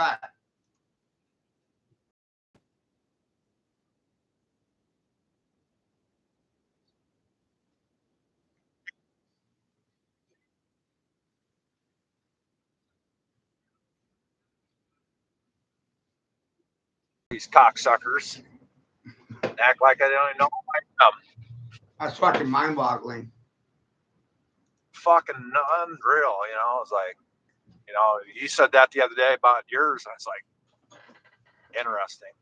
back. These cocksuckers act like I don't even know them. That's fucking mind-boggling. Fucking unreal, you know. It's like, you know, you said that the other day about yours. I was like, interesting.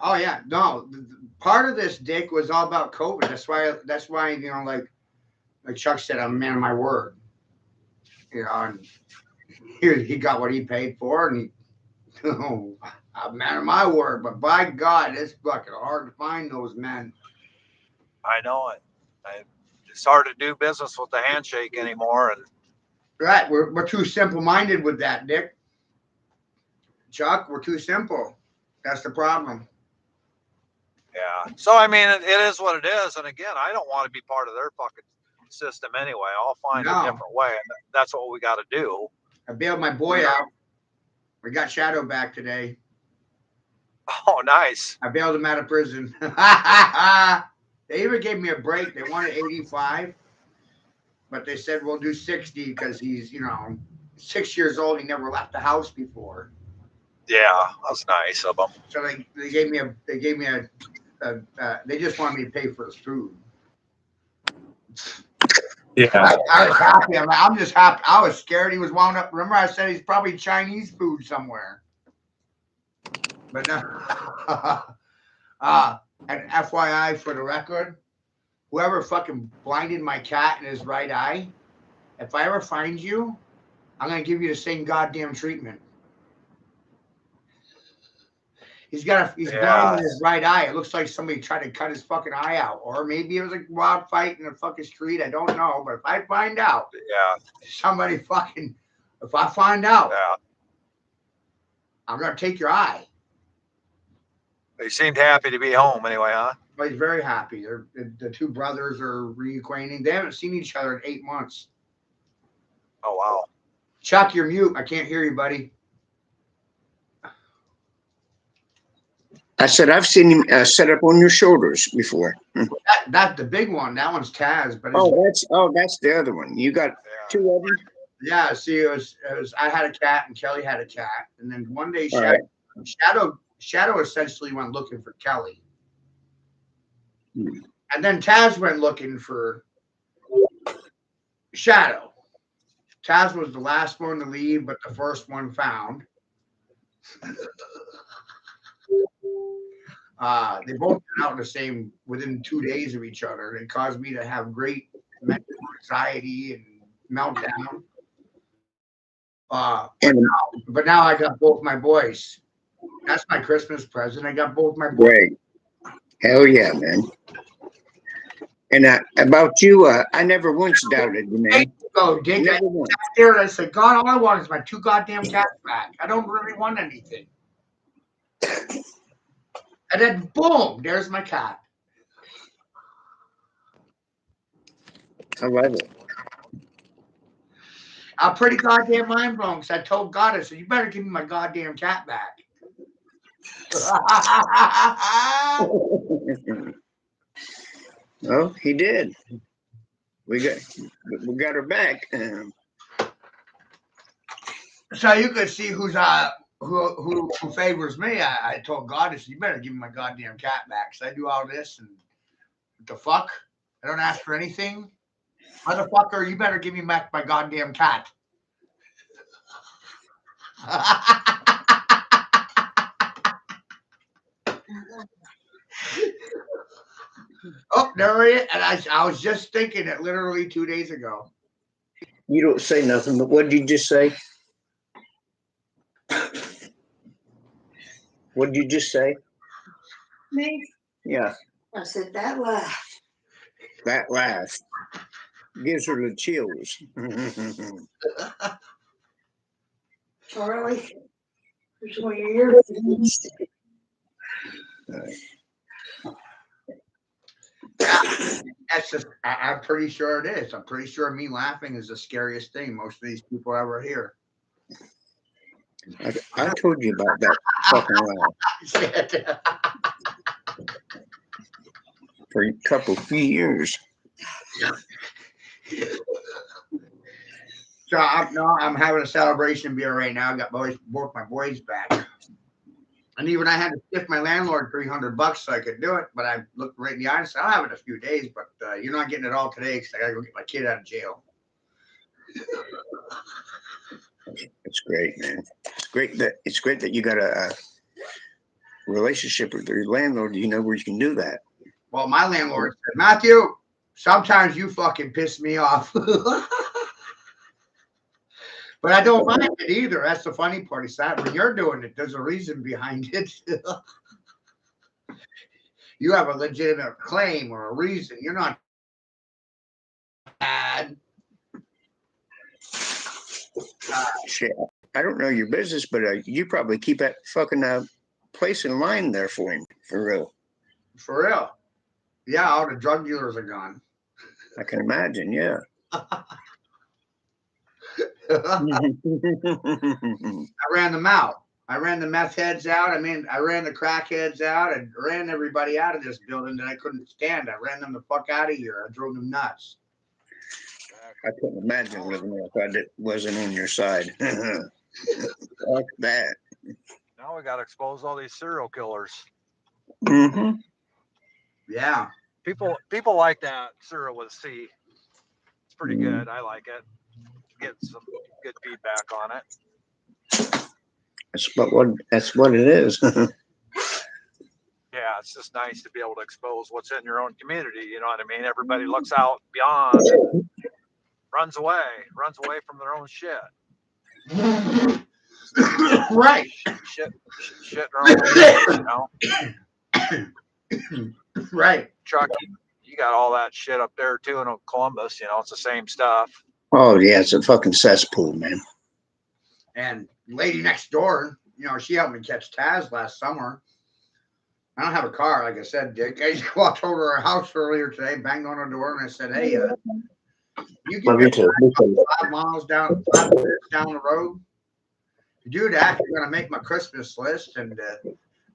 Oh yeah, no. Part of this, Dick, was all about COVID. That's why you know, like Chuck said, I'm a man of my word. You know, and he got what he paid for, and he, I'm a man of my word. But by God, it's fucking hard to find those men. I know it. It's hard to do business with the handshake anymore. And right, we're too simple-minded with that, Dick. Chuck, we're too simple. That's the problem. yeah. So I mean, it is what it is. And again, I don't want to be part of their fucking system anyway. I'll find a different way, and that's what we got to do. I bailed my boy out. We got Shadow back today. Oh, nice. I bailed him out of prison. They even gave me a break. They wanted 85, but they said we'll do 60 because he's, you know, 6 years old. He never left the house before. Yeah, that's nice of them. So they gave me they just wanted me to pay for his food. Yeah, I was happy. I'm just happy. I was scared he was wound up. Remember, I said he's probably Chinese food somewhere. But no. And FYI, for the record, whoever fucking blinded my cat in his right eye, if I ever find you, I'm gonna give you the same goddamn treatment. He's blind in his right eye. It looks like somebody tried to cut his fucking eye out, or maybe it was a wild fight in the fucking street. I don't know, but if I find out, somebody fucking, if I find out, I'm gonna take your eye. They seemed happy to be home anyway, huh? But he's very happy. The two brothers are reacquainting. They haven't seen each other in 8 months. Oh, wow. Chuck, you're mute. I can't hear you, buddy. I said, I've seen him set up on your shoulders before. That's the big one. That one's Taz. But that's the other one. You got two of them? Yeah, see, it was I had a cat and Kelly had a cat. And then one day Shadow essentially went looking for Kelly. And then Taz went looking for Shadow. Taz was the last one to leave, but the first one found. They both went out within 2 days of each other. It caused me to have great mental anxiety and meltdown. But now I got both my boys. That's my Christmas present. I got both my boys. Great. Hell yeah, man. And about you, I never once doubted you, man. Go, Dick. I sat there and I said, God, all I want is my 2 goddamn cats back. I don't really want anything. And then, boom, there's my cat. I love it. I'm pretty goddamn mind blown because I told God, I said, you better give me my goddamn cat back. Well, he did. We got her back. So you could see who favors me. I told God, I said, you better give me my goddamn cat back. So I do all this and what the fuck? I don't ask for anything. Motherfucker, you better give me back my goddamn cat. Oh, there he is. And I was just thinking it literally 2 days ago. You don't say nothing, but what did you just say? What did you just say? Me? Yeah. I said that laugh. That laugh gives her the chills. Charlie, there's one of your earphones. That's just, I'm pretty sure it is. I'm pretty sure me laughing is the scariest thing most of these people ever hear. I told you about that fucking lie for a few years. So I'm having a celebration beer right now. I got both my boys back. And even I had to gift my landlord $300 so I could do it, but I looked right in the eye and said, I'll have it in a few days, but you're not getting it all today because I got to go get my kid out of jail. It's great, man. It's great that you got a relationship with your landlord. You know where you can do that. Well, my landlord said, Matthew, sometimes you fucking piss me off. But I don't mind it either. That's the funny part. Is that when you're doing it, there's a reason behind it. You have a legitimate claim or a reason. You're not bad. Shit, I don't know your business, but you probably keep that fucking place in line there for him, for real. For real. Yeah, all the drug dealers are gone. I can imagine, yeah. I ran them out. I ran the meth heads out. I mean, I ran the crackheads out and ran everybody out of this building that I couldn't stand. I ran them the fuck out of here. I drove them nuts. I couldn't imagine living there if I wasn't on your side. Fuck that. Now we got to expose all these serial killers. Mm-hmm. Yeah. People like that cereal with C. It's pretty good. I like it. Get some good feedback on it. That's what it is. Yeah, it's just nice to be able to expose what's in your own community. You know what I mean? Everybody looks out beyond, runs away from their own shit. Right. Shit in their own business, you know? Right. Chuck, you got all that shit up there too in Columbus. You know, it's the same stuff. Oh yeah, it's a fucking cesspool, man. And lady next door, you know, she helped me catch Taz last summer. I don't have a car, like I said, Dick. I just walked over to her house earlier today, banged on her door, and I said, "Hey, you can get 5 miles down the road. If you do that, you're gonna make my Christmas list, and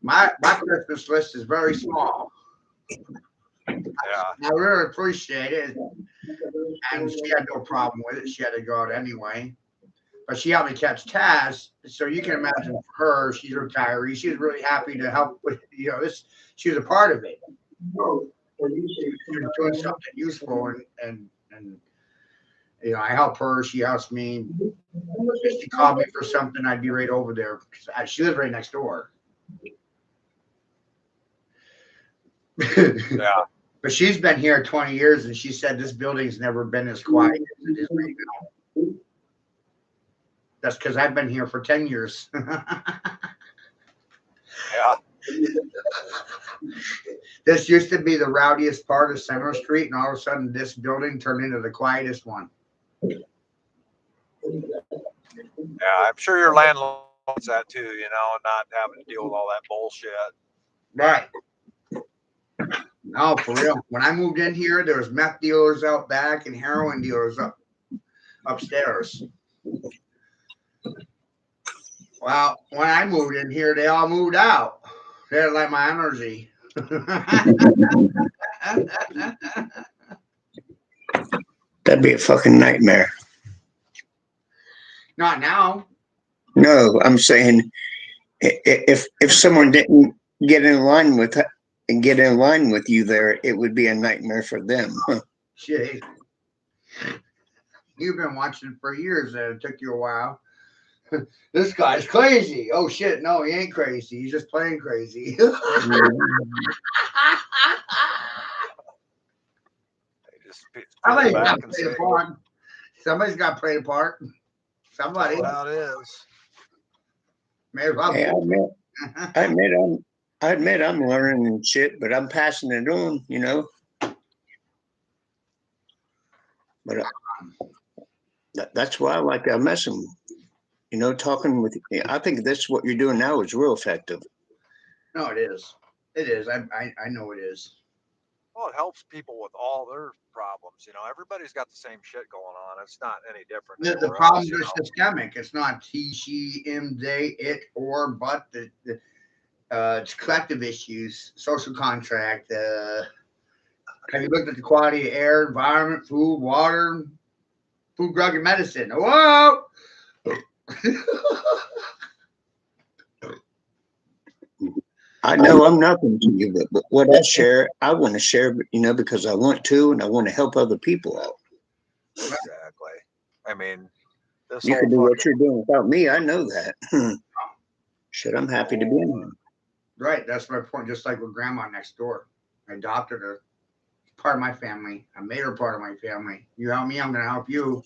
my Christmas list is very small." Yeah, I really appreciate it, and she had no problem with it. She had to go out anyway. But she helped me catch Taz, so you can imagine for her, she's a retiree. She was really happy to help with, you know, this. She was a part of it. She was doing something useful, and you know, I help her. She helps me. If she called me for something, I'd be right over there because she lives right next door. yeah. But she's been here 20 years, and she said this building's never been as quiet as it is right now. That's because I've been here for 10 years. Yeah. This used to be the rowdiest part of Center Street, and all of a sudden this building turned into the quietest one. Yeah, I'm sure your landlord wants that too, you know, not having to deal with all that bullshit. Right. No, for real. When I moved in here, there was meth dealers out back and heroin dealers upstairs. Well, when I moved in here, they all moved out. They didn't like my energy. That'd be a fucking nightmare. Not now. No, I'm saying if someone didn't get in line with you there, it would be a nightmare for them. Shit. You've been watching for years, and it took you a while. This guy's crazy. Oh shit, no, he ain't crazy. He's just playing crazy. Somebody's got to play the part. Somebody's got to play the part. Somebody. That's what it is. May as well. Hey, I admit I'm learning and shit, but I'm passing it on, you know. But that's why I like messing, you know, talking with you. I think that's what you're doing now is real effective. No, it is. It is. I know it is. Well, it helps people with all their problems. You know, everybody's got the same shit going on. It's not any different. The problems are systemic. It's not he, she, him, they, it, or, but. It's collective issues, social contract. Have you looked at the quality of air, environment, food, water, food, drug, and medicine? Whoa! I know I'm nothing to you, but what I share, I want to share, because I want to, and I want to help other people out. Exactly. I mean, you can do what you're doing without me. I know that. Shit, I'm happy to be in here. Right. That's my point. Just like with grandma next door. I adopted her. Part of my family. I made her part of my family. You help me, I'm going to help you.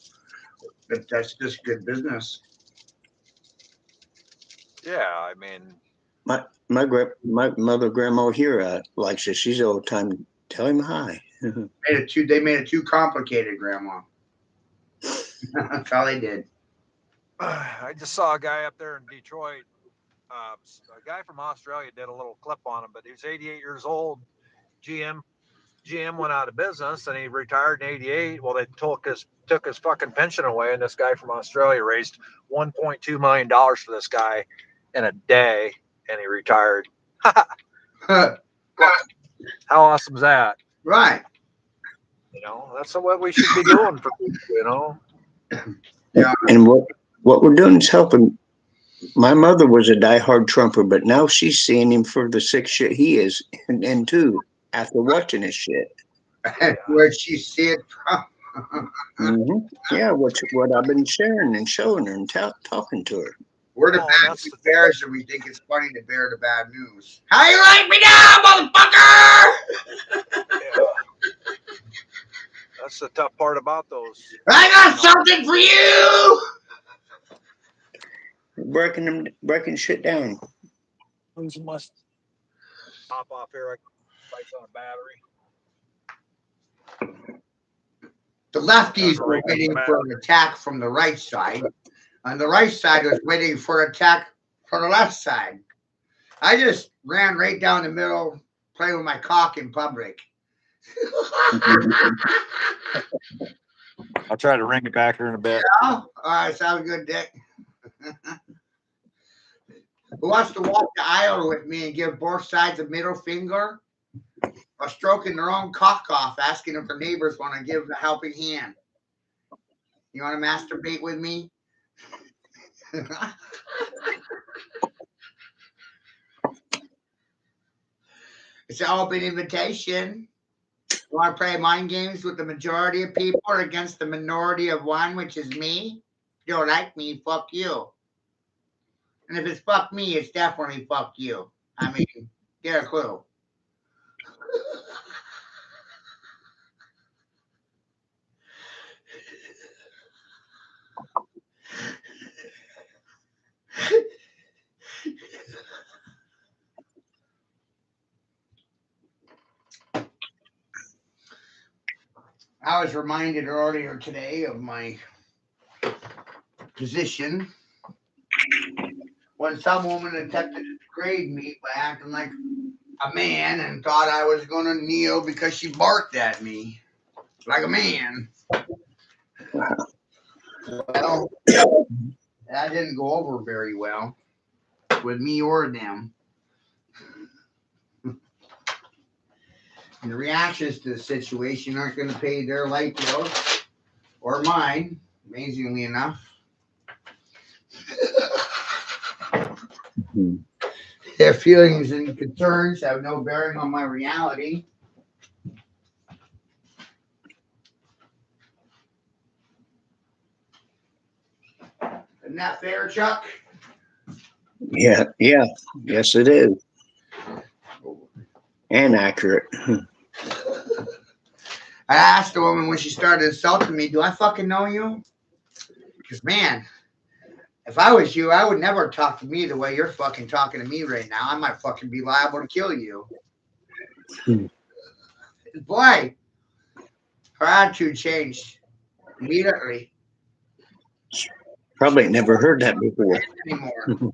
That's just good business. Yeah, I mean, my mother, grandma here likes it. She's all the time. Tell him hi. They made it too complicated, Grandma. That's all they did. I just saw a guy up there in Detroit. A guy from Australia did a little clip on him, but he was 88 years old. GM went out of business and he retired in 88. Well, they took his fucking pension away, and this guy from Australia raised $1.2 million for this guy in a day, and he retired. How awesome is that? Right. That's what we should be doing for people, Yeah. And what we're doing is helping. My mother was a diehard Trumper, but now she's seeing him for the sick shit he is, and too, after watching his shit. Where'd she see it from? Yeah, what I've been sharing and showing her and talking to her. We're the bad bears, and we think it's funny to bear the bad news. How you like me now, motherfucker? Yeah. That's the tough part about those. I got something for you. Breaking shit down. Who's must pop off here? I place on a battery. The lefties were waiting for an attack from the right side, and the right side was waiting for an attack from the left side. I just ran right down the middle, playing with my cock in public. I'll try to ring it back here in a bit. Yeah? All right, sounds good, Dick. Who wants to walk the aisle with me and give both sides a middle finger? Or stroking their own cock off, asking if their neighbors want to give a helping hand. You want to masturbate with me? It's an open invitation. You want to play mind games with the majority of people or against the minority of one, which is me? If you don't like me, fuck you. And if it's fuck me, it's definitely fuck you. I mean, get a clue. I was reminded earlier today of my position when some woman attempted to degrade me by acting like a man and thought I was going to kneel because she barked at me like a man. Well, that didn't go over very well with me or them. And the reactions to the situation aren't going to pay their light bill or mine, amazingly enough. Their feelings and concerns have no bearing on my reality. Isn't that fair, Chuck? Yeah. Yes, it is. And accurate. I asked the woman when she started insulting me, do I fucking know you? Because, man, if I was you, I would never talk to me the way you're fucking talking to me right now. I might fucking be liable to kill you. Boy, her attitude changed immediately. Probably never heard that before. Anymore.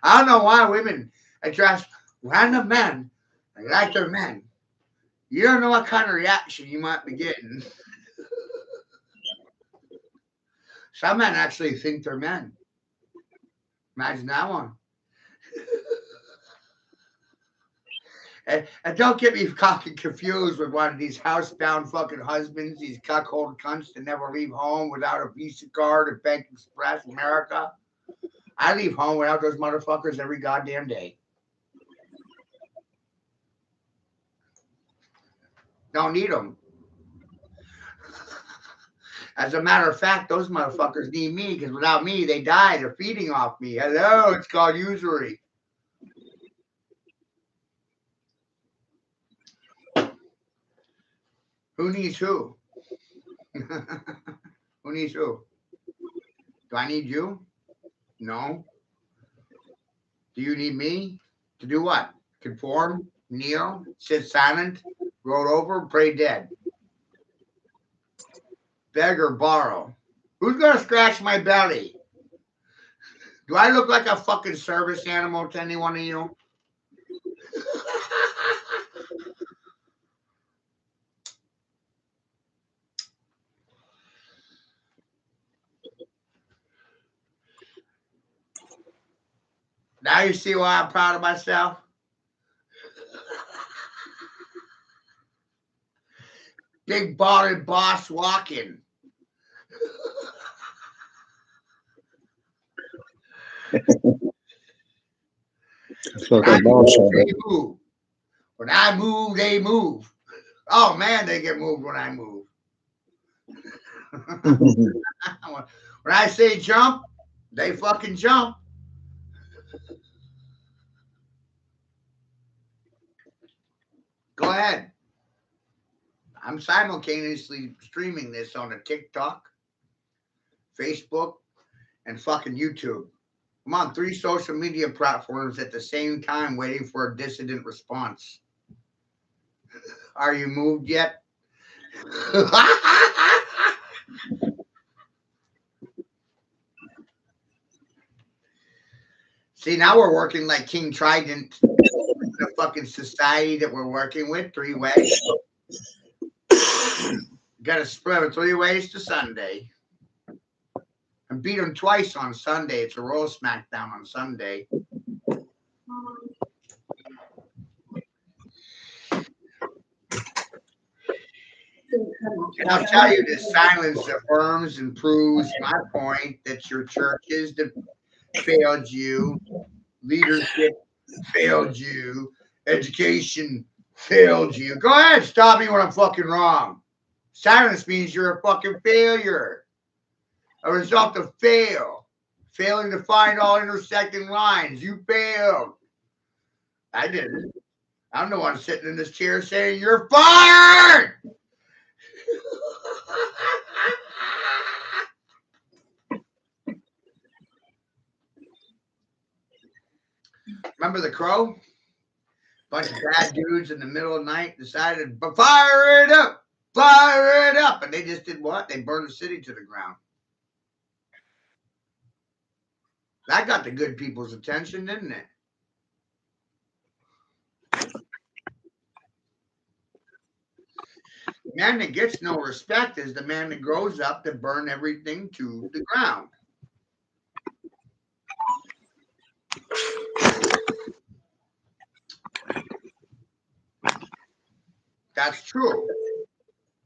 I don't know why women address random men They like their men. You don't know what kind of reaction you might be getting. Some men actually think they're men. Imagine that one. And don't get me fucking confused with one of these housebound fucking husbands, these cuckold cunts that never leave home without a Visa card at Bank Express America. I leave home without those motherfuckers every goddamn day. Don't need them. As a matter of fact, those motherfuckers need me because without me, they die. They're feeding off me. Hello, it's called usury. Who needs who? Who needs who? Do I need you? No. Do you need me? To do what? Conform? Kneel? Sit silent? Roll over? Pray dead? Beg or borrow? Who's going to scratch my belly? Do I look like a fucking service animal to any one of you? Now you see why I'm proud of myself? Big ballin' boss walking. When I move, they move. Oh man, they get moved when I move. When I say jump, they fucking jump. Go ahead. I'm simultaneously streaming this on a TikTok, Facebook, and fucking YouTube. I'm on 3 social media platforms at the same time waiting for a dissident response. Are you moved yet? See, now we're working like King Trident, the fucking society that we're working with, 3 ways. Got to split them 3 ways to Sunday. And beat them twice on Sunday. It's a roll smackdown on Sunday. And I'll tell you, this silence affirms and proves my point that your churches failed you, leadership failed you, education failed you. Go ahead, stop me when I'm fucking wrong. Silence means you're a fucking failure. A result of failing to find all intersecting lines. You failed. I didn't. I'm the one sitting in this chair saying you're fired. Remember the Crow? Bunch of bad dudes in the middle of the night decided, but fire it up, and they just did what? They burned the city to the ground. That got the good people's attention, didn't it? The man that gets no respect is the man that grows up to burn everything to the ground. That's true.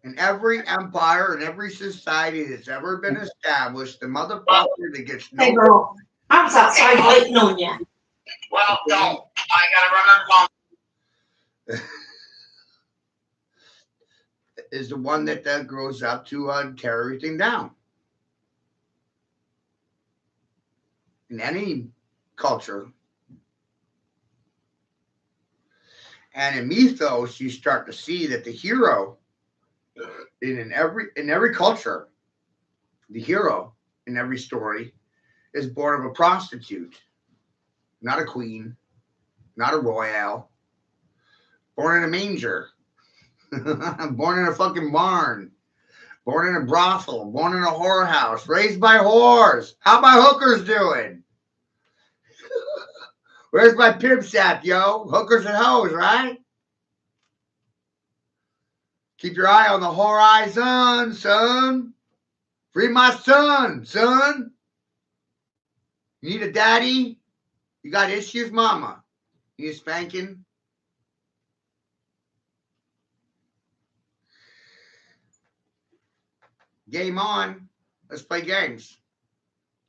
In every empire and every society that's ever been established, the motherfucker that gets no. Hey girl, I was outside waiting on you. Well, no, I gotta remember. Is the one that grows up to tear everything down. In any culture. And in mythos, you start to see that the hero in every culture, the hero in every story is born of a prostitute, not a queen, not a royale, born in a manger, born in a fucking barn, born in a brothel, born in a whorehouse, raised by whores. How my hookers doing? Where's my pimps at, yo? Hookers and hoes, right? Keep your eye on the horizon, son. Free my son, son. You need a daddy? You got issues, mama? You need a spanking? Game on. Let's play games.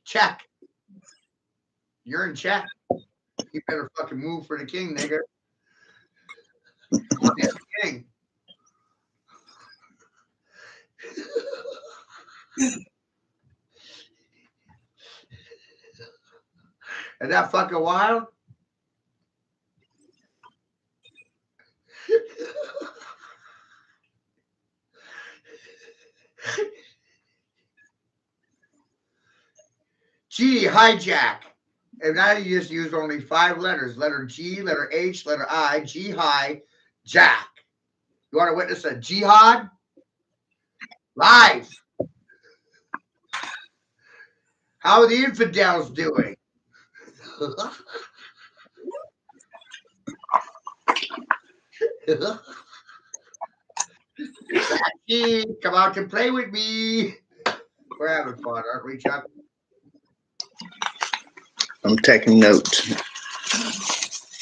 Check. You're in check. You better fucking move for the king, nigga. I'm the king. Is that fucking wild? G, hijack. And now you just use only 5 letters. Letter G, letter H, letter I, G, high, jack. You want to witness a jihad? Live. How are the infidels doing? Jackie, come out and play with me. We're having fun, aren't we, Chuck? I'm taking notes.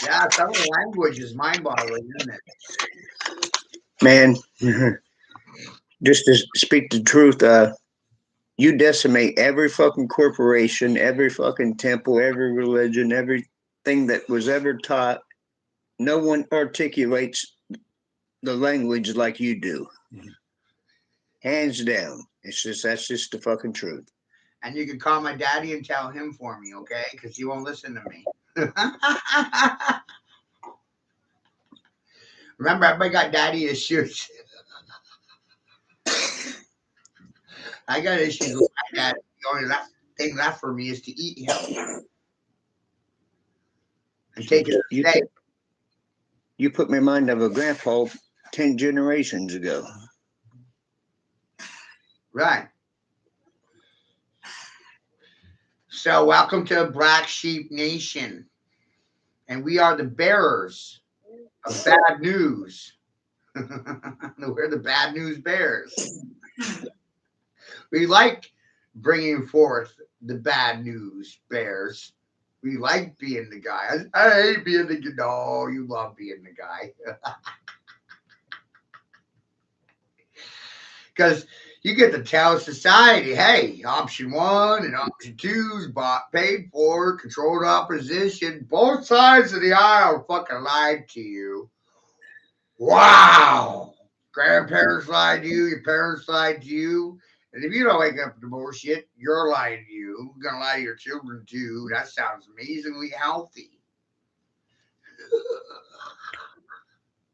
Yeah, some of the language is mind-boggling, isn't it? Man, just to speak the truth, you decimate every fucking corporation, every fucking temple, every religion, everything that was ever taught. No one articulates the language like you do. Hands down. That's just the fucking truth. And you can call my daddy and tell him for me, okay? Because he won't listen to me. Remember, everybody got daddy issues. I got issues with my dad. The only thing left for me is to eat him. And take it steak. You put me in mind of a grandpa 10 generations ago. Right. So welcome to Black Sheep Nation. And we are the bearers of bad news. We're the bad news bears. We like bringing forth the bad news bears. We like being the guy. I hate being the guy. No, you love being the guy. Because you get to tell society, hey, option 1 and option 2 is bought, paid for, controlled opposition. Both sides of the aisle fucking lied to you. Wow. Grandparents lied to you. Your parents lied to you. And if you don't wake up to bullshit, you're lying to you. You're going to lie to your children too. That sounds amazingly healthy.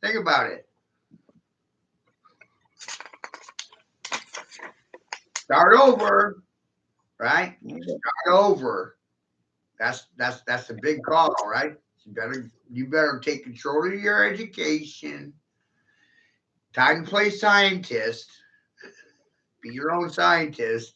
Think about it. Start over, right? Start over. That's a big call, right? You better take control of your education. Time to play scientist. Be your own scientist.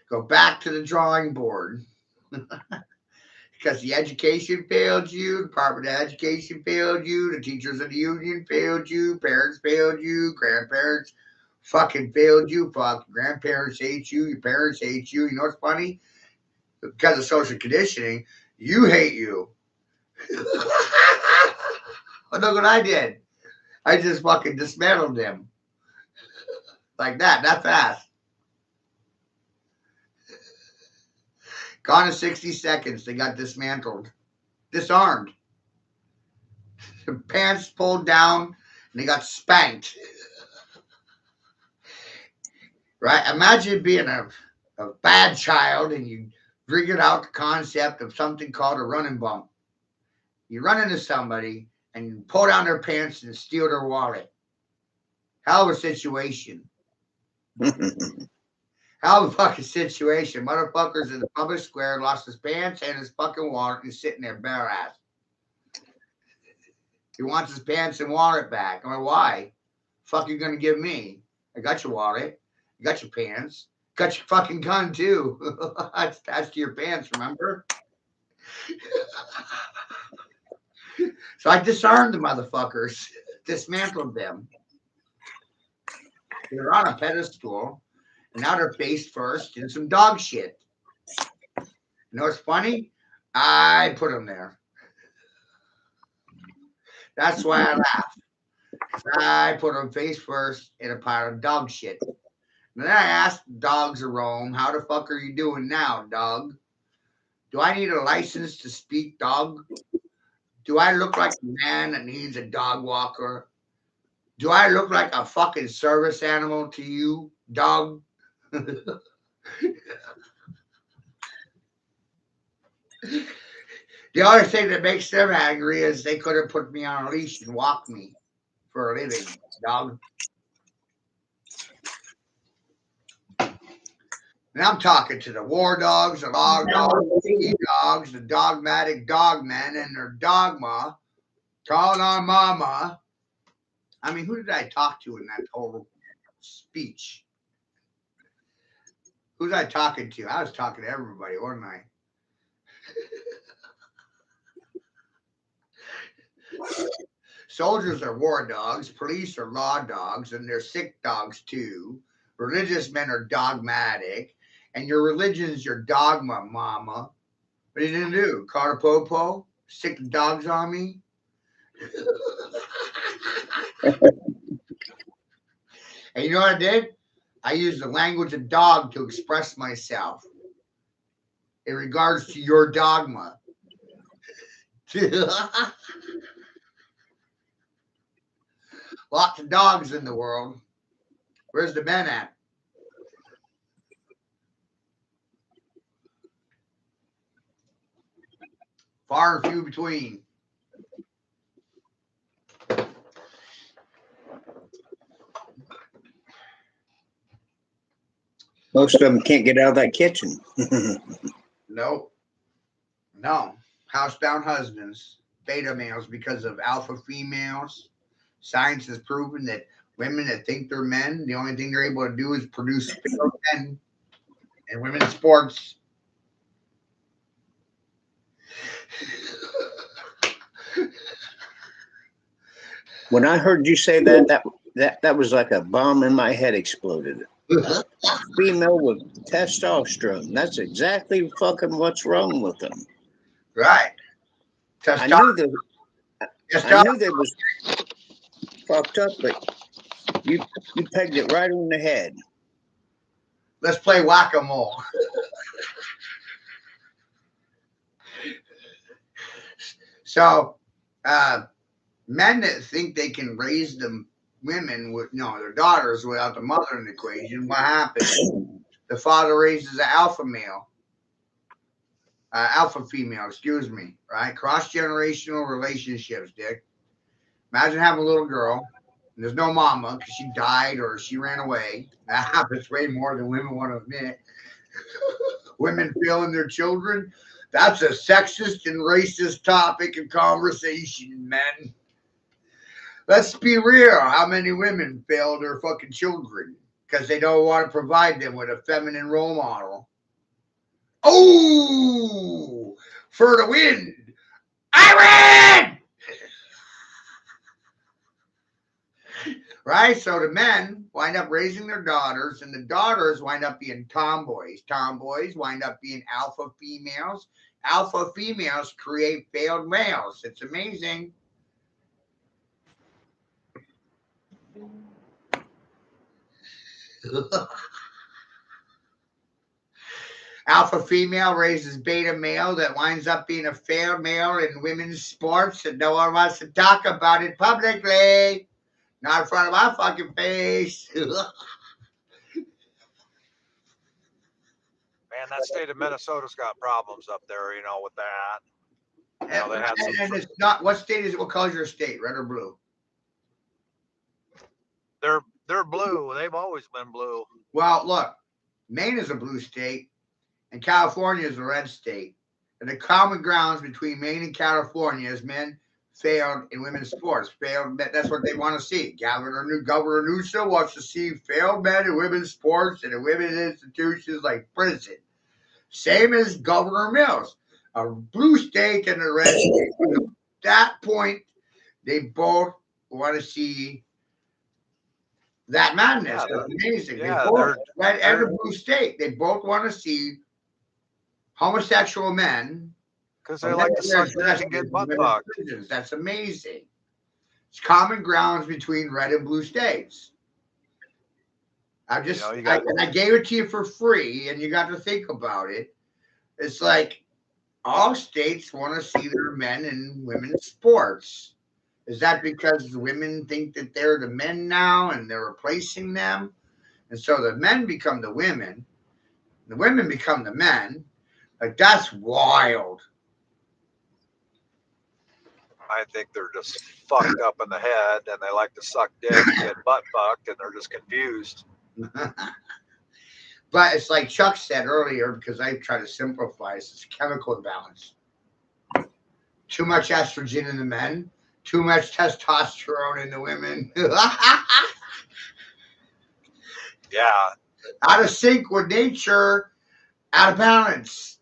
Go back to the drawing board. Because the education failed you, Department of Education failed you, the teachers of the union failed you, parents failed you, grandparents fucking failed you. Fuck, grandparents hate you, your parents hate you. You know what's funny? Because of social conditioning, you hate you. Well, look what I did. I just fucking dismantled them. Like that fast. Gone in 60 seconds, they got dismantled. Disarmed. Their pants pulled down, and they got spanked. Right? Imagine being a bad child and you figured out the concept of something called a running bump. You run into somebody and you pull down their pants and steal their wallet. Hell of a situation. Hell of a fucking situation. Motherfuckers in the public square lost his pants and his fucking wallet and he's sitting there bare ass. He wants his pants and wallet back. I'm like, why? Fuck you gonna give me? I got your wallet. I got your pants. Got your fucking gun too. That's attached to your pants, remember? So I disarmed the motherfuckers. dismantled them. They're on a pedestal, and now they're face first in some dog shit. You know what's funny? I put them there. That's why I laugh. I put them face first in a pile of dog shit. And then I asked dogs of Rome, how the fuck are you doing now, dog? Do I need a license to speak, dog? Do I look like a man that needs a dog walker? Do I look like a fucking service animal to you, dog? The only thing that makes them angry is they couldn't put me on a leash and walk me for a living, dog. And I'm talking to the war dogs, the log dogs, the dogs, the dogmatic dogmen, and their dogma, calling on mama. I mean, who did I talk to in that whole speech? Who was I talking to? I was talking to everybody, wasn't I? Soldiers are war dogs, police are law dogs, and they're sick dogs too. Religious men are dogmatic, and your religion's your dogma, mama. What are you gonna do? Call a popo? Stick the dogs on me? And you know what I did? I used the language of dog to express myself in regards to your dogma. Lots of dogs in the world. Where's the men at? Far and few between. Most of them can't get out of that kitchen. Nope. No. Housebound husbands, beta males because of alpha females. Science has proven that women that think they're men, the only thing they're able to do is produce men in women's sports. When I heard you say that was like a bomb in my head exploded. Female with testosterone. That's exactly fucking what's wrong with them. Right. I knew they was fucked up, but you pegged it right on the head. Let's play whack-a-mole. So, men that think they can raise them women with their daughters without the mother in the equation, what happens? The father raises an alpha male, alpha female, excuse me, right? Cross-generational relationships, Dick. Imagine having a little girl, and there's no mama because she died or she ran away. That happens way more than women want to admit. Women failing their children. That's a sexist and racist topic of conversation, men. Let's be real. How many women fail their fucking children because they don't want to provide them with a feminine role model? Oh, for the win. I win! Right? So the men wind up raising their daughters, and the daughters wind up being tomboys. Tomboys wind up being alpha females. Alpha females create failed males. It's amazing. Alpha female raises beta male that winds up being a failed male in women's sports, and no one wants to talk about it publicly. Not in front of my fucking face. Man, that state of Minnesota's got problems up there, with that. They had and it's not. What state is it? What color is your state? Red or blue? They're blue. They've always been blue. Well, look, Maine is a blue state, and California is a red state. And the common grounds between Maine and California is men failed in women's sports. Failed. That's what they want to see. Governor Newsom wants to see failed men in women's sports and in women's institutions like prison. Same as Governor Mills, a blue state and a red state. At that point, they both want to see that madness. Yeah, It's amazing. yeah, they both, they're- red and the blue state, they both want to see homosexual men. because they like to suck dick and get butt fucked. That's amazing. It's common grounds between red and blue states. I just, You know, and I gave it to you for free, and you got to think about it. It's like all states want to see their men and women's sports. Is that because the women think that they're the men now and they're replacing them? And so the men become the women become the men. Like, that's wild. I think they're just fucked up in the head and they like to suck dick and get butt fucked and they're just confused. But it's like Chuck said earlier, because I try to simplify this, it's chemical imbalance. Too much estrogen in the men, too much testosterone in the women. Yeah. Out of sync with nature, out of balance.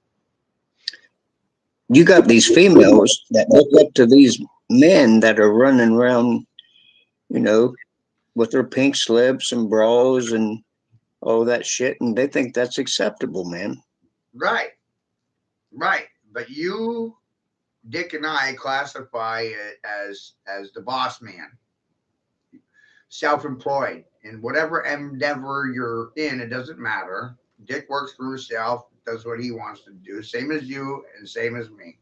You got these females that look up to these men that are running around, you know, with their pink slips and bras and all that shit, and they think that's acceptable, man. Right. Right. But you, Dick, and I classify it as the boss man. Self-employed. In whatever endeavor you're in, it doesn't matter. Dick works for himself, does what he wants to do, same as you and same as me.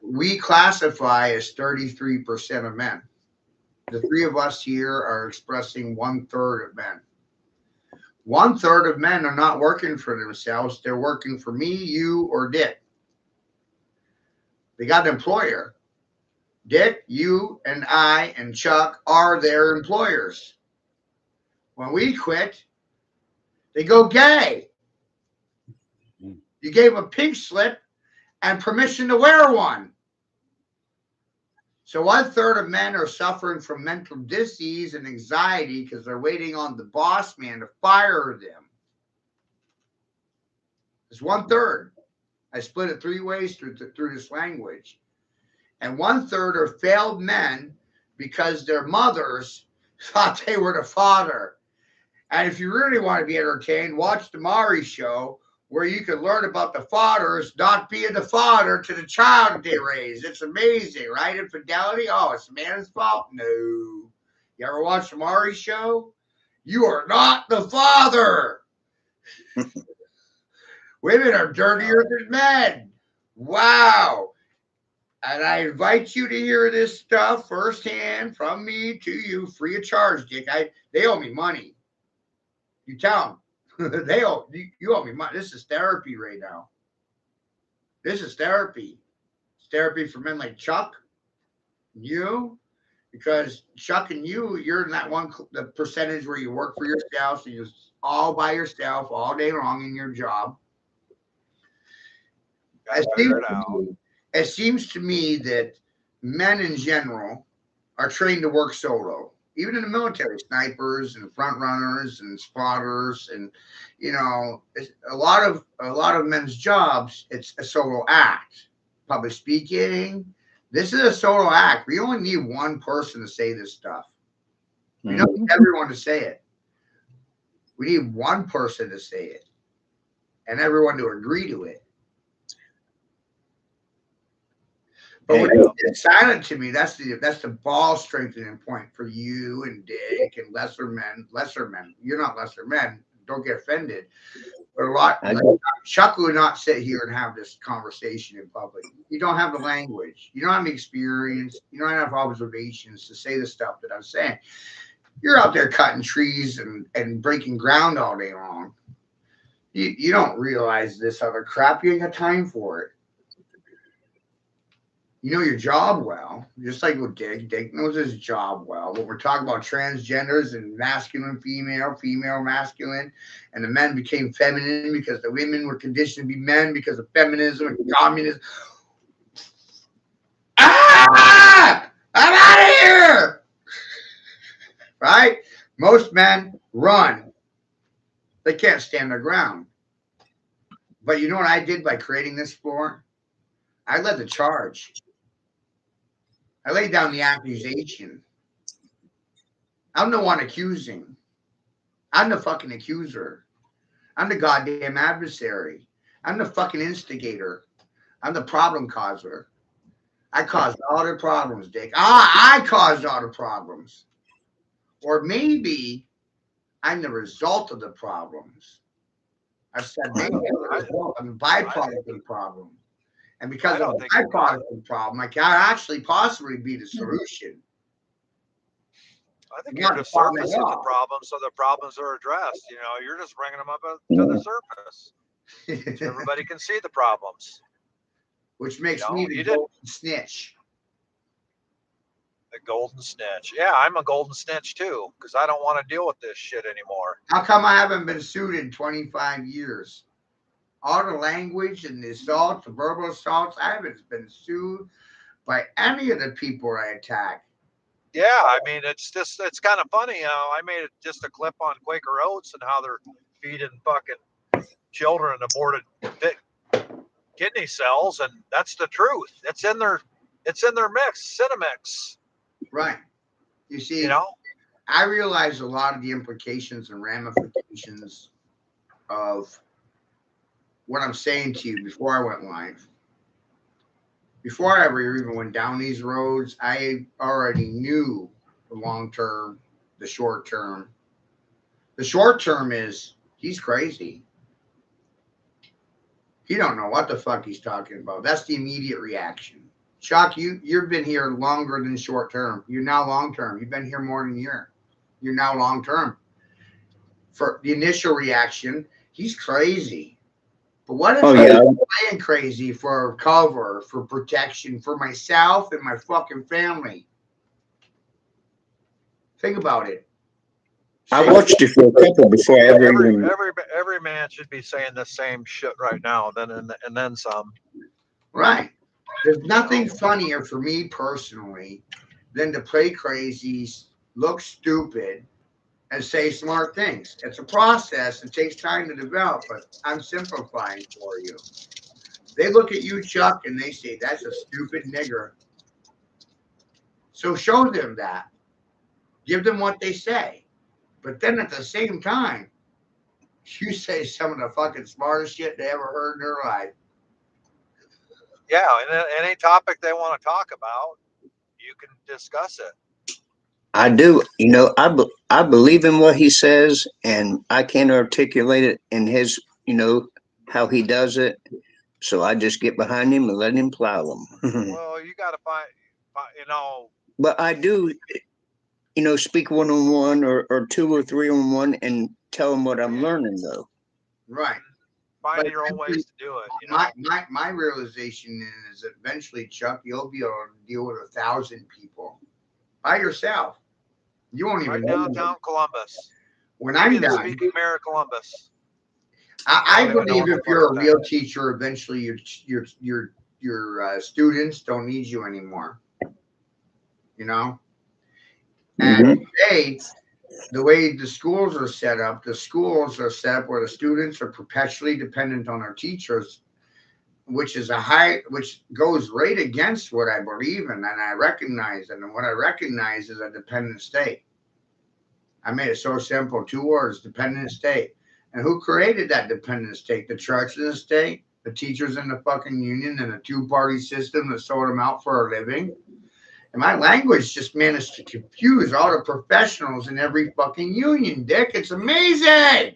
We classify as 33% of men. The three of us here are expressing 1/3 of men. 1/3 of men are not working for themselves. They're working for me, you, or Dick. They got an employer. Dick, you, and I, and Chuck are their employers. When we quit, they go gay. You gave them a pink slip and permission to wear one. So 1/3 of men are suffering from mental disease and anxiety because they're waiting on the boss man to fire them. It's 1/3. I split it 3 ways through this language. And 1/3 are failed men because their mothers thought they were the father. And if you really want to be entertained, watch the Maury show, where you can learn about the fathers not being the father to the child they raised. It's amazing, right? Infidelity. Oh, it's the man's fault? No. You ever watch the Maury show? You are not the father. Women are dirtier than men. Wow. And I invite you to hear this stuff firsthand from me to you, free of charge, Dick. They owe me money. You tell them. You owe me money. This is therapy right now. This is therapy. It's therapy for men like Chuck, you, because Chuck and you're in that the percentage where you work for yourself, so you're all by yourself all day long in your job. It seems to me that men in general are trained to work solo, even in the military, snipers and front runners and spotters, and a lot of men's jobs. It's a solo act. Public speaking. This is a solo act. We only need one person to say this stuff. We don't need everyone to say it. We need one person to say it, and everyone to agree to it. But when it's silent to me, that's the ball strengthening point for you and Dick and lesser men. You're not lesser men. Don't get offended. But Chuck would not sit here and have this conversation in public. You don't have the language. You don't have the experience. You don't have observations to say the stuff that I'm saying. You're out there cutting trees and breaking ground all day long. You don't realize this other crap. You ain't got time for it. You know your job well, just like with Dick. Dick knows his job well. But we're talking about transgenders and masculine, female, masculine, and the men became feminine because the women were conditioned to be men because of feminism and communism. I'm out of here! Right? Most men run. They can't stand their ground. But you know what I did by creating this floor? I led the charge. I lay down the accusation. I'm the one accusing. I'm the fucking accuser. I'm the goddamn adversary. I'm the fucking instigator. I'm the problem causer. I caused all the problems, Dick. I caused all the problems. Or maybe I'm the result of the problems. I've said maybe I'm the result. I'm a byproduct of the problem. And because of the byproduct of the problem, I can actually possibly be the solution. I think you're the surface of the problem, so the problems are addressed. You know, you're just bringing them up to the surface. So everybody can see the problems. Which makes me the golden snitch. The golden snitch. Yeah, I'm a golden snitch too, because I don't want to deal with this shit anymore. How come I haven't been sued in 25 years? All the language and the assaults, the verbal assaults, I haven't been sued by any of the people I attack. Yeah, I mean, it's kind of funny. You know, I made just a clip on Quaker Oats and how they're feeding fucking children aborted kidney cells, and that's the truth. It's in their mix, Cinemix. Right. You see, I realize a lot of the implications and ramifications of what I'm saying to you before I went live. Before I ever even went down these roads, I already knew the long term, the short term. The short term is he's crazy. He don't know what the fuck he's talking about. That's the immediate reaction. Chuck, you've been here longer than short term. You're now long term. You've been here more than a year. You're now long term. For the initial reaction, he's crazy. But what if I'm playing crazy for cover, for protection, for myself and my fucking family? Think about it. I watched it for a couple before I ever even... Every man should be saying the same shit right now, and then some. Right. There's nothing funnier for me personally than to play crazy, look stupid, and say smart things. It's a process. It takes time to develop, but I'm simplifying for you. They look at you, Chuck, and they say, that's a stupid nigger. So show them that. Give them what they say. But then at the same time, you say some of the fucking smartest shit they ever heard in their life. Yeah, and any topic they want to talk about, you can discuss it. I do. You know, I believe in what he says, and I can't articulate it in his, how he does it. So I just get behind him and let him plow them. Well, you got to find. But I do, speak one-on-one or 2 or 3 on one and tell them what I'm learning, though. Right. Find your own ways to do it. My realization is eventually, Chuck, you'll be able to deal with 1,000 people by yourself. You won't even know. Downtown Columbus. When I'm done, speaking mayor of Columbus. I believe if you're a real teacher, eventually your students don't need you anymore. And today, the way the schools are set up where the students are perpetually dependent on their teachers, which goes right against what I believe in and I recognize. And what I recognize is a dependent state. I made it so simple, 2 words, dependent state. And who created that dependent state? The church and the state, the teachers in the fucking union, and a 2-party system that sold them out for a living. And my language just managed to confuse all the professionals in every fucking union, Dick. It's amazing.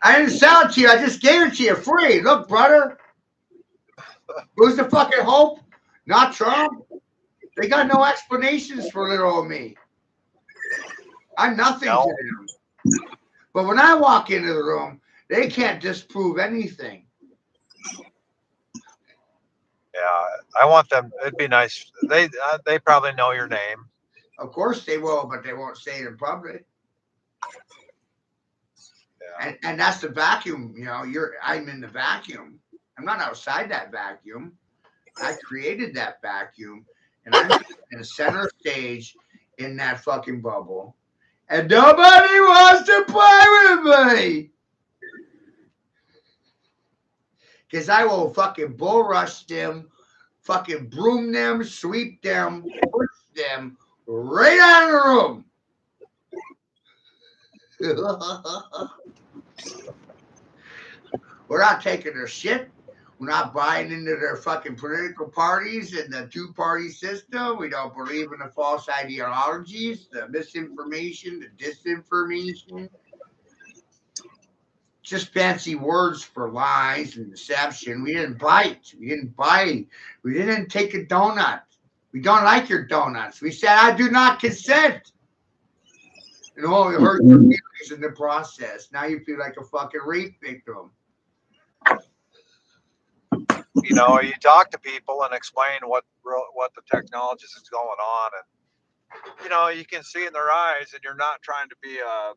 I didn't sell it to you. I just gave it to you free. Look, brother. Who's the fucking hope? Not Trump. They got no explanations for little old me. I'm nothing to them. But when I walk into the room, they can't disprove anything. Yeah, I want them. It'd be nice. They probably know your name. Of course they will, but they won't say it in public. Yeah. And that's the vacuum. I'm in the vacuum. I'm not outside that vacuum. I created that vacuum, and I'm in the center stage in that fucking bubble. And nobody wants to play with me. Because I will fucking bull rush them fucking broom them, sweep them, push them right out of the room. We're not taking their shit. We're not buying into their fucking political parties and the two-party system. We don't believe in the false ideologies, the misinformation, the disinformation. Just fancy words for lies and deception. We didn't bite. We didn't bite. We didn't take a donut. We don't like your donuts. We said, I do not consent. And oh, it hurt your feelings in the process. Now you feel like a fucking rape victim. You know, you talk to people and explain what the technology is going on, and you know, you can see in their eyes, and you're not trying to be a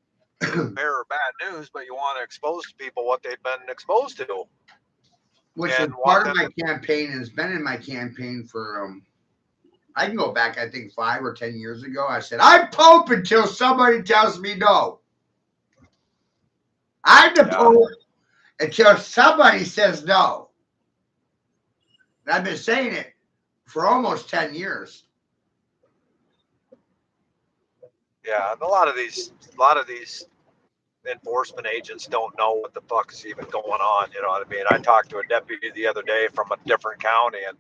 bearer of bad news, but you want to expose to people what they've been exposed to. Which is part of my campaign, has been in my campaign for I can go back, I think 5 or 10 years ago. I said, I'm Pope until somebody tells me no. I'm the Pope until somebody says no. And I've been saying it for almost 10 years. Yeah, a lot of these enforcement agents don't know what the fuck is even going on. You know what I mean? I talked to a deputy the other day from a different county, and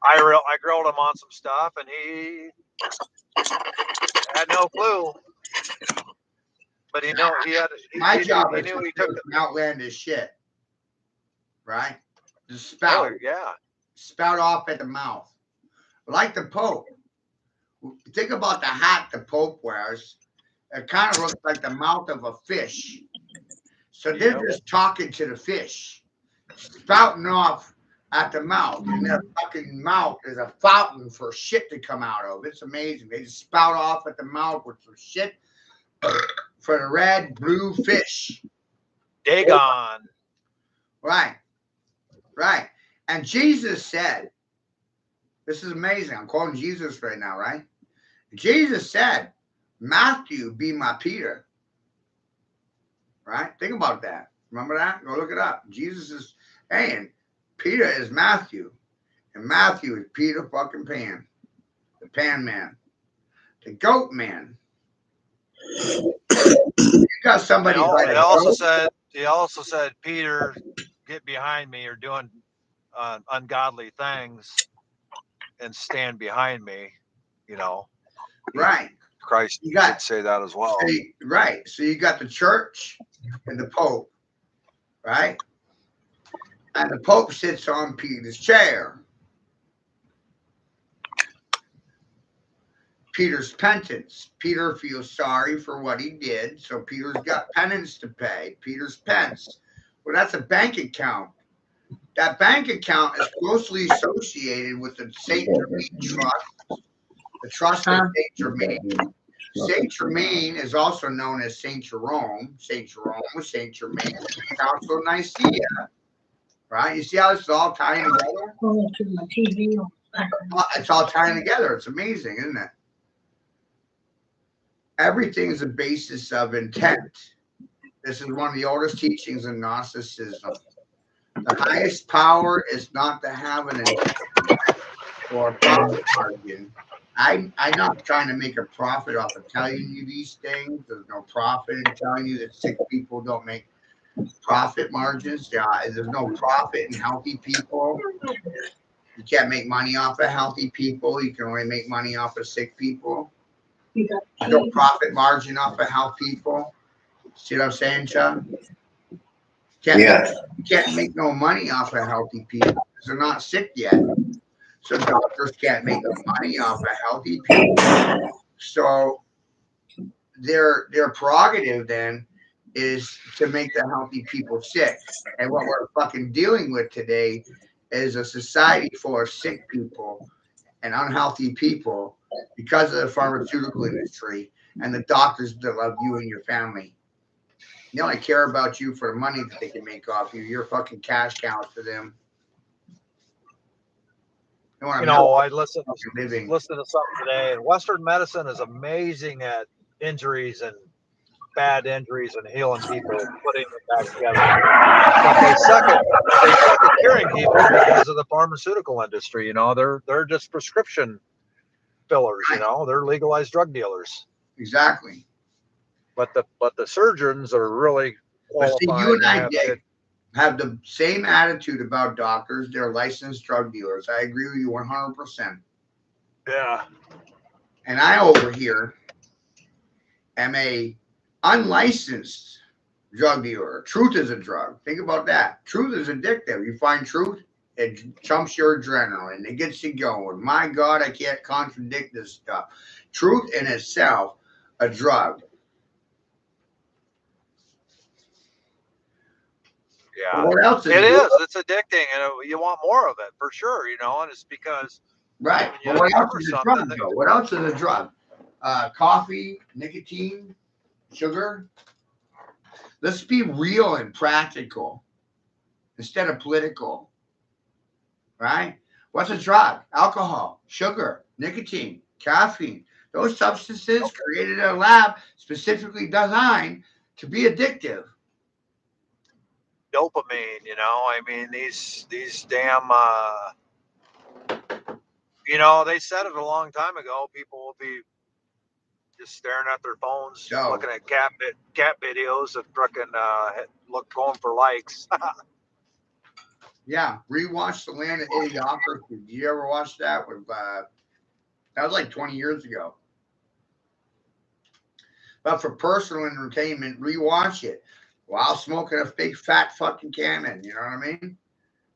I grilled him on some stuff, and he had no clue. But he knew he had. My job he is knew to he took outlandish shit, right? Just spout. Oh, yeah. Spout off at the mouth, like the Pope. Think about the hat the Pope wears. It kind of looks like the mouth of a fish. So they're just talking to the fish, spouting off at the mouth. And their fucking mouth is a fountain for shit to come out of. It's amazing. They just spout off at the mouth with some shit for the red, blue fish. Dagon. Right. Right. And Jesus said, this is amazing. I'm quoting Jesus right now, right? Jesus said, Matthew, be my Peter. Right? Think about that. Remember that? Go look it up. Jesus is saying, Peter is Matthew. And Matthew is Peter fucking Pan. The Pan Man. The Goat Man. You got somebody He also said, Peter, get behind me. You're doing ungodly things and stand behind me. You know. Right. Christ did say that as well. Right. So you got the church and the Pope, right? And the Pope sits on Peter's chair. Peter's penance. Peter feels sorry for what he did, so Peter's got penance to pay. Peter's pence. Well, that's a bank account. That bank account is closely associated with the St. Germain Trust. The Trust of St. Germain. St. Germain is also known as St. Jerome. St. Jerome, St. Germain, Council of Nicaea. Right? You see how this is all tying together? It's all tying together. It's amazing, isn't it? Everything is a basis of intent. This is one of the oldest teachings in Gnosticism. The highest power is not to have an intent or a profit margin. I'm not trying to make a profit off of telling you these things. There's no profit in telling you that sick people don't make profit margins. There's no profit in healthy people. You can't make money off of healthy people. You can only make money off of sick people. There's no profit margin off of healthy people. See what I'm saying, Chuck? You can't make no money off of healthy people because they're not sick yet. So doctors can't make no money off of healthy people. So their prerogative then is to make the healthy people sick. And what we're fucking dealing with today is a society full of sick people and unhealthy people because of the pharmaceutical industry and the doctors that love you and your family. They only care about you for the money that they can make off you. You're fucking cash cows to them. You know, I listened to something today, and Western medicine is amazing at injuries and bad injuries and healing people, putting them back together. But they suck at curing people because of the pharmaceutical industry. You know, they're just prescription fillers. You know, they're legalized drug dealers. Exactly. But the surgeons are really qualified. But see, you and I have the same attitude about doctors. They're licensed drug dealers. I agree with you 100%. Yeah. And I over here am a unlicensed drug dealer. Truth is a drug. Think about that. Truth is addictive. You find truth, it chumps your adrenaline. It gets you going. My God, I can't contradict this stuff. Truth in itself, a drug. Yeah. What else is it is? It's addicting, and you want more of it for sure. You know, and it's because right. But what else is a drug, though? What else is a drug? Coffee, nicotine, sugar. Let's be real and practical instead of political. Right? What's a drug? Alcohol, sugar, nicotine, caffeine. Those substances created in a lab specifically designed to be addictive. Dopamine, you know, I mean, these damn, you know, they said it a long time ago. People will be just staring at their phones, looking at cat videos and frickin' going for likes. Yeah, rewatch The Land of Idiocracy. Did you ever watch that? With that was like 20 years ago. But for personal entertainment, rewatch it while smoking a big fat fucking cannon. You know what I mean?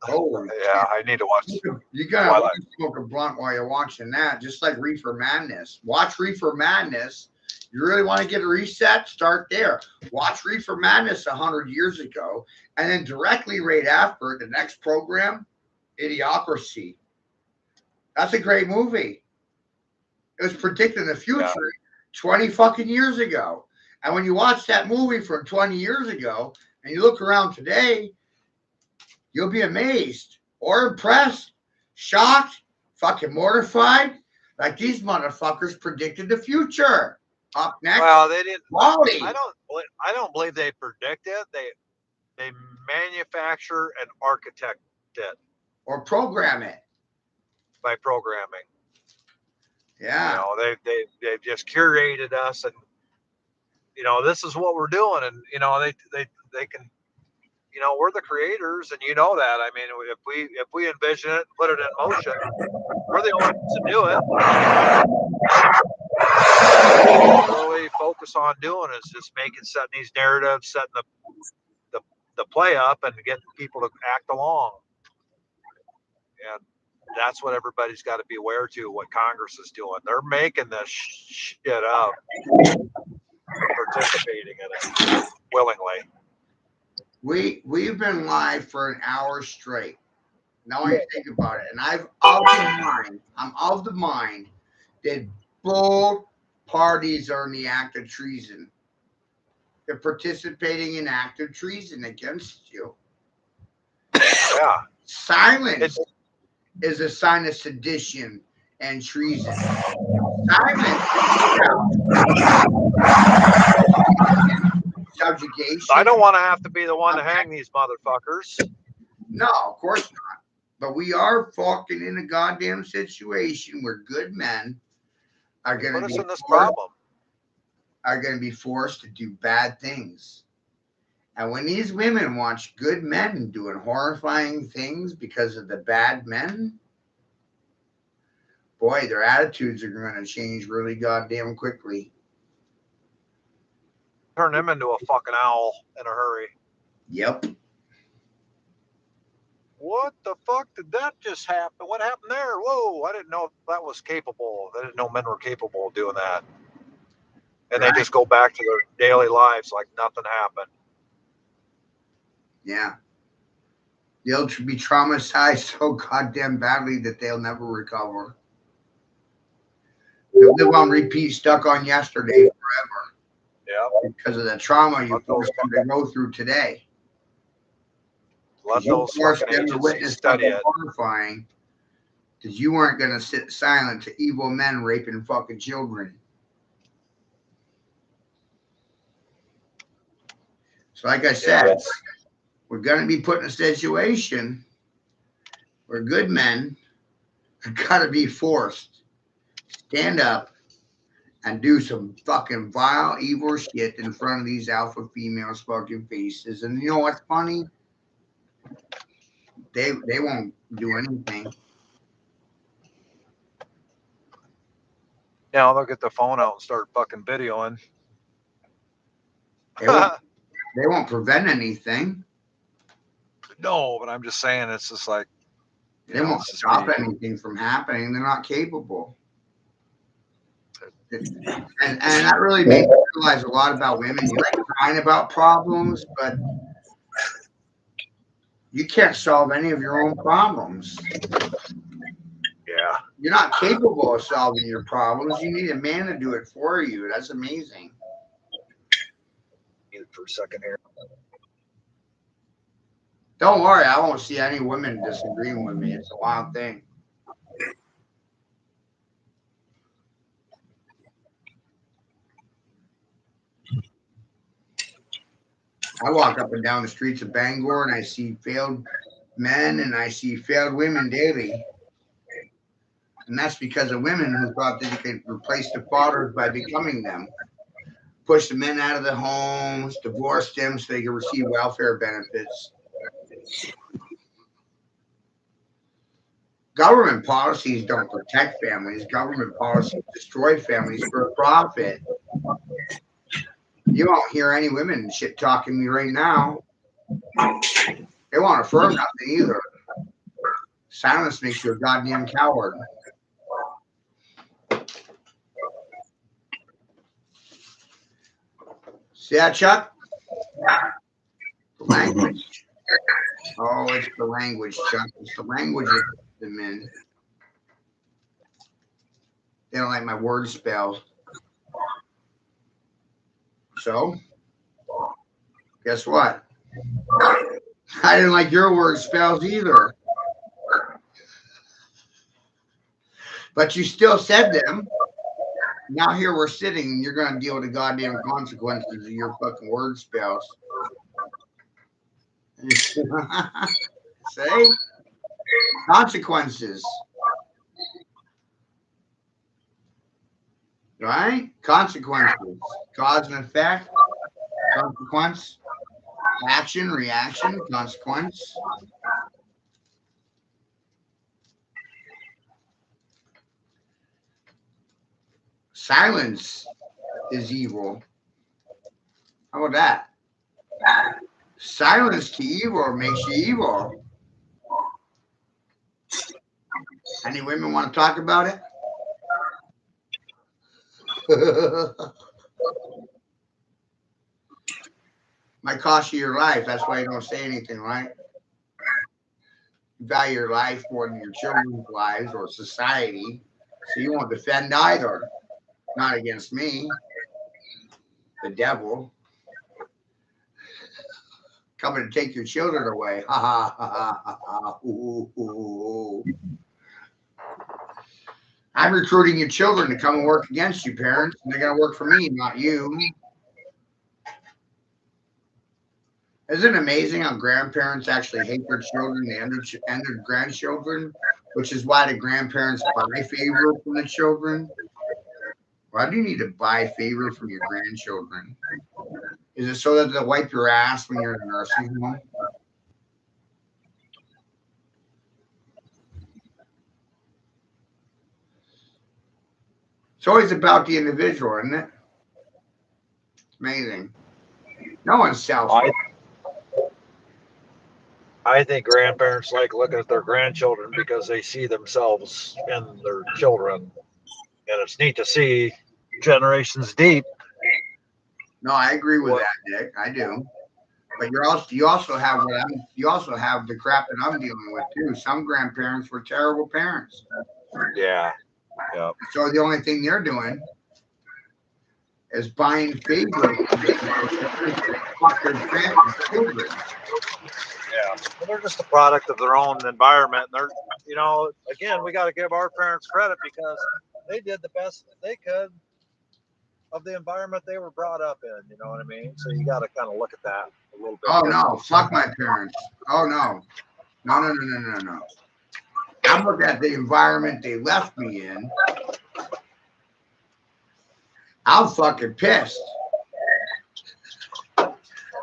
Oh yeah, I need to watch. You gotta smoke a blunt while you're watching that, just like Reefer Madness. Watch Reefer Madness. You really want to get a reset? Start there. Watch Reefer Madness 100 years ago, and then directly right after the next program, Idiocracy. That's a great movie. It was predicting the future 20 fucking years ago. And when you watch that movie from 20 years ago and you look around today, you'll be amazed or impressed, shocked, fucking mortified. Like these motherfuckers predicted the future. Up next. Well, they didn't. Wally. I don't believe they predict it. They manufacture and architect it. Or program it. By programming. Yeah. You know, they've just curated us, and you know, this is what we're doing, and you know, they can, you know, we're the creators, and you know that. I mean, if we envision it, put it in motion, we're the only ones to do it. What we really focus on doing is just setting these narratives, setting the play up, and getting people to act along. And that's what everybody's got to be aware to, what Congress is doing. They're making this shit up, participating in it willingly. We've been live for an hour straight. Now I think about it, and I'm of the mind that both parties are in the act of treason. They're participating in active treason against you. Yeah. Silence is a sign of sedition and treason. Silence. Subjugation. I don't want to have to be the one to hang these motherfuckers. No, of course not. But we are fucking in a goddamn situation where good men are going to be in this problem. Are going to be forced to do bad things. And when these women watch good men doing horrifying things because of the bad men, boy, their attitudes are going to change really goddamn quickly. Turn them into a fucking owl in a hurry. Yep. What the fuck did that just happen? What happened there? Whoa, I didn't know that was capable. I didn't know men were capable of doing that. And they just go back to their daily lives like nothing happened. Yeah. They'll be traumatized so goddamn badly that they'll never recover. They'll live on repeat, stuck on yesterday forever. Yeah. Because of the trauma you forced them to go through today. Let those forced fucking them to witness something horrifying because you weren't going to sit silent to evil men raping fucking children. So like I said, we're going to be put in a situation where good men have got to be forced to stand up and do some fucking vile, evil shit in front of these alpha females' fucking faces. And you know what's funny? They won't do anything. Yeah, they'll get the phone out and start fucking videoing. They won't prevent anything. No, but I'm just saying, it's just like, They won't stop anything from happening. They're not capable. And that really makes me realize a lot about women. You like crying about problems, but you can't solve any of your own problems. Yeah. You're not capable of solving your problems. You need a man to do it for you. That's amazing. Mute for a second here. Don't worry, I won't see any women disagreeing with me. It's a wild thing. I walk up and down the streets of Bangor and I see failed men and I see failed women daily. And that's because of women who thought that they could replace the fathers by becoming them. Push the men out of the homes, divorce them so they can receive welfare benefits. Government policies don't protect families. Government policies destroy families for a profit. You won't hear any women shit talking me right now. They won't affirm nothing either. Silence makes you a goddamn coward. See that, Chuck? The language. Oh, it's the language, Chuck. It's the language of the men. They don't like my word spells. So, guess what? I didn't like your word spells either. But you still said them. Now here we're sitting and you're going to deal with the goddamn consequences of your fucking word spells. Say? Consequences. Right? Consequences. Cause and effect. Consequence. Action, reaction, consequence. Silence is evil. How about that? Silence to evil makes you evil. Any women want to talk about it? Might cost you your life. That's why you don't say anything, right? You value your life more than your children's lives or society. So you won't defend either. Not against me. The devil. Coming to take your children away. Ha ha ha ha ha. Ooh, ooh, ooh. I'm recruiting your children to come and work against you, parents. And they're going to work for me, not you. Isn't it amazing how grandparents actually hate their children and their grandchildren, which is why the grandparents buy favor from the children? Why do you need to buy favor from your grandchildren? Is it so that they'll wipe your ass when you're in a nursing home? It's always about the individual, isn't it? It's amazing. No one's selfish. I think grandparents like looking at their grandchildren because they see themselves in their children. And it's neat to see generations deep. No, I agree with that, Nick. I do. But you also have the crap that I'm dealing with too. Some grandparents were terrible parents. Yeah. Yeah. So the only thing they're doing is buying favor from their grandchildren. Yeah. Well, they're just a product of their own environment. And they're, again, we got to give our parents credit because they did the best that they could of the environment they were brought up in. You know what I mean? So you got to kind of look at that a little bit. Oh no, fuck my parents. Oh no, no. I'm looking at the environment they left me in. I'm fucking pissed.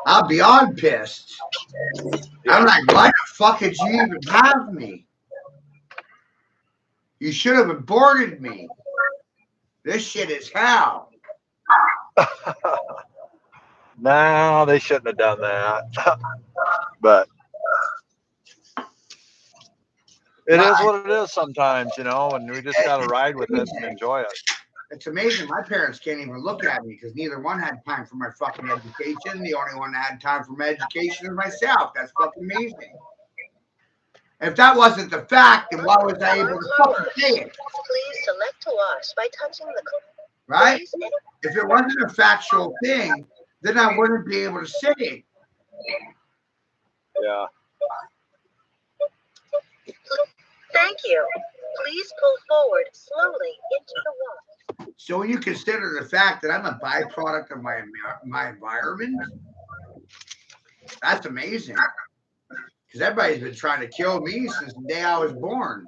I'm beyond pissed. I'm like, why the fuck did you even have me? You should have aborted me. This shit is hell. No, they shouldn't have done that. But it is what it is sometimes, you know, and we just got to ride with it and enjoy it. It's amazing. My parents can't even look at me because neither one had time for my fucking education. The only one that had time for my education is myself. That's fucking amazing. If that wasn't the fact, then why was I able to fucking say it? Please select to wash by touching the right? If it wasn't a factual thing, then I wouldn't be able to say it. Yeah. Thank you. Please pull forward slowly into the wall. So when you consider the fact that I'm a byproduct of my environment, that's amazing. Because everybody's been trying to kill me since the day I was born.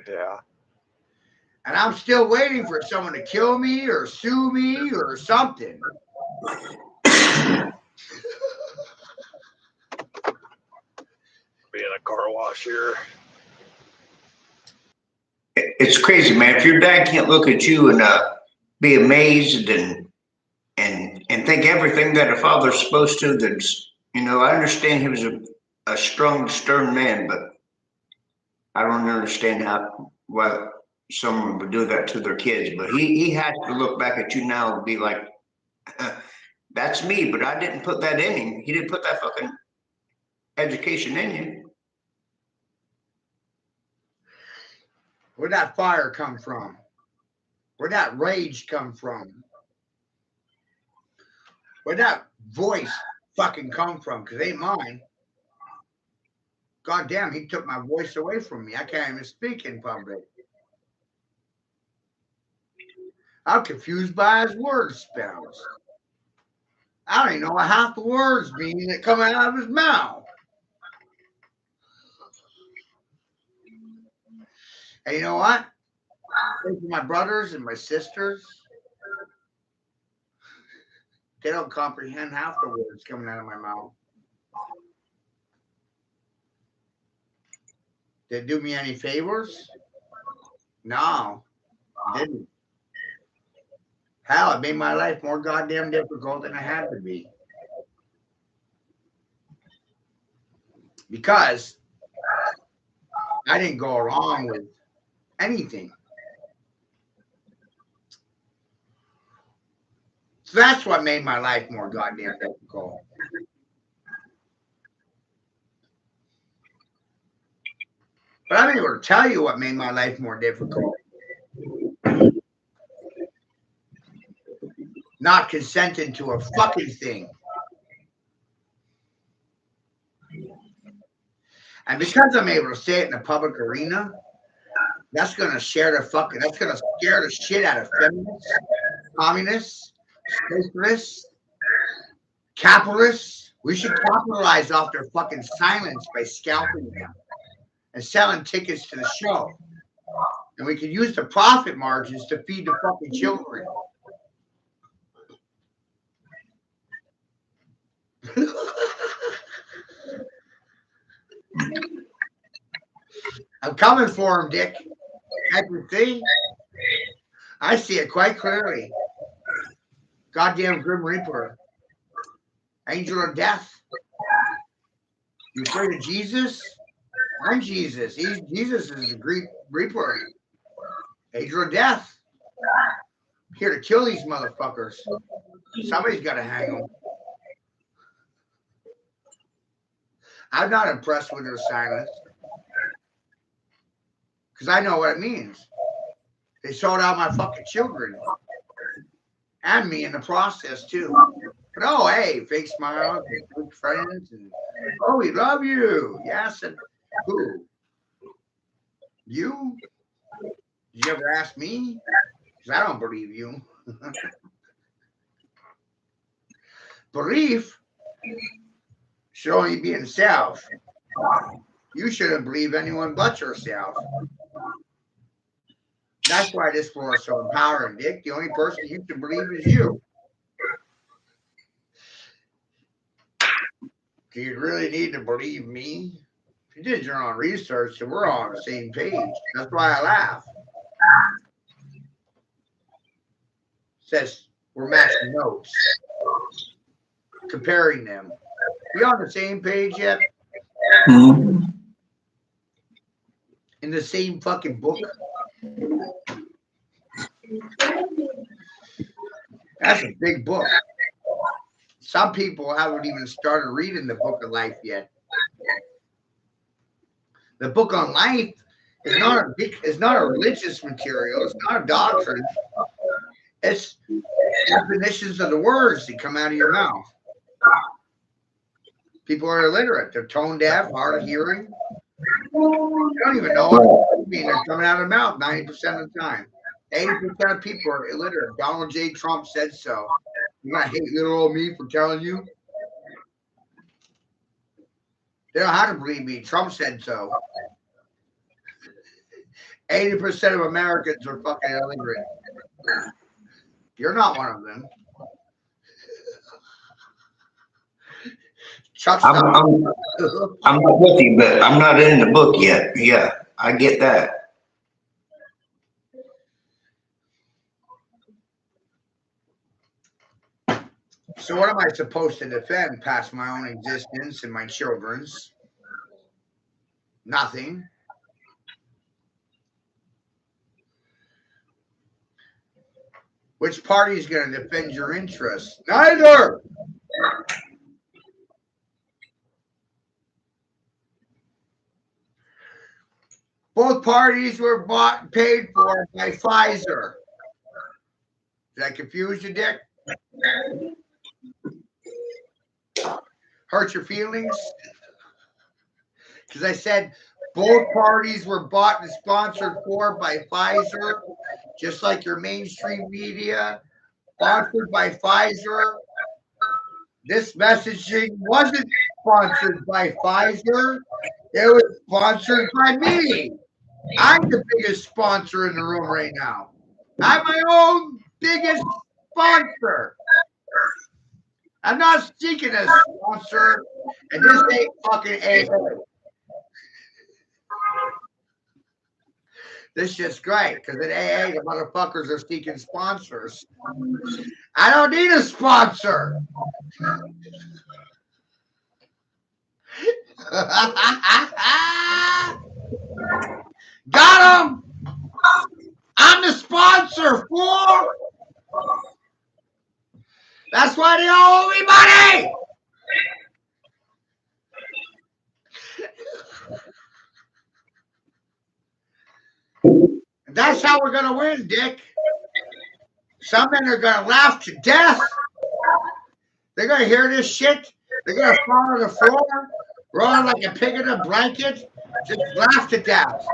Yeah. And I'm still waiting for someone to kill me or sue me or something. Being a car wash here. It's crazy, man. If your dad can't look at you and be amazed and think everything that a father's supposed to, that's, you know, I understand he was a strong, stern man, but I don't understand why someone would do that to their kids. But he has to look back at you now and be like, that's me, but I didn't put that in him. He didn't put that fucking education in you. Where'd that fire come from? Where'd that rage come from? Where'd that voice fucking come from? Because it ain't mine. God damn, he took my voice away from me. I can't even speak in public. I'm confused by his word spells. I don't even know what half the words mean that come out of his mouth. And you know what? For my brothers and my sisters, they don't comprehend half the words coming out of my mouth. Did it do me any favors? No, it didn't. Hell, it made my life more goddamn difficult than it had to be. Because I didn't go along with anything. So that's what made my life more goddamn difficult. But I'm able to tell you what made my life more difficult. Not consenting to a fucking thing. And because I'm able to say it in the public arena, that's gonna scare the shit out of feminists, communists, socialists, capitalists. We should capitalize off their fucking silence by scalping them and selling tickets to the show. And we could use the profit margins to feed the fucking children. I'm coming for him, Dick. I can see. I see it quite clearly. Goddamn Grim Reaper. Angel of Death. You afraid of Jesus? I'm Jesus. Jesus is the Greek Reaper. Angel of Death. Here to kill these motherfuckers. Somebody's got to hang them. I'm not impressed with their silence. Because I know what it means. They sold out my fucking children. And me in the process, too. But oh, hey, fake smiles and fake friends. And oh, we love you. Yes. And who? You? Did you ever ask me? Because I don't believe you. Belief should only be in self. You shouldn't believe anyone but yourself. That's why this floor is so empowering, Dick. The only person you should believe is you. Do you really need to believe me? If you did your own research, then we're all on the same page. That's why I laugh. Says we're matching notes, comparing them. We on the same page yet? Mm-hmm. In the same fucking book? That's a big book. Some people haven't even started reading the book of life yet. The book on life is not a religious material. It's not a doctrine. It's definitions of the words that come out of your mouth. People are illiterate. They're tone deaf, hard of hearing. They don't even know what I mean. They're coming out of their mouth 90% of the time. 80% of people are illiterate. Donald J. Trump said so. You gonna hate little old me for telling you? They don't have to believe me. Trump said so. 80% of Americans are fucking illiterate. You're not one of them. Chuck's I'm not with you, but I'm not in the book yet. Yeah, I get that. So what am I supposed to defend past my own existence and my children's? Nothing. Which party is going to defend your interests? Neither. Both parties were bought and paid for by Pfizer. Did I confuse you, Dick? Hurt your feelings? Because I said both parties were bought and sponsored for by Pfizer, just like your mainstream media, sponsored by Pfizer. This messaging wasn't sponsored by Pfizer. It was sponsored by me. I'm the biggest sponsor in the room right now. I'm my own biggest sponsor. I'm not seeking a sponsor, and this ain't fucking AA. This shit's great, because in AA, the motherfuckers are seeking sponsors. I don't need a sponsor. Got him! I'm the sponsor, fool! That's why they all owe me money! That's how we're gonna win, Dick. Some men are gonna laugh to death. They're gonna hear this shit. They're gonna fall on the floor, roll like a pig in a blanket, just laugh to death.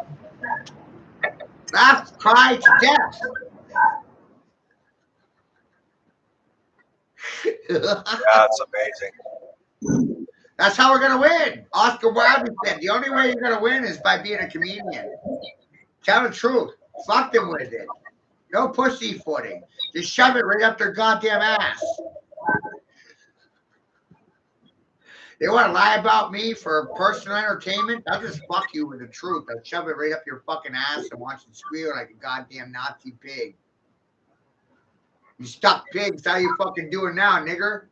Laugh, cry to death. That's amazing. That's how we're gonna win. Oscar Wilde said the only way you're gonna win is by being a comedian. Tell the truth. Fuck them with it. No pussyfooting. Just shove it right up their goddamn ass. They want to lie about me for personal entertainment? I'll just fuck you with the truth. I'll shove it right up your fucking ass and watch it squeal like a goddamn Nazi pig. You stuck pigs. How you fucking doing now, nigger?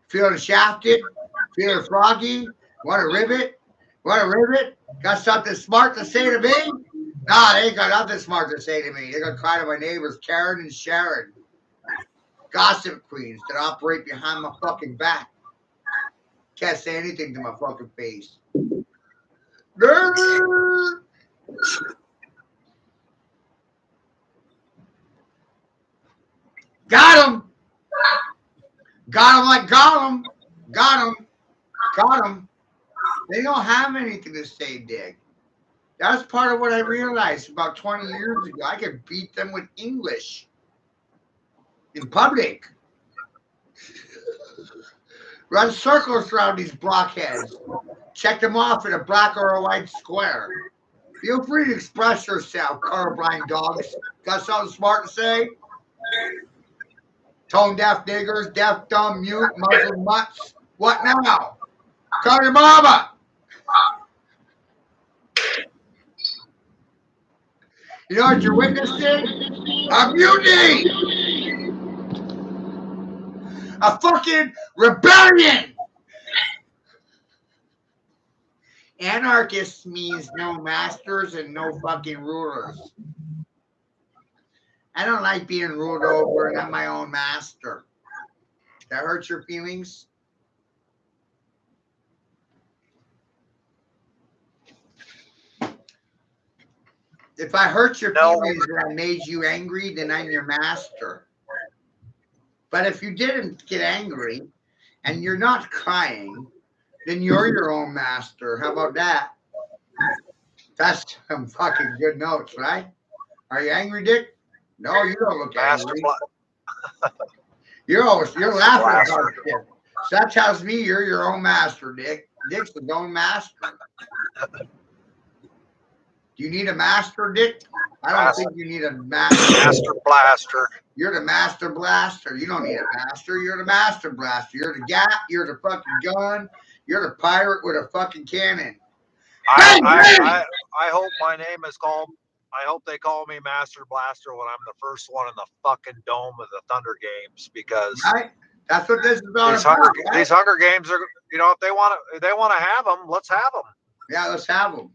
Feeling shafted? Feeling froggy? Want a ribbit? Want a ribbit? Got something smart to say to me? Nah, they ain't got nothing smart to say to me. They're gonna cry to my neighbors, Karen and Sharon. Gossip queens that operate behind my fucking back. Can't say anything to my fucking face. Got him. Got him like got him. Got him. Got him. They don't have anything to say, Dick. That's part of what I realized about 20 years ago. I could beat them with English in public. Run circles around these blockheads. Check them off in a black or a white square. Feel free to express yourself, colorblind dogs. Got something smart to say? Tone deaf niggers, deaf, dumb, mute, muzzled mutts. What now? Call your mama. You know what you're witnessing? A mutiny! A fucking rebellion! Anarchist means no masters and no fucking rulers. I don't like being ruled over and I'm my own master. That hurts your feelings? If I hurt your feelings and I made you angry, then I'm your master. But if you didn't get angry and you're not crying, then you're your own master. How about that? That's some fucking good notes, right? Are you angry, Dick? No, you don't look angry. You're laughing about shit. So that tells me you're your own master, Dick. Dick's his own master. Do you need a master, Dick? I don't think you need a master. Master blaster. You're the master blaster. You don't need a master. You're the master blaster. You're the gat. You're the fucking gun. You're the pirate with a fucking cannon. I hope my name is called. I hope they call me Master Blaster when I'm the first one in the fucking dome of the Thunder Games, because right? That's what this is all about. These Hunger Games are, you know, if they want to have them, let's have them. Yeah, let's have them.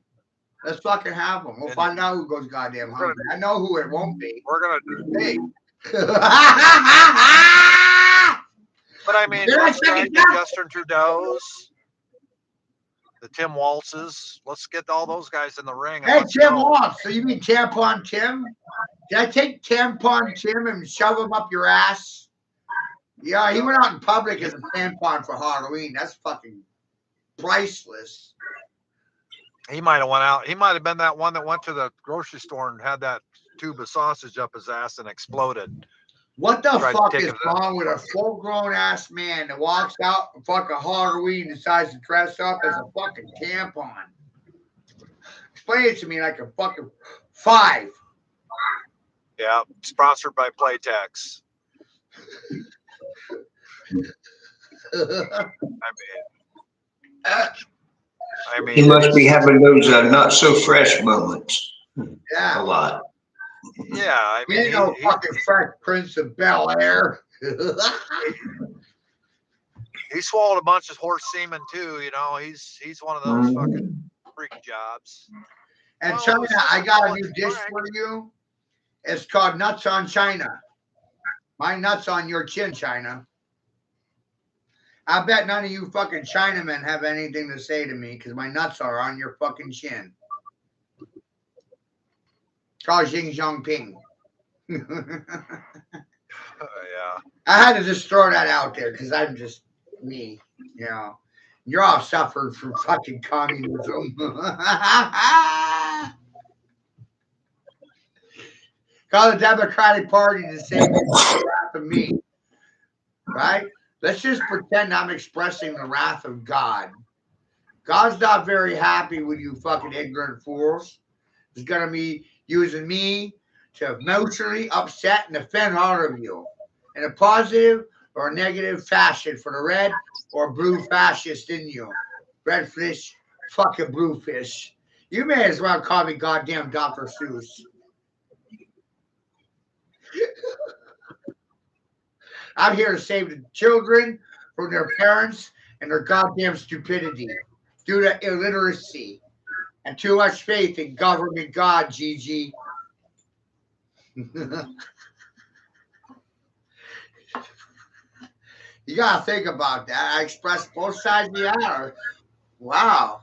Let's fucking have them. We'll find out who goes goddamn hungry. I know who it won't be. We're gonna do. Hey. But I mean, let's try to get Justin Trudeau's, the Tim Waltzes. Let's get all those guys in the ring. Hey, Tim Waltz. So you mean Tampon Tim? Did I take Tampon Tim and shove him up your ass? Yeah, he went out in public as a tampon for Halloween. That's fucking priceless. He might have went out. He might have been that one that went to the grocery store and had that tube of sausage up his ass and exploded. What the fuck is wrong with a full-grown ass man that walks out and fucking Halloween and decides to dress up as a fucking tampon? Explain it to me like a fucking 5. Yeah, sponsored by Playtex. I mean, he must be having those not so fresh moments. Yeah, a lot. Yeah, I mean, ain't no fucking Fresh Prince of Bel-Air. He swallowed a bunch of horse semen too. You know, he's one of those fucking freak jobs. And well, China, I got a new dish for you. It's called Nuts on China. My nuts on your chin, China. I bet none of you fucking Chinamen have anything to say to me because my nuts are on your fucking chin. Call Xi Jinping. Yeah. I had to just throw that out there because I'm just me, you know. You're all suffering from fucking communism. Call the Democratic Party to save the wrath of me. Right? Let's just pretend I'm expressing the wrath of God. God's not very happy with you fucking ignorant fools. He's going to be using me to emotionally upset and offend all of you in a positive or negative fashion for the red or blue fascist in you. Red fish, fucking blue fish. You may as well call me goddamn Dr. Seuss. I'm here to save the children from their parents and their goddamn stupidity due to illiteracy and too much faith in government God, Gigi. You gotta think about that. I expressed both sides of the matter. Wow.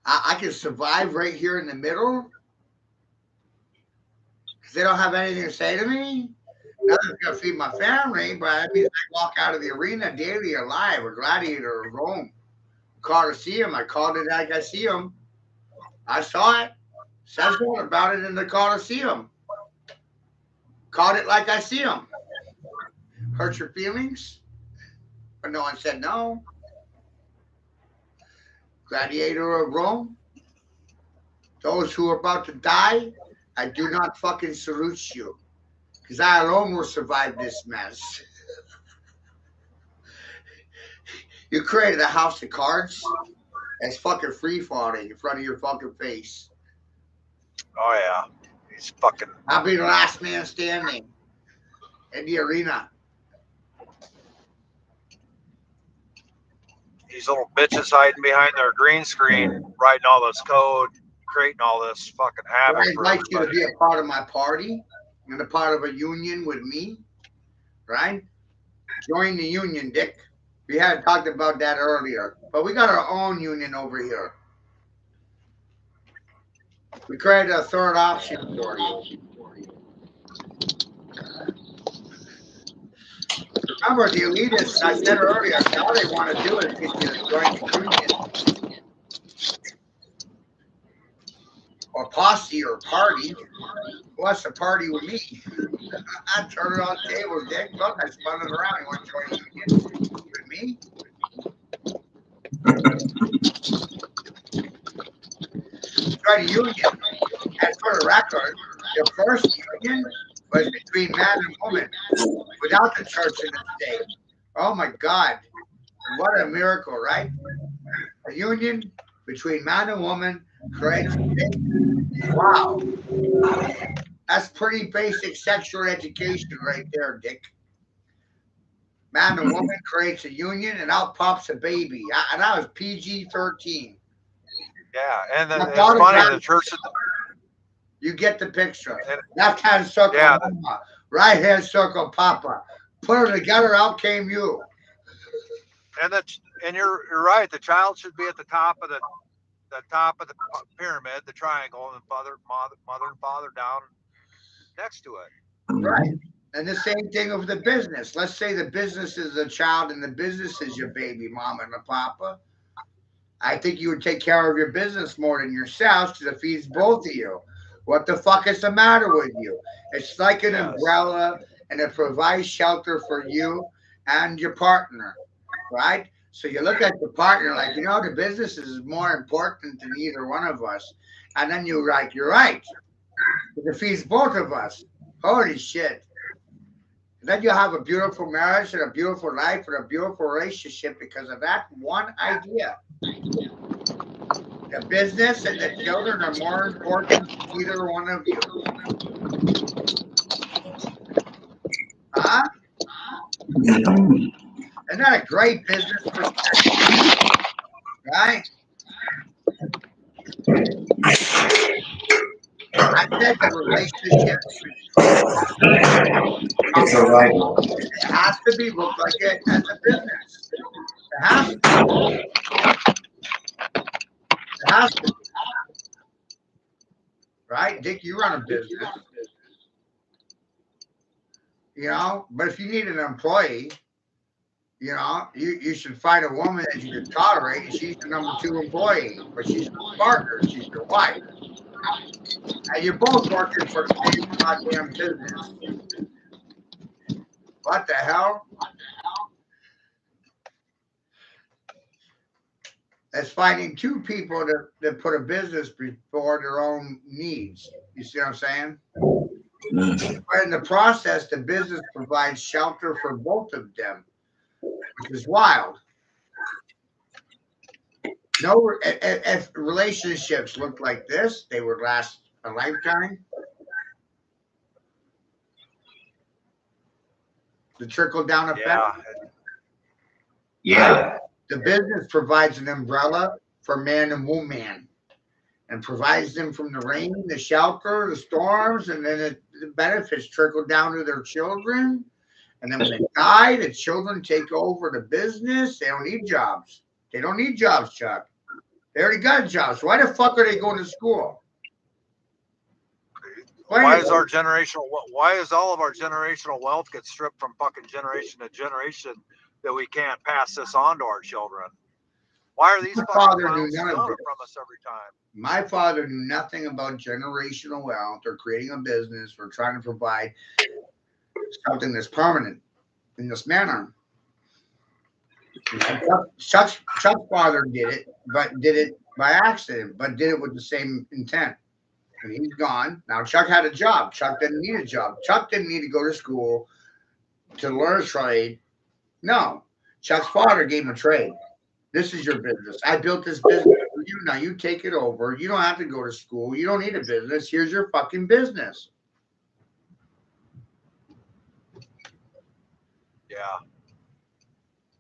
I can survive right here in the middle because they don't have anything to say to me. Nothing's gonna feed my family, but I mean, I walk out of the arena daily alive, a gladiator of Rome. Colosseum, I called it like I see them. I saw it. Says one about it in the Coliseum. Caught it like I see them. Hurt your feelings? But no one said no. Gladiator of Rome. Those who are about to die, I do not fucking salute you. Because I alone will survive this mess. You created a house of cards that's fucking free falling in front of your fucking face. Oh yeah, he's fucking. I'll be the last man standing in the arena. These little bitches hiding behind their green screen, writing all this code, creating all this fucking havoc. I invite you to be a part of my party and a part of a union with me, right? Join the union, Dick. We had talked about that earlier, but we got our own union over here. We created a third option for you. Remember, the elitists, I said earlier, all they want to do is get you to join the union. Or posse or party. Who wants to party with me? I turn it on the table, Dick. Look, I spun it around. You want to join the union with me? Join the union. And for the record, the first union was between man and woman, without the church and the state. Oh my God. What a miracle, right? A union between man and woman creates a state. Wow. That's pretty basic sexual education right there, Dick. Man and woman creates a union and out pops a baby. And that was PG-13. Yeah, and then it's funny, the church. You get the picture. Left hand circle, Yeah, mama. Right hand circle, papa. Put them together, out came you. And you're right. The child should be at the top of the pyramid, the triangle, and mother and father down next to it. Right. And the same thing with the business. Let's say the business is the child and the business is your baby mama and the papa. I think you would take care of your business more than yourself because it feeds both of you. What the fuck is the matter with you? It's like an umbrella and it provides shelter for you and your partner, right? So you look at the partner like, the business is more important than either one of us. And then you're right. It feeds both of us. Holy shit. And then you have a beautiful marriage and a beautiful life and a beautiful relationship because of that one idea. The business and the children are more important than either one of you. Huh? Isn't that a great business perspective? Right? I said the relationship it has to be looked like it as a business. It has to. It has to. Right? Dick, you run a business. But if you need an employee, you should find a woman that you can tolerate, and she's the number 2 employee, but she's your partner, she's your wife. And you're both working for the same goddamn business. What the hell? That's finding 2 people that put a business before their own needs. You see what I'm saying? But in the process, the business provides shelter for both of them, which is wild. If relationships looked like this, they would last a lifetime. The trickle down effect. Yeah. The business provides an umbrella for man and woman and provides them from the rain, the shelter, the storms, and then the benefits trickle down to their children. And then when they die, the children take over the business. They don't need jobs. They don't need jobs, Chuck. They already got jobs. Why the fuck are they going to school? Why is all of our generational wealth get stripped from fucking generation to generation that we can't pass this on to our children? Why are these My fucking father knew clowns none of stealing it this. from us every time? My father knew nothing about generational wealth or creating a business or trying to provide something that's permanent in this manner. Chuck's father did it, but did it by accident, but did it with the same intent. And he's gone. Now Chuck had a job. Chuck didn't need a job. Chuck didn't need to go to school to learn a trade. No. Chuck's father gave him a trade. This is your business. I built this business for you. Now you take it over. You don't have to go to school. You don't need a business. Here's your fucking business. Yeah.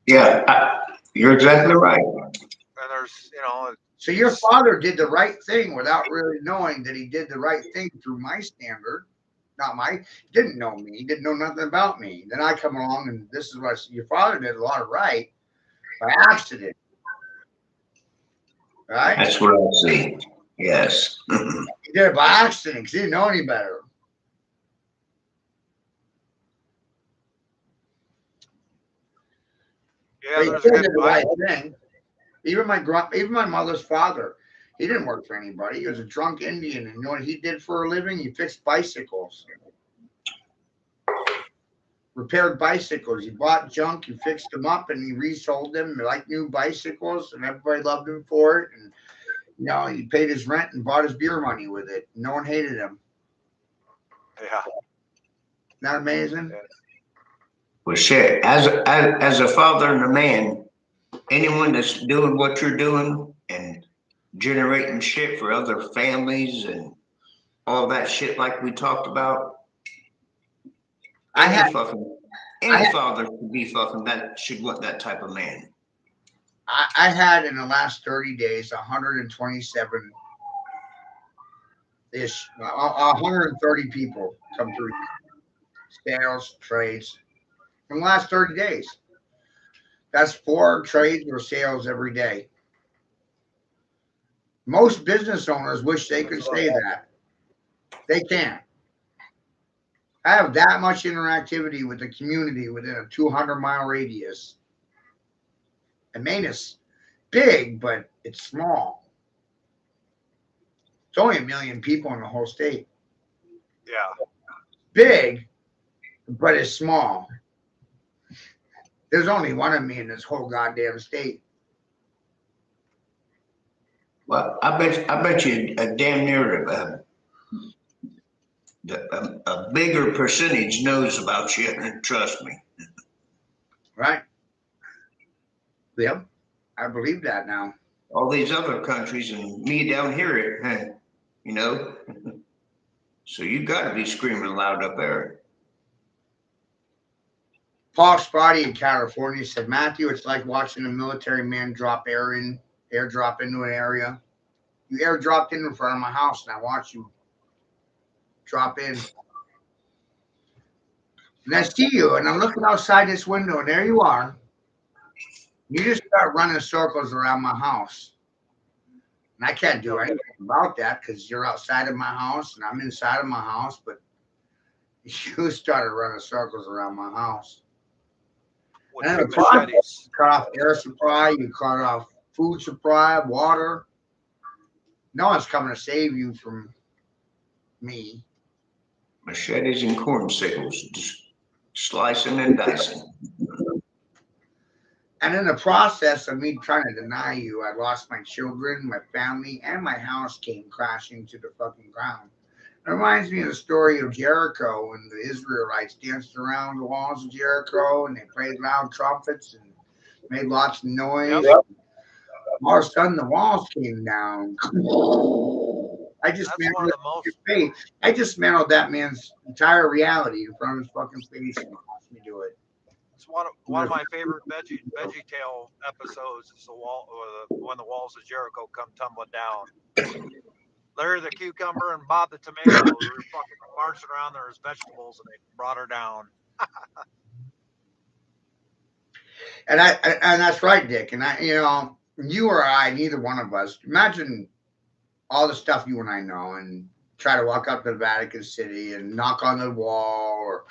Yeah, you're exactly right. And there's, you know, So your father did the right thing without really knowing that he did the right thing through my standard. Not my, didn't know me. He didn't know nothing about me. Then I come along and this is what I see. Your father did a lot of right by accident. Right? That's what I see. Yes. He did it by accident because he didn't know any better. yeah, He there's a did good the right thing. Even my mother's father, he didn't work for anybody. He was a drunk Indian, and you know what he did for a living? He fixed bicycles, repaired bicycles. He bought junk, he fixed them up, and he resold them like new bicycles, and everybody loved him for it. And you know, he paid his rent and bought his beer money with it. No one hated him. Yeah. Not amazing? Well, shit. As a father and a man, anyone that's doing what you're doing and generating shit for other families and all that shit, like we talked about, any father should be fucking that. Should want that type of man. I had in the last 30 days 127 ish, 130 people come through sales, trades in the last 30 days. That's 4 trades or sales every day. Most business owners wish they could say that. They can't. I have that much interactivity with the community within a 200-mile radius. And Maine is big, but it's small. It's only 1 million people in the whole state. Yeah. Big, but it's small. There's only one of me in this whole goddamn state. Well, I bet you a damn near a bigger percentage knows about you. Trust me. Right? Yep. I believe that now. All these other countries and me down here, you know. So you got to be screaming loud up there. Paul Spotty in California said, Matthew, it's like watching a military man airdrop into an area. You airdropped in front of my house, and I watch you drop in. And I see you, and I'm looking outside this window, and there you are. You just start running circles around my house. And I can't do anything about that because you're outside of my house, and I'm inside of my house, but you started running circles around my house. With And two machetes. You cut off air supply, you cut off food supply, water. No one's coming to save you from me. Machetes and corn sickles, just slicing and dicing. And in the process of me trying to deny you, I lost my children, my family, and my house came crashing to the fucking ground. It reminds me of the story of Jericho when the Israelites danced around the walls of Jericho and they played loud trumpets and made lots of noise. Yep. All of a sudden, the walls came down. I dismantled that man's entire reality in front of his fucking face and watched me do it. It's one of my favorite Veggie Tale episodes is when the walls of Jericho come tumbling down. Larry the cucumber and Bob the tomato were fucking marching around there as vegetables, and they brought her down. And that's right, Dick. And you or I, neither one of us, imagine all the stuff you and I know, and try to walk up to Vatican City and knock on the wall, or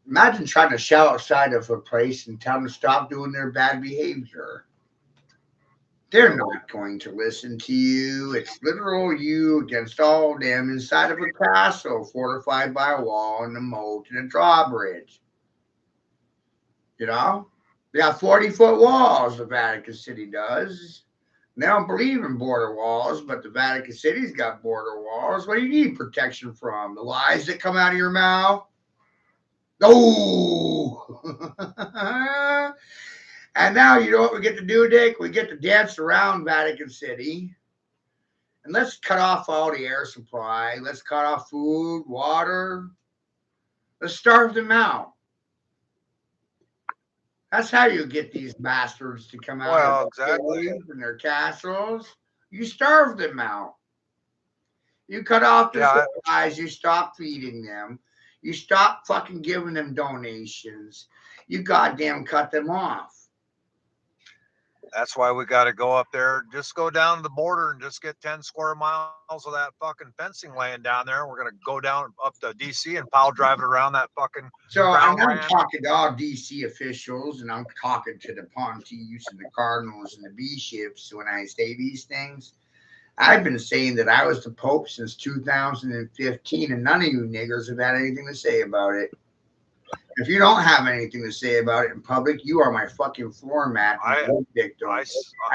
imagine trying to shout outside of a place and tell them to stop doing their bad behavior. They're not going to listen to you. It's literal you against all of them inside of a castle fortified by a wall and a moat and a drawbridge. You know? They got 40-foot walls, the Vatican City does. They don't believe in border walls, but the Vatican City's got border walls. What do you need protection from? The lies that come out of your mouth? Oh! And now you know what we get to do, Dick? We get to dance around Vatican City. And let's cut off all the air supply. Let's cut off food, water. Let's starve them out. That's how you get these bastards to come out Well, of their exactly. caves and their castles. You starve them out. You cut off their Yeah, supplies. You stop feeding them. You stop fucking giving them donations. You goddamn cut them off. that's why we got to go up there. Just go down to the border and just get 10 square miles of that fucking fencing laying down there. We're going to go down up to DC and pile drive it around that fucking So ground I'm land. talking to all DC officials, and I'm talking to the Pontius and the Cardinals and the bishops when I say these things. I've been saying that I was the Pope since 2015, and none of you niggers have had anything to say about it. If you don't have anything to say about it in public, you are my fucking floor mat victim. I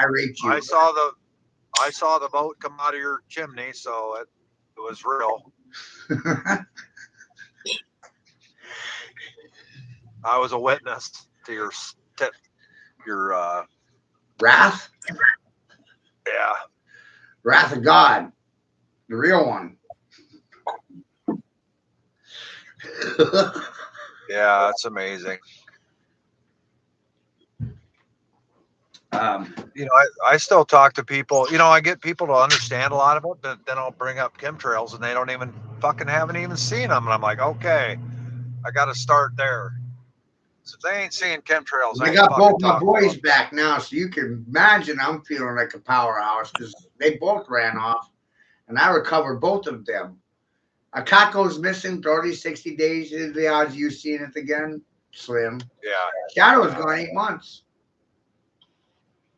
rate you. I saw the boat come out of your chimney, so it was real. I was a witness to your wrath. Yeah, wrath of God, the real one. Yeah, it's amazing. You know, I still talk to people. You know, I get people to understand a lot of it, but then I'll bring up chemtrails and they don't even haven't even seen them, and I'm like, okay, I got to start there. So if they ain't seeing chemtrails, I got both my boys back now, so you can imagine I'm feeling like a powerhouse because they both ran off, and I recovered both of them. A Caco's missing 30, 60 days. Is the odds you seeing it again? Slim. Yeah. Shadow's gone 8 months.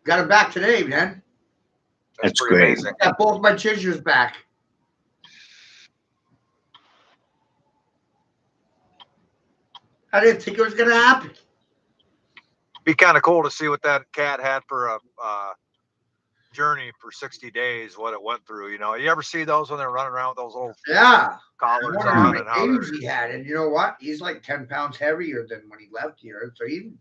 Got him back today, man. That's great. Amazing. Got both my children back. I didn't think it was going to happen. Be kind of cool to see what that cat had for a journey for 60 days, what it went through. You know, you ever see those when they're running around with those little collars on? And how he had, and you know what? He's like 10 pounds heavier than when he left here. So he's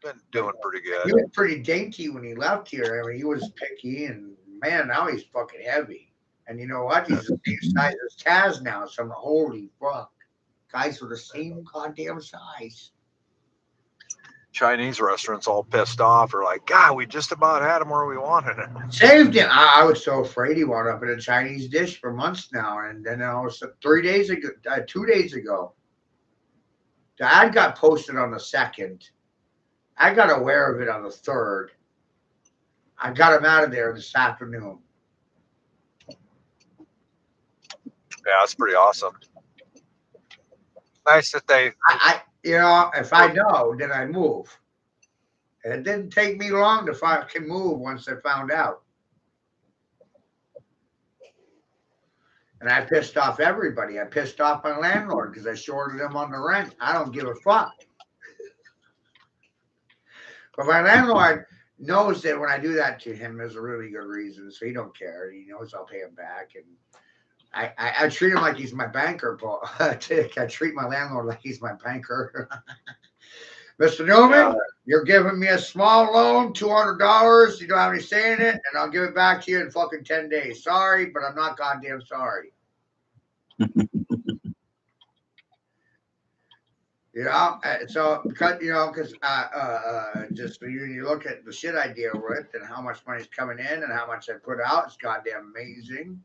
been doing pretty good. He was pretty dainty when he left here. I mean, he was picky, and man, now he's fucking heavy. And you know what? He's the same size as Taz now. So I'm like, holy fuck. Guys are the same goddamn size. Chinese restaurants all pissed off are like, God, we just about had him where we wanted it. Saved him. I was so afraid he wound up in a Chinese dish for months now. And then I was 2 days ago, the ad got posted on the 2nd. I got aware of it on the 3rd. I got him out of there this afternoon. Yeah, that's pretty awesome. Nice that they. You know, if I know, then I move. And it didn't take me long to fucking move once I found out. And I pissed off everybody. I pissed off my landlord because I shorted him on the rent. I don't give a fuck. But my landlord knows that when I do that to him, there's a really good reason. So he don't care. He knows I'll pay him back. And I treat him like he's my banker, Paul. I treat my landlord like he's my banker. Mr. Newman, you're giving me a small loan, $200. You don't have any say in it, and I'll give it back to you in fucking 10 days. Sorry, but I'm not goddamn sorry. You know, so because just when you look at the shit I deal with and how much money's coming in and how much I put out, it's goddamn amazing.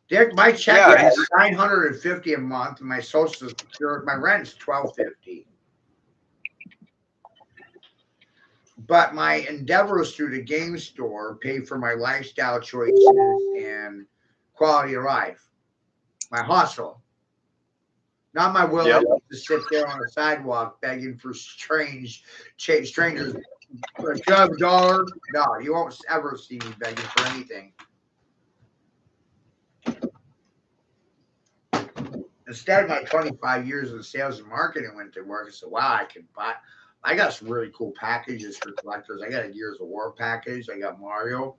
Dick, my check is $950 a month, and my social security, my rent's $1,250. But my endeavors through the game store pay for my lifestyle choices and quality of life. My hustle. Not my willingness to sit there on a sidewalk begging for strangers for a $12. No, you won't ever see me begging for anything. Instead of my 25 years in sales and marketing went to work, I said, wow, I got some really cool packages for collectors. I got a Gears of War package. I got Mario.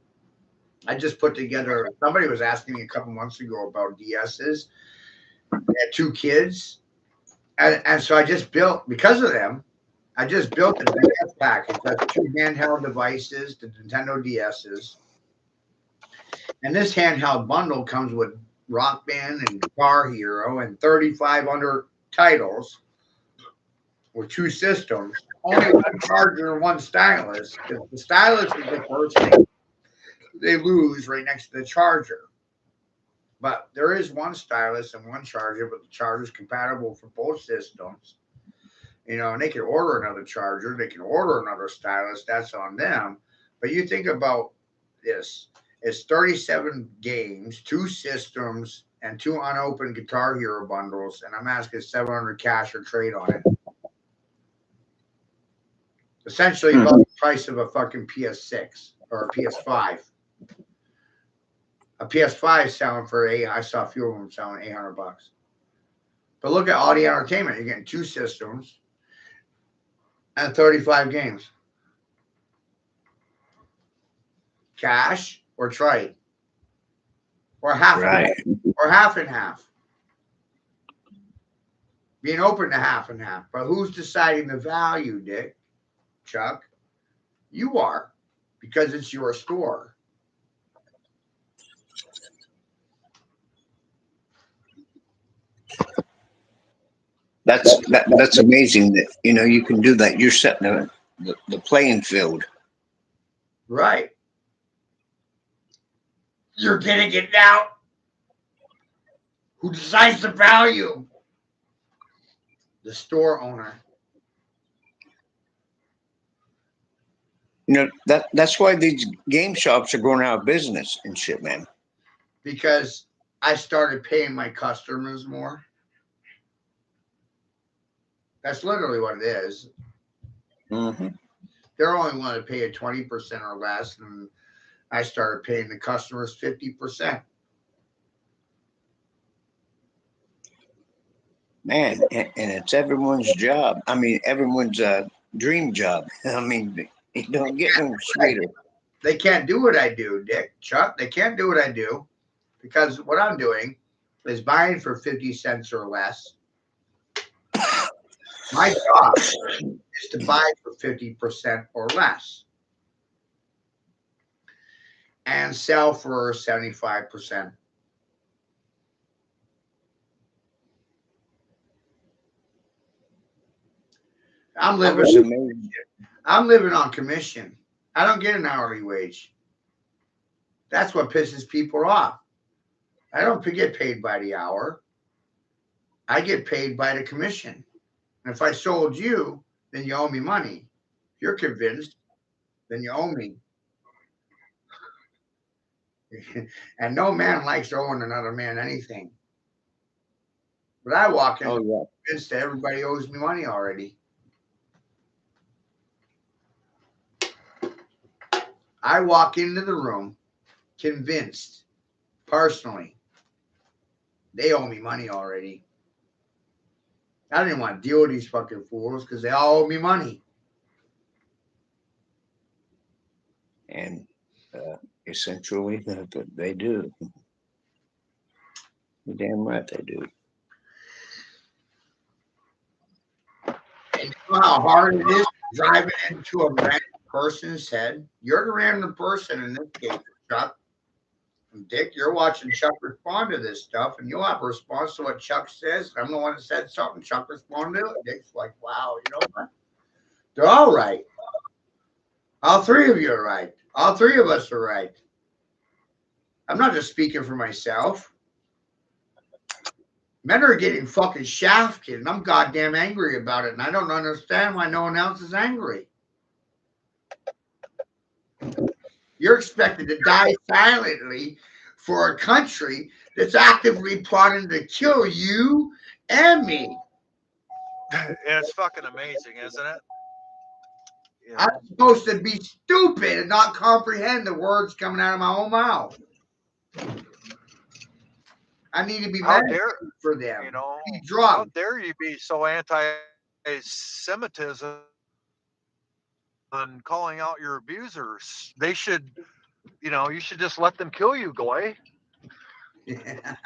I just put together, somebody was asking me a couple months ago about DSs. I had 2 kids. And so I just built, because of them, I just built a DS package. That's 2 handheld devices, the Nintendo DSs. And this handheld bundle comes with Rock Band and Guitar Hero and 3,500 titles with 2 systems, only 1 charger and 1 stylus. The stylus is the first thing they lose right next to the charger. But there is 1 stylus and 1 charger, but the charger is compatible for both systems. You know, and they can order another charger, they can order another stylus, that's on them. But you think about this. It's 37 games, 2 systems, and 2 unopened Guitar Hero bundles, and I'm asking $700 cash or trade on it. Essentially about the price of a fucking PS6 or a PS5. A PS5 selling for I saw a few of them selling $800. But look at all the entertainment. You're getting 2 systems and 35 games. Cash or trade. Or half or half and half. Being open to half and half. But who's deciding the value, Dick? Chuck? You are. Because it's your store. That's amazing that you can do that. You're setting the playing field. Right. You're getting it now. Who decides the value? The store owner. That's why these game shops are going out of business and shit, man. Because I started paying my customers more. That's literally what it is. Mm-hmm. They're only willing to pay a 20% or less, and I started paying the customers 50%. Man, and it's everyone's job. I mean, everyone's dream job. I mean, you don't get no sweeter. They can't do what I do, Dick, Chuck. They can't do what I do because what I'm doing is buying for 50 cents or less. My job is to buy for 50% or less and sell for 75%. I'm living on commission. I don't get an hourly wage. That's what pisses people off. I don't get paid by the hour. I get paid by the commission. And if I sold you, then you owe me money. If you're convinced, then you owe me. And no man likes owing another man anything. But I walk in convinced that everybody owes me money already. I walk into the room convinced, personally, they owe me money already. I didn't want to deal with these fucking fools because they all owe me money. And essentially, they do. You're damn right they do. And you know how hard it is driving into a random person's head? You're the random person in this case, Chuck. And Dick, you're watching Chuck respond to this stuff, and you'll have a response to what Chuck says. I'm the one that said something. Chuck responded to it. Dick's like, wow, you know what? They're all right. All 3 of you are right. All 3 of us are right. I'm not just speaking for myself. Men are getting fucking shafted, and I'm goddamn angry about it, and I don't understand why no one else is angry. You're expected to die silently for a country that's actively plotting to kill you and me. And it's fucking amazing, isn't it? You know, I'm supposed to be stupid and not comprehend the words coming out of my own mouth. I need to be how medicated dare for them. you know? Be How drugged. dare you be so anti-Semitism on calling out your abusers? They should, you should just let them kill you, Goy. It's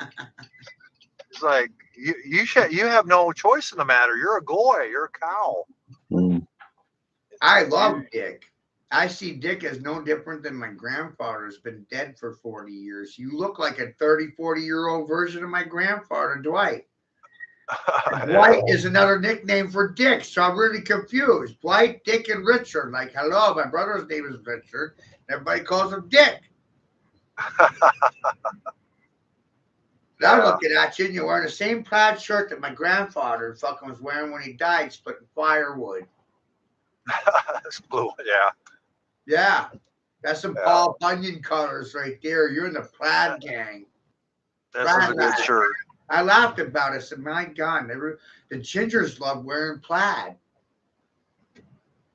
like you have no choice in the matter. You're a Goy. You're a cow. Mm. I love Dick. I see Dick as no different than my grandfather who's been dead for 40 years. You look like a 30, 40-year-old version of my grandfather, Dwight. Dwight is another nickname for Dick, so I'm really confused. Dwight, Dick, and Richard. Like, hello, my brother's name is Richard. Everybody calls him Dick. I'm looking at you, and you're wearing the same plaid shirt that my grandfather fucking was wearing when he died, splitting firewood. It's blue, yeah. Yeah, that's some Yeah. Paul Bunyan colors right there. You're in the plaid gang. This is a good shirt. I laughed about it. I said, my God, the gingers love wearing plaid.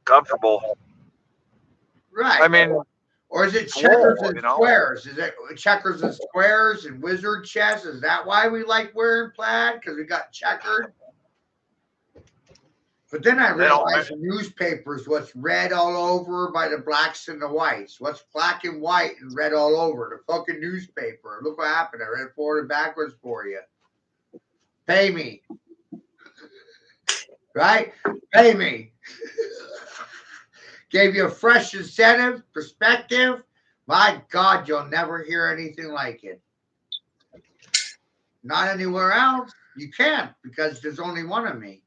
Comfortable. Right. I mean, or is it checkers wool, and squares? Is it checkers and squares and wizard chess? Is that why we like wearing plaid? Because we got checkered? But then I realized the newspapers, what's red all over by the blacks and the whites. What's black and white and red all over? The fucking newspaper. Look what happened. I read forward and backwards for you. Pay me. Right? Pay me. Gave you a fresh incentive, perspective. My God, you'll never hear anything like it. Not anywhere else. You can't because there's only one of me.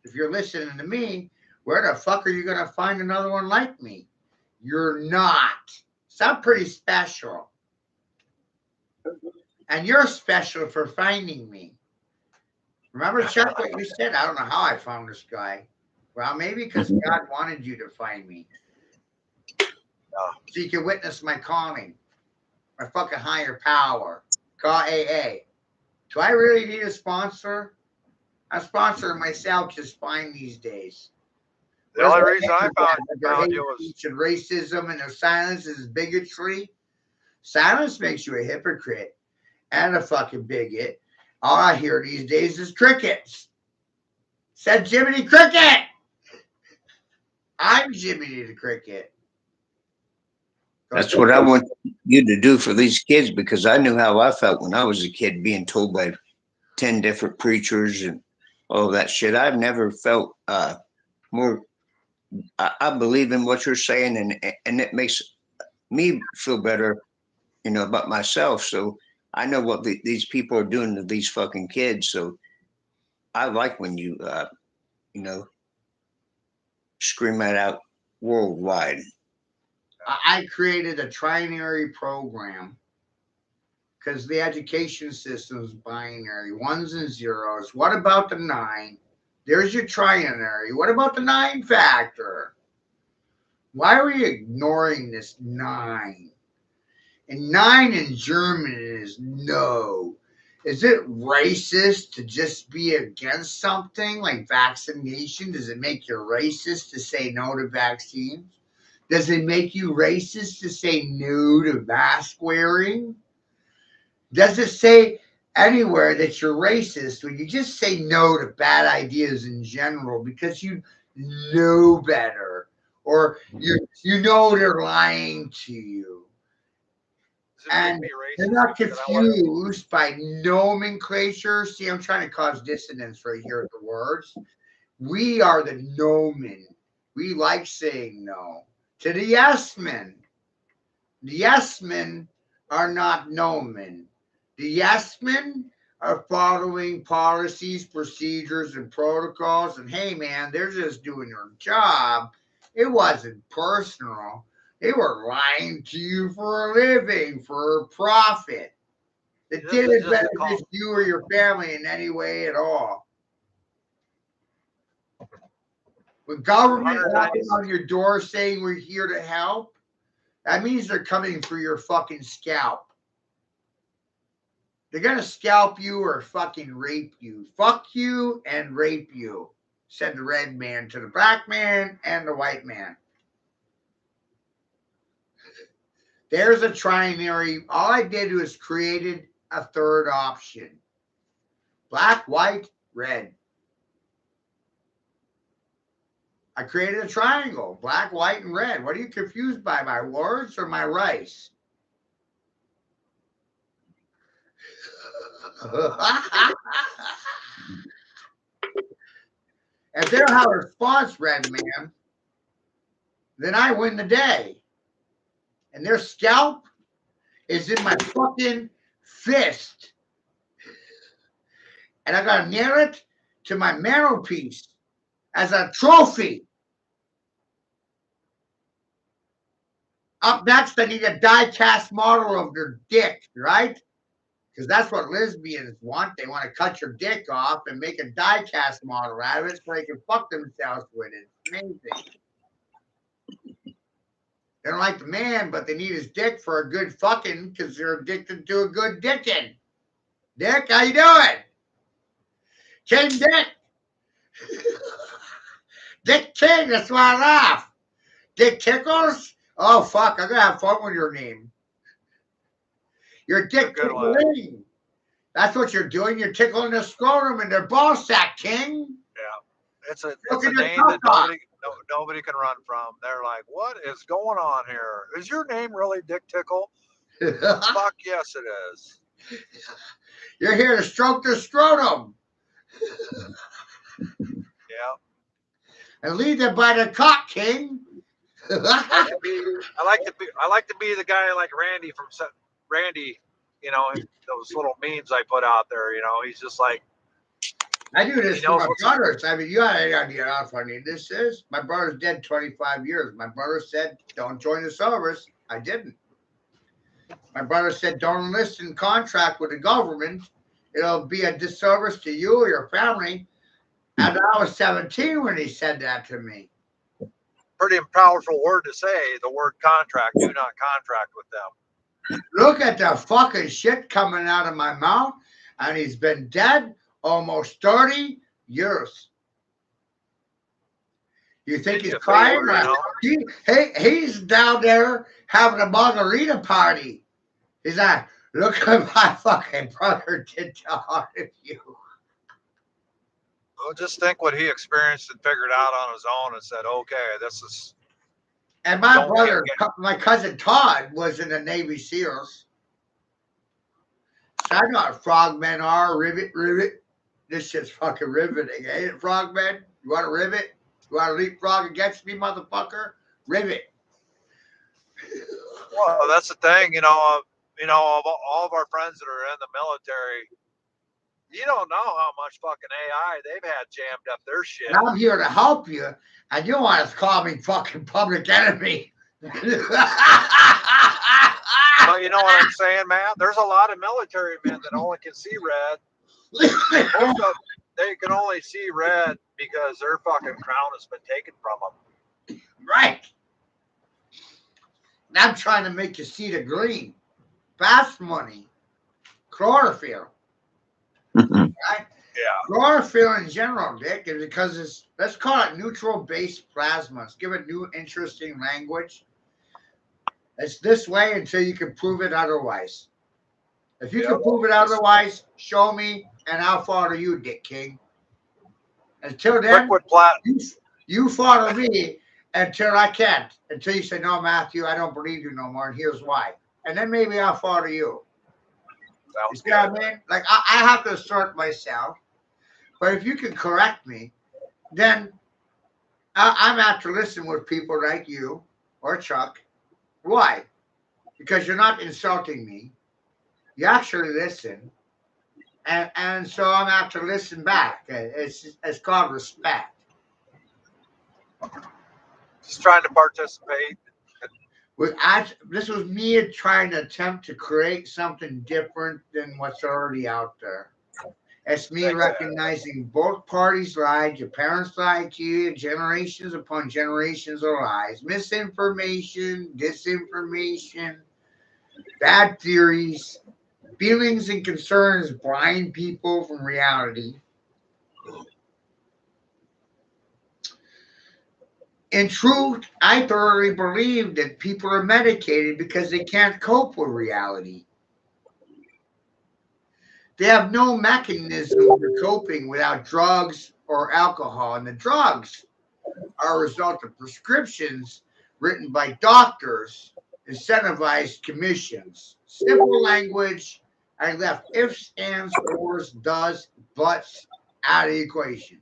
If you're listening to me, where the fuck are you going to find another one like me? You're not. So I'm pretty special. And you're special for finding me. Remember, Chuck, what you said? I don't know how I found this guy. Well, maybe because God wanted you to find me. So you can witness my calling. My fucking higher power. Call AA. Do I really need a sponsor? I'm sponsoring myself just fine these days. The only reason I found you was speech and racism, and their silence is bigotry. Silence makes you a hypocrite and a fucking bigot. All I hear these days is crickets. Said Jiminy Cricket. I'm Jiminy the Cricket. That's what I want you to do for these kids, because I knew how I felt when I was a kid, being told by 10 different preachers and all that shit. I've never felt more. I believe in what you're saying, and it makes me feel better, about myself. So I know what these people are doing to these fucking kids. So I like when you, scream that out worldwide. I created a trinary program because the education system is binary, ones and zeros. What about the 9? There's your trinary. What about the 9 factor? Why are we ignoring this 9? And 9 in German is no. Is it racist to just be against something like vaccination? Does it make you racist to say no to vaccines? Does it make you racist to say no to mask wearing? Does it say anywhere that you're racist when you just say no to bad ideas in general because you know better, or you know they're lying to you? And they're not confused by nomenclature. See, I'm trying to cause dissonance right here at the words. We are the nomen. We like saying no to the yes men. The yes men are not nomen. The yes men are following policies, procedures, and protocols. And hey, man, they're just doing their job. It wasn't personal. They were lying to you for a living, for a profit. It didn't benefit you or your family in any way at all. When government knocking on your door saying we're here to help, that means they're coming for your fucking scalp. They're going to scalp you or fucking rape you. Fuck you and rape you, said the red man to the black man and the white man. There's a trinary. All I did was created a third option. Black, white, red. I created a triangle. Black, white, and red. What are you confused by? My words or my rice? If they don't have a response, red man, then I win the day. And their scalp is in my fucking fist. And I gotta nail it to my mantelpiece as a trophy. Up next, I need a die-cast model of their dick, right? Because that's what lesbians want. They want to cut your dick off and make a die-cast model out of it so they can fuck themselves with it. It's amazing. They don't like the man, but they need his dick for a good fucking because they're addicted to a good dicking. Dick, how you doing? King Dick. Dick King, that's why I laugh. Dick Tickles? Oh, fuck, I'm going to have fun with your name. You're Dick Tickling. That's what you're doing. You're tickling their scrotum and their ball sack, King. Yeah. It's a name that nobody can run from. They're like, what is going on here? Is your name really Dick Tickle? Fuck yes, it is. You're here to stroke their scrotum. Yeah. And lead them by the cock, King. I like to be the guy like Randy from Randy, you know, those little memes I put out there, you know, he's just like, I do this for my brothers. I mean, you got any idea how funny this is? My brother's dead 25 years. My brother said, don't join the service. I didn't. My brother said, don't enlist in contract with the government. It'll be a disservice to you or your family. And I was 17 when he said that to me. Pretty powerful word to say, the word contract. Do not contract with them. Look at the fucking shit coming out of my mouth. And he's been dead almost 30 years. You think he's crying? He's down there having a margarita party. He's like, look at my fucking brother did to all of you. Well, just think what he experienced and figured out on his own and said, okay, this is. And my brother, my cousin Todd, was in the Navy SEALs. So I know what frogmen are. Rivet. This shit's fucking riveting, ain't it, frogmen? You want to rivet? You want to leapfrog against me, motherfucker? Rivet. Well, that's the thing, you know, of all of our friends that are in the military, you don't know how much fucking AI they've had jammed up their shit. And I'm here to help you, and you want to call me fucking public enemy. But you know what I'm saying, man? There's a lot of military men that only can see red. Most of them, they can only see red because their fucking crown has been taken from them. Right. And I'm trying to make you see the green. Fast money. Chlorophyll. Right? Yeah. Chlorophyll in general, Dick, is because it's, let's call it neutral-based plasma. Let's give it new interesting language. It's this way until you can prove it otherwise. If you can prove it otherwise, show me, and I'll follow you, Dick King. Until then, you follow me until I can't. Until you say, no, Matthew, I don't believe you no more, and here's why. And then maybe I'll follow you. You see what I mean? Like, I have to assert myself. But if you can correct me, then I'm apt to listen with people like you or Chuck. Why? Because you're not insulting me. You actually listen. And so I'm apt to listen back. It's called respect. Just trying to participate. This was me trying to attempt to create something different than what's already out there. It's me recognizing both parties lied. Your parents lied to you. Generations upon generations of lies. Misinformation, disinformation, bad theories. Feelings and concerns blind people from reality. In truth, I thoroughly believe that people are medicated because they can't cope with reality. They have no mechanism for coping without drugs or alcohol. And the drugs are a result of prescriptions written by doctors, incentivized commissions. Simple language. I left ifs, ands, ors, does, buts out of the equation.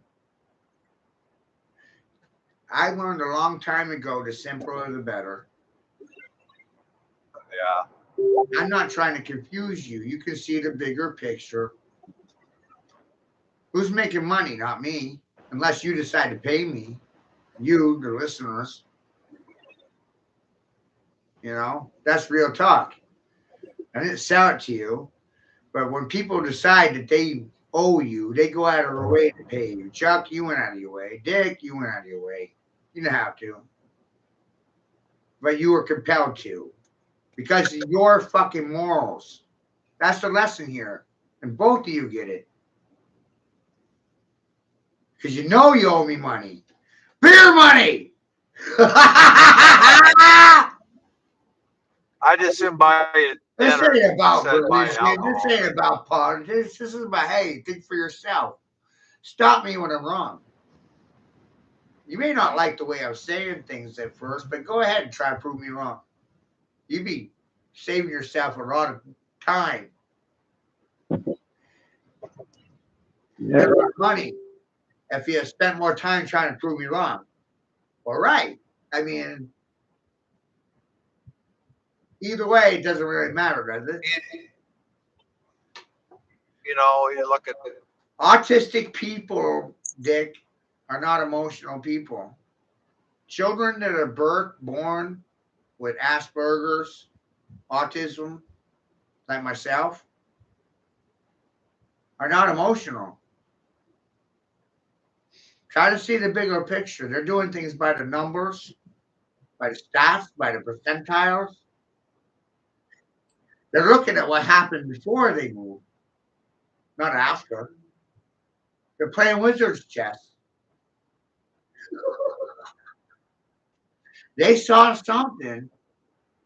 I learned a long time ago the simpler the better. Yeah. I'm not trying to confuse you. You can see the bigger picture. Who's making money? Not me. Unless you decide to pay me. You, the listeners. You know, that's real talk. I didn't sell it to you. But when people decide that they owe you, they go out of their way to pay you. Chuck, you went out of your way. Dick, you went out of your way. You didn't have to. But you were compelled to. Because of your fucking morals. That's the lesson here. And both of you get it. Because you know you owe me money. Beer money! I just didn't buy it. This ain't about Said buy religion. alcohol. This ain't about politics. This is about, hey, think for yourself. Stop me when I'm wrong. You may not like the way I'm saying things at first, but go ahead and try to prove me wrong. You'd be saving yourself a lot of time. Yeah. And a lot of money if you spent more time trying to prove me wrong. All right. I mean, either way, it doesn't really matter, does it? You know, you look at Autistic people, Dick, are not emotional people. Children that are born with Asperger's, autism, like myself, are not emotional. Try to see the bigger picture. They're doing things by the numbers, by the stats, by the percentiles. They're looking at what happened before they moved, not after. They're playing wizard's chess. They saw something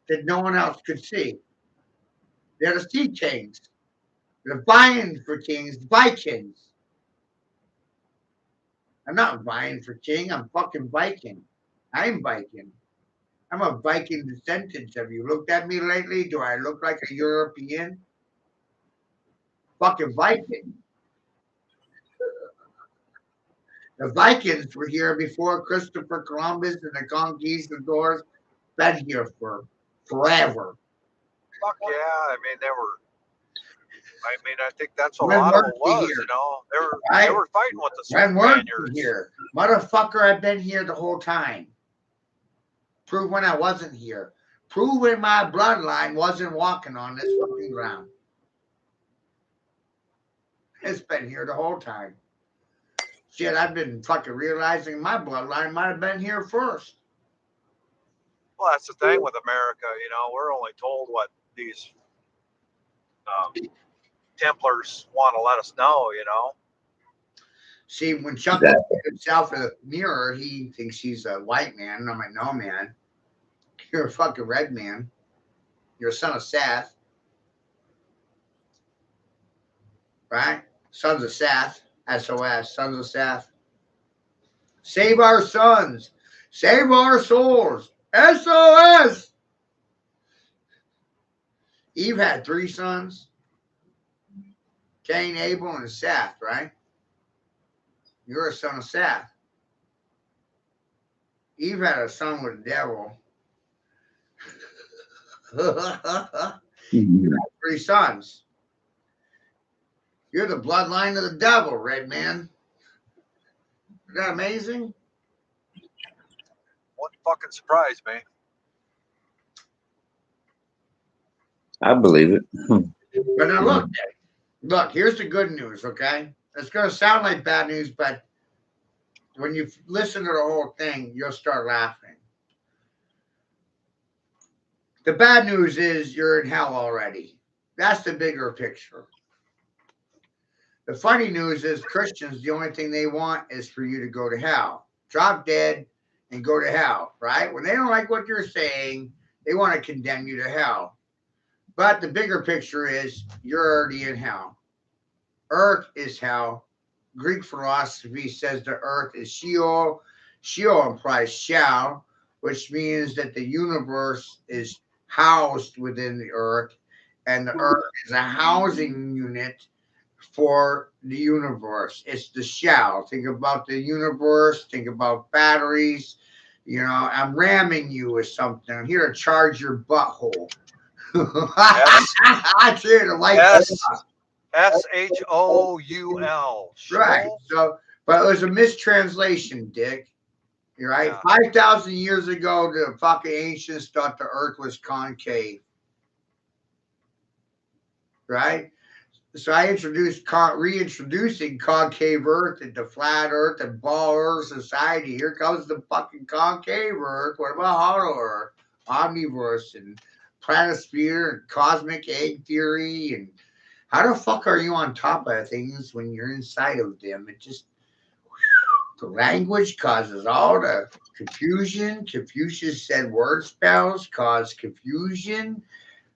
that no one else could see. They're the sea kings. They're vying for kings, Vikings. I'm not vying for king. I'm fucking Viking. I'm Viking. I'm a Viking descendant. Have you looked at me lately? Do I look like a European? Fucking Viking. The Vikings were here before Christopher Columbus and the conquistadors. Been here for forever. fuck yeah. I mean, I think that's a When lot of weren't it you was, here? you know. They Right? were fighting with the When weren't you Spaniards. here? Motherfucker, I've been here the whole time. Prove when I wasn't here. Prove when my bloodline wasn't walking on this fucking ground. It's been here the whole time. Shit, I've been fucking realizing my bloodline might have been here first. Well, that's the thing with America, you know. We're only told what these Templars want to let us know, you know. See, when Chuck looks at himself in the mirror, he thinks he's a white man. And I'm like, no, man. You're a fucking red man. You're a son of Seth. Right? Sons of Seth. SOS. Sons of Seth. Save our sons. Save our souls. SOS. Eve had 3 sons. Cain, Abel, and Seth, right? You're a son of Seth. Eve had a son with the devil. You had 3 sons. You're the bloodline of the devil, red man. Isn't that amazing? What fucking surprised me. I believe it. But now look, here's the good news, okay? It's going to sound like bad news, but when you listen to the whole thing, you'll start laughing. The bad news is you're in hell already. That's the bigger picture. The funny news is Christians, the only thing they want is for you to go to hell. Drop dead and go to hell, right? When they don't like what you're saying, they want to condemn you to hell. But the bigger picture is you're already in hell. Earth is hell. Greek philosophy says the earth is Sheol. Sheol implies shall, which means that the universe is housed within the earth, and the earth is a housing unit for the universe. It's the shell. Think about the universe. Think about batteries. You know, I'm ramming you with something. I'm here to charge your butthole. I see the light. SHOUL. Right. So, but it was a mistranslation, Dick. You're right. Yeah. 5,000 years ago, the fucking ancients thought the earth was concave. Right? So I reintroducing concave Earth into flat Earth and ball Earth society. Here comes the fucking concave Earth. What about hollow Earth, omniverse, and planisphere, and cosmic egg theory? And how the fuck are you on top of things when you're inside of them? It just the language causes all the confusion. Confucius said word spells cause confusion.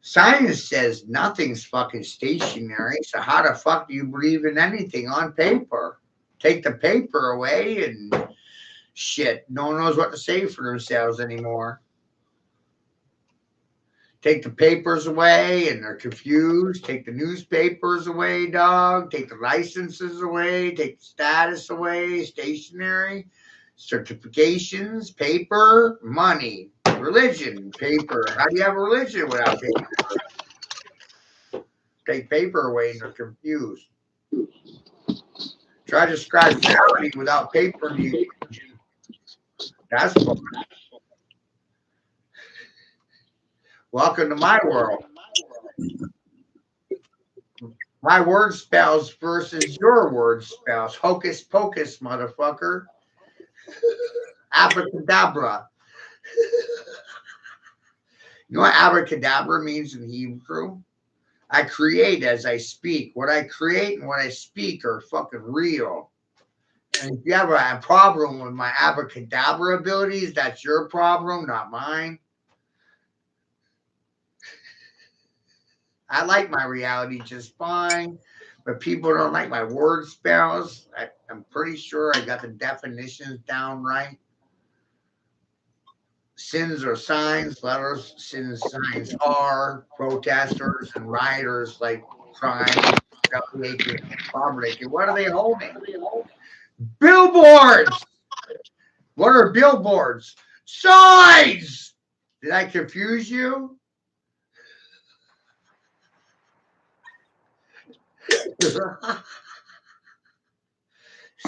Science says nothing's fucking stationary, so how the fuck do you believe in anything on paper? Take the paper away and shit, no one knows what to say for themselves anymore. Take the papers away and they're confused. Take the newspapers away, dog. Take the licenses away. Take the status away, stationary, certifications, paper, money. Religion, paper. How do you have a religion without paper? Take paper away and they're confused. Try to describe reality without paper. That's fun. Welcome to my world. My word spells versus your word spells. Hocus pocus, motherfucker. Abracadabra. You know what abracadabra means in Hebrew? I create as I speak. What I create and what I speak are fucking real. And if you have a problem with my abracadabra abilities, that's your problem, not mine. I like my reality just fine, but people don't like my word spells. I'm pretty sure I got the definitions down right. Sins are signs, letters, sins, signs are, protesters and rioters like crime, poverty. What are they holding? Billboards! What are billboards? Signs! Did I confuse you?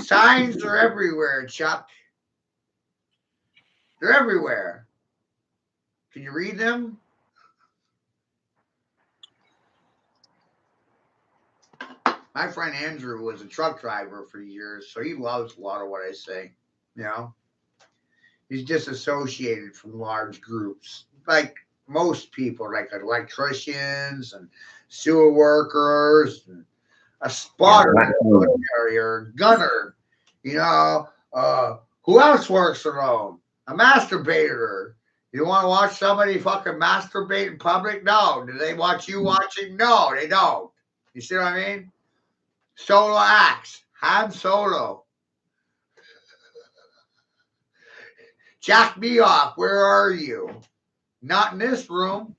Signs are everywhere, Chuck. They're everywhere. Can you read them? My friend Andrew was a truck driver for years, so he loves a lot of what I say. You know, he's disassociated from large groups, like most people, like electricians and sewer workers, and a spotter, carrier, gunner. You know, who else works alone? A masturbator. You want to watch somebody fucking masturbate in public? No. Do they watch you watching? No, they don't. You see what I mean? Solo acts. Han Solo. Jack me off. Where are you? Not in this room.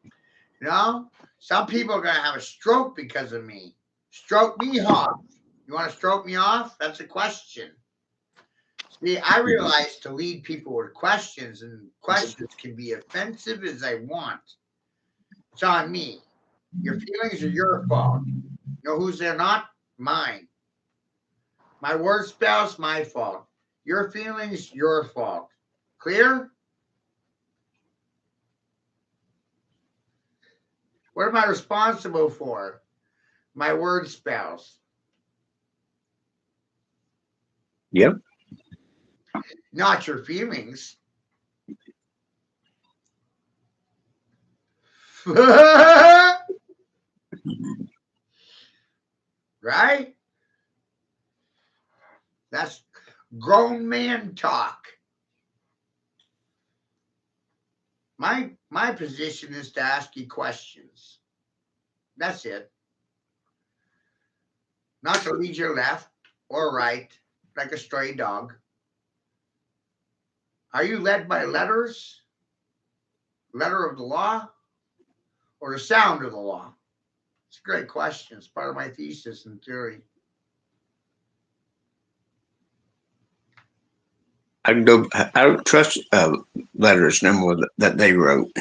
You know? Some people are going to have a stroke because of me. Stroke me off. You want to stroke me off? That's a question. See, I realize to lead people with questions, and questions can be offensive as I want. It's on me. Your feelings are your fault. You know whose they're not? Mine. My word spells, my fault. Your feelings, your fault. Clear? What am I responsible for? My word spells. Yep. Not your feelings. right? That's grown man talk. My position is to ask you questions. That's it. Not to lead you left or right like a stray dog. Are you led by letters, letter of the law, or the sound of the law? It's a great question. It's part of my thesis and theory. I don't trust letters no more that they wrote.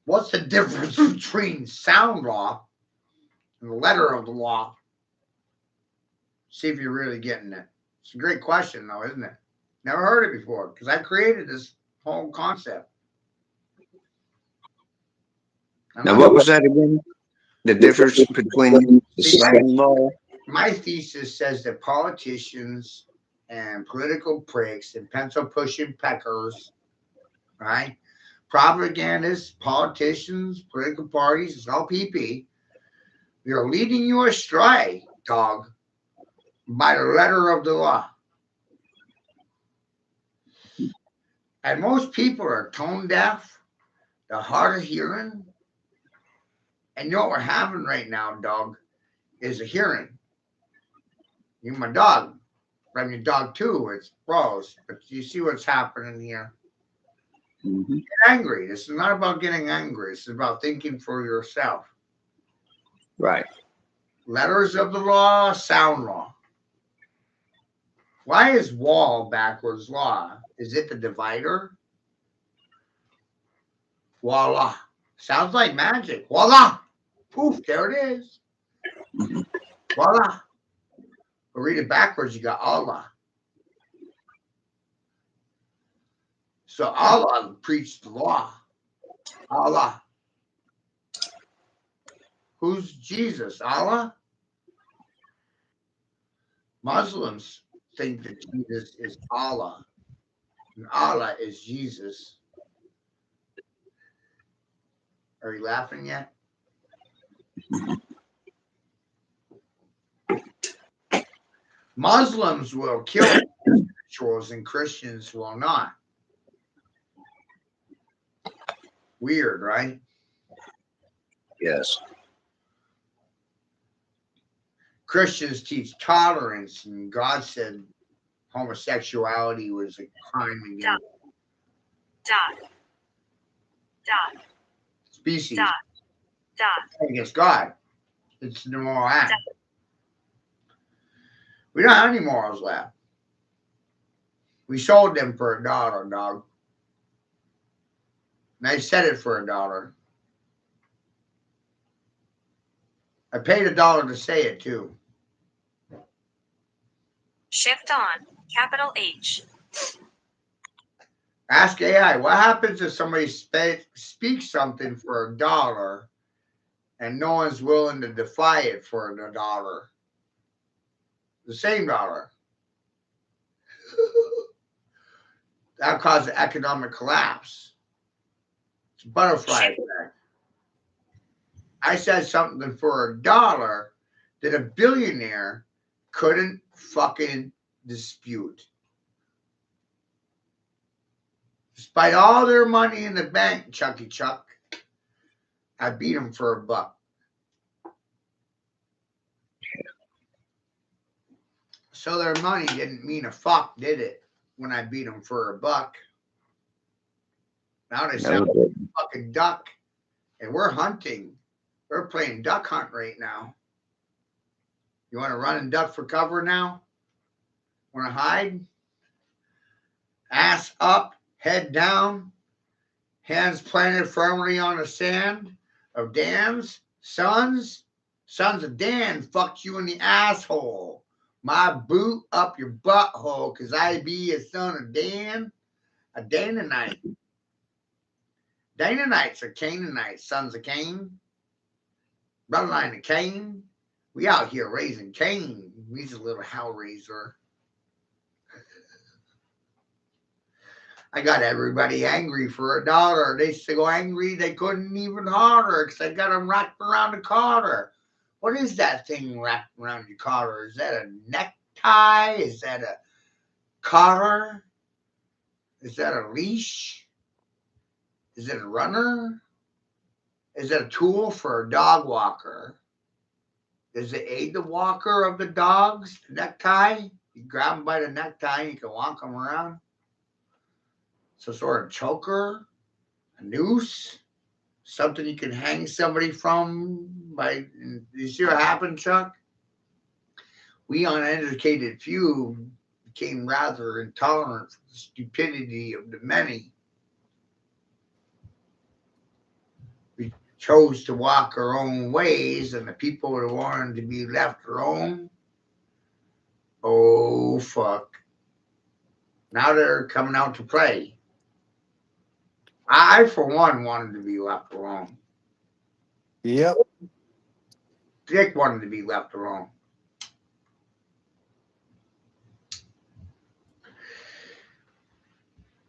What's the difference between sound law and the letter of the law? See if you're really getting it. It's a great question, though, isn't it? Never heard it before because I created this whole concept. Now, what was that again? The difference between the sound law? My thesis says that politicians and political pricks and pencil pushing peckers, right? Propagandists, politicians, political parties, it's all PP. They're leading you astray, dog, by the letter of the law. And most people are tone deaf, they're hard of hearing. And you know what we're having right now, dog, is a hearing. You're my dog. I'm your dog too. It's bros. But you see what's happening here. Mm-hmm. Get angry. This is not about getting angry. This is about thinking for yourself. Right. Letters of the law, sound law. Why is wall backwards law? Is it the divider? Voila. Sounds like magic. Voila. Poof, there it is. Mm-hmm. Voila. But read it backwards, you got Allah. So Allah preached the law. Allah. Who's Jesus? Allah? Muslims think that Jesus is Allah. And Allah is Jesus. Are you laughing yet? Muslims will kill homosexuals and Christians will not. Weird, right? Yes. Christians teach tolerance, and God said homosexuality was a crime against species, against God. It's an immoral act. We don't have any morals left. We sold them for $1, dog. And I said it for $1. I paid $1 to say it too. Shift on, capital H. Ask AI, what happens if somebody speaks something for $1 and no one's willing to defy it for $1? The same dollar. That caused an economic collapse. It's a butterfly effect. I said something for $1 that a billionaire couldn't fucking dispute. Despite all their money in the bank, Chucky Chuck, I beat them for $1. So their money didn't mean a fuck, did it? When I beat them for $1. Now they sell a fucking duck, and we're hunting. We're playing duck hunt right now. You want to run and duck for cover now? Want to hide? Ass up, head down, hands planted firmly on the sand of Dan's sons. Sons of Dan fucked you in the asshole. My boot up your butthole, because I be a son of Dan, a Dananite. Dananites are Canaanites, sons of Cain. Bloodline of Cain. We out here raising Cain. He's a little hellraiser. I got everybody angry for $1. They so angry they couldn't even holler because I got them wrapped around the collar. What is that thing wrapped around your collar? Is that a necktie? Is that a collar? Is that a leash? Is it a runner? Is it a tool for a dog walker? Does it aid the walker of the dogs? The necktie? You grab them by the necktie and you can walk them around. Some sort of choker, a noose, something you can hang somebody from. By you see what happened, Chuck? We uneducated few became rather intolerant for the stupidity of the many. We chose to walk our own ways, and the people that wanted to be left alone, oh fuck. Now they're coming out to play. I, for one, wanted to be left alone. Yep. Dick wanted to be left alone.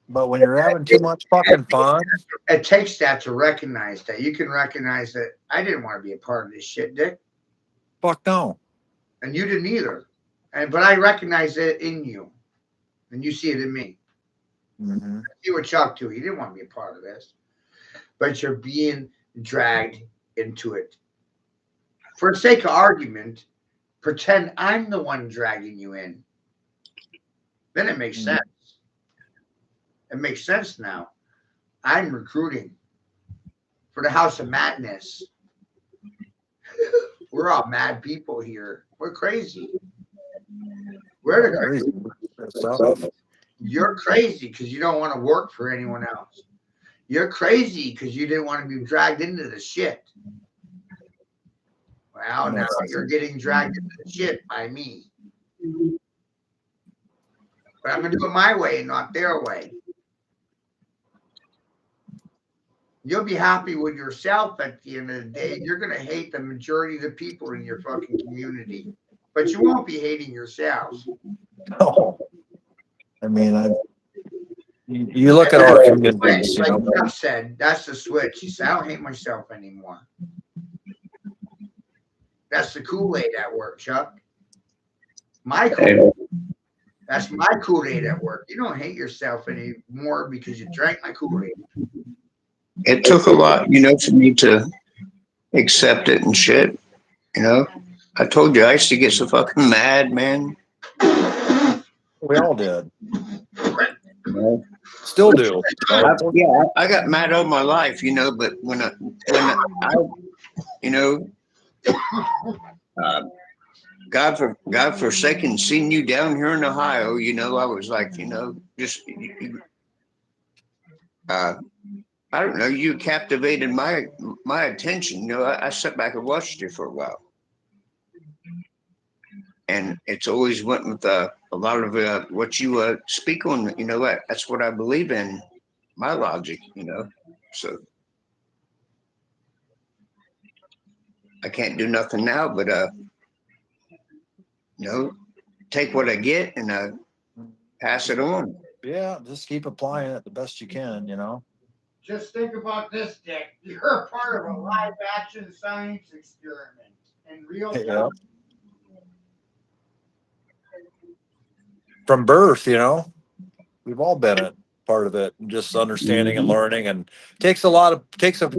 But when you're having too much fucking fun, It takes that to recognize that. You can recognize that I didn't want to be a part of this shit, Dick. fuck no. And you didn't either. But I recognize it in you. And you see it in me. Mm-hmm. You were Chuck too. You didn't want to be a part of this. But you're being dragged into it. For the sake of argument, pretend I'm the one dragging you in. Then it makes sense. It makes sense now. I'm recruiting for the House of Madness. We're all mad people here. We're crazy. We're the crazy. You're crazy because you don't want to work for anyone else. You're crazy because you didn't want to be dragged into the shit. Well, now you're getting dragged into the shit by me. But I'm going to do it my way and not their way. You'll be happy with yourself at the end of the day. You're going to hate the majority of the people in your fucking community. But you won't be hating yourselves. No. I mean, you look at our communities, like Jeff said, that's the switch. He said, I don't hate myself anymore. That's the Kool-Aid at work, Chuck. My Kool-Aid. That's my Kool-Aid at work. You don't hate yourself anymore because you drank my Kool-Aid. It took a lot, for me to accept it and shit. I told you I used to get so fucking mad, man. We all did. Still do. I got mad all my life, but when I God forsaken seeing you down here in Ohio, I was like, just I don't know, you captivated my attention. I sat back and watched you for a while. And it's always went with a lot of what you speak on, that's what I believe in, my logic, so I can't do nothing now but take what I get and pass it on. Yeah, just keep applying it the best you can, Just think about this, Dick. You're a part of a live action science experiment in real time. Yeah. From birth, we've all been a part of it, and just understanding and learning, and takes a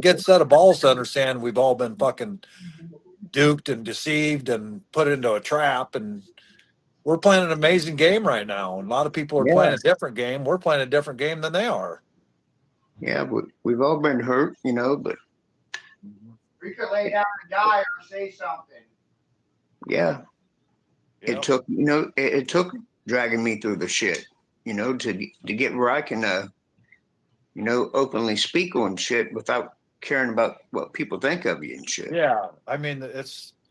good set of balls to understand we've all been fucking duped and deceived and put into a trap, and we're playing an amazing game right now. And a lot of people are playing a different game. We're playing a different game than they are. Yeah, we've all been hurt, but we could lay down and die or say something. Yeah. It took, it took dragging me through the shit, to get where I can, openly speak on shit without caring about what people think of you and shit. Yeah. I mean,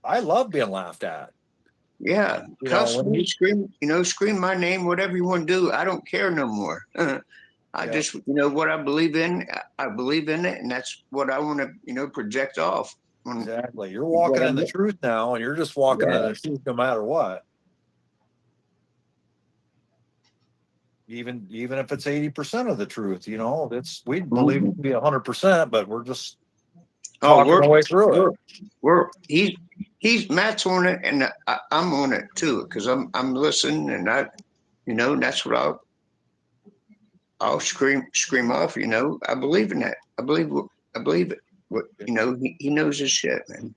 I love being laughed at. Yeah. Cuss me, scream my name, whatever you want to do. I don't care no more. I just, what I believe in, I believe in it. And that's what I want to, project off. Exactly. You're walking in the truth now, and you're just walking in the truth no matter what. even if it's 80% of the truth, you know, we believe it to be 100%, but we're just talking our way through it. He's Matt's on it, and I'm on it too, because I'm listening, and that's what I'll scream off. I believe in that. I believe it. He knows his shit, man.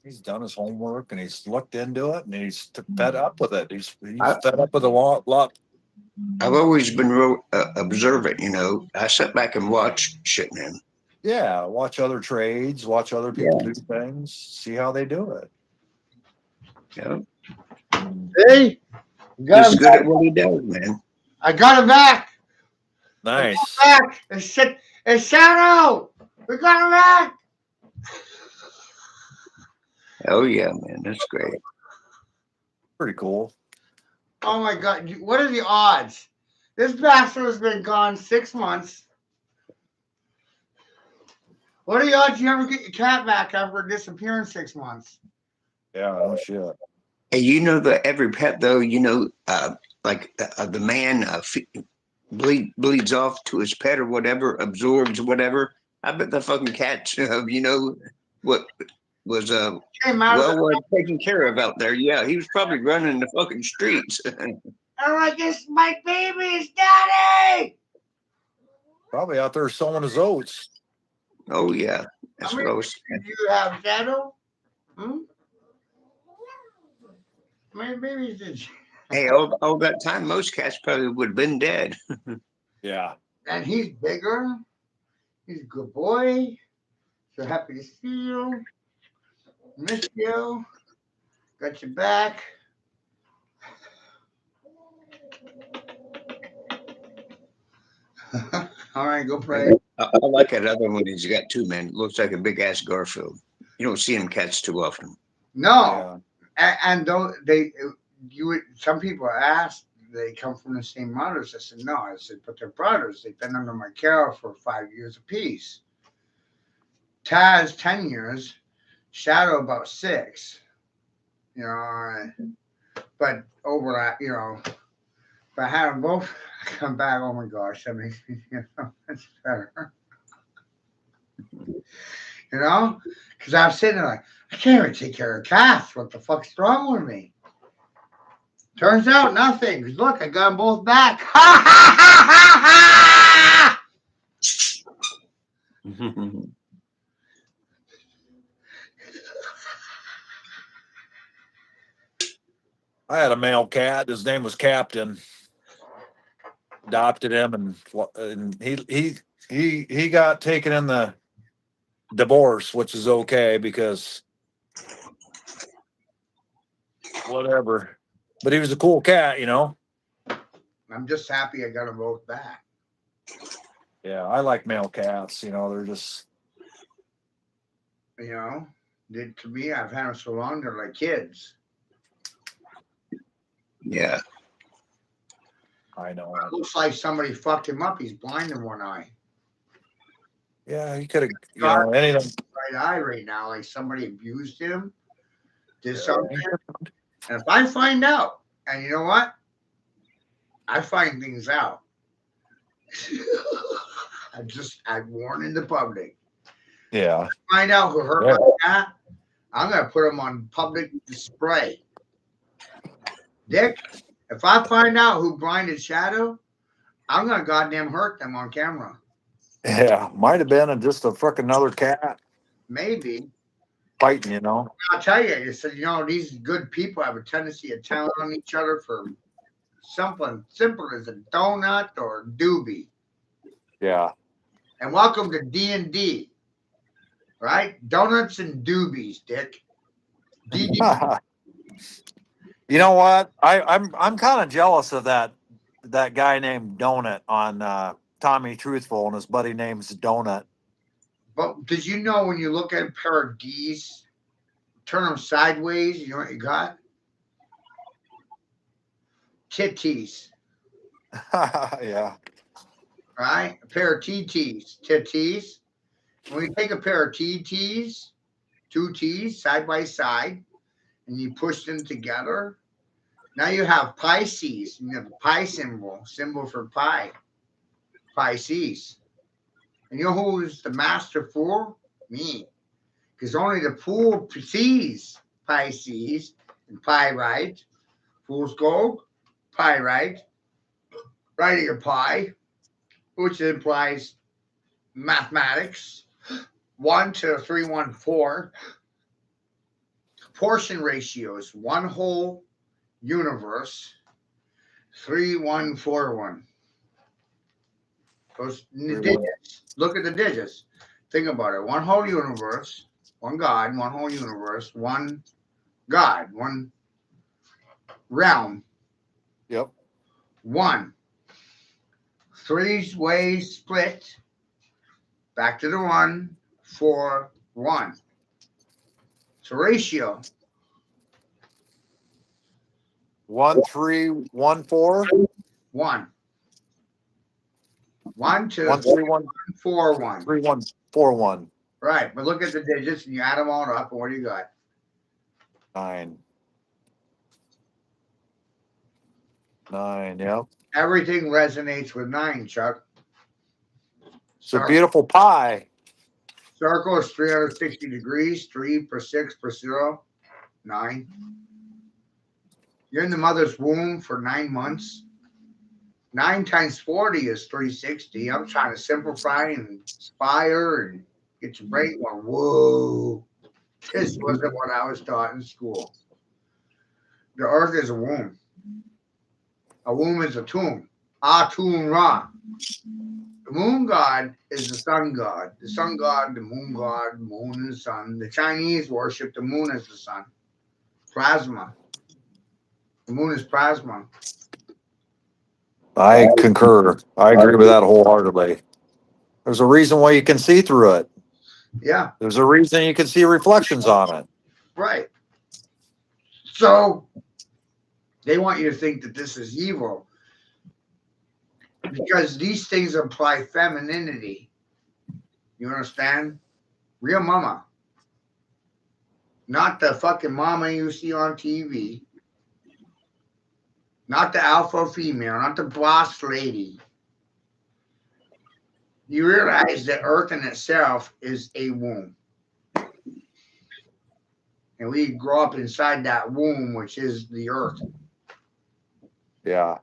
He's done his homework and he's looked into it and he's fed up with it. He's fed up with a lot. I've always been real observant. I sit back and watch shit, man. Yeah, watch other trades, watch other people do things, see how they do it. Yeah. Hey, He's good at what he does, man. I got him back. Nice. Back. It's Shadow. We got him back. Oh yeah, man, that's great. Pretty cool. Oh my God, what are the odds? This bastard has been gone 6 months. What are the odds you ever get your cat back after disappearing 6 months? Yeah, no shit. Hey, that every pet though, like the man bleeds off to his pet or whatever, absorbs whatever. I bet the fucking cat, what was taken care of out there. Yeah, he was probably running the fucking streets. I'm like, it's my baby's daddy. Probably out there sowing his oats. Oh yeah, that's what I was saying. Do you have Shadow? How many babies did you? Hey, all that time, most cats probably would have been dead. Yeah. And he's bigger. He's a good boy. So happy to see you. Miss you. Got your back. All right, go play. I like that other one. He's got two men. Looks like a big ass Garfield. You don't see them cats too often. No, and though some people ask, they come from the same mothers. I said no. I said, but they're brothers. They've been under my care for 5 years apiece. Taz 10 years, Shadow about 6. But over that, if I had them both come back, oh my gosh, that makes me feel so much better. Because I'm sitting there like, I can't even take care of cats. What the fuck's wrong with me? Turns out nothing. Look, I got them both back. Ha ha ha ha ha! I had a male cat. His name was Captain. Adopted him, and he got taken in the divorce, which is okay because whatever. But he was a cool cat, I'm just happy I got them both back. Yeah, I like male cats. They're just. To me, I've had them so long, they're like kids. Yeah. I know. It looks like somebody fucked him up. He's blind in one eye. Yeah, he could have, anything. Right eye right now, like somebody abused him, did something. And if I find out, and you know what? I find things out. I'm warning the public. Yeah. Find out who hurt my cat. I'm gonna put him on public display. Dick, if I find out who blinded Shadow, I'm gonna goddamn hurt them on camera. Yeah, might have been just a fucking another cat. Maybe. Fighting, I'll tell you, these good people have a tendency to tell on each other for something simple as a donut or a doobie. Yeah. And welcome to D&D. Right? Donuts and doobies, Dick. You know what? I'm kind of jealous of that guy named Donut on Tommy Truthful, and his buddy name's Donut. But did you know when you look at a pair of D's, turn them sideways, you know what you got? Titties. Yeah. Right? A pair of TTs. Titties. When you take a pair of TTs, 2 T's side by side, and you push them together, Now you have Pisces. You have the pi symbol for pi. Pisces. And you know who's the master fool? Me. Because only the fool sees Pisces and pi right. Fool's gold, pi right. Writing a pi, which implies mathematics. 1 to 314. Portion ratios, one whole universe, 3141. Those digits. Look at the digits. Think about it. One whole universe, one God, one whole universe, one God, one realm. Yep. One. 3 ways split. Back to the 1, 4, 1. It's a ratio. 1, 3, 1, 4. 1. 1 to 1, 3, 1, 4, 1. 3, 1, 4, 1. Right. But look at the digits and you add them all up. And what do you got? 9. 9, yep. Everything resonates with 9, Chuck. It's a beautiful pie. Circle is 360 degrees. 3 per 6 per 0. 9. You're in the mother's womb for 9 months. 9 times 40 is 360. I'm trying to simplify and inspire and get your brain going. Whoa. This wasn't what I was taught in school. The earth is a womb. A womb is a tomb. Atun Ra. The moon god is the sun god. The sun god, the moon god, the moon and the sun. The Chinese worship the moon as the sun. Plasma. The moon is plasma. I concur. I agree with that wholeheartedly. There's a reason why you can see through it. Yeah. There's a reason you can see reflections on it. Right. So they want you to think that this is evil because these things imply femininity. You understand? Real mama. Not the fucking mama you see on TV. Not the alpha female, not the boss lady. You realize that Earth in itself is a womb. And we grow up inside that womb, which is the Earth. Yeah.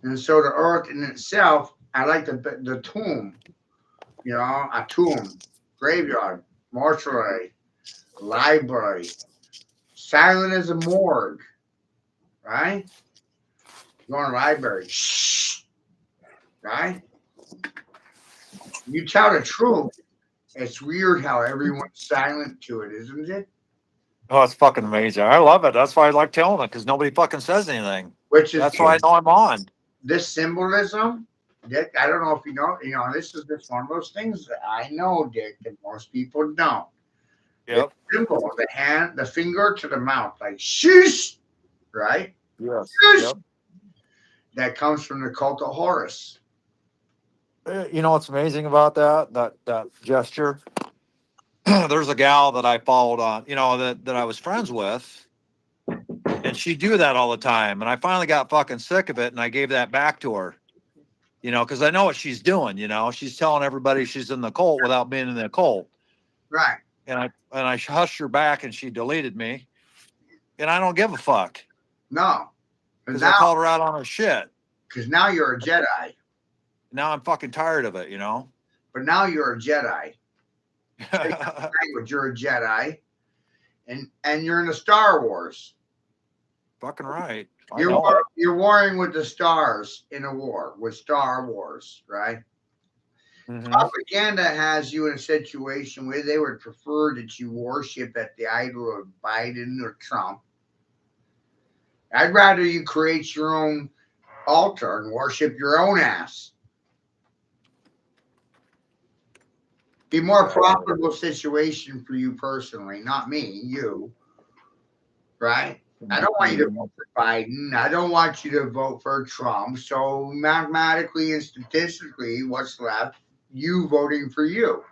And so the Earth in itself, I like the tomb. You know, a tomb, graveyard, mortuary, library, silent as a morgue, right? You go in a library, shh, right? You tell the truth. It's weird how everyone's silent to it, isn't it? Oh, it's fucking amazing. I love it. That's why I like telling it, because nobody fucking says anything. Which is That's why I know I'm on. This symbolism, Dick. I don't know if you know. You know, this is just one of those things that I know, Dick, that most people don't. Yep. The symbol, the hand, the finger to the mouth, like shush, right? Yes. Shush. Yep. That comes from the cult of Horus. You know what's amazing about that gesture? There's a gal that I followed on, you know, that I was friends with, and she'd do that all the time. And I finally got fucking sick of it, and I gave that back to her, you know, because I know what she's doing. You know, she's telling everybody she's in the cult without being in the cult. Right. And I hushed her back, and she deleted me, and I don't give a fuck. No. Because I called her out on her shit. Because now you're a Jedi. Now I'm fucking tired of it, you know? But now you're a Jedi. Language, you're a Jedi. And you're in the Star Wars. Fucking right. You're warring with the stars in a war with Star Wars, right? Mm-hmm. Propaganda has you in a situation where they would prefer that you worship at the idol of Biden or Trump. I'd rather you create your own altar and worship your own ass. Be more profitable situation for you personally, not me, you. Right? I don't want you to vote for Biden. I don't want you to vote for Trump. So mathematically and statistically, what's left? You voting for you.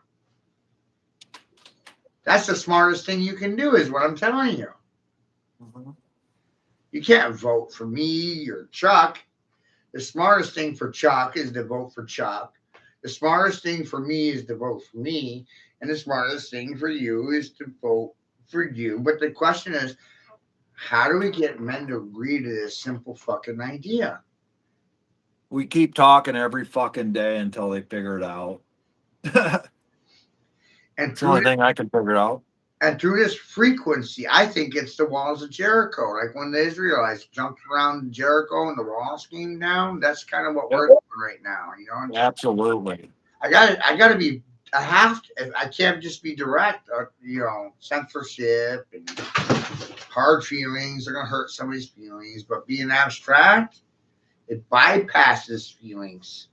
That's the smartest thing you can do, is what I'm telling you. Mm-hmm. You can't vote for me or Chuck. The smartest thing for Chuck is to vote for Chuck. The smartest thing for me is to vote for me. And the smartest thing for you is to vote for you. But the question is, how do we get men to agree to this simple fucking idea? We keep talking every fucking day until they figure it out. And It's the only thing I can figure out. And through this frequency, I think it's the walls of Jericho. Like when the Israelites jumped around Jericho and the walls came down, that's kind of what we're doing right now. You know, Absolutely. I got to be. I have to. I can't just be direct. You know, censorship and hard feelings are gonna hurt somebody's feelings. But being abstract, it bypasses feelings.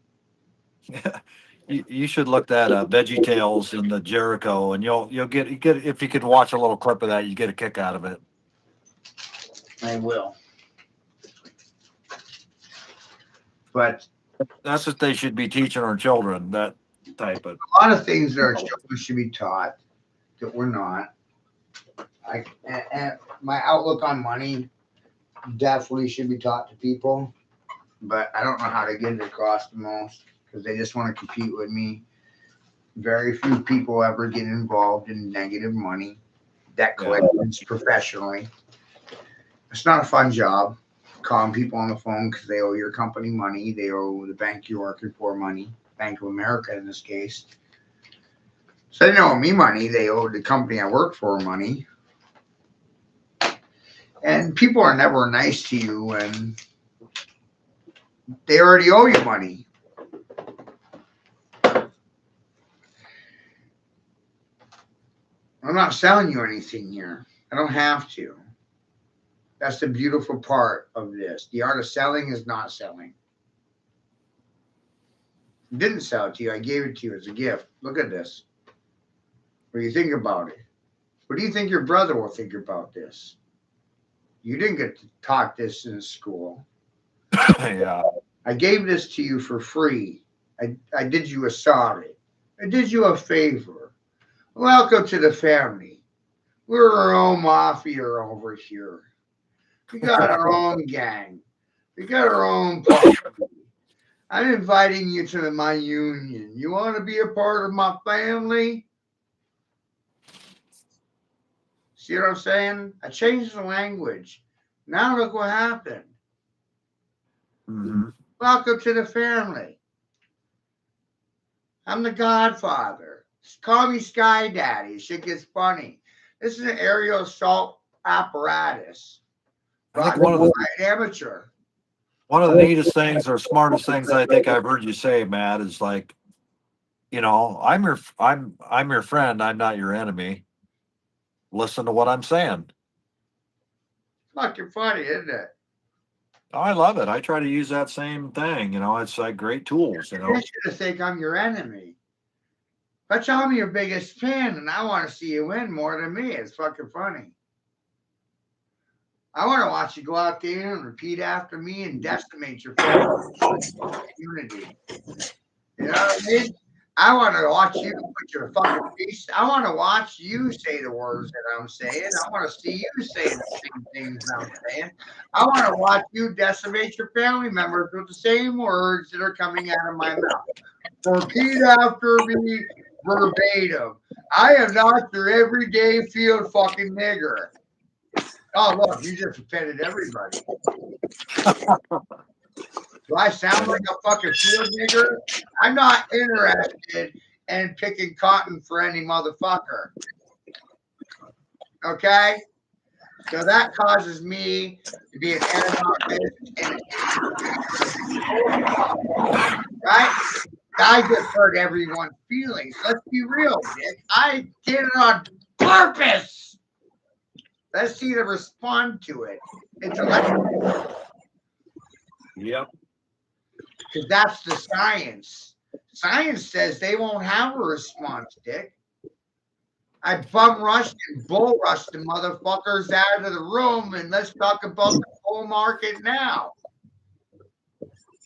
You should look that up, Veggie Tales in the Jericho, and you'll get if you could watch a little clip of that, you get a kick out of it. I will. But that's what they should be teaching our children. That type of a lot of things that our children should be taught that we're not. And my outlook on money definitely should be taught to people, but I don't know how to get it across the most. Because they just want to compete with me. Very few people ever get involved in negative money, debt collections professionally. It's not a fun job. Calling people on the phone because they owe your company money. They owe the bank you're working for money. Bank of America in this case. So they don't owe me money. They owe the company I work for money. And people are never nice to you when they already owe you money. I'm not selling you anything here. I don't have to. That's the beautiful part of this. The art of selling is not selling. I didn't sell it to you. I gave it to you as a gift. Look at this. What do you think about it? What do you think your brother will think about this? You didn't get to talk this in school. Yeah. I gave this to you for free. I did you a sorry. I did you a favor. Welcome to the family. We're our own mafia over here. We got our own gang. We got our own party. I'm inviting you to my union. You want to be a part of my family? See what I'm saying? I changed the language. Now look what happened. Mm-hmm. Welcome to the family. I'm the Godfather. Call me Sky Daddy. Shit gets funny. This is an aerial assault apparatus. I think one of the amateur. One of the neatest things or smartest things I think I've heard you say, Matt, is like, you know, I'm your friend. I'm not your enemy. Listen to what I'm saying. Fucking funny, isn't it? Oh, I love it. I try to use that same thing. You know, it's like great tools. You know, I should think I'm your enemy. But I'm your biggest fan, and I want to see you win more than me. It's fucking funny. I want to watch you go out there and repeat after me and decimate your community. You know what I mean? I want to watch you put your fucking face. I want to watch you say the words that I'm saying. I want to see you saying the same things I'm saying. I want to watch you decimate your family members with the same words that are coming out of my mouth. Repeat after me verbatim. I am not your everyday field fucking nigger. Oh, look, you just offended everybody. Do I sound like a fucking field nigger? I'm not interested in picking cotton for any motherfucker. Okay? So that causes me to be an anarchist. Right? I just hurt everyone's feelings. Let's be real, Dick. I did it on purpose. Let's see them respond to it. Yep. Because that's the science. Science says they won't have a response, Dick. I bum rushed and bull rushed the motherfuckers out of the room, and let's talk about the bull market now.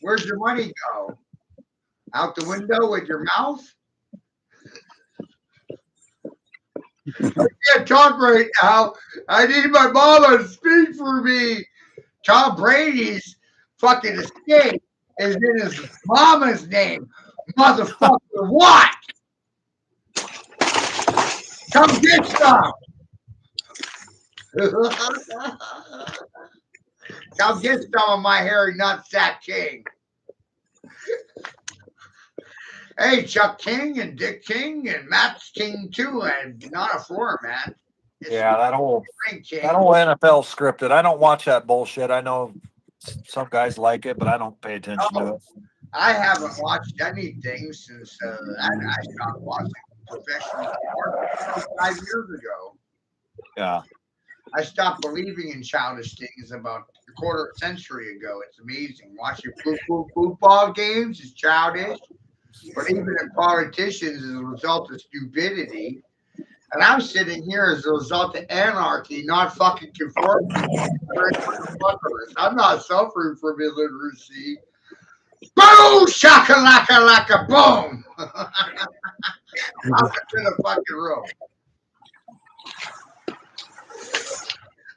Where's your money go? Out the window with your mouth? I can't talk right now. I need my mama to speak for me. Tom Brady's fucking escape is in his mama's name. Motherfucker, what? Come get some. Come get some of my hairy nutsack king. Hey, Chuck King and Dick King and Matt's King too, and not a four, man. It's Yeah, that whole King. NFL scripted. I don't watch that bullshit. I know some guys like it, but I don't pay attention to it. I haven't watched anything since I stopped watching professional sport 5 years ago. Yeah. I stopped believing in childish things about a quarter century ago. It's amazing. Watching football games is childish, but even in politicians is a result of stupidity. And I'm sitting here as a result of anarchy, not fucking conformity. I'm not suffering from illiteracy. Boom! Shaka-laka, laka, boom! I'm in the fucking room.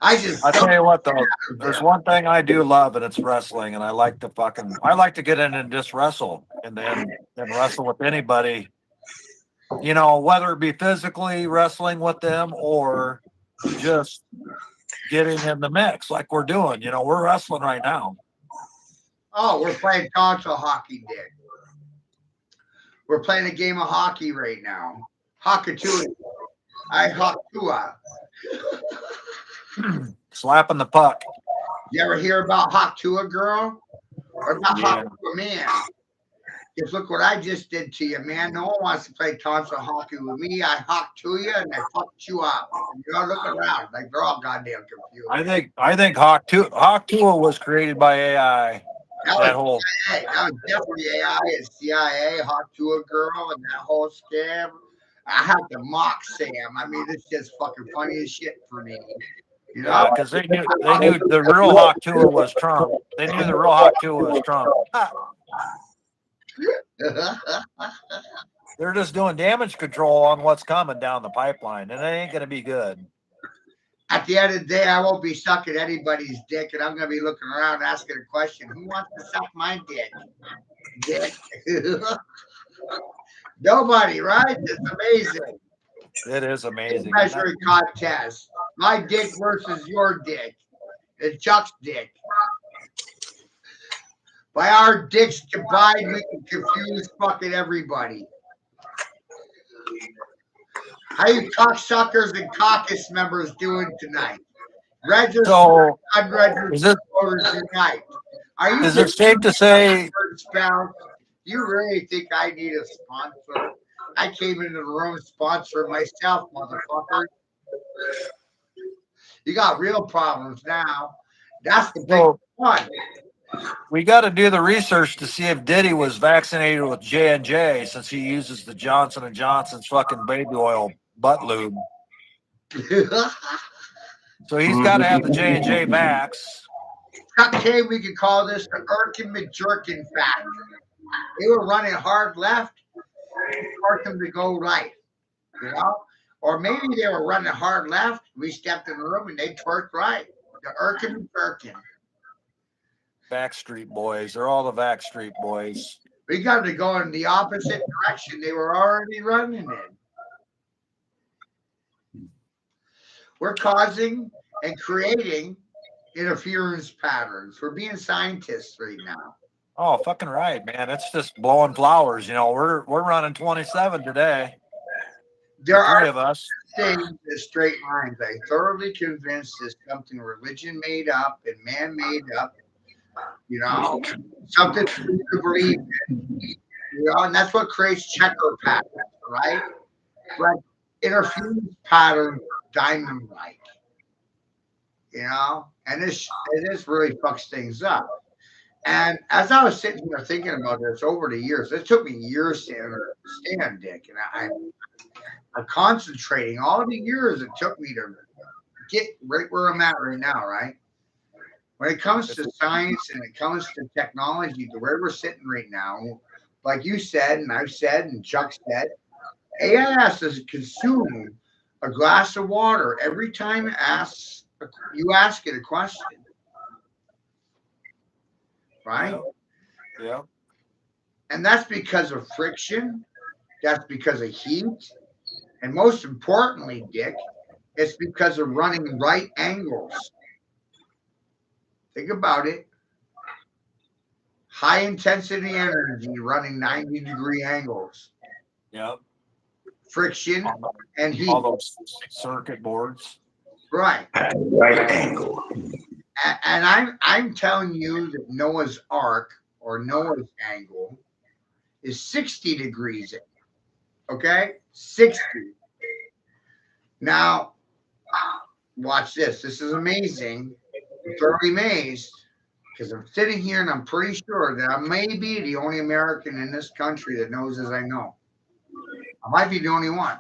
I tell you what though, there's one thing I do love, and it's wrestling, and I like to get in and just wrestle and then wrestle with anybody, you know, whether it be physically wrestling with them or just getting in the mix like we're doing. You know, we're wrestling right now. Oh, we're playing console hockey, Dick. We're playing a game of hockey right now. Hakatua. I Hakatua. Slapping the puck. You ever hear about Hakatua girl? Or about Hakatua man? Just look what I just did to you, man. No one wants to play console hockey with me. I hocked to you and I fucked you up. You know, look around. Like they're all goddamn confused. I think Hakatua was created by AI. That was definitely AI and CIA, Hakatua girl, and that whole scam. I have to mock Sam. I mean, it's just fucking funny as shit for me. You know? Yeah, because they knew the real Hakatua was Trump. They knew the real Hakatua was Trump. They're just doing damage control on what's coming down the pipeline, and it ain't going to be good. At the end of the day, I won't be sucking anybody's dick, and I'm going to be looking around asking a question. Who wants to suck my dick? Dick. Nobody, right? It's amazing. It is amazing. Measuring contest. My dick versus your dick. It's Chuck's dick. By our dicks combined, we can confuse fucking everybody. How you cocksuckers and caucus members doing tonight? Register, unregistered voters unite. Are you? Is it safe to say? You really think I need a sponsor? I came into the room sponsoring myself, motherfucker. You got real problems now. That's the big one. We got to do the research to see if Diddy was vaccinated with J&J, since he uses the Johnson & Johnson's fucking baby oil butt lube. So he's got to have the J&J vax. Okay, we could call this the Erkin McJerkin factor. They were running hard left, forced them to go right, you know? Or maybe they were running hard left, we stepped in the room and they twerked right. The Erkin McJerkin. Backstreet Boys. They're all the Backstreet Boys. We got to go in the opposite direction they were already running in. We're causing and creating interference patterns. We're being scientists right now. Oh, fucking right, man. It's just blowing flowers. You know, we're running 27 today. There are three of us. Things in straight lines. I'm thoroughly convinced it's something religion made up and man made up. You know, something to believe in. You know, and that's what creates checker patterns, right? But interference patterns diamond-like. You know, and this really fucks things up. And as I was sitting here thinking about this over the years, it took me years to understand, Dick, and I'm concentrating all the years it took me to get right where I'm at right now, right? When it comes to science and it comes to technology, to where we're sitting right now, like you said, and I've said, and Chuck said, AI has to consume a glass of water every time you ask it a question. right? Yeah. And that's because of friction. That's because of heat. And most importantly, Dick, it's because of running right angles. Think about it. High intensity energy running 90-degree angles. Yeah. Friction and heat. All those circuit boards. Right. Right angle. And I'm telling you that Noah's Ark or Noah's angle is 60 degrees. Okay? 60. Now, watch this. This is amazing. I'm thoroughly amazed because I'm sitting here and I'm pretty sure that I may be the only American in this country that knows as I know. I might be the only one.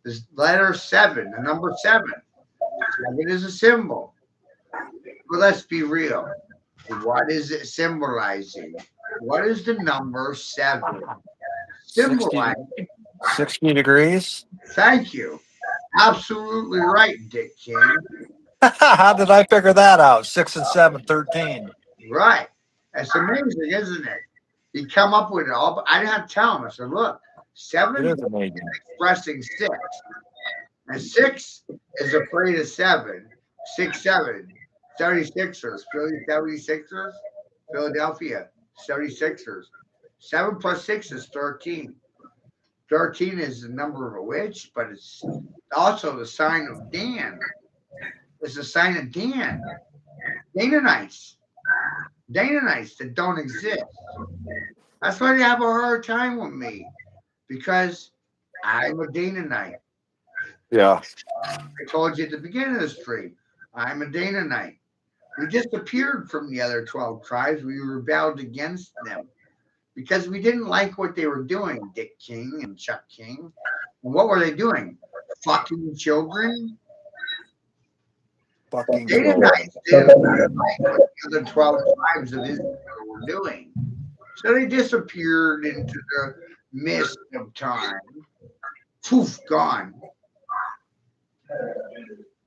This letter 7, the number 7. 7 is a symbol. But let's be real. What is it symbolizing? What is the number 7 symbolizing? 60 degrees. Thank you. Absolutely right, Dick King. How did I figure that out? 6 and 7, 13. Right. That's amazing, isn't it? He come up with it all, but I didn't have to tell him. I said, look, 7 It is is amazing. expressing 6. And 6 is afraid of 7. 6, 7. 76ers. Philly 76ers. Philadelphia 76ers. 7 plus 6 is 13. 13 is the number of a witch, but it's also the sign of Dan. It's a sign of Dan. Dananites. Dananites that don't exist. That's why they have a hard time with me. Because I'm a Dananite. Yeah. I told you at the beginning of the stream, I'm a Dananite. We disappeared from the other 12 tribes. We rebelled against them because we didn't like what they were doing, Dick King and Chuck King. And what were they doing? Fucking children? Fucking Dananites didn't like what the other 12 tribes of Israel were doing. So they disappeared into the mist of time. Poof, gone.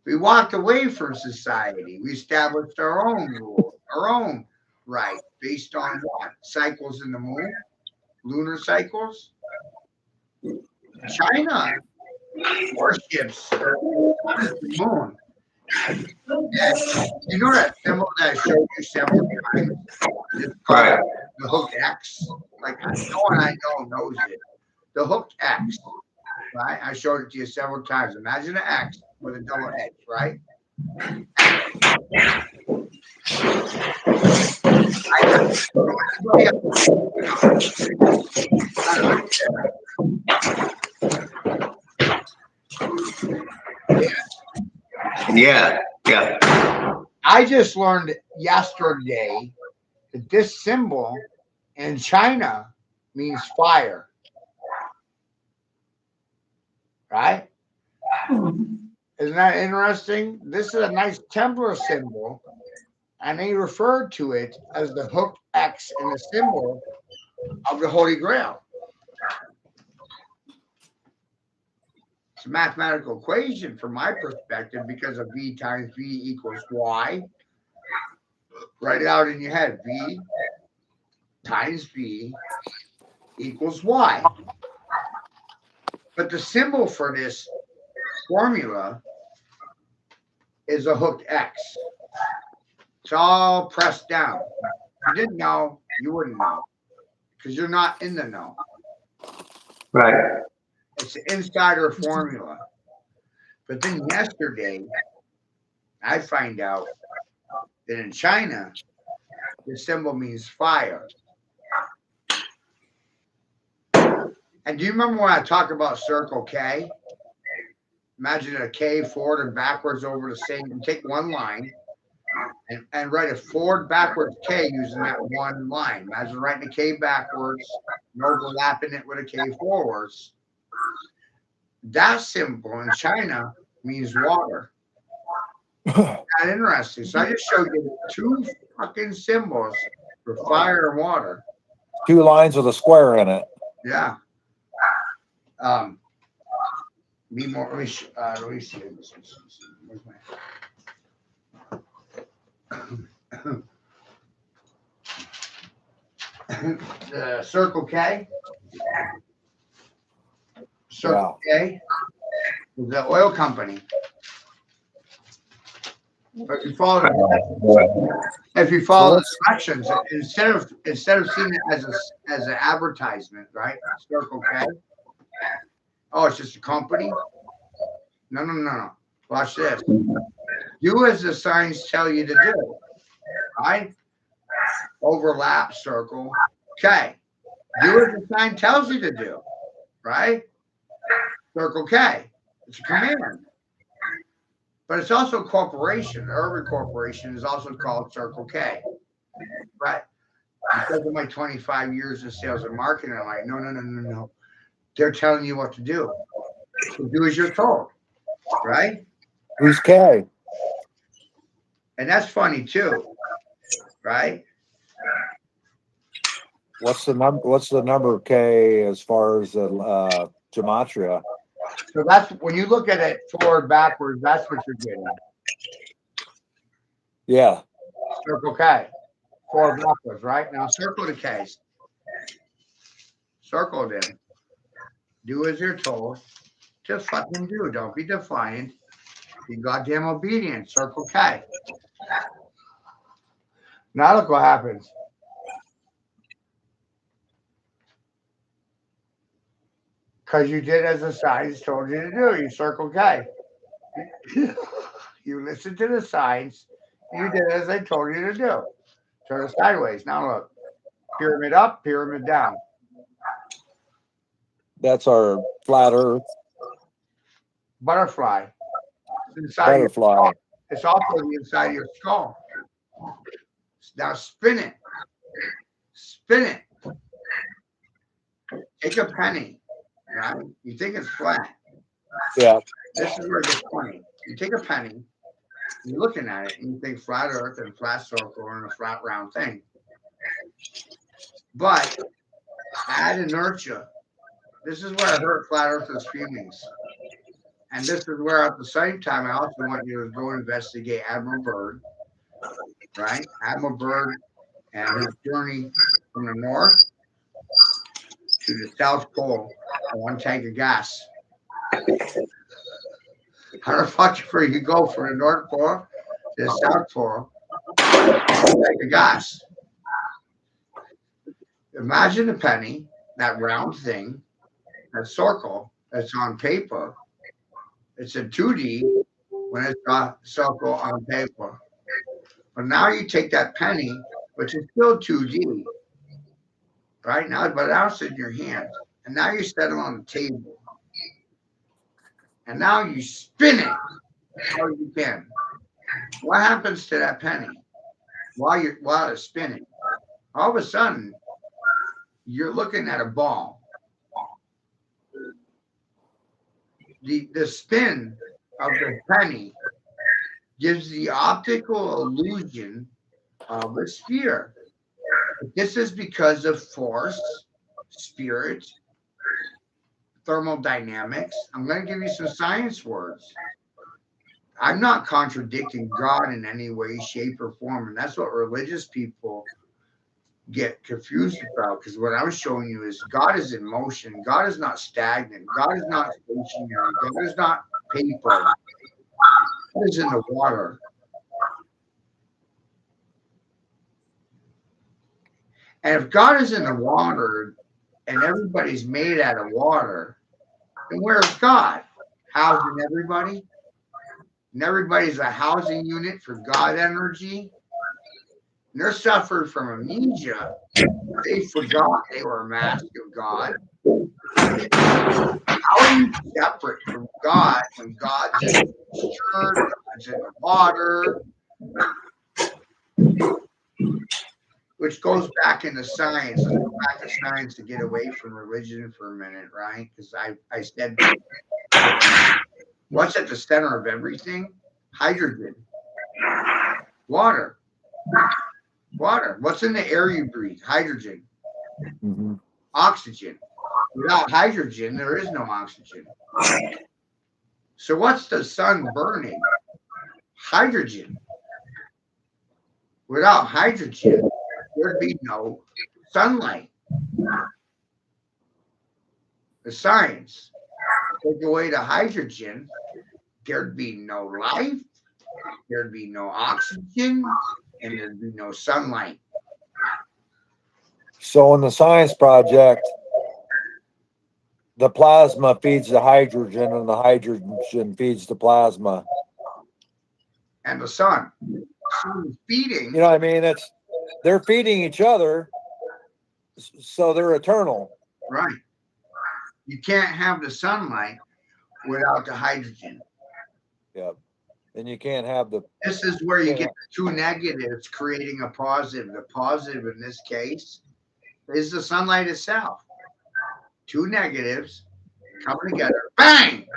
We walked away from society. We established our own rules, our own rights, based on what? Cycles in the moon? Lunar cycles? China warships the moon. You know that symbol that I showed you several times? It's called the hook X. Like no one I know knows it. The hook X. Right? I showed it to you several times. Imagine an X with a double edge, right? Yeah, yeah. I just learned yesterday that this symbol in China means fire. Right? Isn't that interesting? This is a nice Templar symbol, and they referred to it as the hooked X in the symbol of the Holy Grail. It's a mathematical equation from my perspective because of V times V equals Y. Write it out in your head. V times V equals Y. But the symbol for this formula is a hooked X. It's all pressed down. If you didn't know, you wouldn't know because you're not in the know. Right. It's an insider formula. But then yesterday, I find out that in China, the symbol means fire. And do you remember when I talked about Circle K? Imagine a K forward and backwards over the same. You take one line and write a forward backwards K using that one line. Imagine writing a K backwards and overlapping it with a K forwards. That symbol in China means water. That's interesting. So I just showed you 2 fucking symbols for fire and water. 2 lines with a square in it. Yeah. Be more. Let me see. Where's my? the Circle K. Circle K is the oil company. If you follow the directions, instead of seeing it as an advertisement, right? Circle K. Oh, it's just a company. No. Watch this. Do as the signs tell you to do. Right? Overlap Circle K. Do as the sign tells you to do. Right? Circle K. It's a command. But it's also a corporation. Urban Corporation is also called Circle K. Right? Because of my 25 years of sales and marketing, I'm like, no. They're telling you what to do. So do as you're told. Right? Who's K? And that's funny too. Right? What's the number of K as far as gematria? So that's when you look at it forward, backwards, that's what you're getting. Yeah. Circle K. Forward, backwards, right? Now circle the K's. Circle them. Do as you're told. Just fucking do. Don't be defiant. Be goddamn obedient. Circle K. Now look what happens. Because you did as the signs told you to do. You Circle K. You listened to the signs. You did as they told you to do. Turn it sideways. Now look. Pyramid up, pyramid down. That's our flat Earth. Butterfly. Butterfly. It's also the inside of your skull. Now spin it. Spin it. Take a penny. Right? You think it's flat. Yeah. This is where it gets funny. You take a penny, you're looking at it, and you think flat Earth and flat circle and a flat round thing. But add inertia. This is where I hurt flat Earthers' feelings. And this is where at the same time I also want you to go investigate Admiral Byrd. Right? Admiral Byrd and his journey from the north to the South Pole on one tank of gas. How the fuck you go from the North Pole to the South Pole on one tank of gas? Imagine a penny, that round thing, that circle that's on paper. It's a 2D when it's got circle on paper. But now you take that penny, which is still 2D, right? Now, but now it's in your hand. And now you set it on the table. And now you spin it how you can. What happens to that penny while it's spinning? All of a sudden, you're looking at a ball. The spin of the penny gives the optical illusion of a sphere. This is because of force, spirit, thermodynamics. I'm going to give you some science words. I'm not contradicting God in any way, shape, or form. And that's what religious people get confused about. Because what I was showing you is God is in motion. God is not stagnant. God is not stationary. God is not paper. God is in the water. And if God is in the water and everybody's made out of water, then where's God? Housing everybody? And everybody's a housing unit for God energy. And they're suffering from amnesia. They forgot they were a mask of God. How are you separate from God when God's in the church, God's in the water? Which goes back into science. Let's go back to science to get away from religion for a minute, right? Because I said, what's at the center of everything? Hydrogen. Water. Water. What's in the air you breathe? Hydrogen. Mm-hmm. Oxygen. Without hydrogen, there is no oxygen. So what's the sun burning? Hydrogen. Without hydrogen, there'd be no sunlight. The science. Take away the hydrogen, there'd be no life, there'd be no oxygen, and there'd be no sunlight. So in the science project, the plasma feeds the hydrogen and the hydrogen feeds the plasma. And the sun. The sun is feeding. You know what I mean? They're feeding each other, so they're eternal. Right. You can't have the sunlight without the hydrogen. Yeah. And you can't have the. This is where you get the two negatives creating a positive. The positive in this case is the sunlight itself. Two negatives coming together, bang,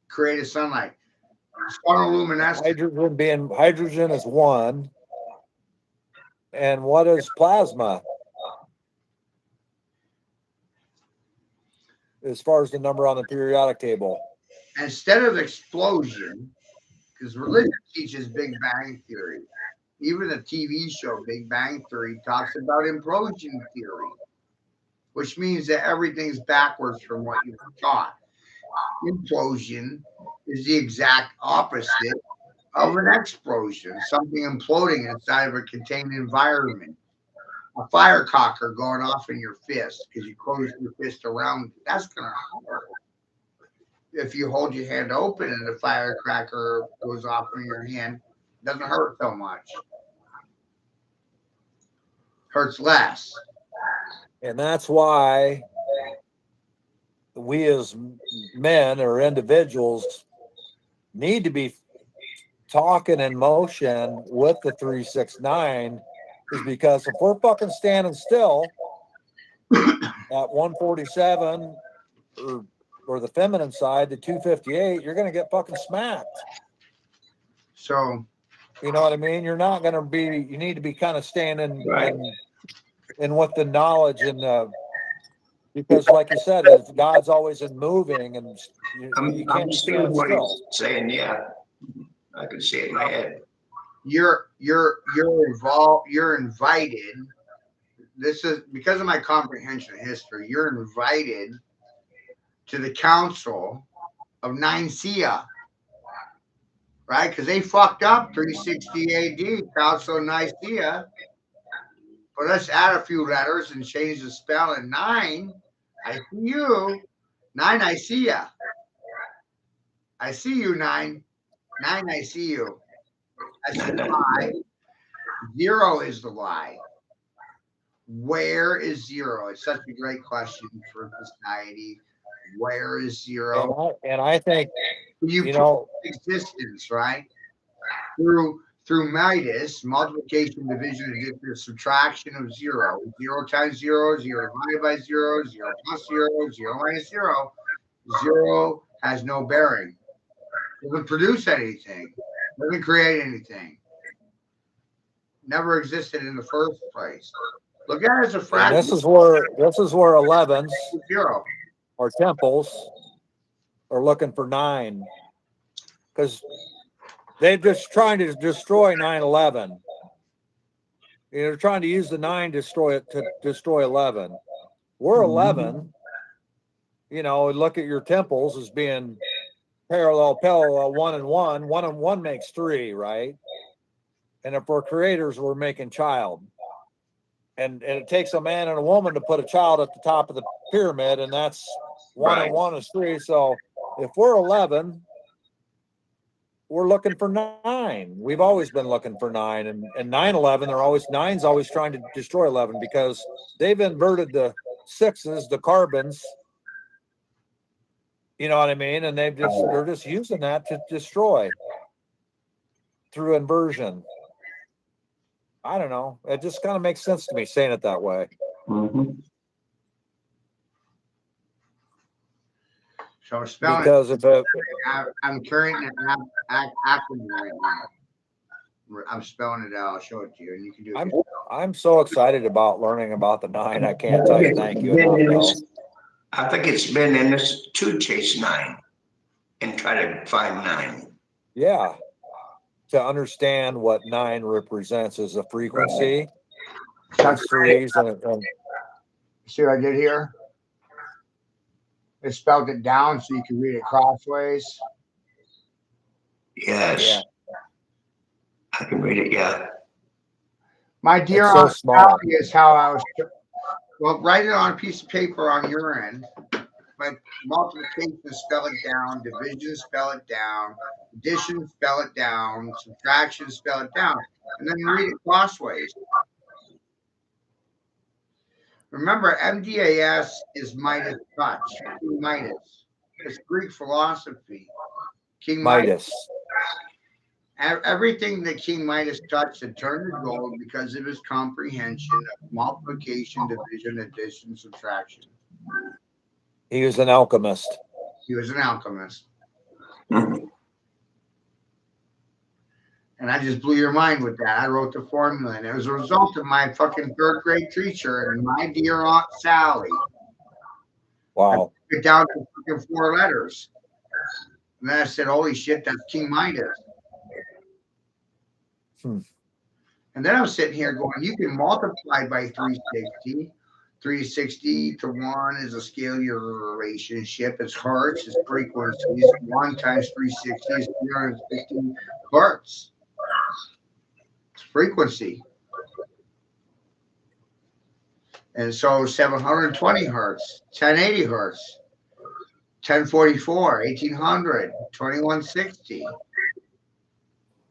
create a sunlight. Photoluminescence. Hydrogen is one. And what is plasma? As far as the number on the periodic table. Instead of explosion, because religion teaches Big Bang Theory. Even the TV show Big Bang Theory talks about implosion theory, which means that everything's backwards from what you've taught. Implosion is the exact opposite of an explosion, something imploding inside of a contained environment. A firecracker going off in your fist because you close your fist around it. That's going to hurt. If you hold your hand open and the firecracker goes off in your hand, it doesn't hurt so much. Hurts less. And that's why we as men or individuals need to be talking in motion with the 369, is because if we're fucking standing still at 147 or the feminine side, the 258, you're going to get fucking smacked. So, you know what I mean? You're not going to be, you need to be kind of standing in with the knowledge and because like you said, God's always in moving and you can't stand what still. He's saying. Yeah, I can see it in my head. You're involved. You're invited. This is because of my comprehension of history. You're invited to the Council of Nicaea, right? Because they fucked up 360 AD, Council of Nicaea. But let's add a few letters and change the spelling. 9, I see you. 9, I see ya. I see you, 9. 9, I see you. That's the lie. 0 is the lie. Where is 0? It's such a great question for society. Where is 0? And I think, you know, existence, right? Through Midas, multiplication, division, addition, subtraction of 0. 0 times 0, 0 divided by 0, 0 plus 0, 0 minus 0. 0 has no bearing. Doesn't produce anything. Doesn't create anything. Never existed in the first place. Look at it as a fraction. This is where 11s 0 or temples are looking for 9, because they're just trying to destroy 9/11. They're trying to use the 9 to destroy 11. We're 11. You know, look at your temples as being parallel, 1 and 1. 1 and 1 makes 3, right? And if we're creators, we're making child. And it takes a man and a woman to put a child at the top of the pyramid, and that's 1 and 1 is 3. So if we're 11, we're looking for 9. We've always been looking for 9, and 9/11, nine's always trying to destroy 11 because they've inverted the 6s, the carbons. You know what I mean? And they're just using that to destroy through inversion. I don't know. It just kind of makes sense to me saying it that way. So spelling because if I'm carrying an acronym right now. I'm spelling it out. I'll show it to you, and you can do it. I'm so excited about learning about the 9. I can't tell you thank you enough. I think it's been in this to chase 9 and try to find 9. Yeah. To understand what 9 represents as a frequency. That's threes and See what I did here? It spelled it down so you can read it crossways. Yes. yeah. I can read it. Yeah. My dear It's so Aunt small. Sally is how I was. Well, write it on a piece of paper on your end. But multiplication, spell it down. Division, spell it down. Addition, spell it down. Subtraction, spell it down. And then read it crossways. Remember, MDAS is Midas touch. King Midas. It's Greek philosophy. King Midas. Everything that King Midas touched had turned to gold because of his comprehension of multiplication, division, addition, subtraction. He was an alchemist. He was an alchemist. Mhm. And I just blew your mind with that. I wrote the formula, and it was a result of my fucking third grade teacher and my dear Aunt Sally. Wow. I took it down to fucking 4 letters. And then I said, holy shit, that's King Midas. And then I'm sitting here going, you can multiply by 360. 360 to 1 is a scalar relationship. It's hertz, it's frequencies. 1 times 360 is 350 hertz. It's frequency. And so 720 hertz, 1080 hertz, 1044, 1800, 2160.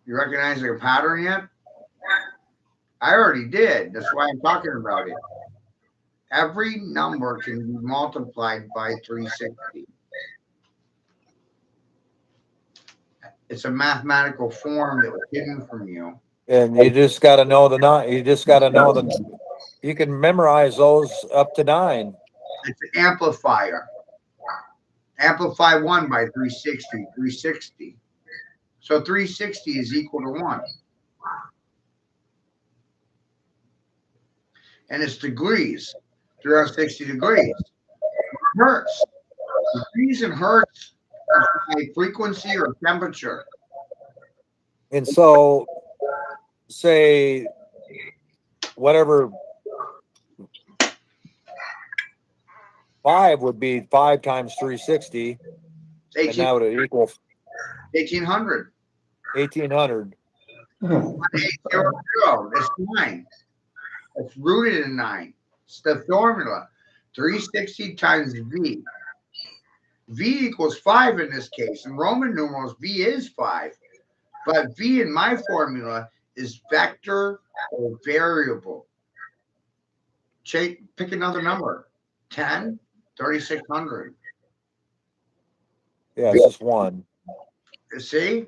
You recognize a pattern yet? I already did. That's why I'm talking about it. Every number can be multiplied by 360. It's a mathematical form that was hidden from you. And you just got to know you just got to know the, you can memorize those up to 9. It's an amplifier. Amplify 1 by 360, 360. So 360 is equal to 1. And it's degrees, 360 degrees. Hertz. Degrees and hertz is by frequency or temperature. And so, say, whatever 5 would be 5 times 360, and 18, that would equal 1800. 1800. 800. That's 9. It's rooted in 9. It's the formula. 360 times V. V equals 5 in this case. In Roman numerals, V is 5. But V in my formula is vector or variable. Pick another number. 10, 3600. Yeah, it's just 1. See?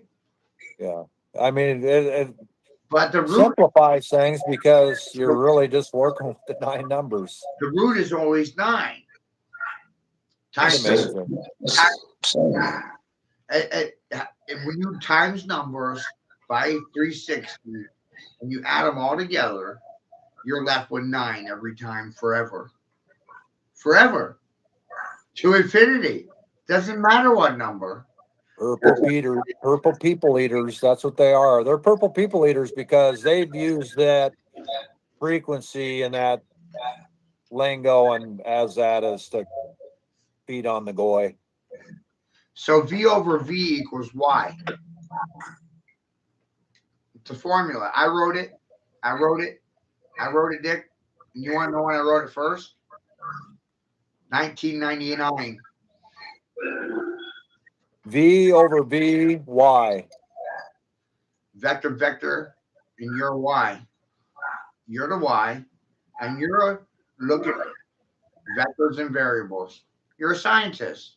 Yeah. I mean, But the root, simplifies things because you're really just working with the 9 numbers. the root is always 9. That's Times, amazing. when you times numbers by 360 and you add them all together, you're left with 9 every time forever. Forever. To infinity. Doesn't matter what number. Purple people eaters, that's what they are. They're purple people eaters because they've used that frequency and that lingo and as that as to feed on the goy. So V over V equals Y. It's a formula. I wrote it, Dick. And you want to know when I wrote it first? 1999. V over V, Y. Vector, and you're Y. You're the Y, and you're looking at vectors and variables. You're a scientist.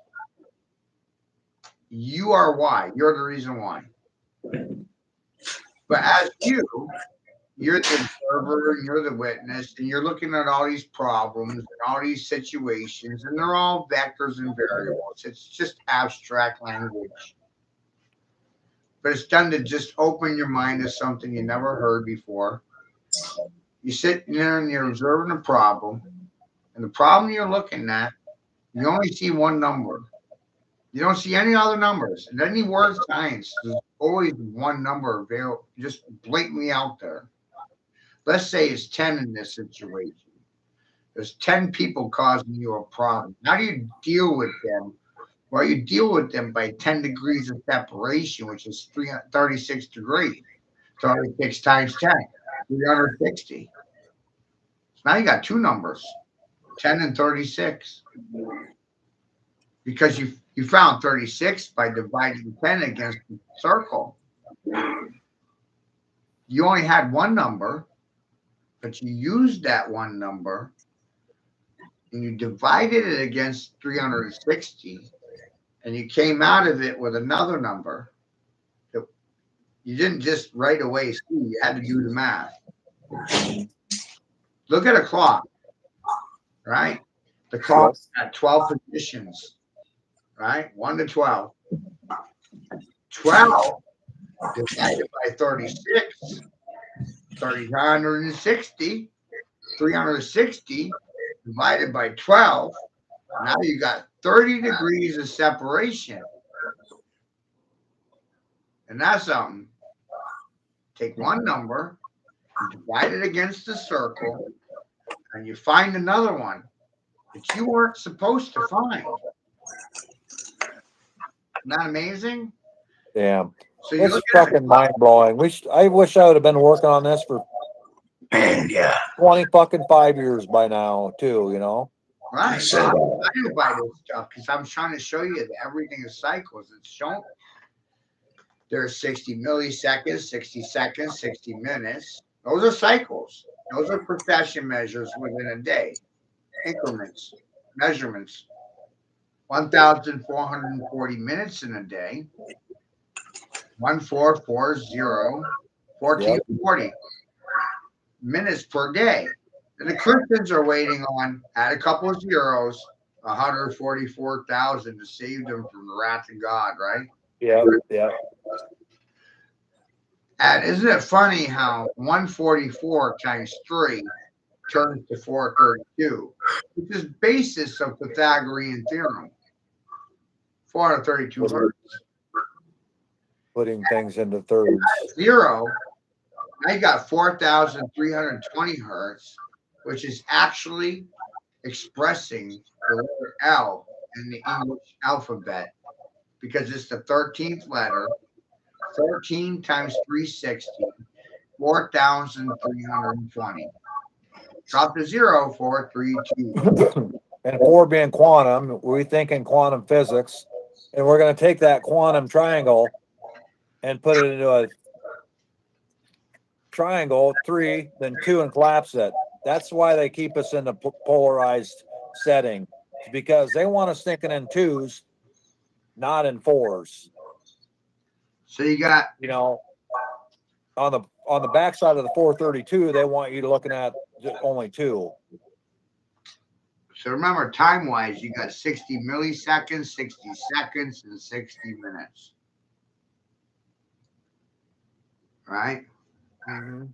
You are Y. You're the reason why. But as you're the observer and you're the witness, and you're looking at all these problems and all these situations, and they're all vectors and variables. It's just abstract language. But it's done to just open your mind to something you never heard before. You sit there and you're observing a problem, and the problem you're looking at, you only see one number. You don't see any other numbers. In any word science, there's always one number available, just blatantly out there. let's say it's 10 in this situation. There's 10 people causing you a problem. How do you deal with them? Well, you deal with them by 10 degrees of separation, which is 36 degrees. 36 times 10, 360. So now you got two numbers, 10 and 36. Because you found 36 by dividing 10 against the circle. You only had one number, but you used that one number and you divided it against 360 and you came out of it with another number. You didn't just right away see, you had to do the math. Look at a clock, right? The clock at 12 positions, right? 1 to 12. 12 divided by 36, 360. 360 divided by 12. Now you got 30 degrees of separation. And that's something. Take one number, you divide it against the circle, and you find another one that you weren't supposed to find. Isn't that amazing? Damn. So you It's look at fucking mind blowing. I wish I would have been working on this for 20 fucking 5 years by now, too, you know? right. I do buy this stuff because I'm trying to show you that everything is cycles. It's shown. There's 60 milliseconds, 60 seconds, 60 minutes. Those are cycles. Those are precession measures within a day. Increments, measurements. 1,440 minutes in a day. 1440, 1440 minutes per day. And the Christians are waiting on, add a couple of zeros, 144,000 to save them from the wrath of God, right? Yeah, yeah. And isn't it funny how 144 times 3 turns to 432, which is basis of Pythagorean theorem. 432 hertz. Putting things into thirds. Zero. Now you got 4,320 hertz, which is actually expressing the letter L in the English alphabet because it's the 13th letter. 13 times 360, 4,320. Drop to 0, 432. And 4 being quantum, we're thinking quantum physics. And we're going to take that quantum triangle and put it into a triangle, 3, then 2, and collapse it. That's why they keep us in the polarized setting. It's because they want us thinking in 2s, not in 4s. So you got, you know, on the backside of the 432, they want you to looking at only 2. so remember, time-wise, you got 60 milliseconds, 60 seconds, and 60 minutes. Right? Mm-hmm.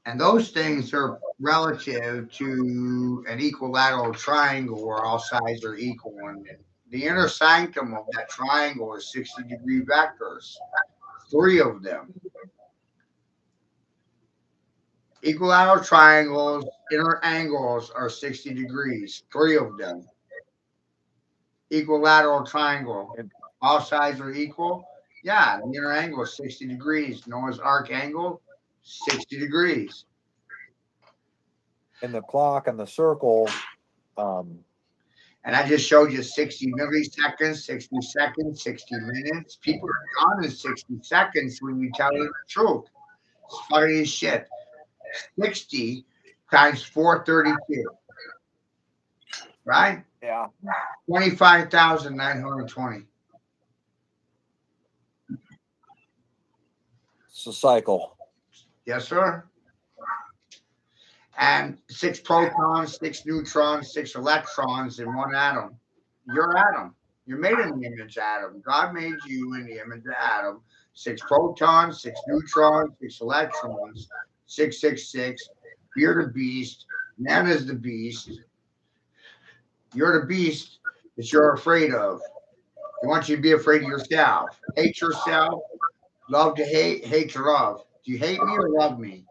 And those things are relative to an equilateral triangle where all sides are equal. And the inner sanctum of that triangle is 60-degree vectors, 3 of them. Equilateral triangles, inner angles are 60 degrees, 3 of them. Equilateral triangle, all sides are equal. Yeah, the inner angle is 60 degrees. Noah's Ark angle, 60 degrees. And the clock and the circle. And I just showed you 60 milliseconds, 60 seconds, 60 minutes. People are gone in 60 seconds when you tell them the truth. It's funny as shit. 60 times 432. Right? Yeah. 25,920. It's a cycle. Yes, sir. And 6 protons, 6 neutrons, 6 electrons in one atom. Your atom. You're made in the image of Adam. God made you in the image of Adam. 6 protons, 6 neutrons, 6 electrons, 666. You're the beast. Man is the beast. You're the beast that you're afraid of. He wants you to be afraid of yourself. Hate yourself. Love to hate, hate to love. Do you hate me or love me?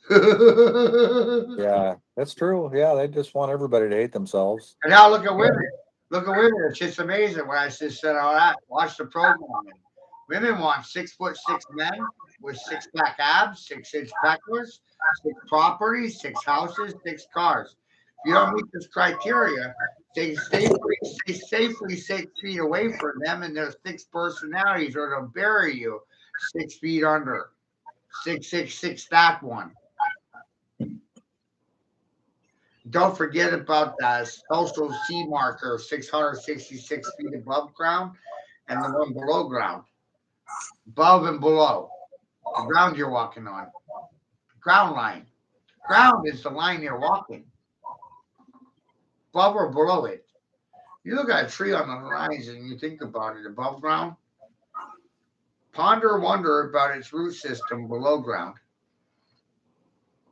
Yeah, that's true. Yeah, they just want everybody to hate themselves. And now look at women. Look at women. It's just amazing when I just said all that. Watch the program. Women want 6'6" men with 6-pack abs, 6-inch peckers, 6 properties, 6 houses, 6 cars. If you don't meet this criteria, stay safely 6 feet away from them and their 6 personalities, or they'll bury you 6 feet under. 666 that one. Don't forget about the social C marker, 666 feet above ground, and the one below ground. Above and below. The ground you're walking on. Ground line. Ground is the line you're walking. Above or below it. You look at a tree on the horizon and you think about it above ground. Ponder, wonder about its root system below ground.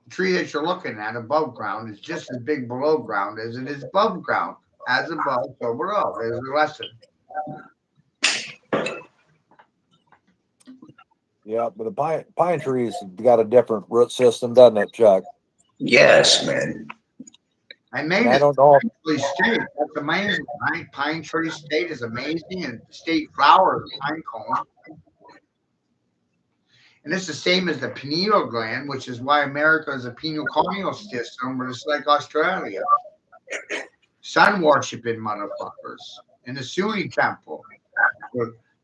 The tree that you're looking at above ground is just as big below ground as it is above ground. As above, so below. There's the lesson. Yeah, but the pine trees got a different root system, doesn't it, Chuck? Yes, man. I And made I it. don't know. Pine Tree State. That's amazing, right? Pine Tree State is amazing, and the state flower is pine cone. And it's the same as the pineal gland, which is why America is a penile system, but it's like Australia. Sun worshiping motherfuckers in the Sunni temple.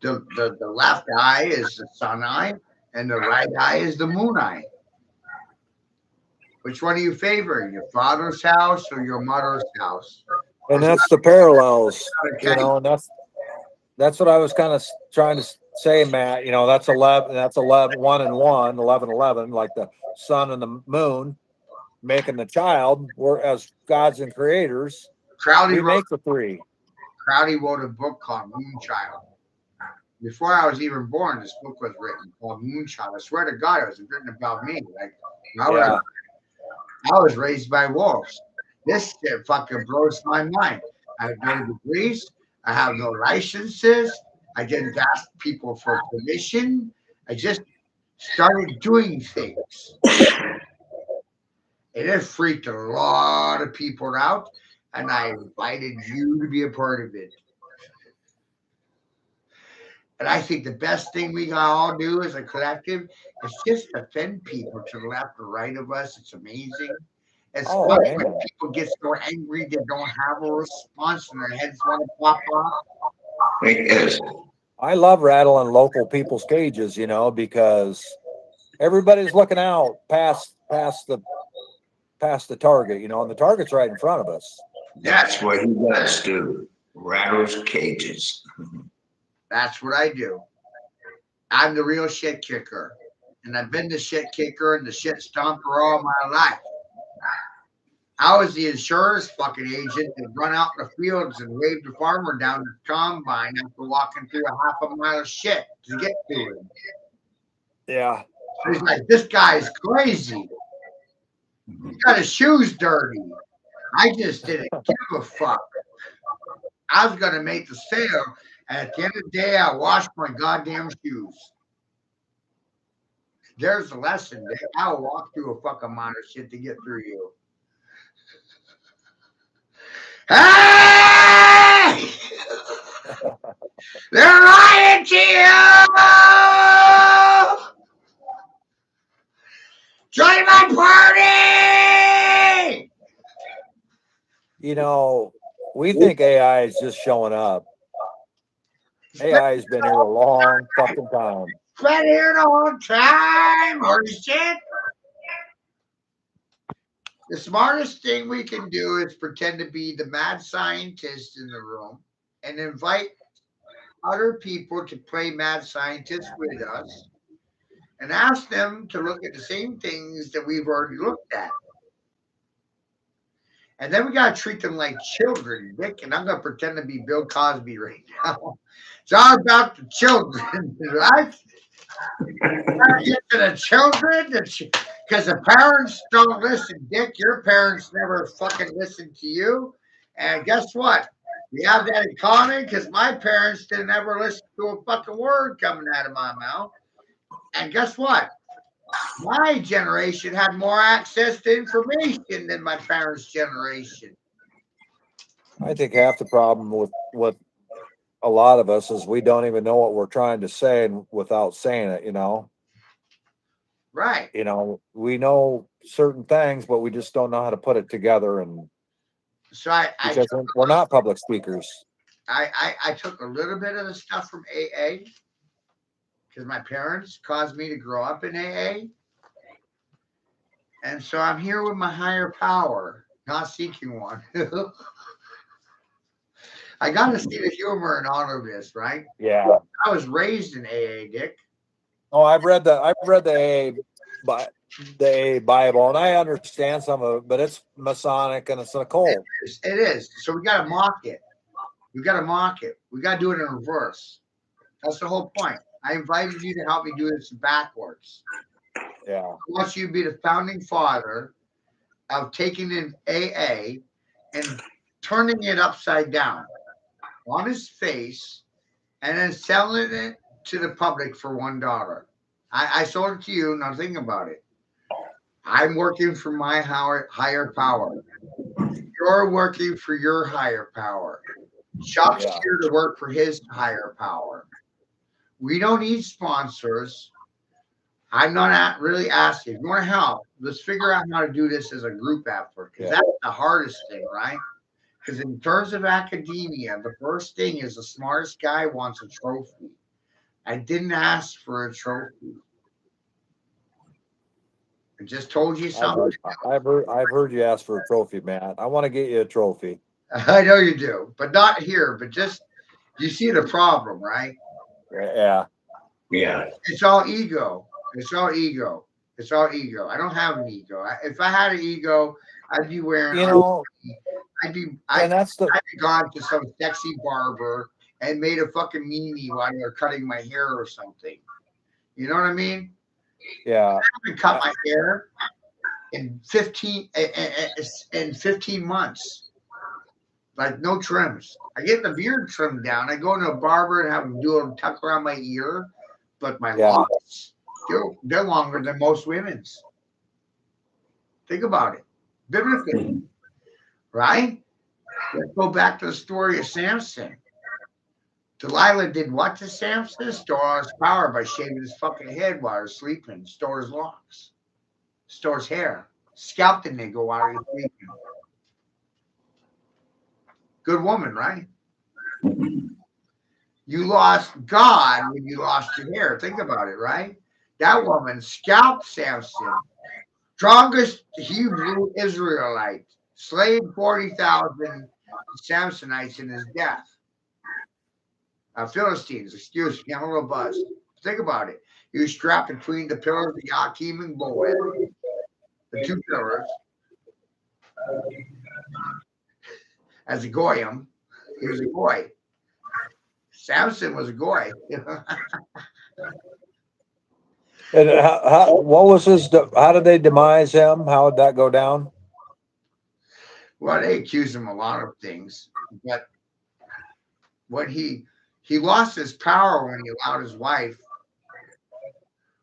The left eye is the sun eye, and the right eye is the moon eye. Which one do you favor? Your father's house or your mother's house? And that's the parallels, Okay. you know, and that's what I was kind of trying to say, Matt. You know, that's 11, 1 and 1, 11, 11, like the sun and the moon making the child. We're as gods and creators. Crowley We make the 3. Crowley wrote a book called Moonchild. Before I was even born, this book was written called Moonchild. I swear to God, it was written about me. Like I was raised by wolves. This shit fucking blows my mind. I have no degrees. I have no licenses. I didn't ask people for permission. I just started doing things. And it freaked a lot of people out. And I invited you to be a part of it. And I think the best thing we can all do as a collective is just offend people to the left or right of us. It's amazing. It's fun when people get so angry they don't have a response and their heads want to pop off. It is. I love rattling local people's cages, you know, because everybody's looking out past the target, you know, and the target's right in front of us. That's what he does do. Rattles cages. That's what I do. I'm the real shit kicker. And I've been the shit kicker and the shit stomper all my life. I was the insurance fucking agent that run out in the fields and waved the farmer down the combine after walking through a half a mile of shit to get to him. Yeah. So he's like, this guy's crazy. He got his shoes dirty. I just didn't give a fuck. I was going to make the sale. And at the end of the day, I washed my goddamn shoes. There's the lesson. I'll walk through a fucking amount of shit to get through you. Hey! They're lying to you! Join my party! You know, we think AI is just showing up. AI has been here a long fucking time. Been here the whole time, or shit. The smartest thing we can do is pretend to be the mad scientist in the room and invite other people to play mad scientist with us and ask them to look at the same things that we've already looked at. And then we got to treat them like children, Dick. And I'm going to pretend to be Bill Cosby right now. It's all about the children, right? Get to the children, because the parents don't listen, Dick. Your parents never fucking listen to you. And guess what? We have that in common because my parents didn't ever listen to a fucking word coming out of my mouth. And guess what? My generation had more access to information than my parents' generation. I think half the problem with a lot of us is we don't even know what we're trying to say and without saying it, you know. Right. You know, we know certain things, but we just don't know how to put it together, and So I because we're not public speakers. I took a little bit of the stuff from AA because my parents caused me to grow up in AA. And so I'm here with my higher power, not seeking one. I got to see the humor in all of this, right? Yeah. I was raised in AA, Dick. Oh, I've read the AA Bible, and I understand some of it, but it's Masonic and it's occult. It is. So we got to mock it. We got to mock it. We got to do it in reverse. That's the whole point. I invited you to help me do this backwards. Yeah. I want you to be the founding father of taking in AA and turning it upside down on his face and then selling it to the public for $1. I sold it to you. Now think about it. I'm working for my higher power. You're working for your higher power. Chuck's here to work for his higher power. We don't need sponsors. I'm not really asking. If you want to help, let's figure out how to do this as a group effort because that's the hardest thing, right? Because in terms of academia, the first thing is the smartest guy wants a trophy. I didn't ask for a trophy. I just told you something. I've heard you ask for a trophy, Matt. I want to get you a trophy. I know you do, but not here. But just you see the problem, right? Yeah. Yeah. It's all ego. It's all ego. It's all ego. I don't have an ego. If I had an ego, I'd be wearing. You know, I'd be gone to some sexy barber and made a fucking meanie while they're cutting my hair or something. You know what I mean? Yeah. I haven't cut my hair in 15 months. Like no trims. I get the beard trimmed down. I go to a barber and have him do a tuck around my ear, but my locks, they're longer than most women's. Think about it. Biblically, right? Let's go back to the story of Samson. Delilah did what to Samson? Store his power by shaving his fucking head while he was sleeping. Store his locks. Store his hair. Scalp the nigga while he was sleeping. Good woman, right? You lost God when you lost your hair. Think about it, right? That woman scalped Samson, strongest Hebrew Israelite, slayed 40,000 Samsonites in his death. Philistines, excuse me, I'm a little buzzed. Think about it. He was strapped between the pillars of Yakim and Boaz, the two pillars. As a goyim, he was a goy. Samson was a goy. And what was his? How did they demise him? How did that go down? Well, they accused him of a lot of things, but when he lost his power when he allowed his wife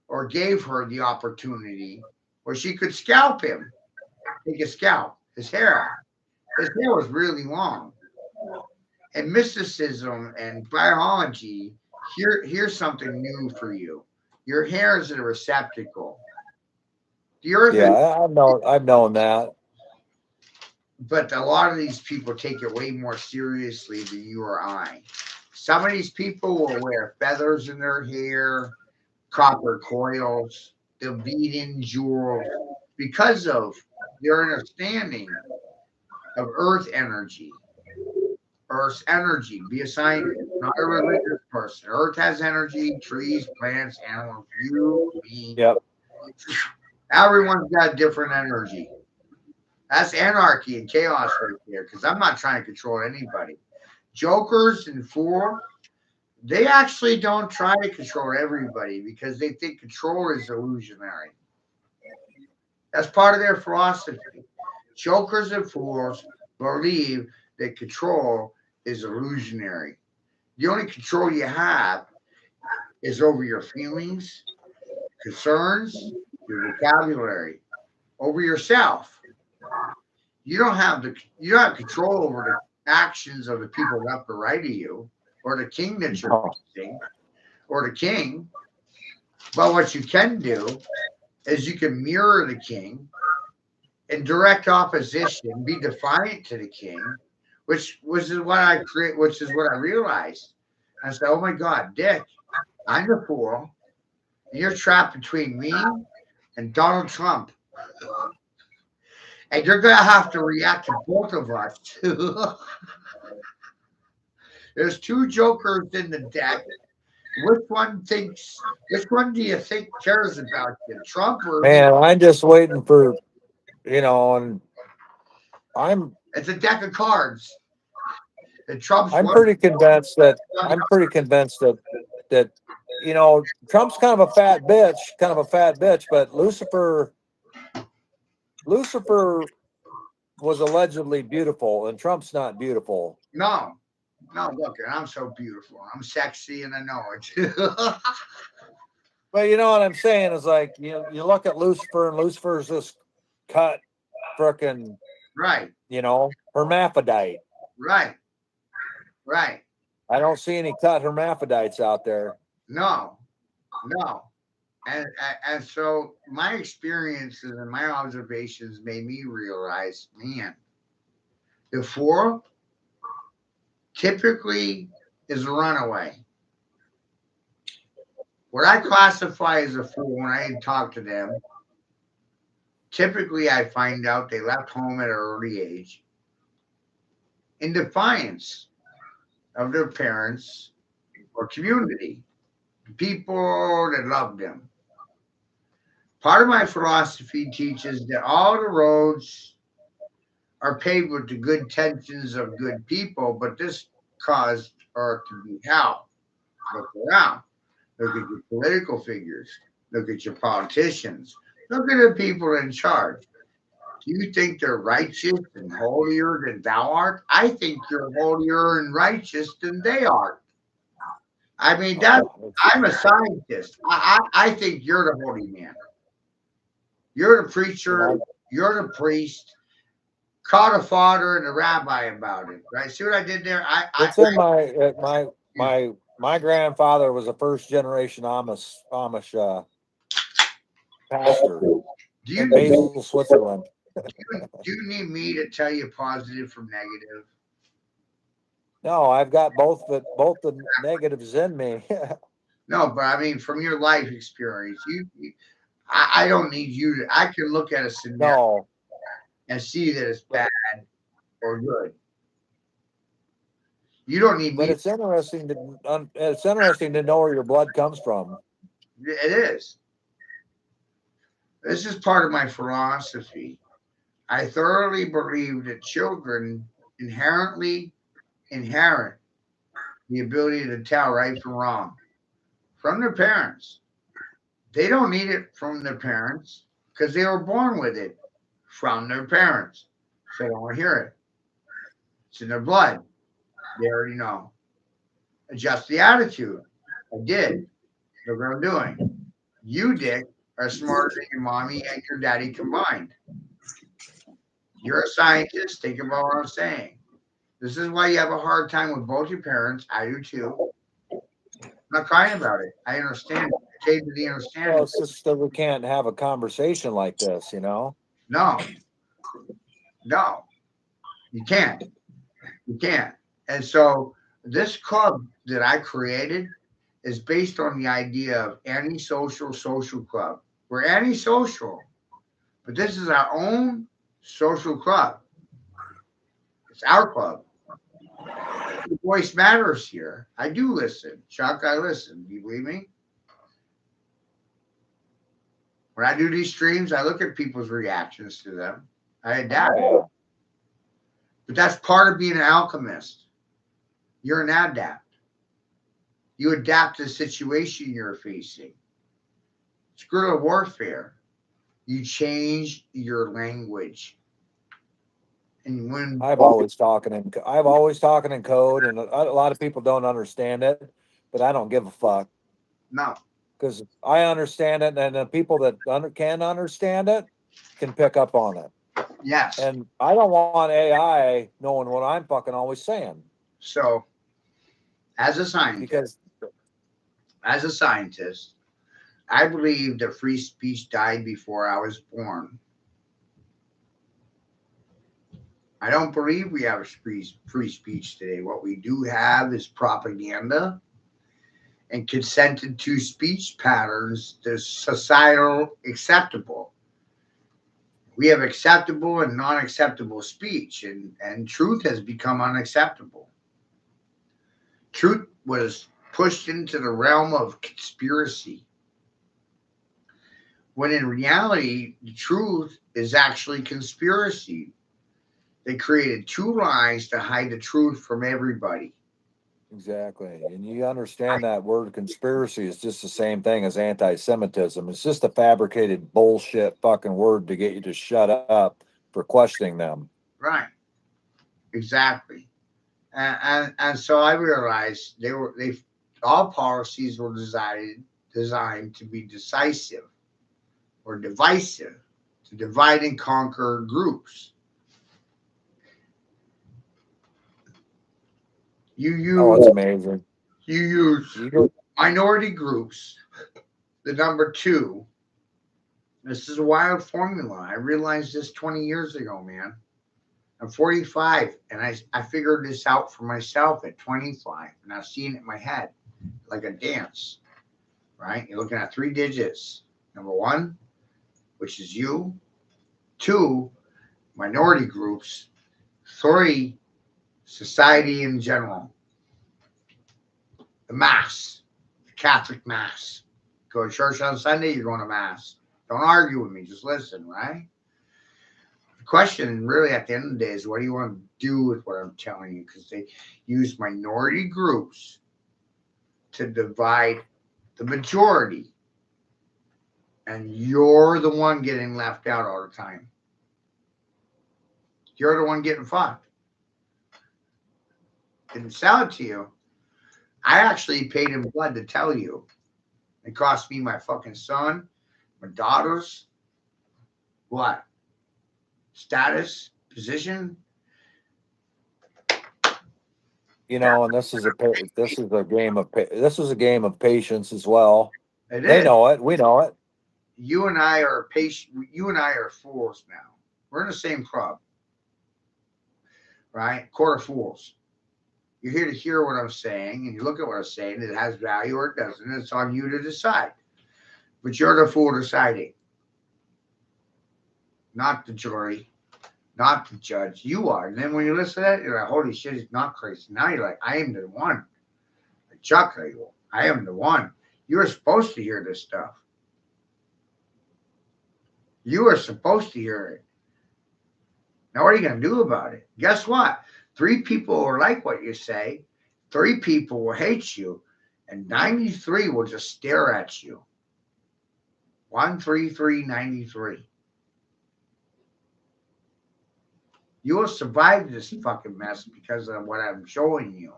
or gave her the opportunity where she could scalp him, take a scalp, his hair. His hair was really long. And mysticism and biology, here's something new for you. Your hair is a receptacle. The earth I've known that. But a lot of these people take it way more seriously than you or I. Some of these people will wear feathers in their hair, copper coils, they'll bead in jewels because of their understanding of earth energy. Earth's energy. Be a scientist, not a religious person. Earth has energy, trees, plants, animals, you, me. Yep. Everyone's got different energy. That's anarchy and chaos right there, because I'm not trying to control anybody. Jokers and fools, they actually don't try to control everybody because they think control is illusionary. That's part of their philosophy. Jokers and fools believe that control is illusionary. The only control you have is over your feelings, concerns, your vocabulary, over yourself. You don't have control over the actions of the people left or right of you, or the king that you're Oh, facing, or the king. But what you can do is you can mirror the king in direct opposition, be defiant to the king, which is what I create, which is what I realized. I said, "Oh my God, Dick, I'm the fool, and you're trapped between me and Donald Trump, and you're gonna have to react to both of us too." There's two jokers in the deck. Which one do you think cares about you, Trump or me? man, I'm just waiting for, and I'm It's a deck of cards. And Trump's I'm one. pretty convinced that Trump's kind of a fat bitch, but Lucifer was allegedly beautiful, and Trump's not beautiful. No, no, look, I'm so beautiful. I'm sexy and I know it. But you know what I'm saying is like you look at Lucifer, and Lucifer's this cut frickin' Right, hermaphrodite. right, right. I don't see any cut hermaphrodites out there. No, no. And so my experiences and my observations made me realize, man, the four typically is a runaway. What I classify as a fool when I talk to them, typically I find out they left home at an early age in defiance of their parents or community, people that loved them. Part of my philosophy teaches that all the roads are paved with the good intentions of good people, but this caused earth to be hell. Look around. Look at your political figures. Look at your politicians. Look at the people in charge. Do you think they're righteous and holier than thou art? I think you're holier and righteous than they are. I mean, I'm a scientist. I think you're the holy man. You're the preacher. You're the priest. Caught a father and a rabbi about it, right? See what I did there? It's in my grandfather was a first generation Amish pastor in Basel, Switzerland. Do you need me to tell you positive from negative? No, I've got both the negatives in me. No, but I mean, from your life experience, I don't need you to. I can look at a scenario and see that it's bad or good. You don't need me. But it's interesting to know where your blood comes from. It is. This is part of my philosophy. I thoroughly believe that children inherent the ability to tell right from wrong from their parents. They don't need it from their parents because they were born with it from their parents. So they don't hear it. It's in their blood. They already know. Adjust the attitude. I did. Look what I'm doing. You, Dick, are smarter than your mommy and your daddy combined. You're a scientist. Think about what I'm saying. This is why you have a hard time with both your parents. I do too. I'm not crying about it. I understand. I came to the understanding. Well, it's just that we can't have a conversation like this, No. No. You can't. You can't. And so this club that I created is based on the idea of antisocial social club. We're antisocial, but this is our own social club. It's our club. The voice matters here. I do listen. Chuck, I listen. Do you believe me? When I do these streams, I look at people's reactions to them. I adapt. But that's part of being an alchemist. You're an adapt. You adapt to the situation you're facing. It's guerrilla warfare. You change your language. And when I've always talking in code, and a lot of people don't understand it, but I don't give a fuck no, because I understand it, and the people that can understand it can pick up on it. yes. And I don't want AI knowing what I'm fucking always saying. So, as a scientist, I believe that free speech died before I was born. I don't believe we have free speech today. What we do have is propaganda and consented to speech patterns that's societal acceptable. We have acceptable and non-acceptable speech, and truth has become unacceptable. Truth was pushed into the realm of conspiracy, when in reality, the truth is actually conspiracy. They created two lies to hide the truth from everybody. Exactly. And you understand that word conspiracy is just the same thing as anti-Semitism. It's just a fabricated bullshit fucking word to get you to shut up for questioning them. Right. Exactly. And so I realized all policies were designed to be decisive or divisive, to divide and conquer groups. It's amazing. You use minority groups, the number 2. This is a wild formula. I realized this 20 years ago, man. I'm 45, and I figured this out for myself at 25, and I've seen it in my head like a dance, right? You're looking at 3 digits. Number 1, which is you. 2, minority groups. 3, society in general. The mass, the Catholic mass. Go to church on Sunday, you're going to mass. Don't argue with me, just listen, right? The question really at the end of the day is, what do you want to do with what I'm telling you? Because they use minority groups to divide the majority. And you're the one getting left out all the time. You're the one getting fucked. Didn't sell it to you. I actually paid in blood to tell you. It cost me my fucking son, my daughters, what? Status, position. And this is a game of patience as well. They know it. We know it. You and I are patient. You and I are fools now. We're in the same club, right? Court of fools. You're here to hear what I'm saying, and you look at what I'm saying. It has value or it doesn't. It's on you to decide. But you're the fool deciding, not the jury, not the judge. You are. And then when you listen to that, you're like, holy shit, he's not crazy. Now you're like, I am the one. Like Chuck, I am the one. You're supposed to hear this stuff. You are supposed to hear it. Now, what are you going to do about it? Guess what? 3 people will like what you say. 3 people will hate you. And 93 will just stare at you. 13393. You will survive this fucking mess because of what I'm showing you.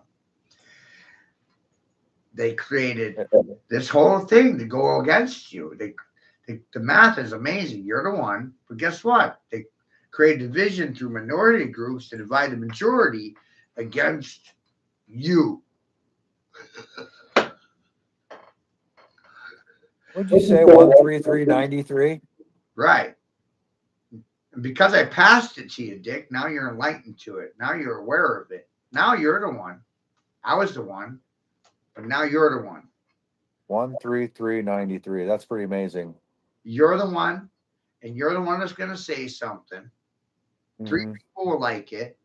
They created this whole thing to go against you. The math is amazing. You're the one. But guess what? They create division through minority groups to divide the majority against you. What'd you say? 13393? Right. And because I passed it to you, Dick, now you're enlightened to it. Now you're aware of it. Now you're the one. I was the one, but now you're the one. 13393. That's pretty amazing. You're the one, and you're the one that's going to say something. 3 people will like it.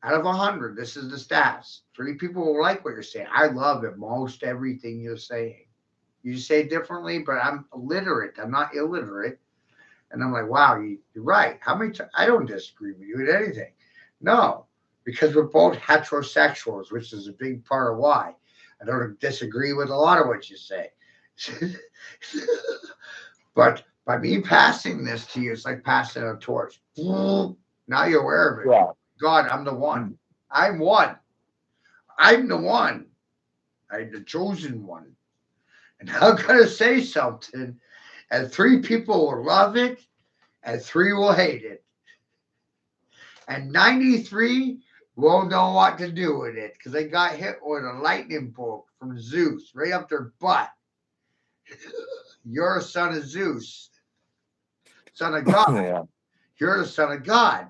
Out of 100, this is the stats. 3 people will like what you're saying. I love it. Most everything you're saying. You say it differently, but I'm illiterate. I'm not illiterate. And I'm like, wow, you're right. How many times? I don't disagree with you at anything. No, because we're both heterosexuals, which is a big part of why. I don't disagree with a lot of what you say. But by me passing this to you, it's like passing a torch. Now you're aware of it. Yeah. God, I'm the one. I'm one. I'm the one. I'm the chosen one. And I'm going to say something, and 3 people will love it, and 3 will hate it. And 93 won't know what to do with it because they got hit with a lightning bolt from Zeus right up their butt. You're a son of Zeus, son of God. Yeah. You're the son of God.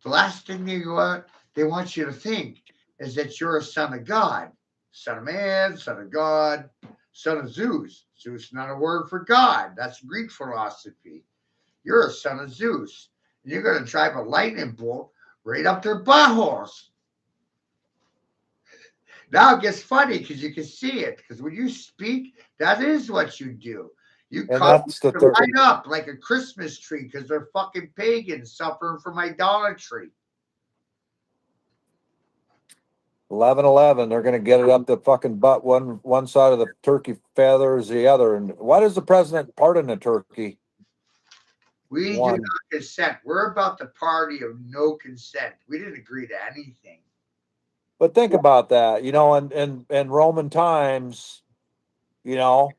The last thing they want you to think is that you're a son of God, son of man, son of God, son of Zeus. Zeus is not a word for God. That's Greek philosophy. You're a son of Zeus. And you're going to drive a lightning bolt right up their buttholes. Now it gets funny because you can see it. Because when you speak, that is what you do. You And cause that's the them to third. light up like a Christmas tree because they're fucking pagans suffering from idolatry. 11-11, they're going to get it up the fucking butt. One side of the turkey feathers the other. And why does the president pardon a turkey? We do One. not consent. We're about the party of no consent. We didn't agree to anything. But think about that, you know, in Roman times, you know,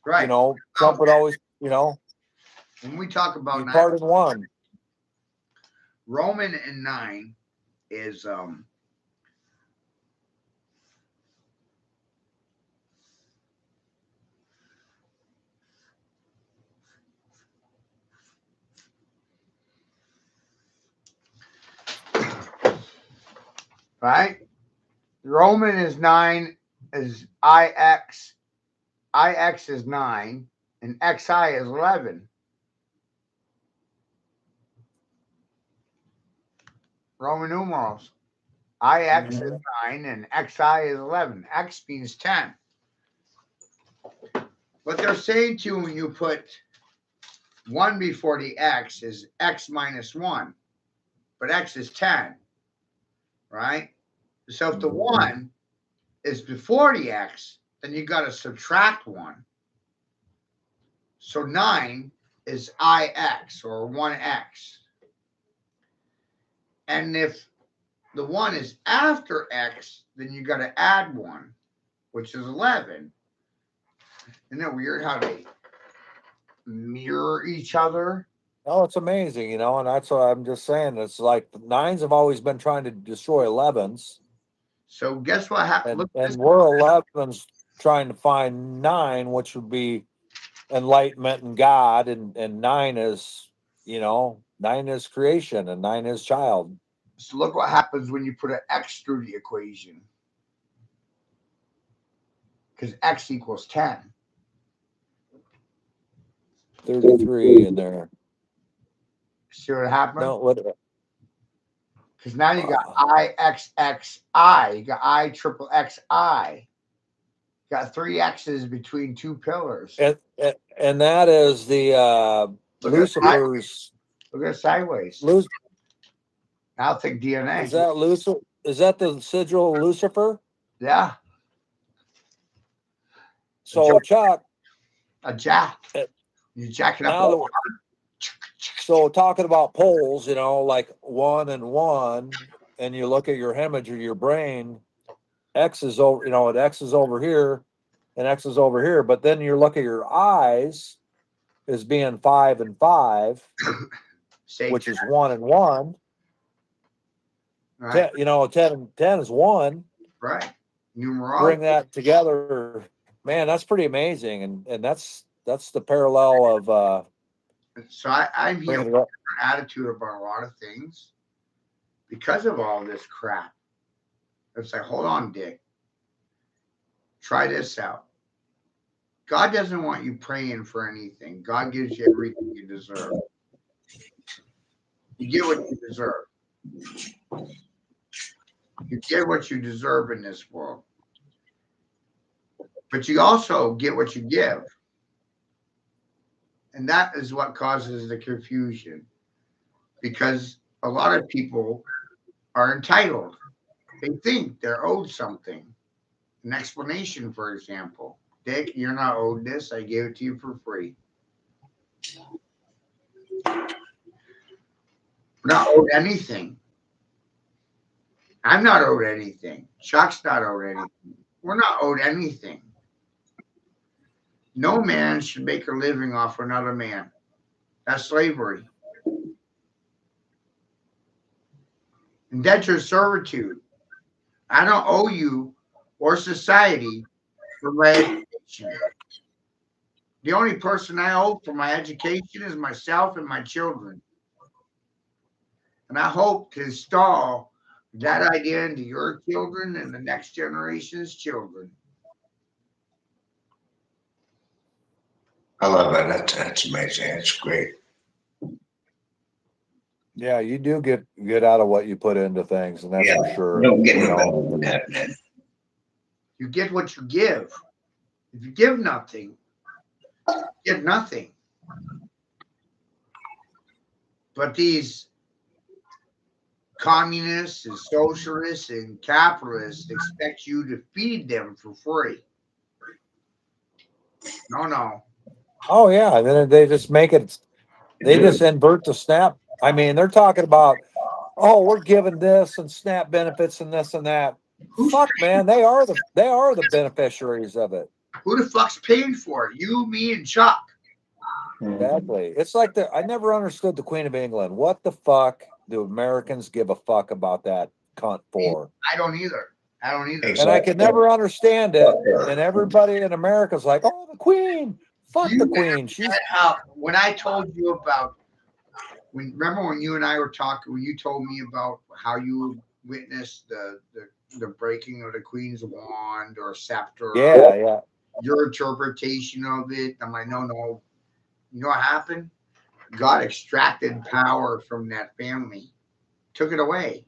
Right. Trump would always, When we talk about you 9, pardon one. Roman and 9 is right. Roman is 9 is IX. IX is 9 and XI is 11. Roman numerals. IX is 9 and XI is 11. X means 10. What they're saying to you when you put 1 before the X is X minus 1, but X is 10, right? So if the 1 is before the X, then you got to subtract 1. So 9 is IX or 1X. And if the 1 is after X, then you got to add 1, which is 11. Isn't it weird how they mirror each other? Oh, it's amazing, and that's what I'm just saying. It's like the 9s have always been trying to destroy 11s. So guess what happened? And we're 11s trying to find 9, which would be enlightenment and God, and 9 is, 9 is creation and 9 is child. So look what happens when you put an X through the equation. Because X equals 10. 33 in there. See what happened? No, what? Because now you got IXXI. You got I triple XI. You got 3 X's between 2 pillars. And that is the Lucifer's. Look at it sideways. Now think DNA. Is that Lucifer? Is that the sigil of Lucifer? Yeah. So Chuck. A jack. You jack it up. Now so talking about poles, like 1 and 1, and you look at your image or your brain, X is over, X is over here, and X is over here. But then you look at your eyes as being 5 and 5, which is 1 and 1. Right. 10 and 10 is 1. Right. Numerology. Bring that together, man. That's pretty amazing, and that's the parallel of. So I'm here with a different attitude about a lot of things because of all this crap. It's like, hold on, Dick. Try this out. God doesn't want you praying for anything. God gives you everything you deserve. You get what you deserve. You get what you deserve in this world. But you also get what you give. And that is what causes the confusion. Because a lot of people are entitled. They think they're owed something. An explanation, for example. Dick, you're not owed this. I gave it to you for free. We're not owed anything. I'm not owed anything. Chuck's not owed anything. We're not owed anything. No man should make a living off another man. That's slavery. Indentured servitude. I don't owe you or society for my education. The only person I owe for my education is myself and my children. And I hope to install that idea into your children and the next generation's children. I love it. That's amazing. That's great. Yeah, you do get out of what you put into things, and that's for sure. Don't get You no know, better than that, man. You get what you give. If you give nothing, you get nothing. But these communists and socialists and capitalists expect you to feed them for free. No. oh yeah, then they just make it. They just invert the SNAP. I mean, they're talking about, oh, we're giving this and SNAP benefits and this and that. Who's Fuck, man, they are the beneficiaries of it. Who the fuck's paying for it? You, me, and Chuck. Exactly. It's like I never understood the Queen of England. What the fuck do Americans give a fuck about that cunt for? I don't either. And I could never understand it. And everybody in America's like, oh, the Queen. Fuck the Queen. She's when I told you about remember when you and I were talking when you told me about how you witnessed the breaking of the Queen's wand or scepter. Yeah. Your interpretation of it. I'm like, no. You know what happened? God extracted power from that family, took it away.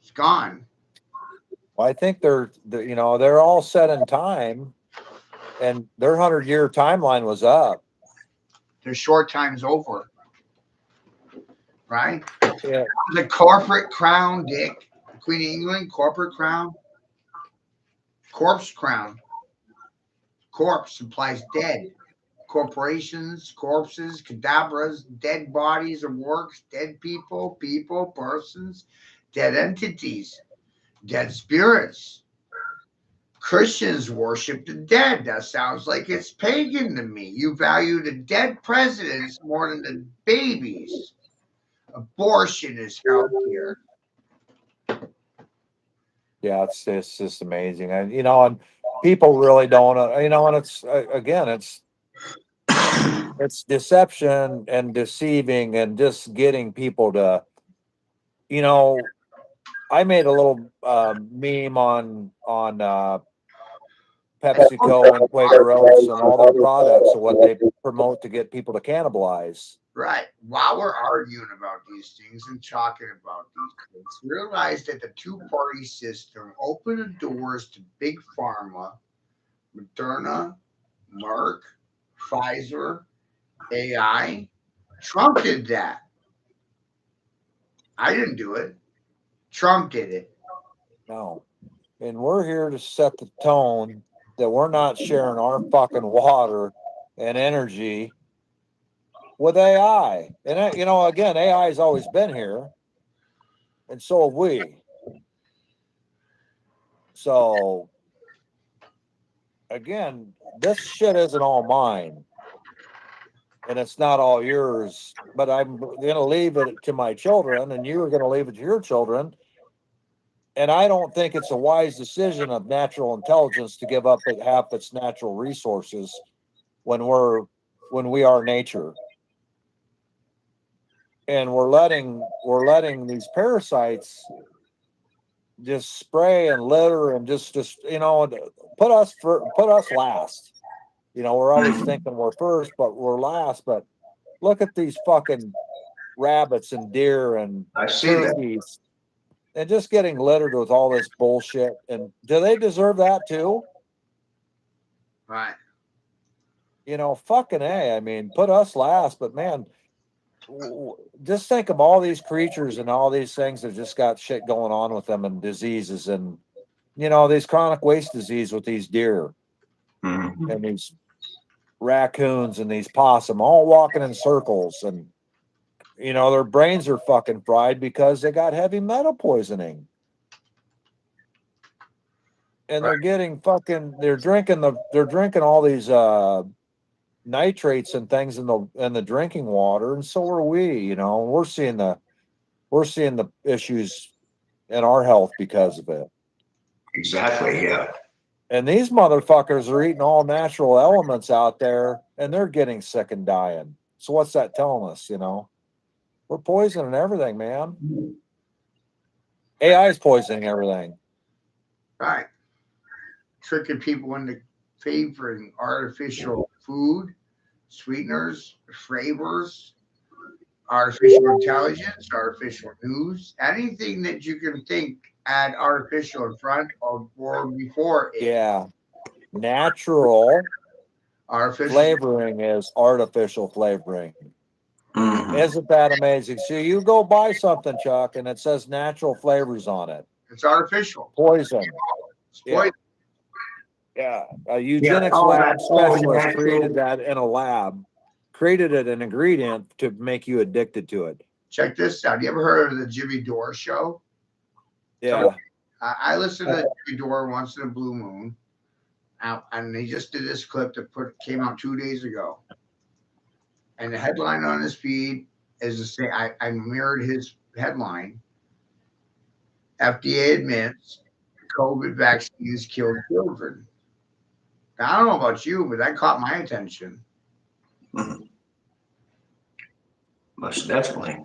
It's gone. Well, I think they're all set in time, and their 100-year timeline was up. Their short time's over. Right? Yeah. The corporate crown, Dick. The Queen of England, corporate crown. Corpse crown. Corpse implies dead. Corporations, corpses, cadabras, dead bodies of works, dead people, persons, dead entities, dead spirits. Christians worship the dead. That sounds like it's pagan to me. You value the dead presidents more than the babies. Abortion is healthier. Yeah, it's just amazing. And people really don't, and it's again, it's deception and deceiving and just getting people to, I made a little meme on PepsiCo and Quaker Oats and all their products and what they promote to get people to cannibalize. Right. While we're arguing about these things and talking about these things, realize that the two-party system opened the doors to big pharma, Moderna, Merck, Pfizer, AI. Trump did that. I didn't do it. Trump did it. No. And we're here to set the tone that we're not sharing our fucking water and energy with AI. And, again, AI has always been here. And so have we. So, again, this shit isn't all mine. And it's not all yours. But I'm going to leave it to my children, and you are going to leave it to your children. And I don't think it's a wise decision of natural intelligence to give up half its natural resources when we are nature. And we're letting these parasites just spray and litter and just put us last. We're always thinking we're first, but we're last. But look at these fucking rabbits and deer and turkeys. And just getting littered with all this bullshit. And do they deserve that too? Right. Fucking A. I mean, put us last, but man, just think of all these creatures and all these things that just got shit going on with them and diseases and, these chronic waste disease with these deer and these raccoons and these possum all walking in circles. And you know, their brains are fucking fried because they got heavy metal poisoning. And they're getting fucking, they're drinking all these nitrates and things in the drinking water, and so are we, you know. We're seeing the issues in our health because of it. Exactly. Yeah. And these motherfuckers are eating all natural elements out there, and they're getting sick and dying. So what's that telling us, you know? We're poisoning everything, man. AI is poisoning everything. Right. Tricking people into favoring artificial food, sweeteners, flavors, artificial intelligence, artificial news, anything that you can think add artificial in front or before it. Yeah. Natural Artificial. flavoring is artificial flavoring. Mhm. Isn't that amazing? So you go buy something, Chuck, and it says natural flavors on it. It's artificial. Poison. It's Yeah. poison. Yeah. A eugenics all lab that, all specialist natural. created that in a lab, created it an ingredient to make you addicted to it. Check this out. You ever heard of the Jimmy Dore show? Yeah. I listened to Jimmy Dore once in a blue moon. And they just did this clip that came out 2 days ago. And the headline on his feed is the same. I mirrored his headline. FDA admits COVID vaccines killed children. Now, I don't know about you, but that caught my attention. Mhm. Most definitely.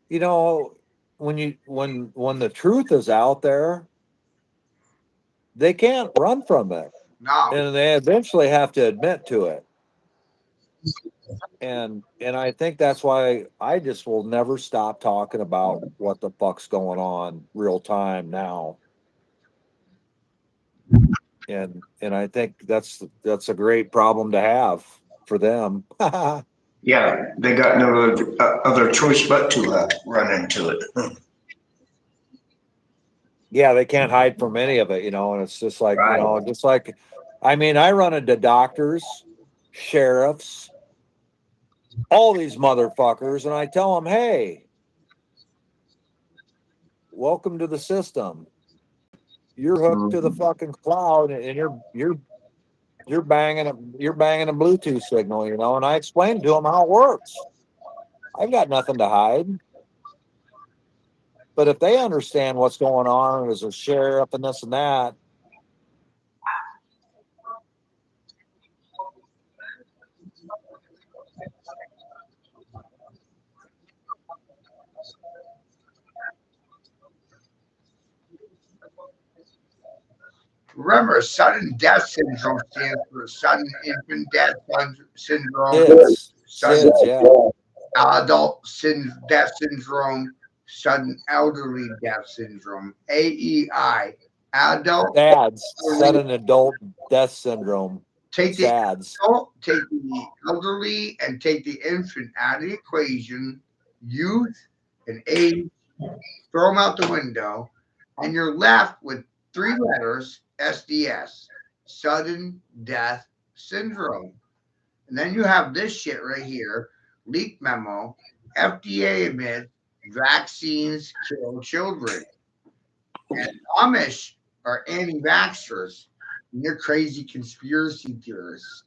You know, when the truth is out there, they can't run from it. No. And they eventually have to admit to it. And I think that's why I just will never stop talking about what the fuck's going on real time now. And I think that's a great problem to have for them. Yeah, they got no other choice but to run into it. Yeah, they can't hide from any of it, you know. And it's just like, you Right. know, just like, I mean, I run into doctors, sheriffs, all these motherfuckers, and I tell them, hey, welcome to the system. You're hooked to the fucking cloud, and you're banging a Bluetooth signal, you know. And I explained to them how it works. I've got nothing to hide. But if they understand what's going on as a sheriff and this and that, Remember, sudden death syndrome stands for sudden infant death syndrome, sudden SIDS, yeah. adult death syndrome, sudden elderly death syndrome, AEI, adult SADS, elderly. sudden adult death syndrome. Take the SADS. adult, take the elderly, and take the infant out of the equation. Youth and age, throw them out the window, and you're left with 3 letters: SDS, sudden death syndrome. And then you have this shit right here: leaked memo. FDA admits vaccines kill children. And Amish are anti-vaxxers. And they're crazy conspiracy theorists.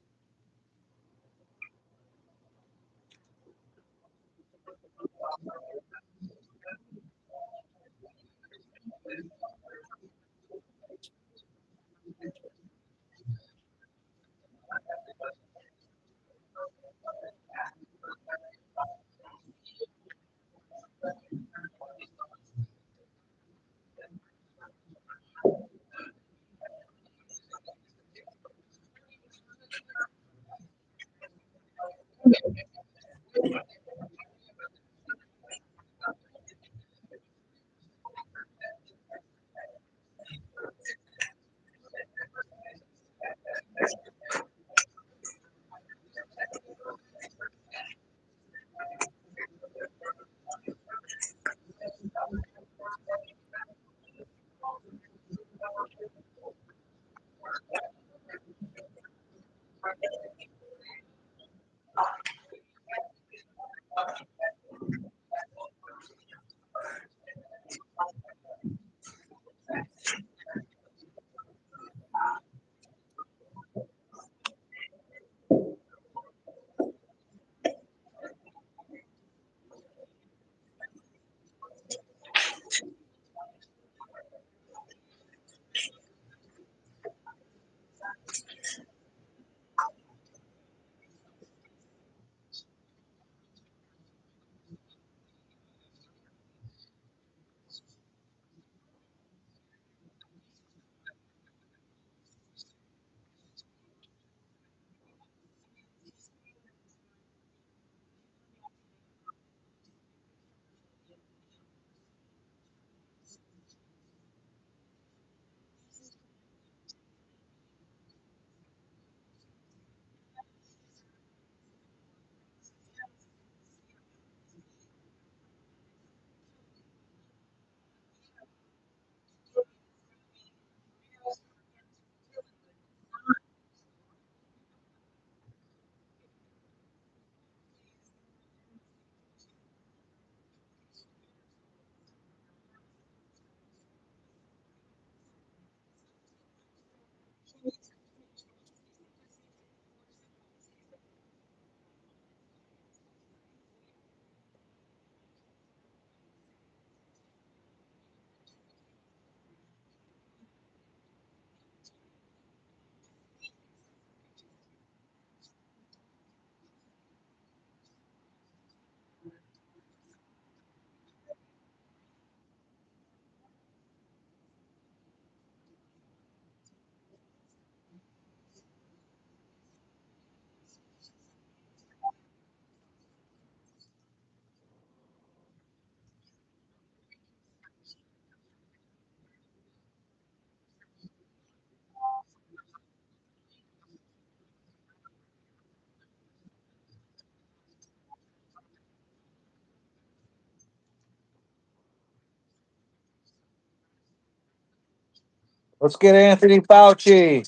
Let's get Anthony Fauci.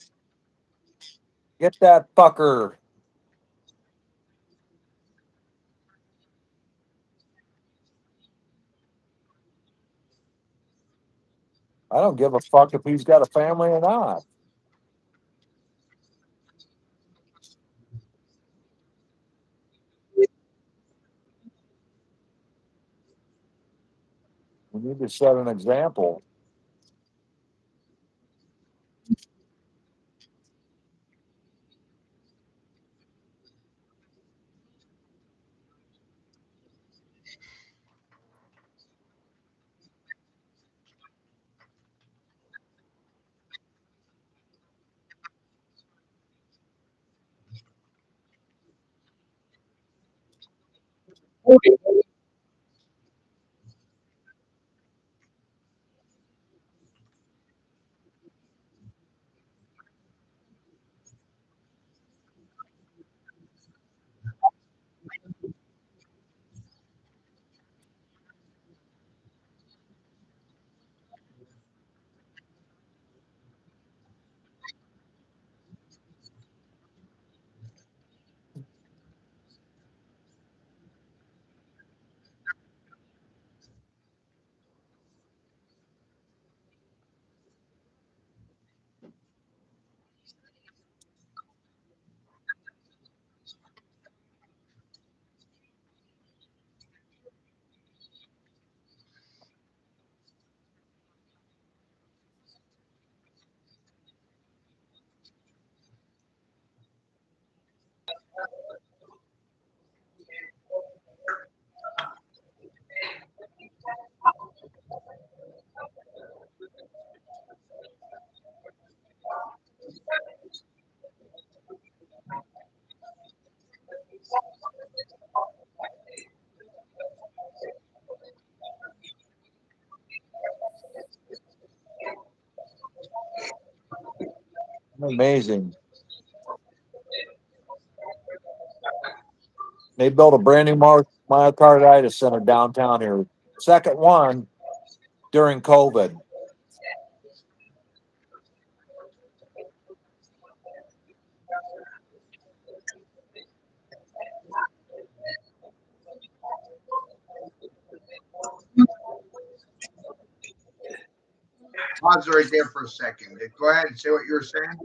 Get that fucker. I don't give a fuck if he's got a family or not. We need to set an example. Amazing. They built a brand new myocarditis center downtown here. Second one during COVID. Pause right there for a second. Go ahead and say what you were saying.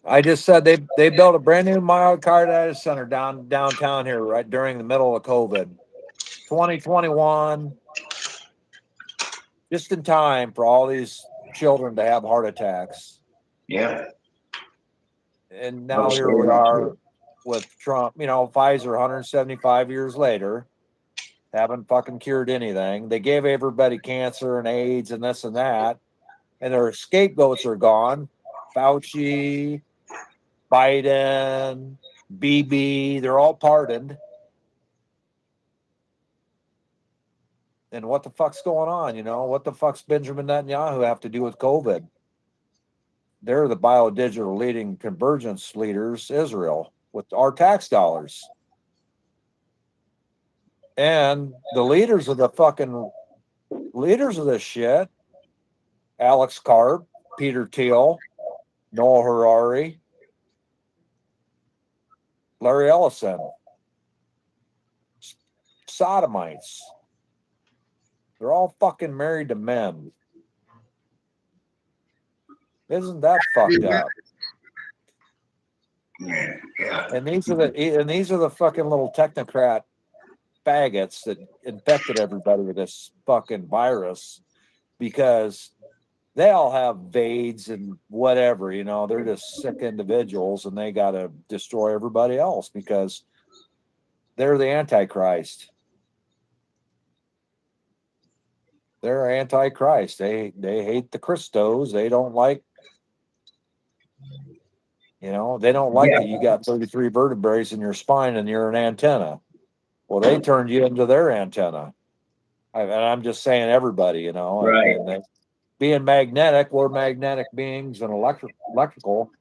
I just said they built a brand new myocarditis center downtown here right during the middle of COVID. 2021, just in time for all these children to have heart attacks. Yeah. And now here we are with Trump, Pfizer 175 years later, haven't fucking cured anything. They gave everybody cancer and AIDS and this and that, and their scapegoats are gone. Fauci, Biden, BB, they're all pardoned. And what the fuck's going on? What the fuck's Benjamin Netanyahu have to do with COVID? They're the biodigital leading convergence leaders, Israel, with our tax dollars. And the leaders of this shit, Alex Karp, Peter Thiel, Noah Harari, Larry Ellison, sodomites. They're all fucking married to men. Isn't that fucked up? Man, yeah. And these are the fucking little technocrat faggots that infected everybody with this fucking virus because they all have AIDS and whatever, you know, they're just sick individuals and they got to destroy everybody else because they're the Antichrist. They're Antichrist. They hate the Christos. They don't like, you know, they don't like Yeah. that you got 33 vertebrae in your spine and you're an antenna. Well, they turned you into their antenna. And I'm just saying everybody, you know, Right. and being magnetic, we're magnetic beings and electrical.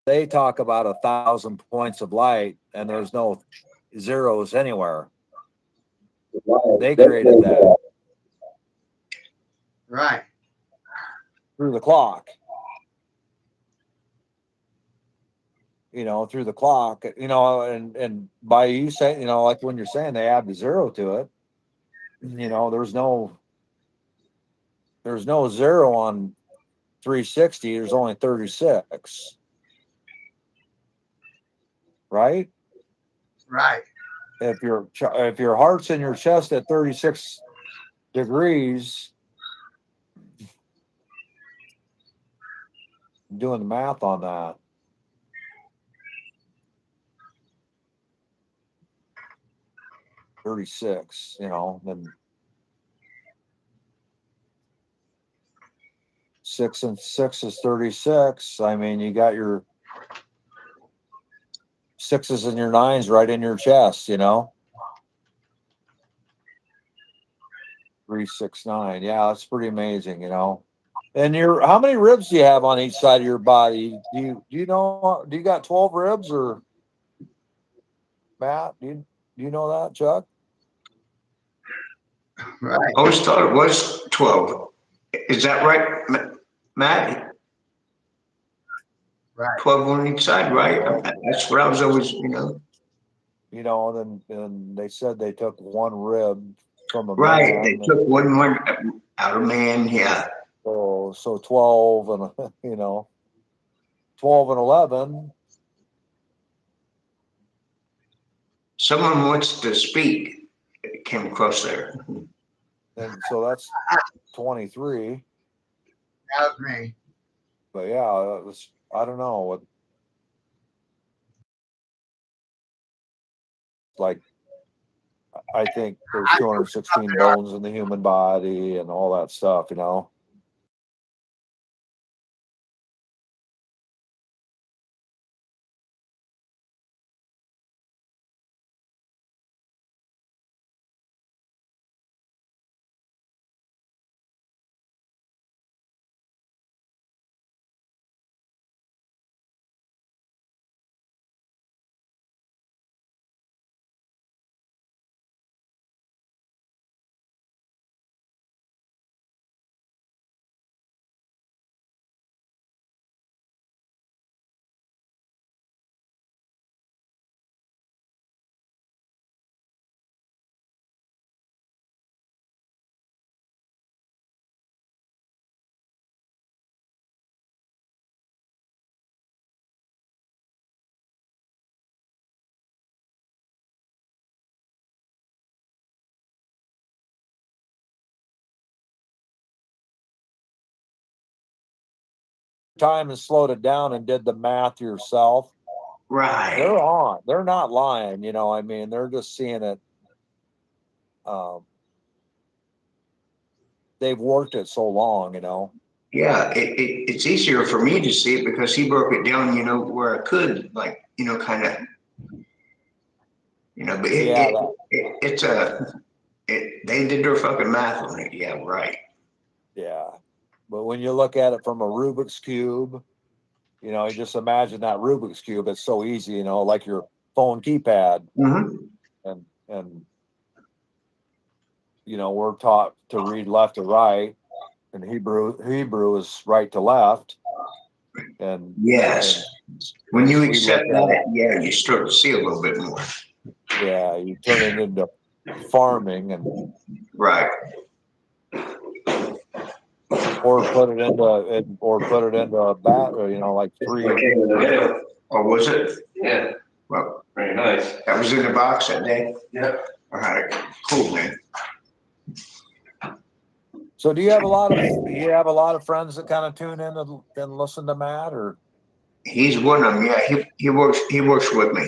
they talk about 1,000 points of light, and there's no zeros anywhere. They created that Right. through the clock. Through the clock, and by you saying, like when you're saying they add the zero to it, there's no zero on 360. There's only 36, right? Right. If your heart's in your chest at 36 degrees, doing the math on that, $36, then 6 and 6 is 36. I mean, you got your 6s and your 9s right in your chest, 369. Yeah, that's pretty amazing, And how many ribs do you have on each side of your body? Do you got 12 ribs, or Matt? Do you know that, Chuck? Right. I always thought it was 12. Is that right, Matt? Right. 12 on each side, right? That's what I was always, Then they said they took one rib from a Right. man. They took one out of man. Yeah. So 12 and 12 and 11. Someone wants to speak. It came across there. And so that's 23. That was me. But yeah, I don't know what, like, I think there's 216 bones in the human body and all that stuff, time and slowed it down and did the math yourself. Right. They're not lying, I mean, they're just seeing it. They've worked it so long, Yeah, it's easier for me to see it because he broke it down, where I could, like, kind of, but they did their fucking math on it. Yeah, right. Yeah. But when you look at it from a Rubik's Cube, you just imagine that Rubik's Cube. It's so easy, like your phone keypad. Mm-hmm. And we're taught to read left to right, and Hebrew is right to left. And yes, when you accept that, yeah, you start to see a little bit more. Yeah, you turn it into farming, and right. or put it into a bat, like 3. Or was it? Yeah. Well, very nice. That was in the box that day. Yeah. All right. Cool, man. So do you have a lot of friends that kind of tune in and listen to Matt, or? He's one of them. Yeah, he works with me.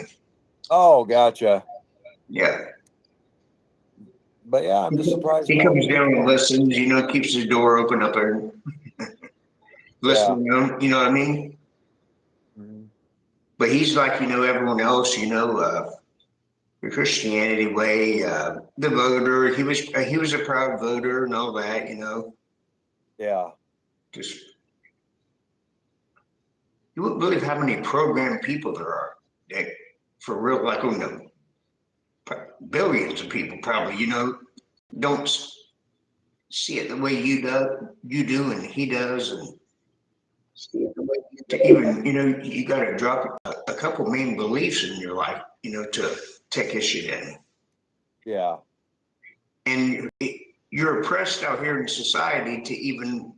Oh, gotcha. Yeah. But yeah, I'm just surprised. He comes down and listens, keeps his door open up there. Listening, you know what I mean? Mm-hmm. But he's like, everyone else, the Christianity way, the voter. He was a proud voter and all that, Yeah. Just he you wouldn't believe how many programmed people there are that, for real, like, you know, billions of people probably, you know, don't see it the way you do, and he does, and see it the way to even, you know, you got to drop a couple main beliefs in your life, you know, to take this shit in. Yeah. And you're oppressed out here in society to even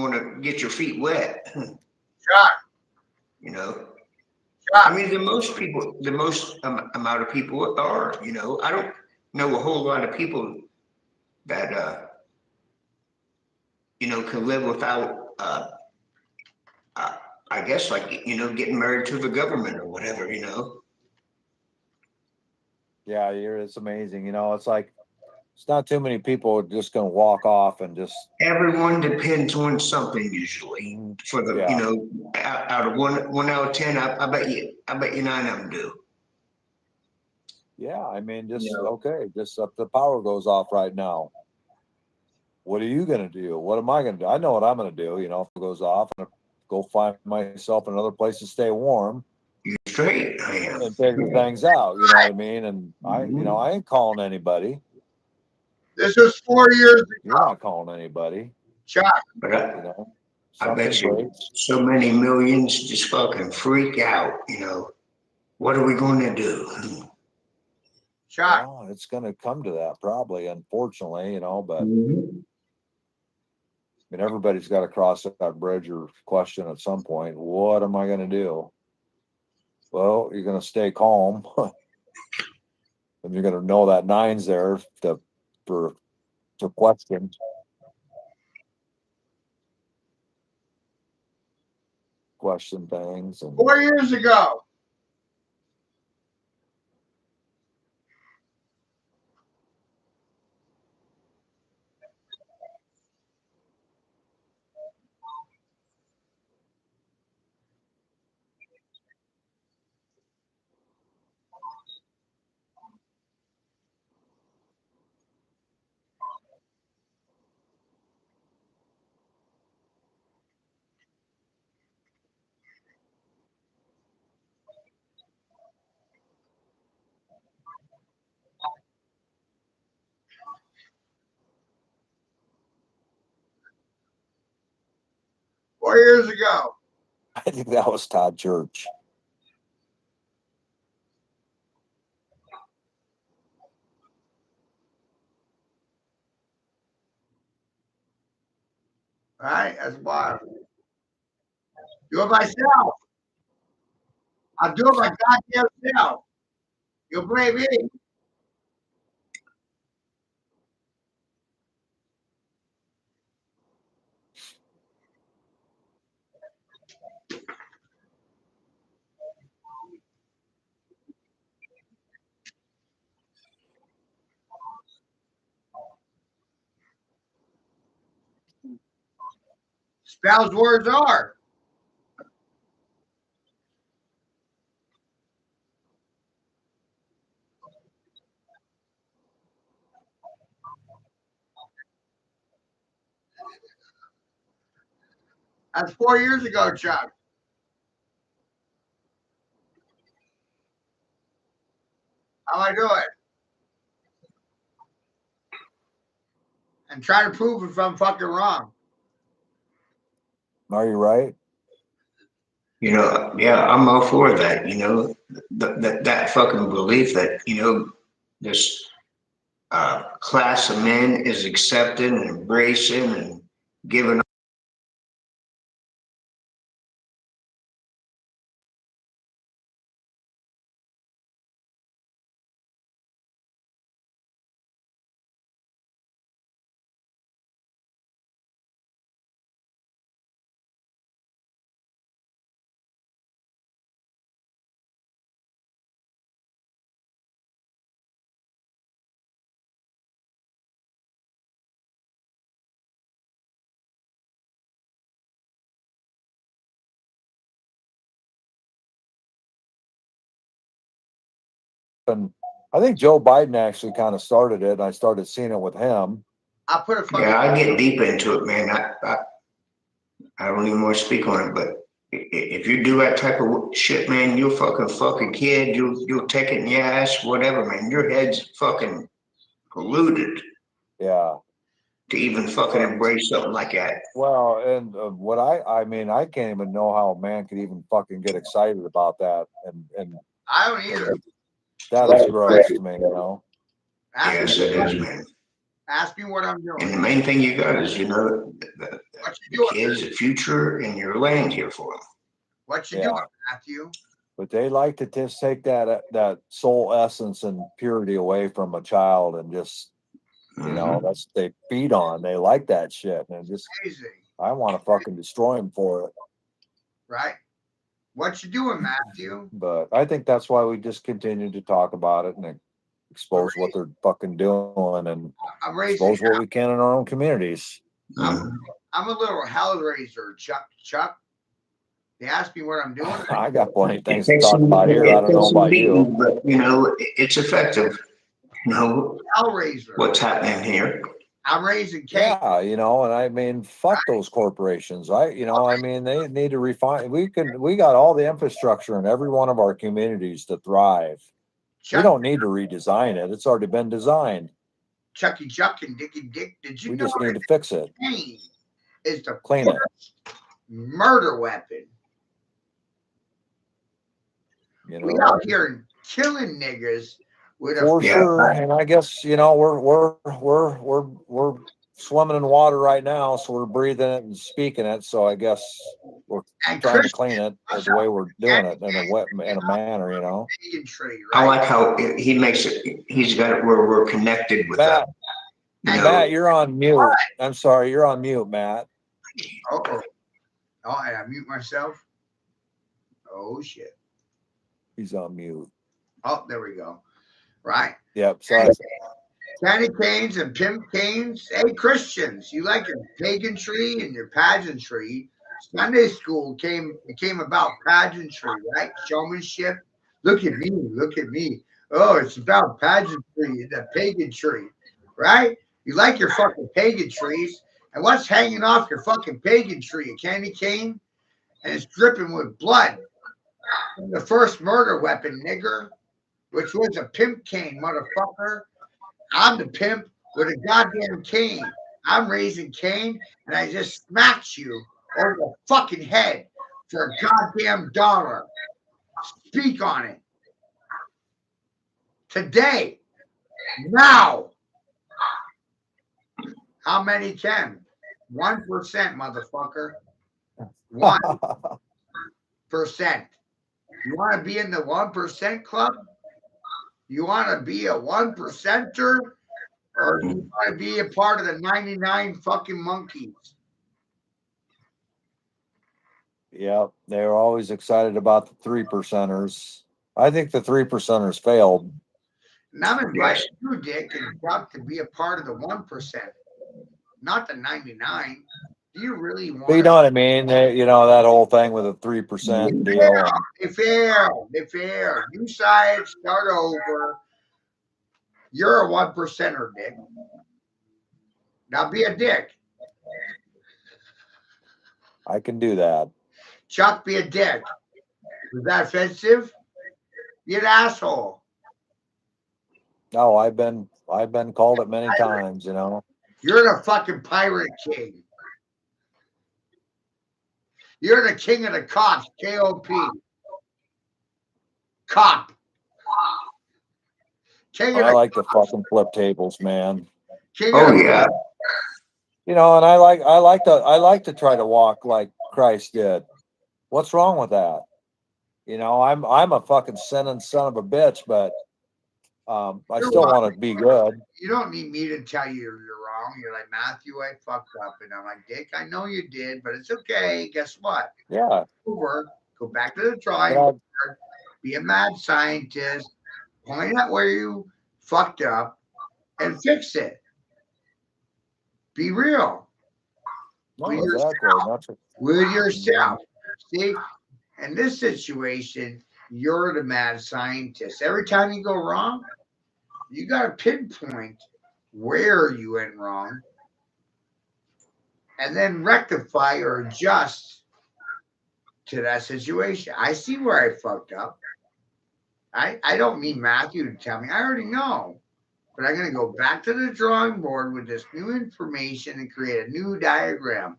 want to get your feet wet. Chuck, You know, Chuck, I mean, the most amount of people are, you know, I don't know a whole lot of people that, you know, can live without, I guess, like, you know, getting married to the government or whatever, you know. Yeah, it's amazing. You know, it's like, it's not too many people are just going to walk off and just. Everyone depends on something usually for the, Yeah. you know, out of one out of 10, I bet you 9 of them do. Yeah, I mean, just, You know. okay, just if the power goes off right now, what are you going to do? What am I going to do? I know what I'm going to do. You know, if it goes off, I'm going to go find myself another place to stay warm. You're straight, I am. And figure things out, you know what I mean? And you know, I ain't calling anybody. this was 4 years ago. You're not calling anybody. Chuck, But You know, I bet something you breaks. so many millions just fucking freak out, you know. What are we going to do? Chuck, Well, it's going to come to that probably, unfortunately, you know, but I Mhm. mean, everybody's got to cross that bridge or question at some point. What am I going to do? Well, you're going to stay calm. And you're going to know that 9's there to question. Question things. And 4 years ago. Four years ago. I think that was Todd Church. Right? That's why. Do it myself. I'll do it my goddamn self. You'll blame me. Spells words are. That's 4 years ago, Chuck. How I do it? And try to prove if I'm fucking wrong. Are you right? You know, yeah, I'm all for that, you know, that fucking belief that, you know, this class of men is accepting and embracing and giving. And I think Joe Biden actually kind of started it. And I started seeing it with him. I put a fucking. Yeah, I get deep into it, man. I don't even want to speak on it, but If you do that type of shit, man, you'll fucking fuck a kid. You'll take it in your ass, whatever, man. Your head's fucking polluted Yeah. to even fucking embrace something like that. Well, and what I mean, I can't even know how a man could even fucking get excited about that. And I don't either. that is gross to me, you know? Yes, it is, man. Ask me what I'm And doing. the main thing you got is, you know, the What you doing? kids, the future, and you're laying here for them. What you Yeah. doing, Matthew? But they like to just take that soul essence and purity away from a child and just, you know, that's they feed on. They like that shit. And just, Amazing, I want to fucking destroy them for it. right? What you doing, Matthew? But I think that's why we just continue to talk about it and expose what they're fucking doing and I'm raising. expose what we can in our own communities. I'm a little hell raiser, Chuck. They ask me what I'm doing. I got plenty of things to talk about here. I don't know about you. But, you know, it's effective. You know, Hellraiser. what's happening here. I'm raising Cain. Yeah, you know, and I mean, fuck those corporations. I mean, they need to refine. We got all the infrastructure in every one of our communities to thrive. We don't need to redesign it. It's already been designed. Chucky Chuck and Dicky Dick. Did you We know just need that to fix it. Cain is the Clean it. first murder weapon? You know, We out here killing niggas with for sure. And I guess, you know, we're swimming in water right now, so we're breathing it and speaking it. So I guess we're trying to clean it the way we're doing it in a manner, you know. I like how he makes it. He's got it where we're connected with Matt. You know, Matt, you're on mute. I'm sorry, you're on mute, Matt. Oh, and I mute myself. Oh shit. He's on mute. Oh, there we go. Right. Yep. Sorry. Candy canes and pimp canes. Hey, Christians, you like your pageantry and your pageantry. Sunday school became about pageantry, right? Showmanship. Look at me. Look at me. Oh, it's about pageantry and the pageantry, right? You like your fucking pageantries. And what's hanging off your fucking pageantry? A candy cane? And it's dripping with blood. And the first murder weapon, nigger, which was a pimp cane, motherfucker. I'm the pimp with a goddamn cane. I'm raising Cain, and I just smacked you over the fucking head for a goddamn dollar. Speak on it. Today. Now. How many can? 1%, motherfucker. 1%. You want to be in the 1% club? You want to be a 1%er? Or you want to be a part of the 99 fucking monkeys? Yeah, they're always excited about the 3%ers. I think the 3%ers failed. And I'm inviting you, Dick, and Chuck to be a part of the 1%, not the 99. Do you really want? But you know what I mean? You know that whole thing with a 3% deal. They failed. They failed. You sides start over. You're a 1%er, Dick. Now be a dick. I can do that. Chuck, be a dick. Was that offensive? Be an asshole. No, I've been called it many times, you know. You're the fucking pirate king. You're the king of the cops, K-O-P. Cop. King I like to fucking flip tables, man. Yeah. You know, and I like to try to walk like Christ did. What's wrong with that? You know, I'm a fucking sinning son of a bitch, but I still want to be good. You don't need me to tell you you're wrong. You're like, Matthew, I fucked up. And I'm like, Dick, I know you did, but it's okay. Guess what? Yeah. Go back to the drawing board. Be a mad scientist. Point out where you fucked up and fix it. Be real. No, exactly. With yourself. See, in this situation, you're the mad scientist. Every time you go wrong, you got to pinpoint where you went wrong and then rectify or adjust to that situation. I see where I fucked up. I don't need Matthew to tell me. I already know. But I'm going to go back to the drawing board with this new information and create a new diagram,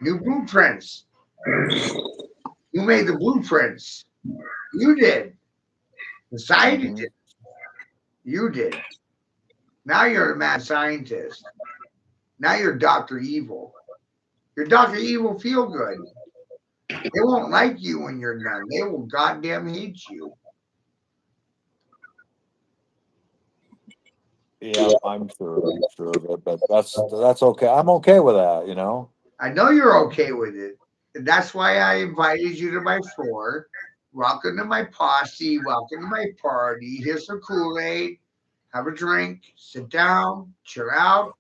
new blueprints. Who made the blueprints? You did. Society did. You did. Now you're a mad scientist. Now you're Dr. Evil. You're Dr. Evil Feel Good. They won't like you when you're done. They will goddamn hate you. Yeah, I'm sure, but that's okay. I'm okay with that, you know. I know you're okay with it. And that's why I invited you to my floor. Welcome to my posse. Welcome to my party. Here's some Kool-Aid. Have a drink. Sit down. Chill out.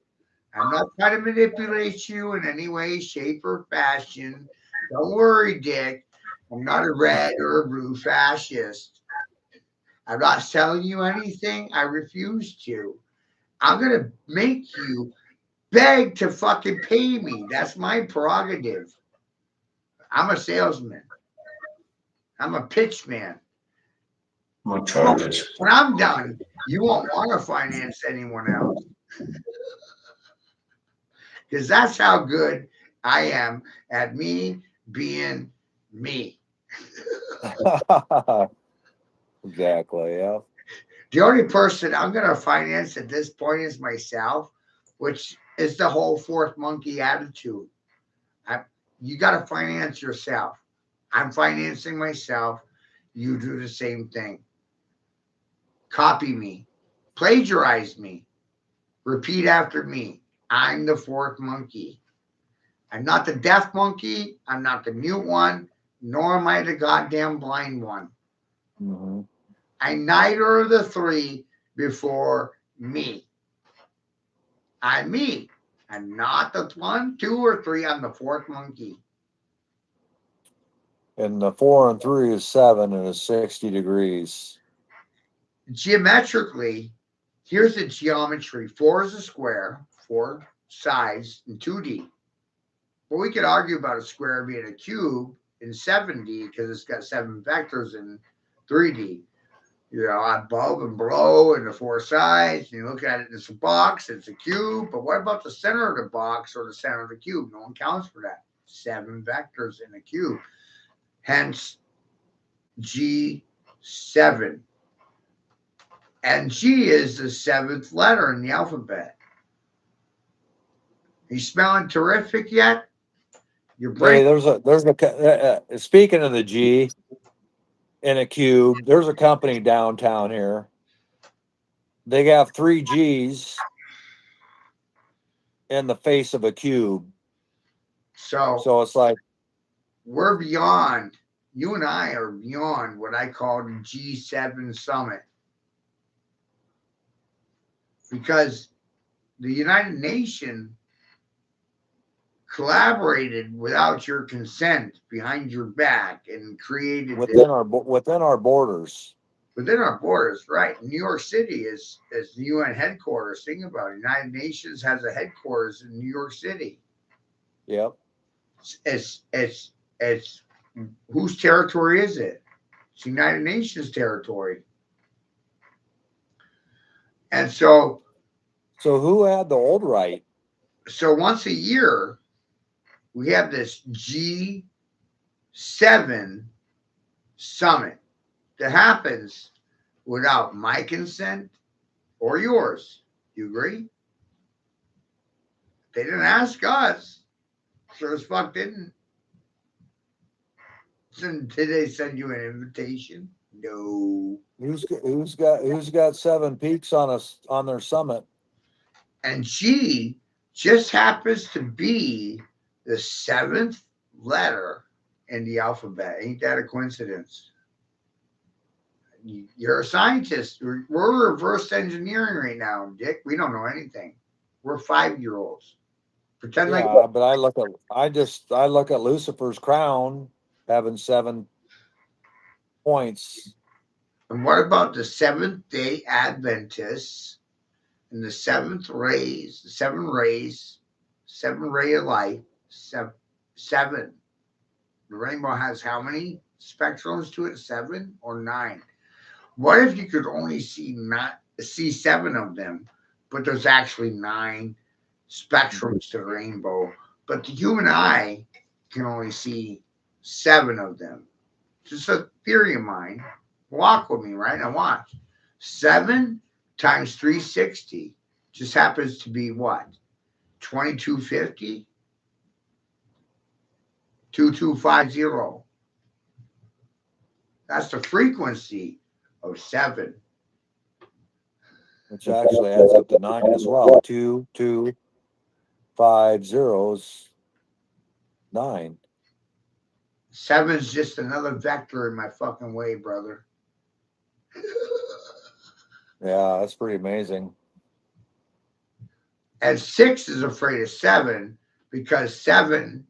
I'm not trying to manipulate you in any way, shape, or fashion. Don't worry, Dick. I'm not a red or a blue fascist. I'm not selling you anything. I refuse to. I'm going to make you beg to fucking pay me. That's my prerogative. I'm a salesman. I'm a pitch man. My charges. When I'm done, you won't want to finance anyone else. Because that's how good I am at me being me. Exactly. Yeah. The only person I'm going to finance at this point is myself, which is the whole fourth monkey attitude. You got to finance yourself. I'm financing myself. You do the same thing. Copy me. Plagiarize me. Repeat after me. I'm the fourth monkey. I'm not the deaf monkey. I'm not the mute one. Nor am I the goddamn blind one. Mm-hmm. I'm neither of the three before me. I'm me. I'm not the 1, 2, or 3. I'm the fourth monkey. And the 4 and 3 is 7 and is 60 degrees. Geometrically, here's the geometry. 4 is a square, 4 sides in 2D. But we could argue about a square being a cube in 7D because it's got 7 vectors in 3D. You know, above and below and the 4 sides. You look at it, it's a box, it's a cube. But what about the center of the box or the center of the cube? No one counts for that. 7 vectors in a cube. Hence, G7. And G is the 7th letter in the alphabet. You smelling terrific yet? Your brain. Hey, there's a speaking of the G in a cube. There's a company downtown here. They have 3 G's in the face of a cube. So it's like we're beyond. You and I are beyond what I call the G7 summit. Because the United Nations collaborated without your consent behind your back and created within our borders. Within our borders, right? New York City is the UN headquarters. Think about it. United Nations has a headquarters in New York City. Yep. It's whose territory is it? It's United Nations territory. And so who had the old right? So once a year, we have this G7 summit that happens without my consent or yours. You agree? They didn't ask us. Sure as fuck didn't. Did they send you an invitation? No. Who's got 7 peaks on their summit? And G just happens to be the 7th letter in the alphabet. Ain't that a coincidence? You're a scientist. We're reverse engineering right now, Dick. We don't know anything. We're 5-year-olds. Pretend like. But I look at Lucifer's crown having 7 points. And what about the Seventh-day Adventists and the 7th rays, the 7 rays, 7 ray of light, 7 The rainbow has how many spectrums to it? 7 or 9? What if you could only see 7 of them, but there's actually 9 spectrums to the rainbow, but the human eye can only see 7 of them? Just a theory of mine. Walk with me, right? Now watch. 7 times 360 just happens to be what? 2250? 2250. That's the frequency of 7. Which actually adds up to 9 as well. 2, 2, 5 zeros, 9. 7's just another vector in my fucking way, brother. Yeah, that's pretty amazing. And 6 is afraid of 7 because 7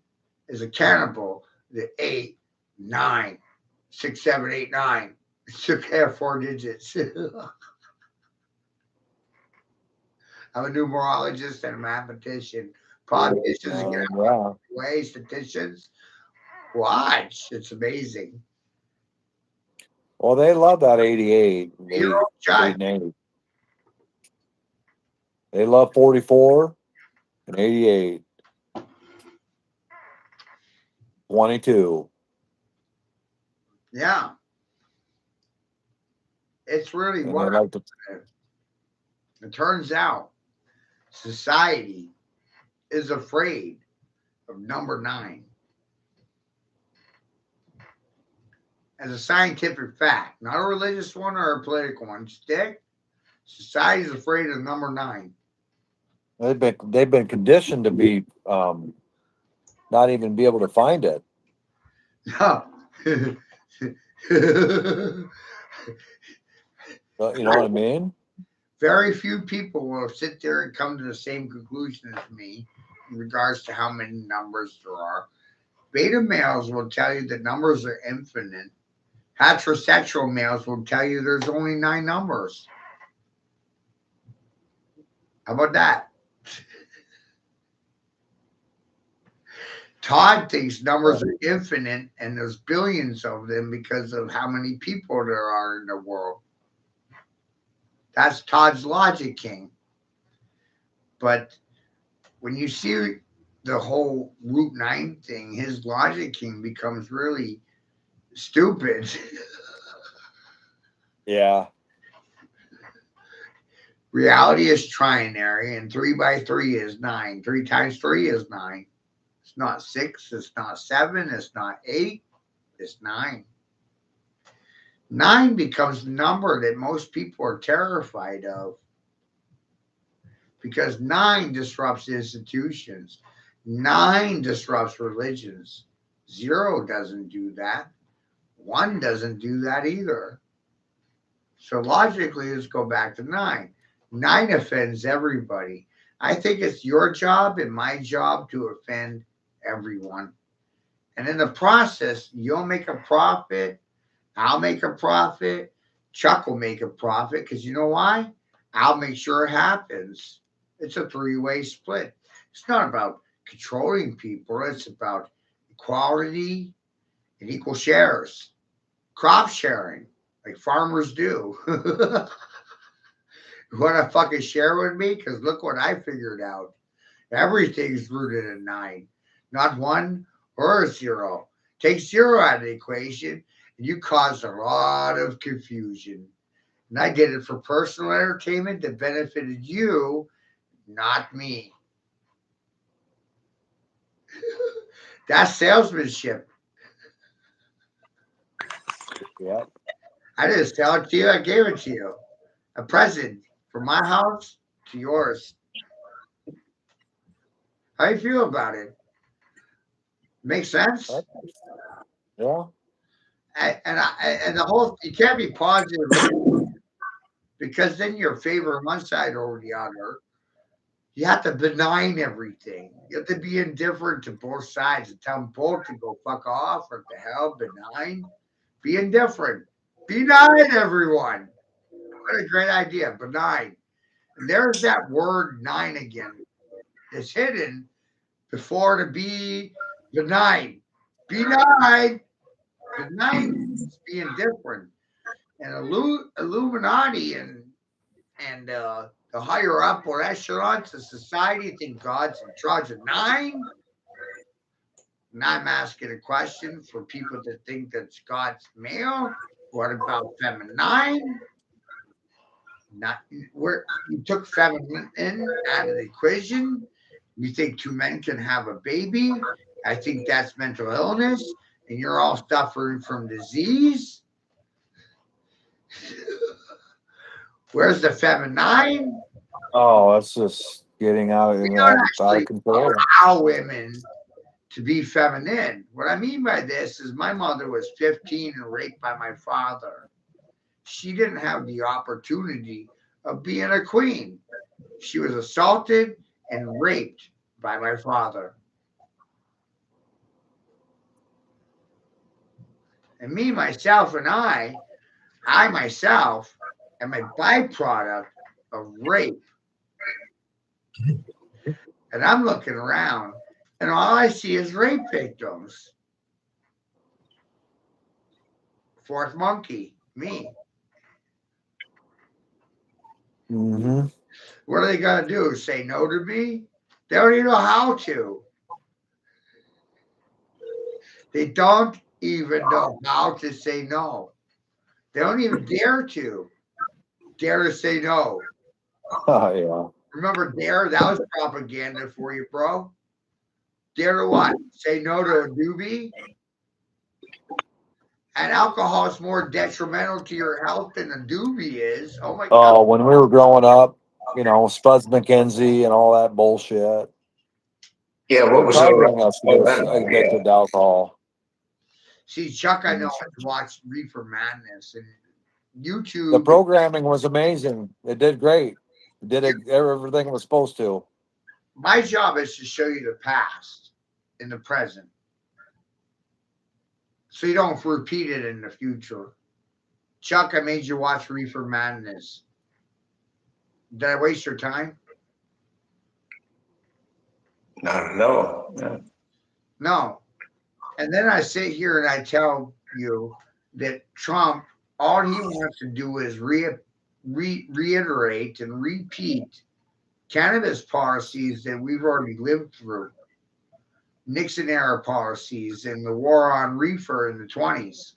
is a cannibal. The 8, 9, 6, 7, 8, 9. It should have 4 digits. I'm a numerologist and a mathematician. Politicians get out of the way, statisticians. Watch. It's amazing. Well, they love that 88. They love 44 and 88. 22. Yeah. It's really And what like it turns out society is afraid of number 9. As a scientific fact, not a religious one or a political one. Stick. Society is afraid of number 9. they've been conditioned to be not even be able to find it. No. You know what I mean? Very few people will sit there and come to the same conclusion as me in regards to how many numbers there are. Beta males will tell you that numbers are infinite. Heterosexual males will tell you there's only 9 numbers. How about that? Todd thinks numbers are infinite and there's billions of them because of how many people there are in the world. That's Todd's logic king. But when you see the whole Route 9 thing, his logic king becomes really stupid. Yeah. Reality is trinary, and 3 by 3 is 9. 3 times 3 is 9. It's not 6. It's not 7. It's not 8. It's 9. 9 becomes the number that most people are terrified of because 9 disrupts institutions. 9 disrupts religions. 0 doesn't do that. 1 doesn't do that either. So logically, let's go back to 9. 9 offends everybody. I think it's your job and my job to offend everyone. And in the process, you'll make a profit. I'll make a profit. Chuck will make a profit because you know why? I'll make sure it happens. It's a 3-way split. It's not about controlling people. It's about equality and equal shares. Crop sharing, like farmers do. You want to fucking share with me? Because look what I figured out. Everything's rooted in 9, not 1 or 0. Take 0 out of the equation, and you caused a lot of confusion. And I did it for personal entertainment that benefited you, not me. That's salesmanship. Yeah. I didn't sell it to you. I gave it to you. A present from my house to yours. How do you feel about it? Makes sense? Yeah. And the whole, you can't be positive because then you're favoring one side over the other. You have to benign everything. You have to be indifferent to both sides and tell them both to go fuck off or the hell, benign. Be indifferent. Benign, everyone. What a great idea, benign. And there's that word 9 again. It's hidden before to be benign. denied. Denied being different. And Illuminati and the higher up or echelons of society think God's in charge of 9. And I'm asking a question for people that think that's God's male. What about feminine? Not where you took feminine out of the equation. You think 2 men can have a baby? I think that's mental illness, and you're all suffering from disease. Where's the feminine? Oh, it's just getting out We of, don't out actually of control. allow women to be feminine. What I mean by this is my mother was 15 and raped by my father. She didn't have the opportunity of being a queen. She was assaulted and raped by my father. And me, myself, and I myself am a byproduct of rape. And I'm looking around and all I see is rape victims. Fourth monkey, me. Mm-hmm. What are they going to do? Say no to me? They don't even know how to. They don't even know how to say no. They don't even dare to say no. Oh, yeah. Remember dare? That was propaganda for you, bro. Dare to what? Say no to a doobie? And alcohol is more detrimental to your health than a doobie is. Oh my God. Oh, when we were growing up, Spuds McKenzie and all that bullshit. Yeah, what was Targeting us to get us that? addicted to alcohol. See, Chuck, I know I watched Reefer Madness and YouTube. The programming was amazing. It did great. It did everything it was supposed to. My job is to show you the past and the present, so you don't repeat it in the future. Chuck, I made you watch Reefer Madness. Did I waste your time? Not at all. No. No. And then I sit here and I tell you that Trump, all he wants to do is reiterate and repeat cannabis policies that we've already lived through. Nixon era policies and the war on reefer in the 20s.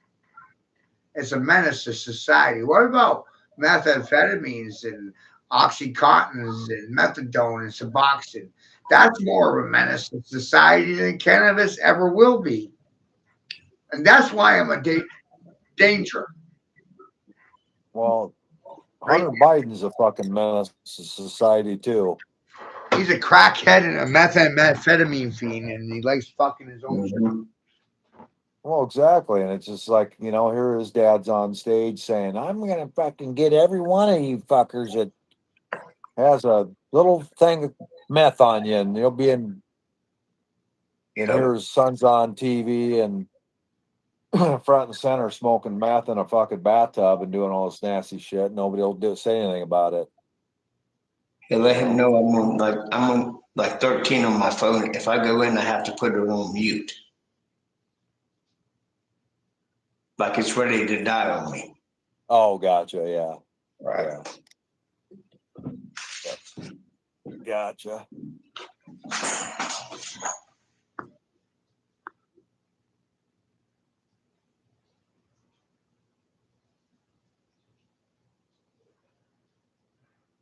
It's a menace to society. What about methamphetamines and oxycontins and methadone and Suboxone? That's more of a menace to society than cannabis ever will be. And that's why I'm a danger. Well, Hunter Biden's a fucking menace to society, too. He's a crackhead and a methamphetamine fiend, and he likes fucking his own shit. Well, exactly. And it's just like, here his dad's on stage saying, I'm going to fucking get every one of you fuckers that has a little thing of meth on you, and you'll be in. And here his son's on TV and front and center smoking meth in a fucking bathtub and doing all this nasty shit. Nobody will say anything about it. You let him know I'm on like 13 on my phone. If I go in, I have to put it on mute. Like it's ready to die on me. Oh, gotcha. Yeah. Right. Yeah. Gotcha.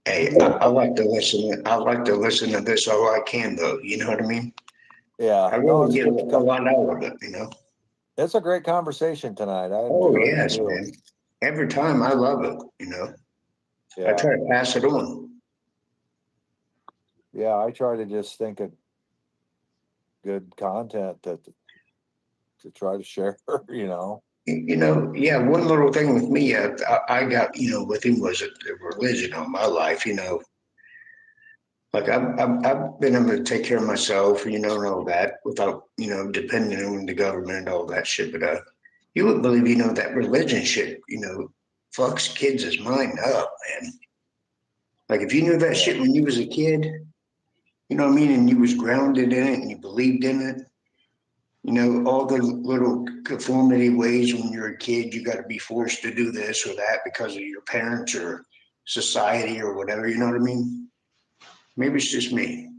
Hey, I like to listen. I like to listen to this all I can, though. You know what I mean? Yeah. I really get a lot out of it. It's a great conversation tonight. Oh yes, man. Every time I love it. Yeah. I try to pass it on. Yeah, I try to just think of good content to try to share. Yeah, one little thing with me, I got, with him was a religion on my life, Like I've been able to take care of myself, and all that without, depending on the government and all that shit. But you would believe, that religion shit, fucks kids' mind up, man. Like if you knew that shit when you was a kid, you know what I mean, and you was grounded in it and you believed in it, You know, all the little conformity ways when you're a kid, you got to be forced to do this or that because of your parents or society or whatever. You know what I mean? Maybe it's just me.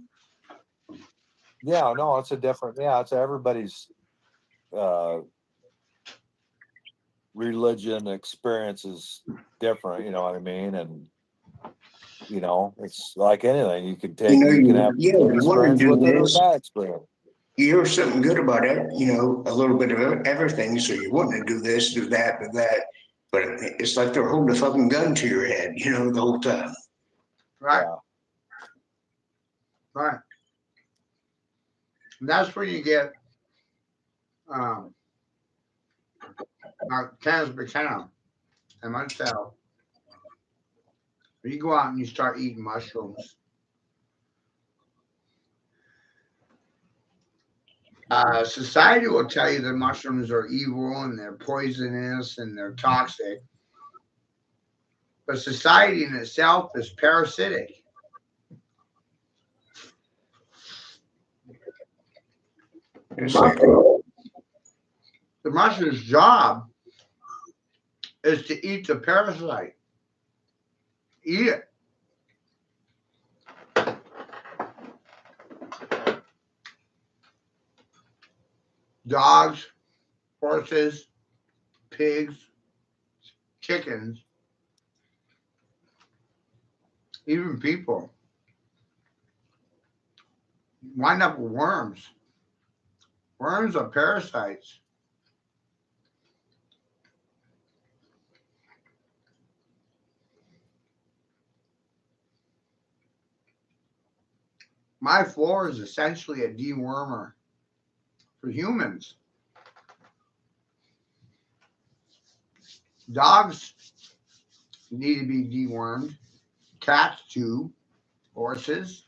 Yeah, no, it's a different. Yeah, it's everybody's religion experience is different. You know what I mean? And you know, it's like anything. You can take. You can have You good want to experience do with it or this. bad experience. You hear something good about it, you know, a little bit of everything. So you want to do this, do that, do that. But it's like they're holding a fucking gun to your head, you know, the whole time. Right. Yeah. Right. And that's where you get cannabis McKenna and myself. You go out and you start eating mushrooms. Society will tell you that mushrooms are evil and they're poisonous and they're toxic. But society in itself is parasitic. The mushroom's job is to eat the parasite. Eat it. Dogs, horses, pigs, chickens, even people wind up with worms. Worms are parasites. My floor is essentially a dewormer for humans. Dogs need to be dewormed. Cats too. Horses,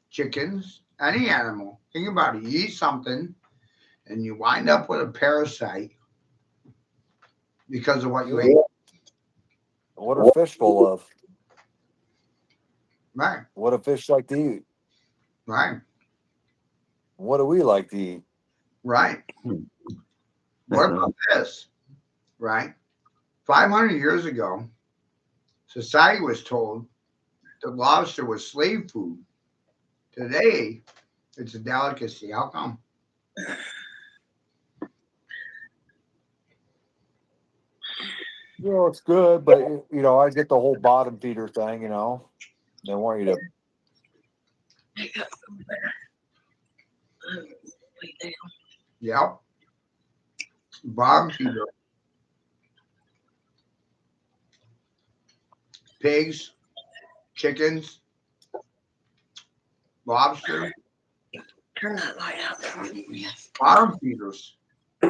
chickens, any animal. Think about it. You eat something and you wind up with a parasite because of what you ate. What are fish full of? Right, What do fish like to eat? right, What do we like to eat? right. What about this? Right? 500 years ago, society was told the lobster was slave food. Today, it's a delicacy. How come? You know, it's good, but you know, I get the whole bottom feeder thing. You know, they want you to. Yep. Bottom feeder. Pigs, chickens, lobster, Turn that light out for me. bottom feeders. Oh,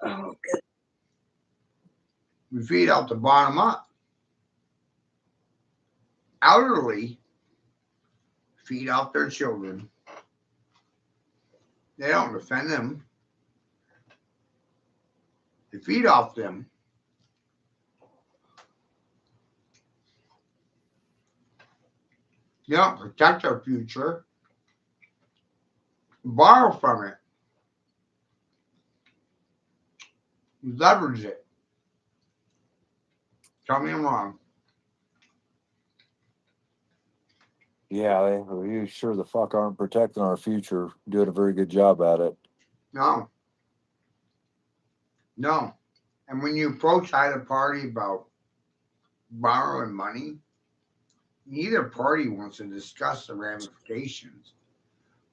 good. We feed out the bottom up. Elderly feed off their children. They don't defend them. They feed off them. They don't protect our future. Borrow from it. Leverage it. Tell me I'm wrong. Yeah, you sure the fuck aren't protecting our future. Doing a very good job at it. No. No. And when you approach either party about borrowing money, neither party wants to discuss the ramifications.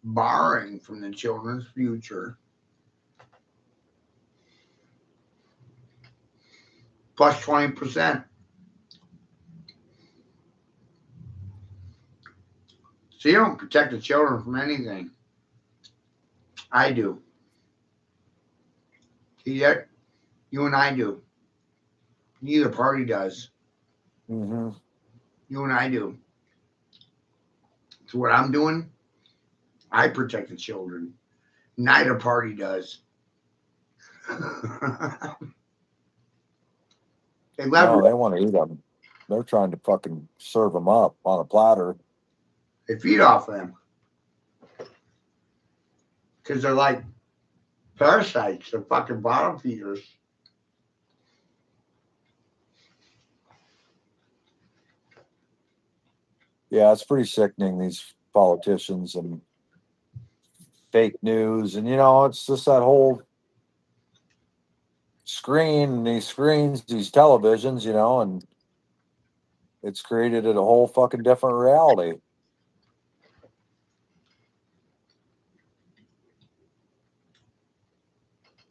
Borrowing from the children's future plus 20%. So you don't protect the children from anything. I do. See that? You and I do. Neither party does. Mm-hmm. You and I do. So what I'm doing, I protect the children. Neither party does. They No, leverage. they want to eat them. They're trying to fucking serve them up on a platter. They feed off them. because they're like parasites. They're fucking bottom feeders. Yeah, it's pretty sickening, these politicians and fake news. And, you know, it's just that whole screen, these screens, these televisions, you know, and it's created a whole fucking different reality.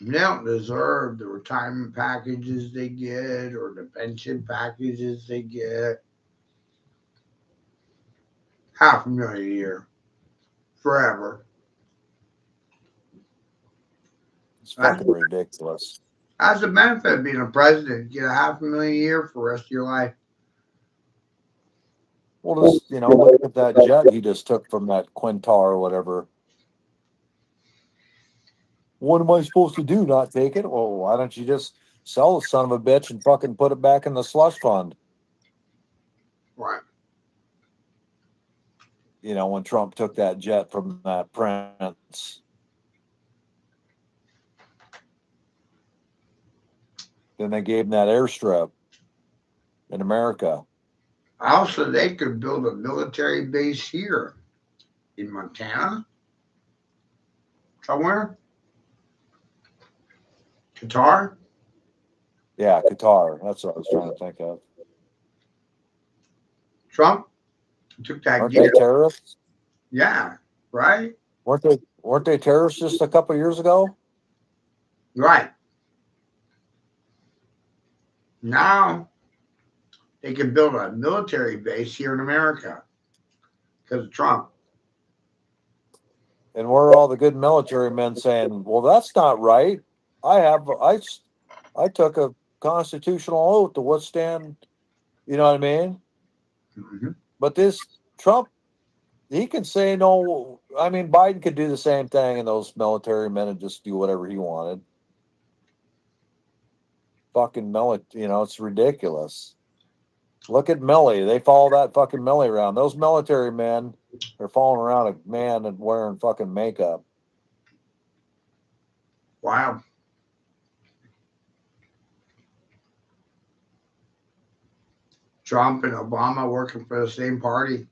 They don't deserve the retirement packages they get or the pension packages they get. $500,000 a year. Forever. It's fucking ridiculous. That's the benefit of being a president. Get $500,000 a year for the rest of your life. Well, just, you know, look at that jet he just took from that Quintar or whatever. What am I supposed to do? Not take it? Well, why don't you just sell the son of a bitch and fucking put it back in the slush fund? Right. You know, when Trump took that jet from that prince. Then they gave him that airstrip in America. Also, they could build a military base here in Montana, somewhere. Qatar. Yeah, Qatar. That's what I was trying to think of. Trump took that Aren't deal. they terrorists? Yeah, right? Weren't they terrorists just a couple years ago? Right. Now they can build a military base here in America because of Trump. And where are all the good military men saying, well, that's not right. I took a constitutional oath to withstand, you know what I mean? Mm-hmm. But this Trump, he can say no. I mean, Biden could do the same thing, and those military men would just do whatever he wanted. Fucking military, you know, it's ridiculous. Look at Millie. They follow that fucking Millie around. Those military men are following around a man and wearing fucking makeup. Wow. Trump and Obama working for the same party.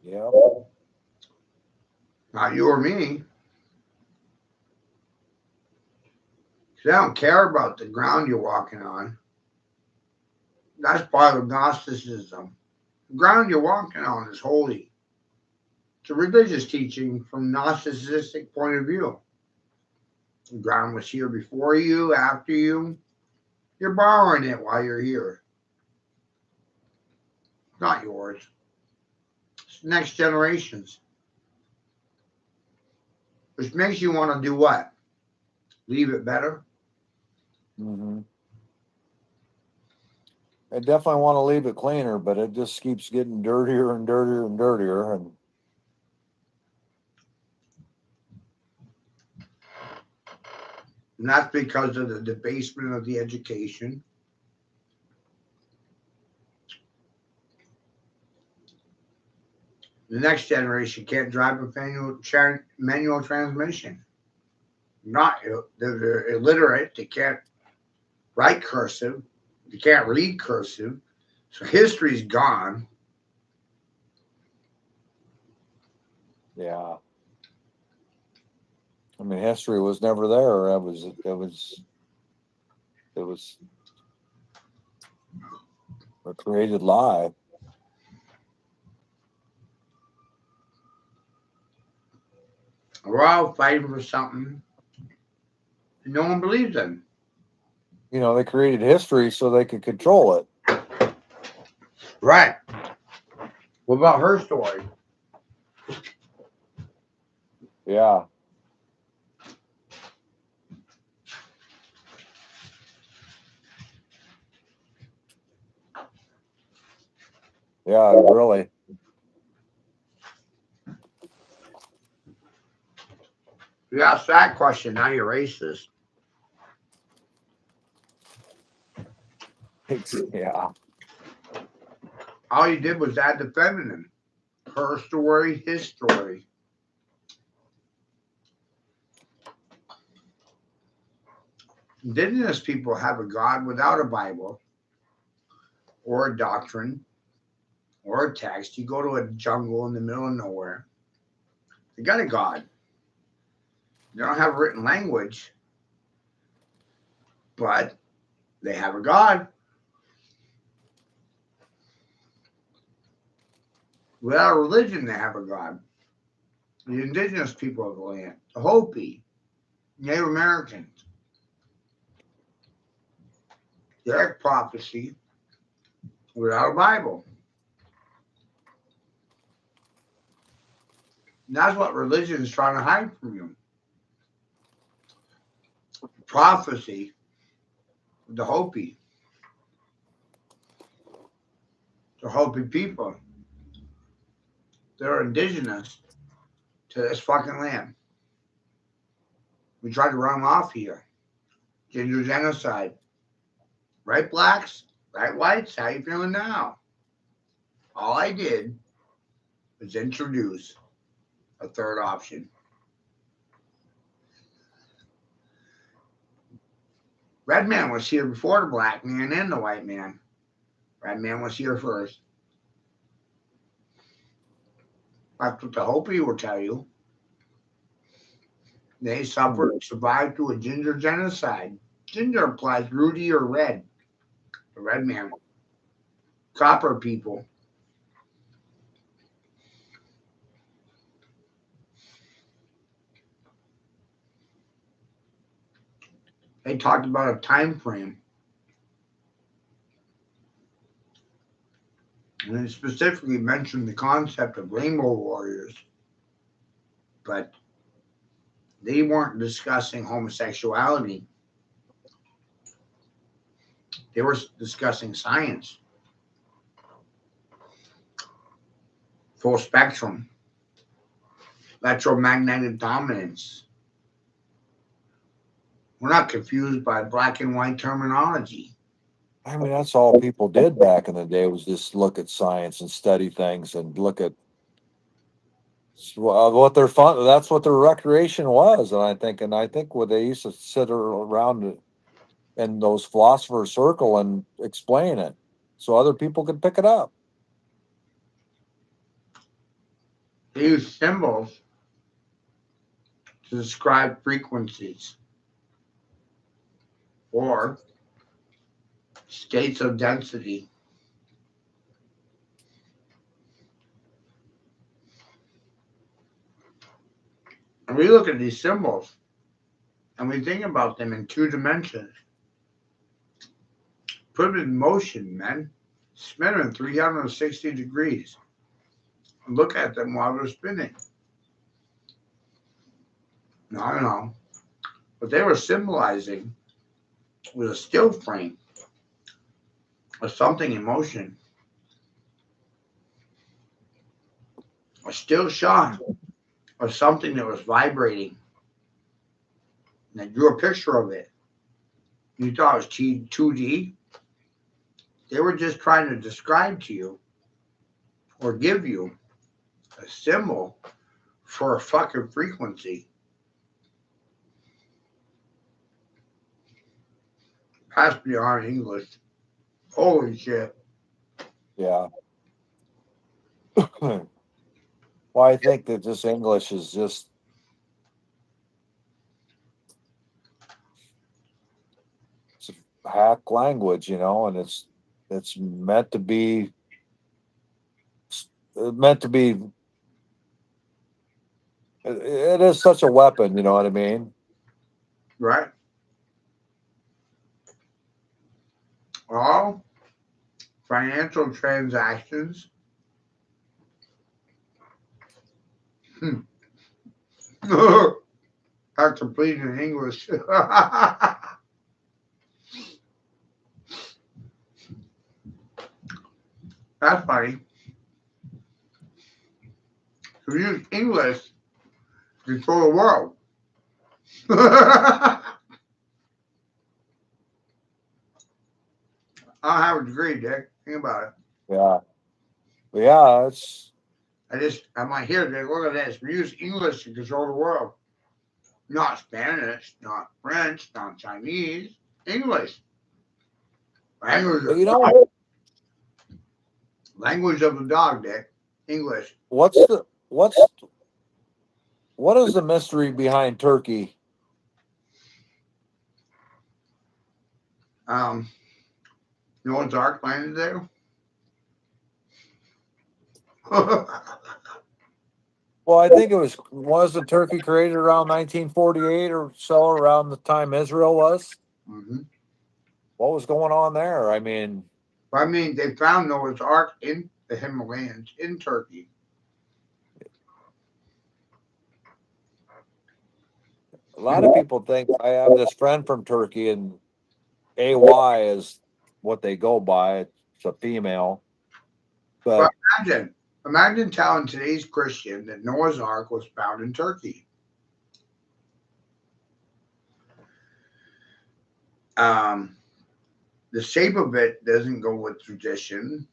Yeah. Not you or me. They don't care about the ground you're walking on. That's part of Gnosticism. The ground you're walking on is holy. It's a religious teaching from Gnostic point of view. The ground was here before you, after you. You're borrowing it while you're here. It's not yours. It's next generations. Which makes you want to do what? Leave it better? Mm-hmm. I definitely want to leave it cleaner, but it just keeps getting dirtier and dirtier and dirtier. And that's because of the debasement of the education. The next generation can't drive a manual transmission. They're illiterate. They can't write cursive. They can't read cursive. So history's gone. yeah. I mean, history was never there. It was a created lie. We're all fighting for something and no one believes in. You know, they created history so they could control it. Right. What about her story? Yeah. Yeah, really. You asked that question, now you're racist. Yeah. All you did was add the feminine. Her story, his story. Indigenous people have a God without a Bible or a doctrine or a text. You go to a jungle in the middle of nowhere. They got a God. They don't have written language, but they have a God. Without a religion, they have a God. The indigenous people of the land, the Hopi, Native Americans, their prophecy without a Bible. And that's what religion is trying to hide from you. Prophecy, the Hopi people, they're indigenous to this fucking land. We tried to run them off here. Ginger genocide. Right, blacks? Right, whites? How you feeling now? All I did was introduce a third option. Red man was here before the black man and the white man. Red man was here first. That's what the Hopi will tell you. They survived through a ginger genocide. Ginger implies ruddy or red. The red man. Copper people. They talked about a time frame. And it specifically mentioned the concept of rainbow warriors. But they weren't discussing homosexuality. They were discussing science. Full spectrum. Electromagnetic dominance. We're not confused by black and white terminology. I mean, that's all people did back in the day was just look at science and study things and look at what their fun. That's what their recreation was, and I think what they used to sit around in those philosophers' circle and explain it, so other people could pick it up. They use symbols to describe frequencies or states of density. And we look at these symbols and we think about them in 2 dimensions. Put them in motion, man. Spin them 360 degrees. And look at them while they're spinning. No. What they were symbolizing was a still frame of something in motion. A still shot of something that was vibrating. And they drew a picture of it. You thought it was 2D? They were just trying to describe to you or give you a symbol for a fucking frequency. Has to be beyond English. Holy shit. Yeah. Well, I think that this English is just it's a hack language, and it's meant to be it is such a weapon, you know what I mean? Right? All financial transactions are completed in English. That's funny. So we use English to control the world. I don't have a degree, Dick. Think about it. Yeah. Yeah, I'm like, here, Dick, look at this. We use English to control the world. Not Spanish, not French, not Chinese. English. Language, But you know, language of the dog, Dick. English. what is the mystery behind turkey? Noah's Ark landed there. Well, I think it was the turkey created around 1948 or so, around the time Israel was. Mm-hmm. What was going on there? I mean, They found Noah's Ark in the Himalayas in Turkey. a lot of people think I have this friend from Turkey, and AY is what they go by. It's a female, But but imagine telling today's Christian that Noah's Ark was found in Turkey. The shape of it doesn't go with tradition,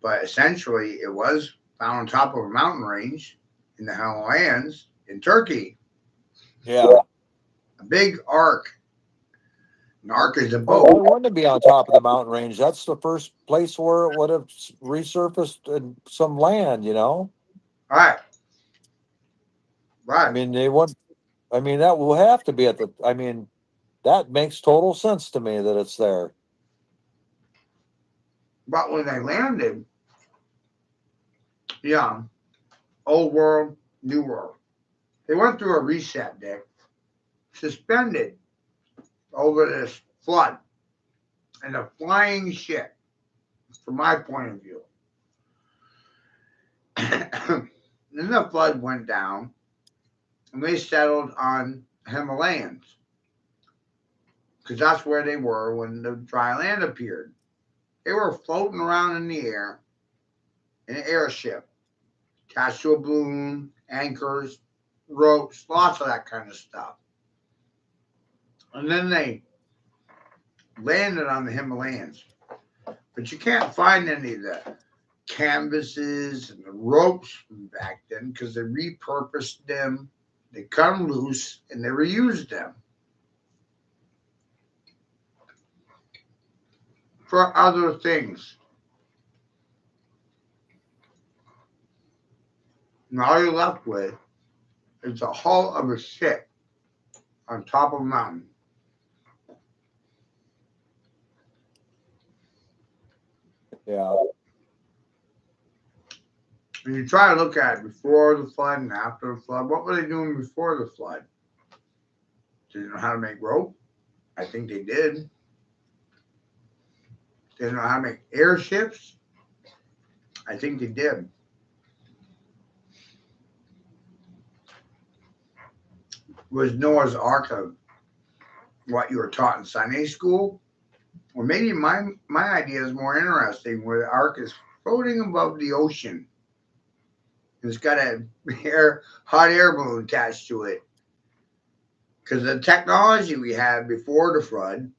but essentially it was found on top of a mountain range in the Himalayas in Turkey. yeah. A big ark. An ark is a Well, why boat. wouldn't it be on top of the mountain range? That's the first place where it would have resurfaced in some land, you know? Right. I Right. mean, they would, I mean, that will have to be that makes total sense to me that it's there. But when they landed, yeah, old world, new world. They went through a reset, Dick. Suspended over this flood and a flying ship, from my point of view. Then the flood went down and they settled on Himalayas because that's where they were when the dry land appeared. They were floating around in the air in an airship, attached to a balloon, anchors, ropes, lots of that kind of stuff. And then they landed on the Himalayas. But you can't find any of the canvases and the ropes from back then because they repurposed them, they cut them loose, and they reused them for other things. And all you're left with is a hull of a ship on top of a mountain. Yeah. And you try to look at it before the flood and after the flood. What were they doing before the flood? Did they know how to make rope? I think they did. Did they know how to make airships? I think they did. Was Noah's Ark of what you were taught in Sunday school? Or maybe my idea is more interesting, where the Ark is floating above the ocean. It's got a hot air balloon attached to it. Because the technology we had before the flood,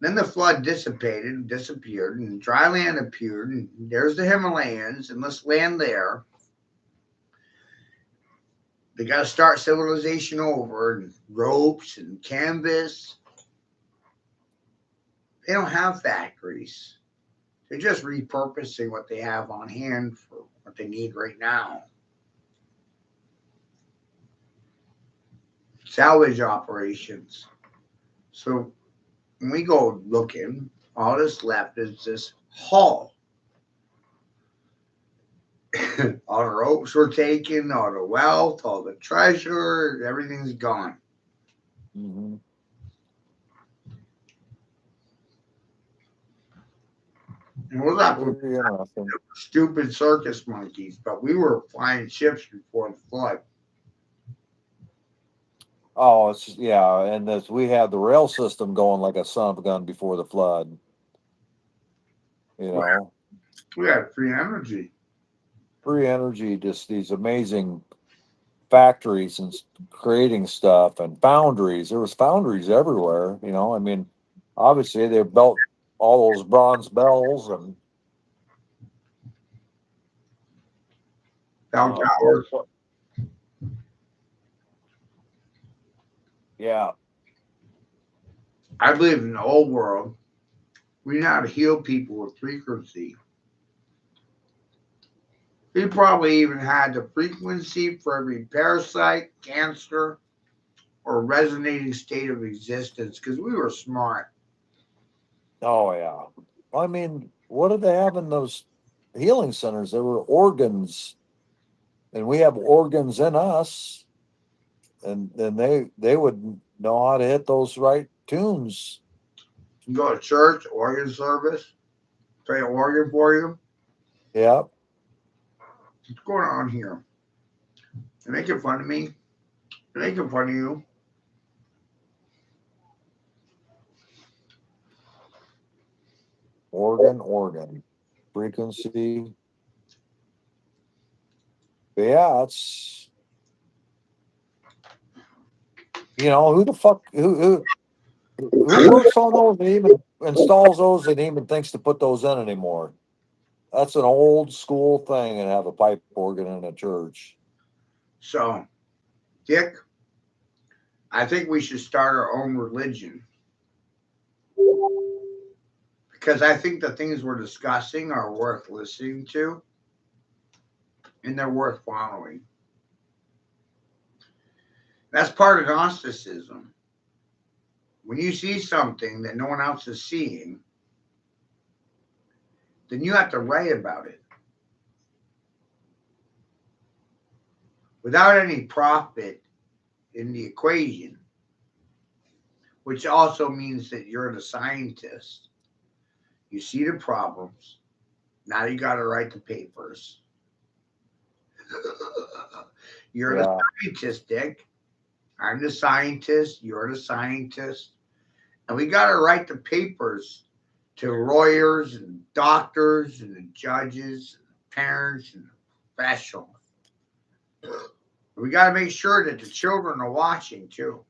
then the flood disappeared, and dry land appeared, and there's the Himalayas, and let's land there. They got to start civilization over, and ropes and canvas. They don't have factories. They're just repurposing what they have on hand for what they need right now. Salvage operations. So when we go looking, all that's left is this hull. All the ropes were taken, all the wealth, all the treasure, everything's gone. Mm-hmm. And we're not Very interesting. stupid circus monkeys, but we were flying ships before the flood. Oh, and we had the rail system going like a son of a gun before the flood. You know, We had free energy. free energy, just these amazing factories and creating stuff, and foundries. There was foundries everywhere. You know, I mean, obviously they built all those bronze bells and Bell towers. Yeah. I believe in the old world, we know how to heal people with frequency. We probably even had the frequency for every parasite, cancer, or resonating state of existence because we were smart. Oh yeah. I mean, what did they have in those healing centers? There were organs, and we have organs in us, and then they would know how to hit those right tunes. You go to church, organ service, play an organ for you. Yeah. What's going on here? They're making fun of me. They're making fun of you. Organ, frequency. But yeah, it's who the fuck who works on those and even installs those and even thinks to put those in anymore. That's an old school thing and have a pipe organ in a church. So, Dick, I think we should start our own religion because I think the things we're discussing are worth listening to and they're worth following. That's part of Gnosticism. When you see something that no one else is seeing, then you have to write about it. Without any profit in the equation, which also means that you're the scientist. You see the problems. Now you got to write the papers. You're the scientist, Dick. I'm the scientist. You're the scientist. And we got to write the papers to lawyers and doctors and the judges and the parents and the professionals. We got to make sure that the children are watching too.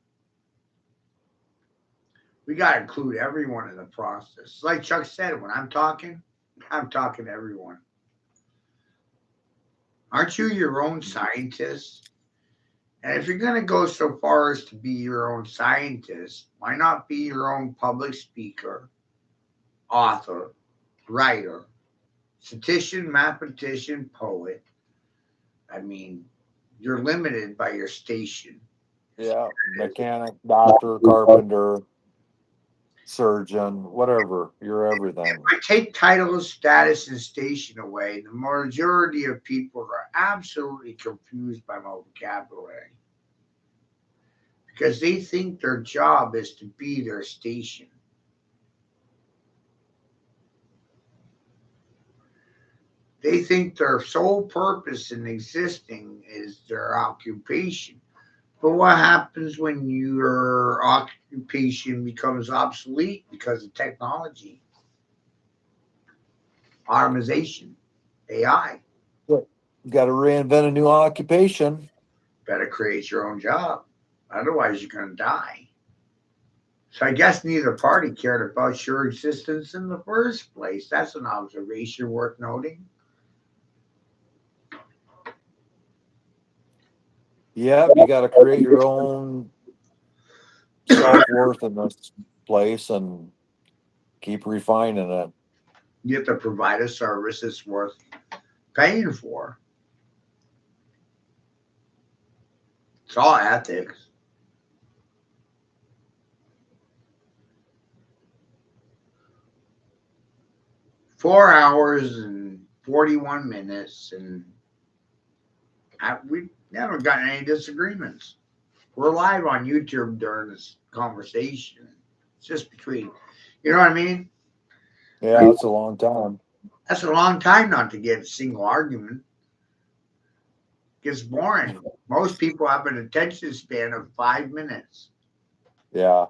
We got to include everyone in the process. Like Chuck said, when I'm talking to everyone. Aren't you your own scientist? And if you're going to go so far as to be your own scientist, why not be your own public speaker, author, writer, statistician, mathematician, poet? I mean, you're limited by your station. Yeah, mechanic, doctor, carpenter, surgeon, whatever. You're everything. If I take title, status, and station away, the majority of people are absolutely confused by my vocabulary because they think their job is to be their station. They think their sole purpose in existing is their occupation. But what happens when your occupation becomes obsolete because of technology, automation, AI? You got to reinvent a new occupation. Better create your own job. Otherwise, you're going to die. So I guess neither party cared about your existence in the first place. That's an observation worth noting. Yeah, you got to create your own self-worth in this place and keep refining it. You have to provide a service that's worth paying for. It's all ethics. Four hours and 41 minutes, and we haven't gotten any disagreements. We're live on YouTube during this conversation. It's just between, you know what I mean? Yeah, that's a long time. That's a long time not to get a single argument. It gets boring. Most people have an attention span of 5 minutes. Yeah.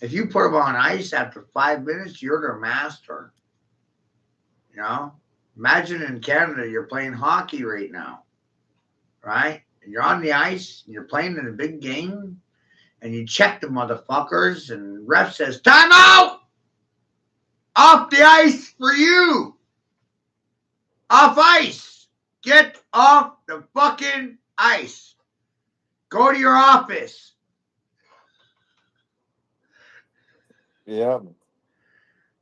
If you put them on ice after 5 minutes, you're their master. You know? Imagine in Canada, you're playing hockey right now, right? And you're on the ice, and you're playing in a big game, and you check the motherfuckers, and ref says, time out! Off the ice for you! Off ice! Get off the fucking ice! Go to your office! Yeah. What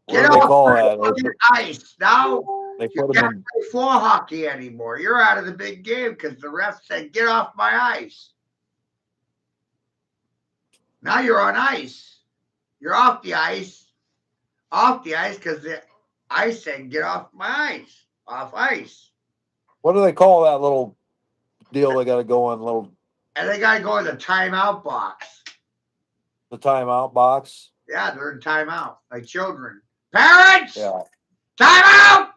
Get do they off call my that? fucking ice. Now They you put them can't in. play floor hockey anymore. You're out of the big game because the ref said, get off my ice. Now you're on ice. You're off the ice. Off the ice because the ice said, get off my ice. Off ice. What do they call that little deal? They got to go in little And they got to go in the timeout box. the timeout box. Yeah, they're in timeout like children. Parents! Yeah. Timeout!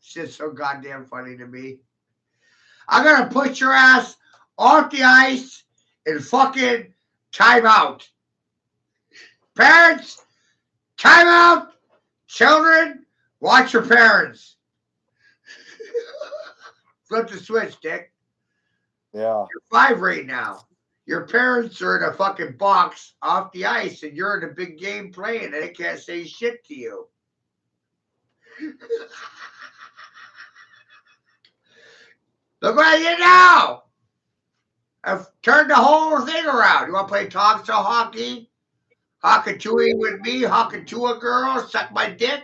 Shit's so goddamn funny to me. I'm going to put your ass off the ice and fucking timeout. Parents, timeout. Children, watch your parents. Flip the switch, Dick. Yeah. You're 5 right now. Your parents are in a fucking box off the ice and you're in a big game playing and they can't say shit to you. Look what I did now. I've turned the whole thing around. You want to play Tonka hockey? Hockatooing with me? Hockatua girl? Suck my dick?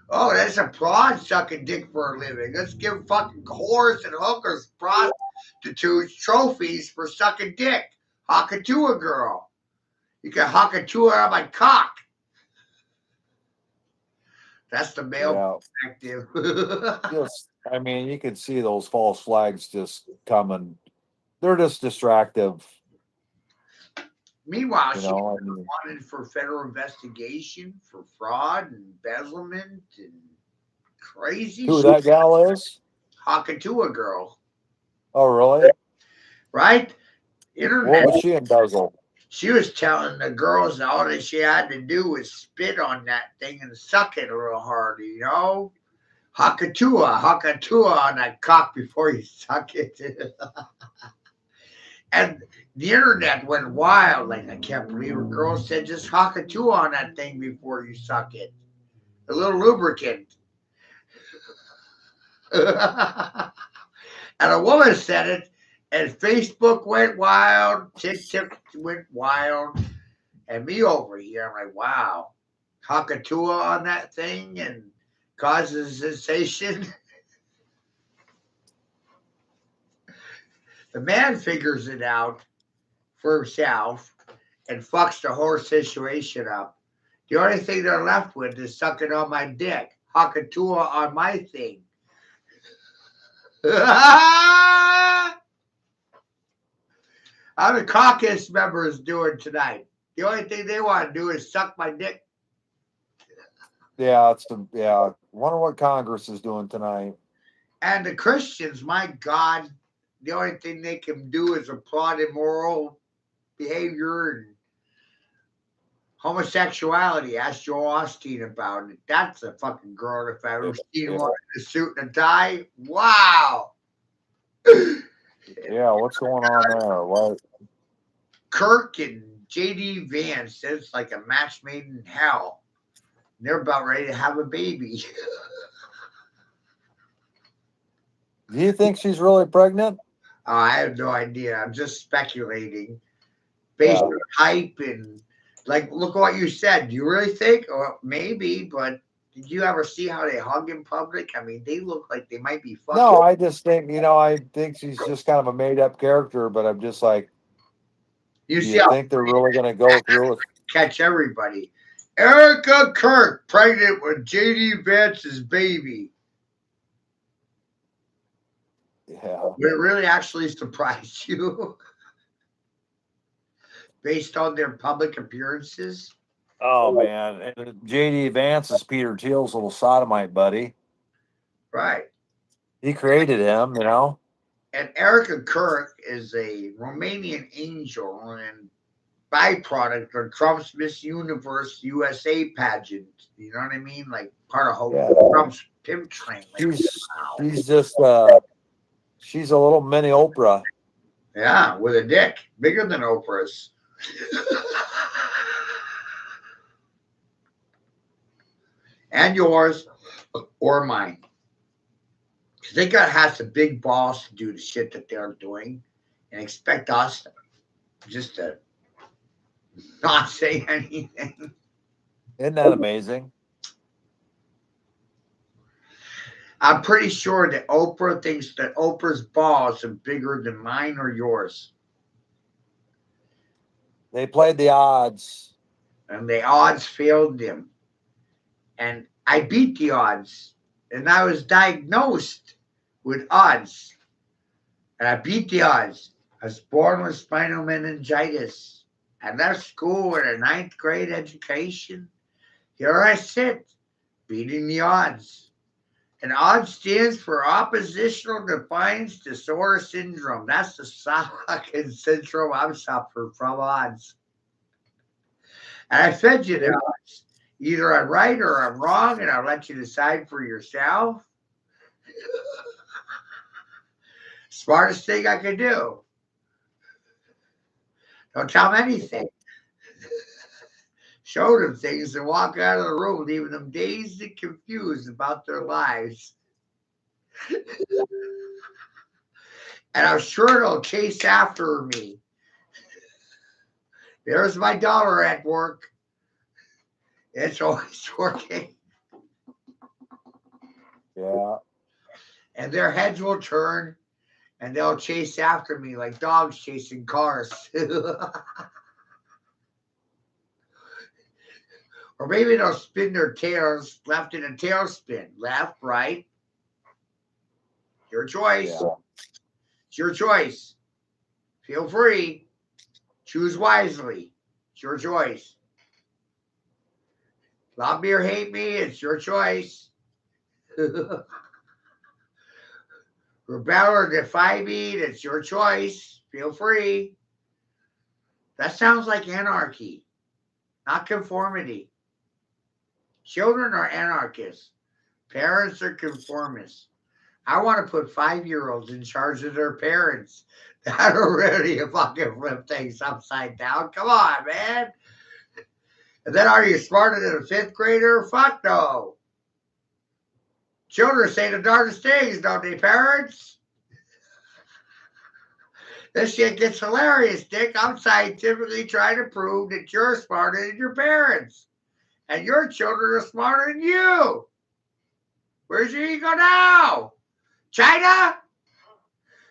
Oh, that's a prawn sucking dick for a living. Let's give fucking whores and hookers, prostitutes, trophies for sucking dick. Hockatua girl. You can hockatua on my cock. That's the male perspective. Just, I mean, you could see those false flags just coming. They're just distractive. Meanwhile, she's mean, wanted for federal investigation for fraud and embezzlement and crazy who shit. that gal is? Hockatua girl. Oh, really? Right? Internet. What was she embezzle? She was telling the girls that all that she had to do was spit on that thing and suck it real hard, you know? Hockatua on that cock before you suck it. And the internet went wild. Like, I can't believe a girl said just Hockatua on that thing before you suck it. A little lubricant. And a woman said it, and Facebook went wild, TikTok went wild, and me over here, I'm like, wow, Hockatua on that thing and causes sensation. The man figures it out for himself and fucks the whole situation up. The only thing they're left with is sucking on my dick. Hockatua on my thing. How the caucus members doing tonight? The only thing they want to do is suck my dick. Yeah, Wonder what Congress is doing tonight. And the Christians, my God, the only thing they can do is applaud immoral behavior and homosexuality. Ask Joe Osteen about it. That's a fucking girl if I've ever seen one in a suit and a tie. Wow. Yeah, what's going on there? What? Kirk and JD Vance, it's like a match made in hell. They're about ready to have a baby. Do you think she's really pregnant? I have no idea. I'm just speculating based on hype and like, look what you said. Do you really think? Or maybe, but did you ever see how they hug in public? I mean, they look like they might be fucking. No, I just think, I think she's just kind of a made up character, but I'm just like, you do see you how think they're really going to go through it? Catch everybody. Erica Kirk pregnant with JD Vance's baby. Yeah. Would it really actually surprise you based on their public appearances? Oh, man. And JD Vance is Peter Thiel's little sodomite buddy. Right. He created him, And Erica Kirk is a Romanian angel and byproduct of Trump's Miss Universe USA pageant. You know what I mean? Like part of Trump's pimp train. Like, she's just, she's a little mini Oprah. Yeah, with a dick bigger than Oprah's. And yours or mine. Because they got to have some big balls to do the shit that they're doing and expect us just to not say anything. Isn't that amazing? I'm pretty sure that Oprah thinks that Oprah's balls are bigger than mine or yours. They played the odds. And the odds failed them. And I beat the odds. And I was diagnosed with odds. And I beat the odds. I was born with spinal meningitis. I left school with a 9th grade education. Here I sit, beating the odds. And odds stands for oppositional defiance disorder syndrome. That's the fucking syndrome I'm suffering from, odds. And I fed you the odds. Either I'm right or I'm wrong, and I'll let you decide for yourself. Smartest thing I could do. Don't tell them anything. Show them things and walk out of the room, leaving them dazed and confused about their lives. And I'm sure they'll chase after me. There's my dollar at work. It's always working. Yeah. And their heads will turn and they'll chase after me like dogs chasing cars. Or maybe they'll spin their tails left in a tailspin. Left, right. Your choice. Yeah. It's your choice. Feel free. Choose wisely. It's your choice. Love me or hate me, it's your choice. Rebel or defy me, it's your choice. Feel free. That sounds like anarchy, not conformity. Children are anarchists. Parents are conformists. I want to put 5-year-olds in charge of their parents. That'll really fucking flip things upside down. Come on, man. And then are you smarter than a 5th grader? Fuck no. Children say the darndest things, don't they, parents? This shit gets hilarious, Dick. I'm scientifically trying to prove that you're smarter than your parents. And your children are smarter than you. Where's your ego now? China?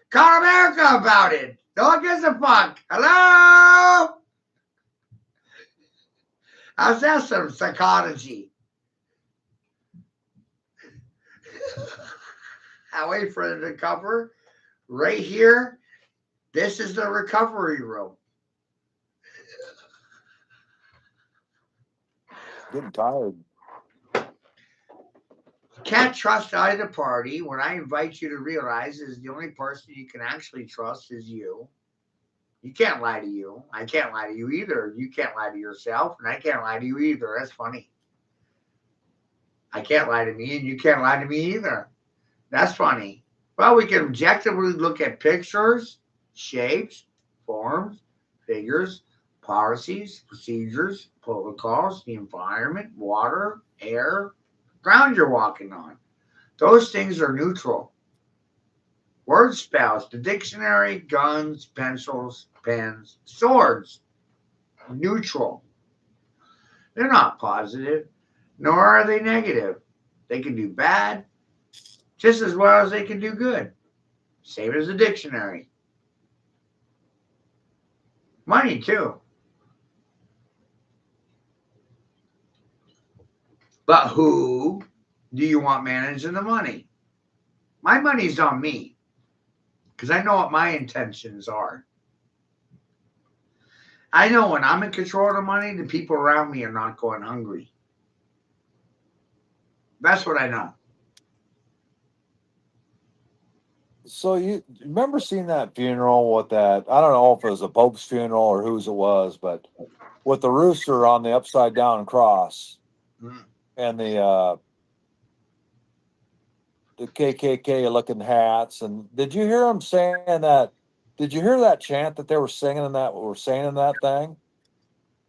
Call America about it. No one gives a fuck. Hello? How's that some psychology? I wait for the cover. Right here. This is the recovery room. Getting tired. Can't trust either party. What I invite you to realize is the only person you can actually trust is you. You can't lie to you. I can't lie to you either. You can't lie to yourself, and I can't lie to you either. That's funny. I can't lie to me, and you can't lie to me either. That's funny. Well, we can objectively look at pictures, shapes, forms, figures, policies, procedures, protocols, the environment, water, air, ground you're walking on. Those things are neutral. Word spells, the dictionary, guns, pencils, pens, swords, neutral. They're not positive, nor are they negative. They can do bad just as well as they can do good. Same as the dictionary. Money, too. But who do you want managing the money? My money's on me because I know what my intentions are. I know when I'm in control of the money, the people around me are not going hungry. That's what I know. So you remember seeing that funeral with that? I don't know if it was a Pope's funeral or whose it was, but with the rooster on the upside down cross and the KKK looking hats. And did you hear them saying that? Did you hear that chant that they were singing in that? Were saying in that thing?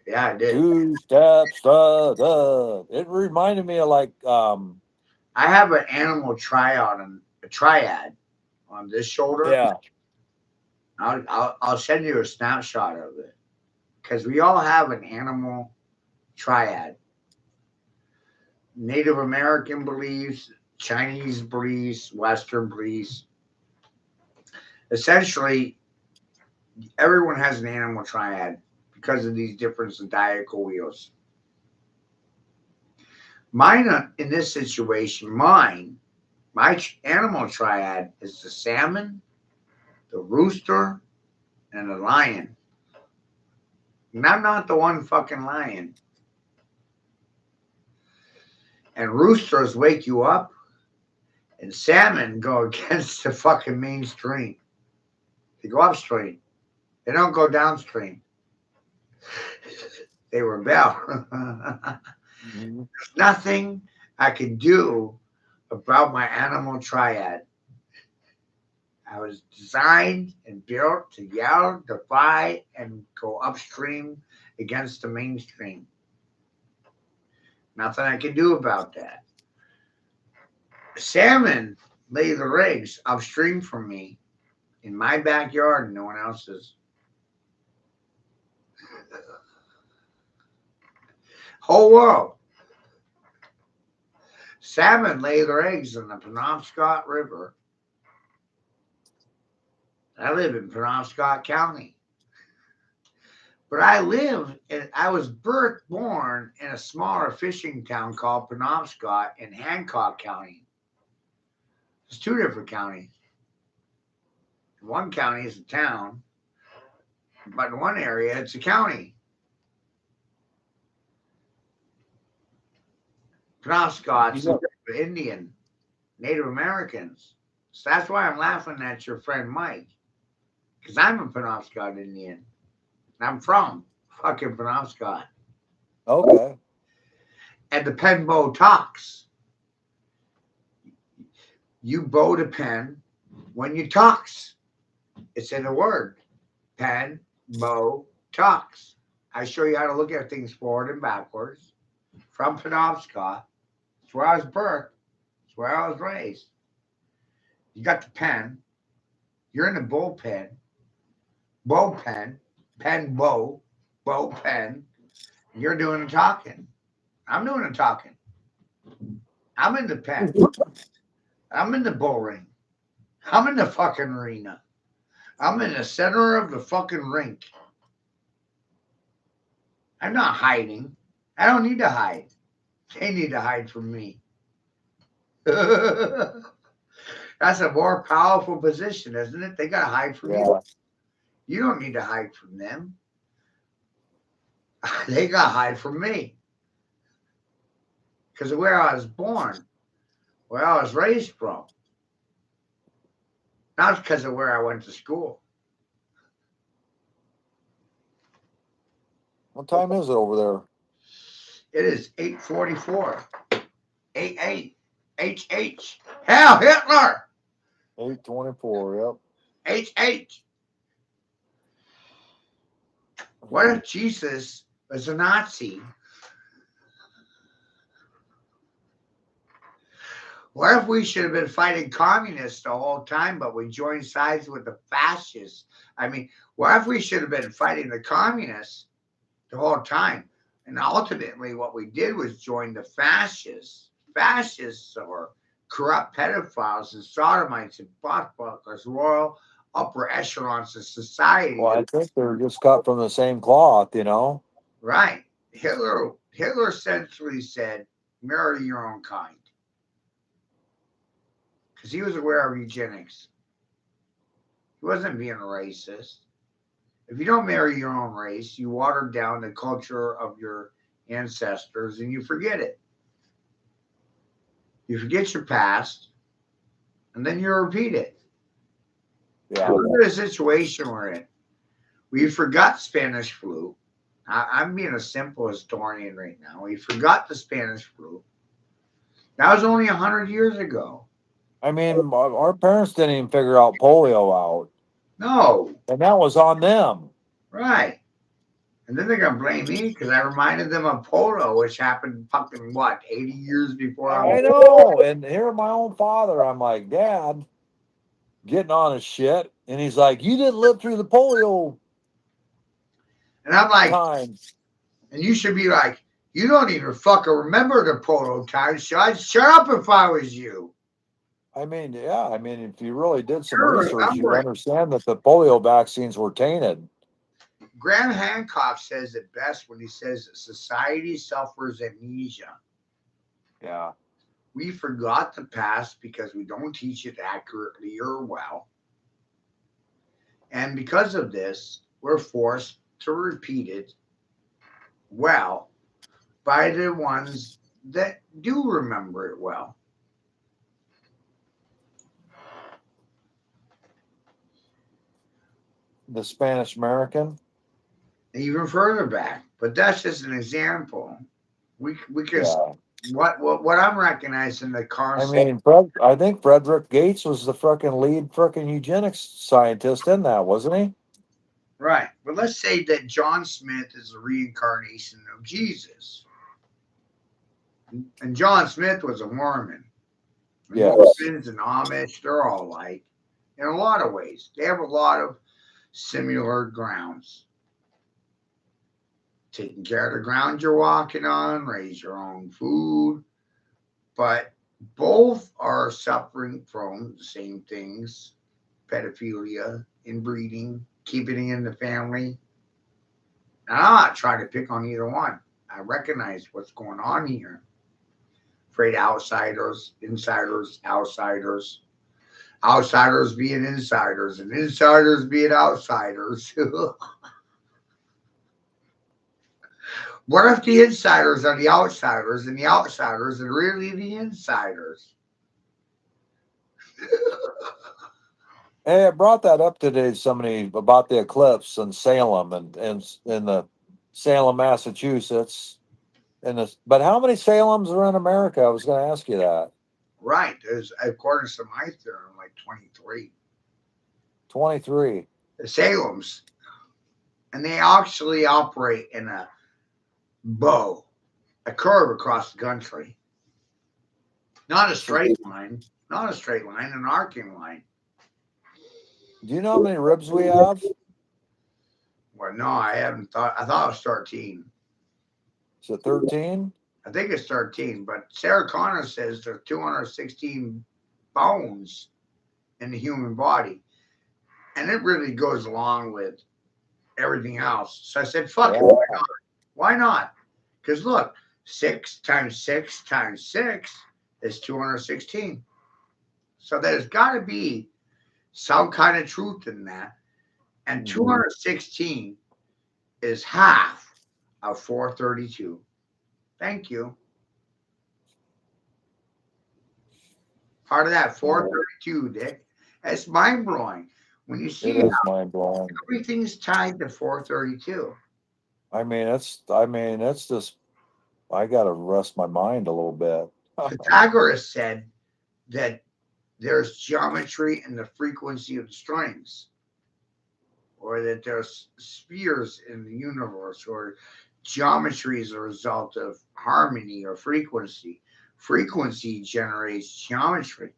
Yeah, I did. 2 steps, da, da. It reminded me of like. I have an animal triad on this shoulder. Yeah. I'll send you a snapshot of it. because we all have an animal triad. Native American beliefs, Chinese beliefs, Western beliefs. Essentially, everyone has an animal triad because of these different zodiacal wheels. Mine, in this situation, my animal triad is the salmon, the rooster, and the lion. And I'm not the one fucking lion. And roosters wake you up, and salmon go against the fucking mainstream. They go upstream. They don't go downstream. They rebel. There's nothing I can do about my animal triad. I was designed and built to yell, defy, and go upstream against the mainstream. Nothing I can do about that. Salmon lay their eggs upstream from me in my backyard and no one else's. Whole world. Salmon lay their eggs in the Penobscot River. I live in Penobscot County. But I was born in a smaller fishing town called Penobscot in Hancock County. There's two different counties. One county is a town, but in one area it's a county. Penobscot's Indian, Native Americans. So that's why I'm laughing at your friend Mike. Because I'm a Penobscot Indian. I'm from fucking Penobscot. Okay. And the pen bow talks. You bow the pen when you talks. It's in a word. Pen, bow, talks. I show you how to look at things forward and backwards. From Penobscot. It's where I was birthed. It's where I was raised. You got the pen. You're in the bullpen. Bow pen. Pen, bow, pen. You're doing the talking. I'm doing the talking. I'm in the pen. I'm in the bull ring. I'm in the fucking arena. I'm in the center of the fucking rink. I'm not hiding. I don't need to hide. They need to hide from me. That's a more powerful position, isn't it? They got to hide from you. You don't need to hide from them. They got to hide from me. Because of where I was born, where I was raised from. Not because of where I went to school. What time is it over there? It is 8:44. 8-8. H. Hell, Hitler. 8:24. Yep. H. What if Jesus was a Nazi? What if we should have been fighting communists the whole time, but we joined sides with the fascists? I mean, what if we should have been fighting the communists the whole time? And ultimately, what we did was join the fascists. Fascists are corrupt pedophiles and sodomites and buttfuckers, royal upper echelons of society. Well, I think they're just cut from the same cloth, you know? Right. Hitler essentially said, marry your own kind. Because he was aware of eugenics. He wasn't being a racist. If you don't marry your own race, you water down the culture of your ancestors and you forget it. You forget your past, and then you repeat it. Yeah. Look at the situation we're in. We forgot Spanish flu. I'm being a simple historian right now. We forgot the Spanish flu. That was only 100 years ago. I mean, our parents didn't even figure out polio out. No. And that was on them. Right. And then they're going to blame me because I reminded them of polio, which happened fucking, 80 years before I know. And here, my own father, I'm like, Dad, getting on his shit. And he's like, you didn't live through the polio. And I'm like, time. and you should be like, you don't even fucking remember the prototype. So I'd shut up if I was you. I mean, yeah. I mean, if you really did some You're research, you'd remembering. understand that the polio vaccines were tainted. Graham Hancock says it best when he says that society suffers amnesia. Yeah. We forgot the past because we don't teach it accurately or well. And because of this, we're forced to repeat it well by the ones that do remember it well. The Spanish American. Even further back, but that's just an example. We can Yeah. what I'm recognizing the I concept. mean, I think Frederick Gates was the freaking lead freaking eugenics scientist in that, wasn't he? Right, but let's say that John Smith is a reincarnation of Jesus, and John Smith was a Mormon. Yes. Mormons and Amish, they're all like, in a lot of ways. They have a lot of similar grounds. Taking care of the ground you're walking on, raise your own food, but both are suffering from the same things: pedophilia, inbreeding, keeping it in the family. And I'm not trying to pick on either one. I recognize what's going on here. Afraid outsiders, insiders, outsiders, outsiders being insiders, and insiders being outsiders. What if the insiders are the outsiders and the outsiders are really the insiders? Hey, I brought that up today. Somebody about the eclipse in Salem and in the Salem, Massachusetts. But how many Salems are in America? I was going to ask you that. Right. There's, according to my theorem, like 23. 23. The Salems. And they actually operate in a bow, a curve across the country. Not a straight line, an arcing line. Do you know how many ribs we have? Well, no, I haven't thought. I thought it was 13. Is it 13? I think it's 13, but Sarah Connor says there's 216 bones in the human body. And it really goes along with everything else. So I said, fuck it, why not? Why not? Because look, 6 times 6 times 6 is 216. So there's got to be some kind of truth in that. And 216 is half of 432. Thank you. Part of that 432, Dick. That's mind blowing. When you see It is mind blowing. Everything's tied to 432. I mean, it's just, I got to rest my mind a little bit. Pythagoras said that there's geometry in the frequency of the strings, or that there's spheres in the universe, or geometry is a result of harmony or frequency. Frequency generates geometry.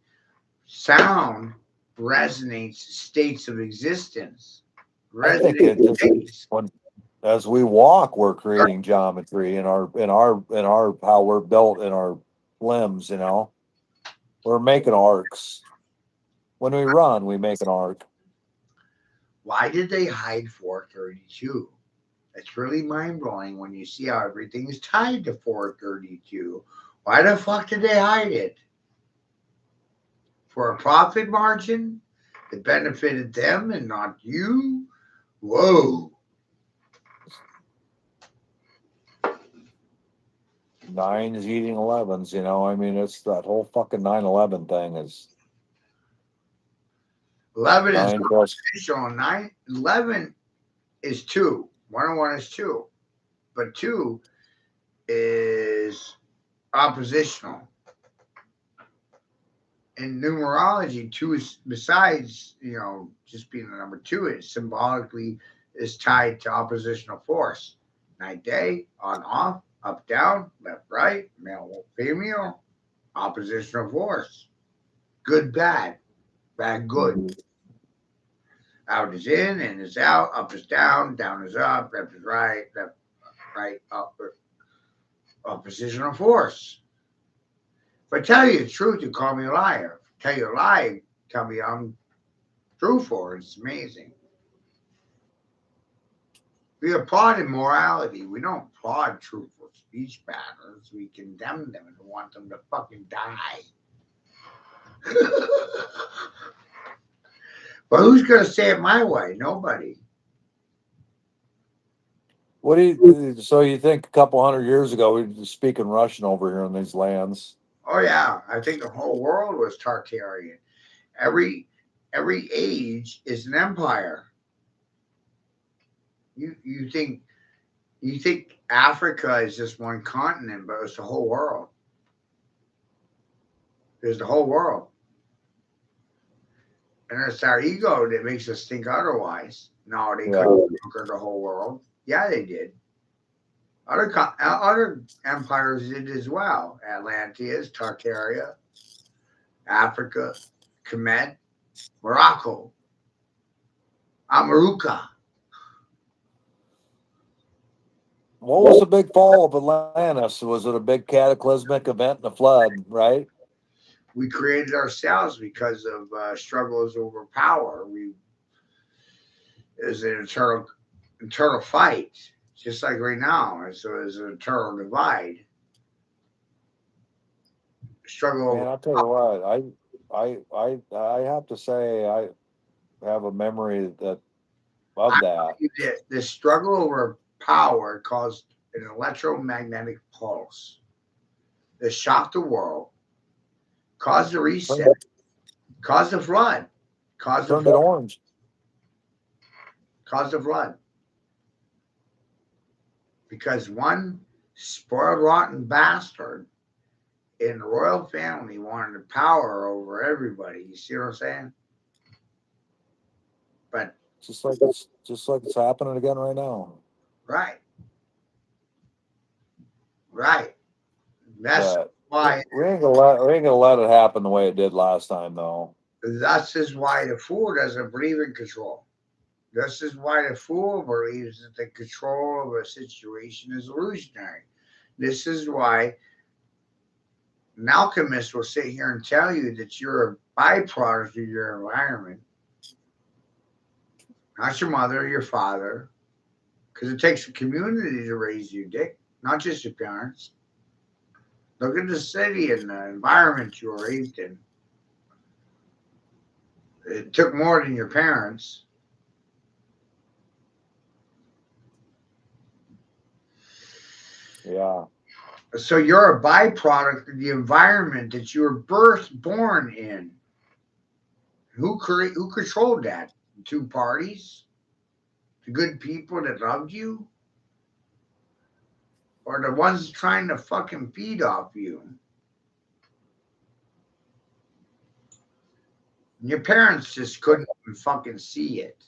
Sound resonates states of existence. I think it just, as we walk, we're creating geometry in our how we're built in our limbs. You know, we're making arcs. When we run, we make an arc. Why did they hide 432? It's really mind blowing when you see how everything is tied to 432. Why the fuck did they hide it? For a profit margin that benefited them and not you? Whoa. 9s eating 11s, you know. I mean, it's that whole fucking 9/11 thing is 11 is plus. 11 is 2. 1 and 1 is 2. But 2 is oppositional. In numerology, 2 is, besides, just being the number 2, it symbolically is tied to oppositional force. Night, day, on, off, up, down, left, right, male, female, oppositional force. Good, bad, bad, good. Out is in, in is out, up is down, down is up, left is right, up, oppositional force. If I tell you the truth, you call me a liar. If I tell you a lie, tell me I'm truthful. It's amazing. We applaud immorality. We don't applaud truthful speech patterns. We condemn them and want them to fucking die. But who's going to say it my way? Nobody. What do you? So you think a couple hundred years ago we were speaking Russian over here in these lands? Oh yeah, I think the whole world was Tartarian. Every age is an empire. You think Africa is just one continent, but it's the whole world. There's the whole world. And it's our ego that makes us think otherwise. No, they couldn't conquer the whole world. Yeah, they did. Other empires did as well. Atlantis, Tartaria, Africa, Kemet, Morocco, Amaruka. What was the big fall of Atlantis? Was it a big cataclysmic event and a flood, right? We created ourselves because of struggles over power. It was an eternal fight, just like right now. So it's an eternal divide. Struggle. Man, I'll tell you what, I have to say I have a memory of that. The struggle over power caused an electromagnetic pulse that shocked the world, caused a reset, caused a flood, Turned it orange. Caused a flood. Because one spoiled, rotten bastard in the royal family wanted the power over everybody. You see what I'm saying? But just like it's happening again right now. Right. That's why we ain't gonna let it happen the way it did last time, though. This is why the fool doesn't believe in control. This is why the fool believes that the control of a situation is illusionary. This is why an alchemist will sit here and tell you that you're a byproduct of your environment, not your mother or your father, because it takes a community to raise you, Dick, not just your parents. Look at the city and the environment you were raised in. It took more than your parents. Yeah. So you're a byproduct of the environment that you were born in. Who controlled that? The two parties? The good people that loved you? Or the ones trying to fucking feed off you? Your parents just couldn't fucking see it.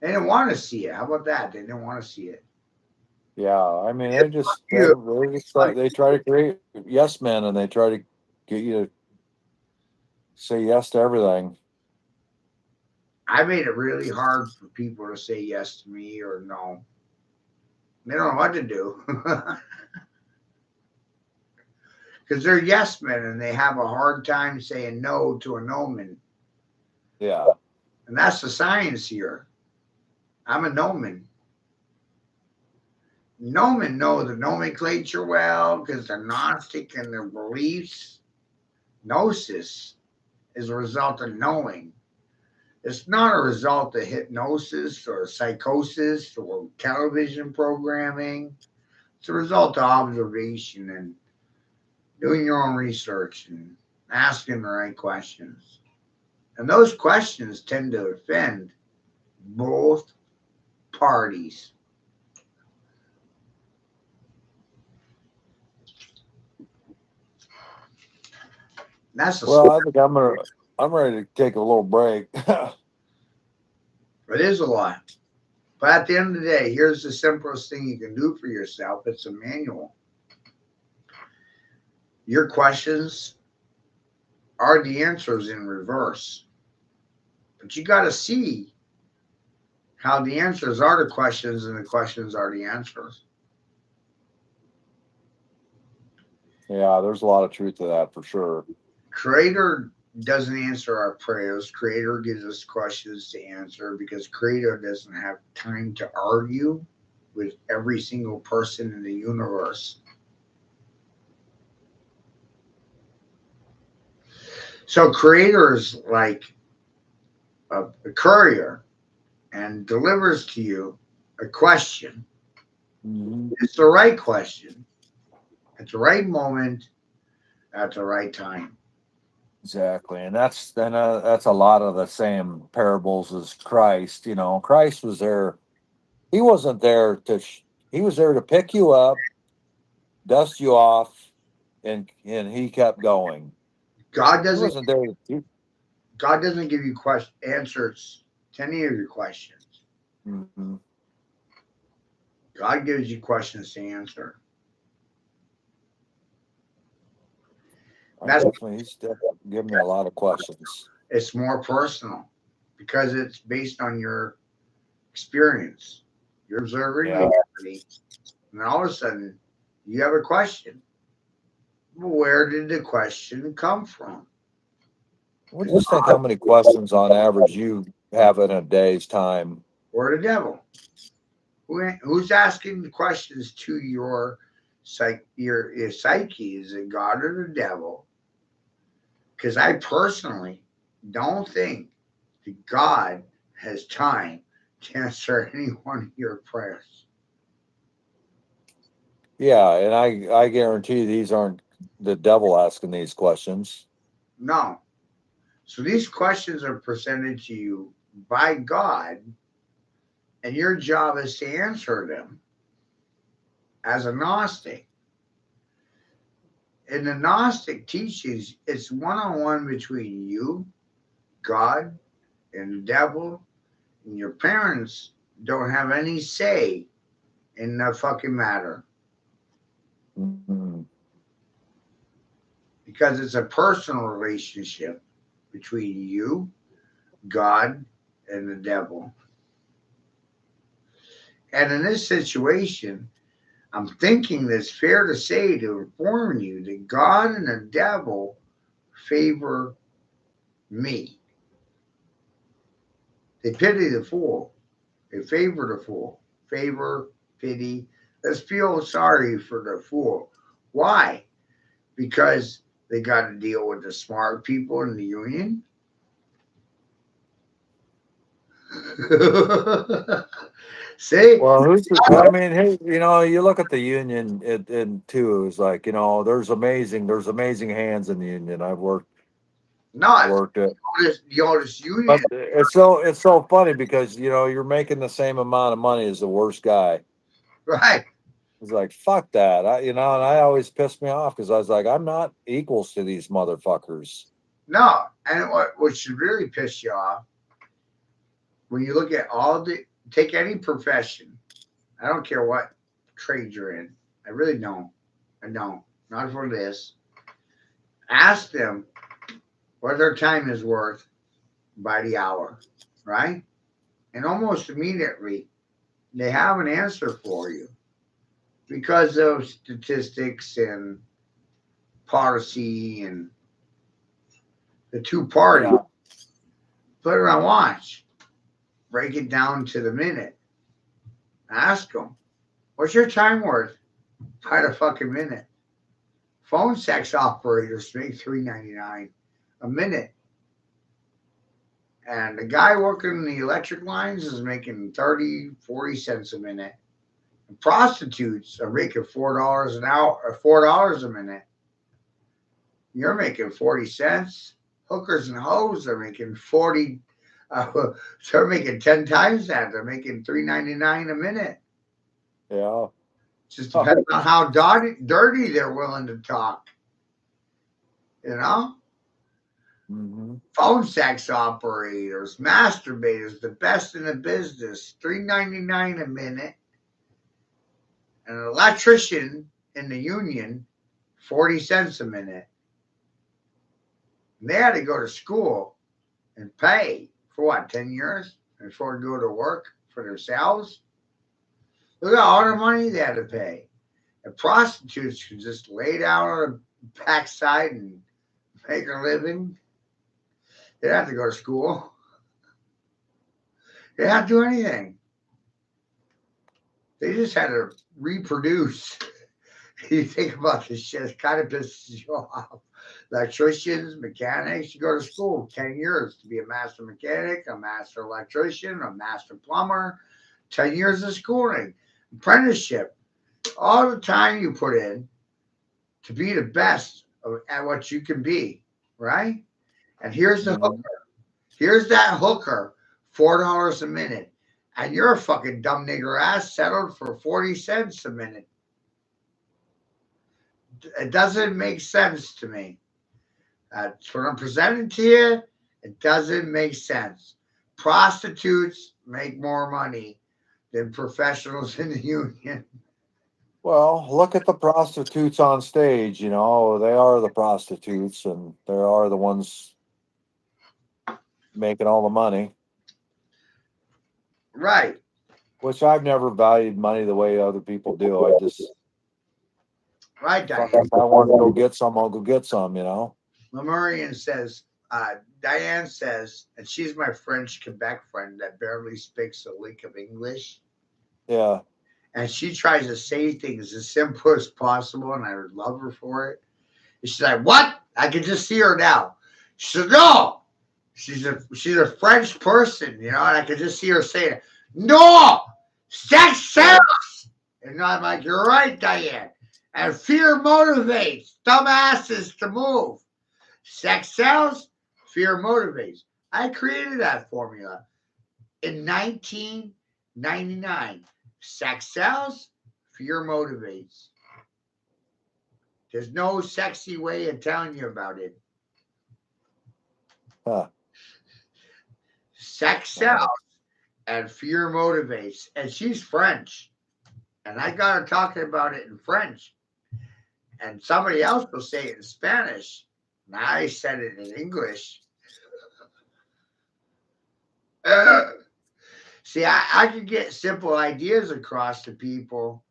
They didn't want to see it. How about that? They didn't want to see it. Yeah, I mean, they try to create yes men, and they try to get you to say yes to everything. I made it really hard for people to say yes to me or no. They don't know what to do. Because they're yes men and they have a hard time saying no to a no man. Yeah. And that's the science here. I'm a no man. No men know the nomenclature well because they're Gnostic in their beliefs. Gnosis is a result of knowing. It's not a result of hypnosis or psychosis or television programming. It's a result of observation and doing your own research and asking the right questions. And those questions tend to offend both parties. That's I think I'm ready to take a little break. It is a lot. But at the end of the day, here's the simplest thing you can do for yourself. It's a manual. Your questions are the answers in reverse. But you got to see how the answers are the questions and the questions are the answers. Yeah, there's a lot of truth to that for sure. Creator doesn't answer our prayers. Creator gives us questions to answer because Creator doesn't have time to argue with every single person in the universe. So Creator is like a courier and delivers to you a question. Mm-hmm. It's the right question at the right moment at the right time. Exactly, and that's a lot of the same parables as Christ. You know, Christ was there. He wasn't there to. He was there to pick you up, dust you off, and he kept going. God He doesn't wasn't there. To, God doesn't give you answers to any of your questions. mm-hmm. God gives you questions to answer. He's definitely giving me a lot of questions. It's more personal because it's based on your experience. You're observing reality, and all of a sudden you have a question. Where did the question come from? What do you think? How many questions on average you have in a day's time? Or the devil? Who's asking the questions to your psyche? Is it God or the devil? Because I personally don't think that God has time to answer any one of your prayers. Yeah, and I guarantee these aren't the devil asking these questions. No. So these questions are presented to you by God, and your job is to answer them as a Gnostic. In the Gnostic teachings, it's one-on-one between you, God, and the devil, and your parents don't have any say in the fucking matter. Mm-hmm. Because it's a personal relationship between you, God, and the devil. And in this situation, I'm thinking that it's fair to say, to inform you, that God and the devil favor me. They pity the fool. They favor the fool. Favor, pity. Let's feel sorry for the fool. Why? Because they got to deal with the smart people in the union. See? Well, I mean, hey, you know, you look at the union, and too, is like, you know, there's amazing hands in the union. I've worked it. This union. But it's so funny because, you know, you're making the same amount of money as the worst guy. Right. It's like, fuck that. And I always pissed me off because I was like, I'm not equals to these motherfuckers. No. And what should really piss you off, when you look at take any profession, I don't care what trade you're in. I really don't. I don't. Not for this. Ask them what their time is worth by the hour, right? And almost immediately they have an answer for you because of statistics and policy and the two parties. Yeah. Put it on watch. Break it down to the minute. Ask them, what's your time worth by the fucking minute? Phone sex operators make $3.99 a minute. And the guy working the electric lines is making 30, 40 cents a minute. And prostitutes are making $4 an hour or $4 a minute. You're making 40 cents. Hookers and hoes are making 40. They're making 10 times that. They're making $3.99 a minute. Yeah. Just depends on how dirty they're willing to talk. You know? Mm-hmm. Phone sex operators, masturbators, the best in the business, $3.99 a minute. And an electrician in the union, 40 cents a minute. And they had to go to school and pay for what, 10 years before they go to work for themselves? Look at all the money they had to pay. And prostitutes could just lay down on the backside and make a living. They didn't have to go to school. They didn't have to do anything. They just had to reproduce. You think about this shit, it kind of pisses you off. Electricians, mechanics, you go to school 10 years to be a master mechanic, a master electrician, a master plumber, 10 years of schooling, apprenticeship, all the time you put in to be the best at what you can be, right? And here's the hooker. Here's that hooker, $4 a minute. And you're a fucking dumb nigger ass settled for 40 cents a minute. It doesn't make sense to me. That's what I'm presenting to you. It doesn't make sense. Prostitutes make more money than professionals in the union. Well, look at the prostitutes on stage. You know, they are the prostitutes, and they are the ones making all the money. Right. Which I've never valued money the way other people do. I just, right, Diane. If I want to go get some, I'll go get some, you know. Lemurian says, Diane says, and she's my French Quebec friend that barely speaks a lick of English. Yeah. And she tries to say things as simple as possible, and I would love her for it. And she's like, what? I can just see her now. She said, no. She's a French person, you know, and I can just see her saying, no, sex sells. And I'm like, you're right, Diane. And fear motivates dumbasses to move. Sex sells, fear motivates. I created that formula in 1999. Sex sells, fear motivates. There's no sexy way of telling you about it. Huh. Sex sells and fear motivates. And she's French. And I got her talking about it in French. And somebody else will say it in Spanish. And I said it in English. See, I can get simple ideas across to people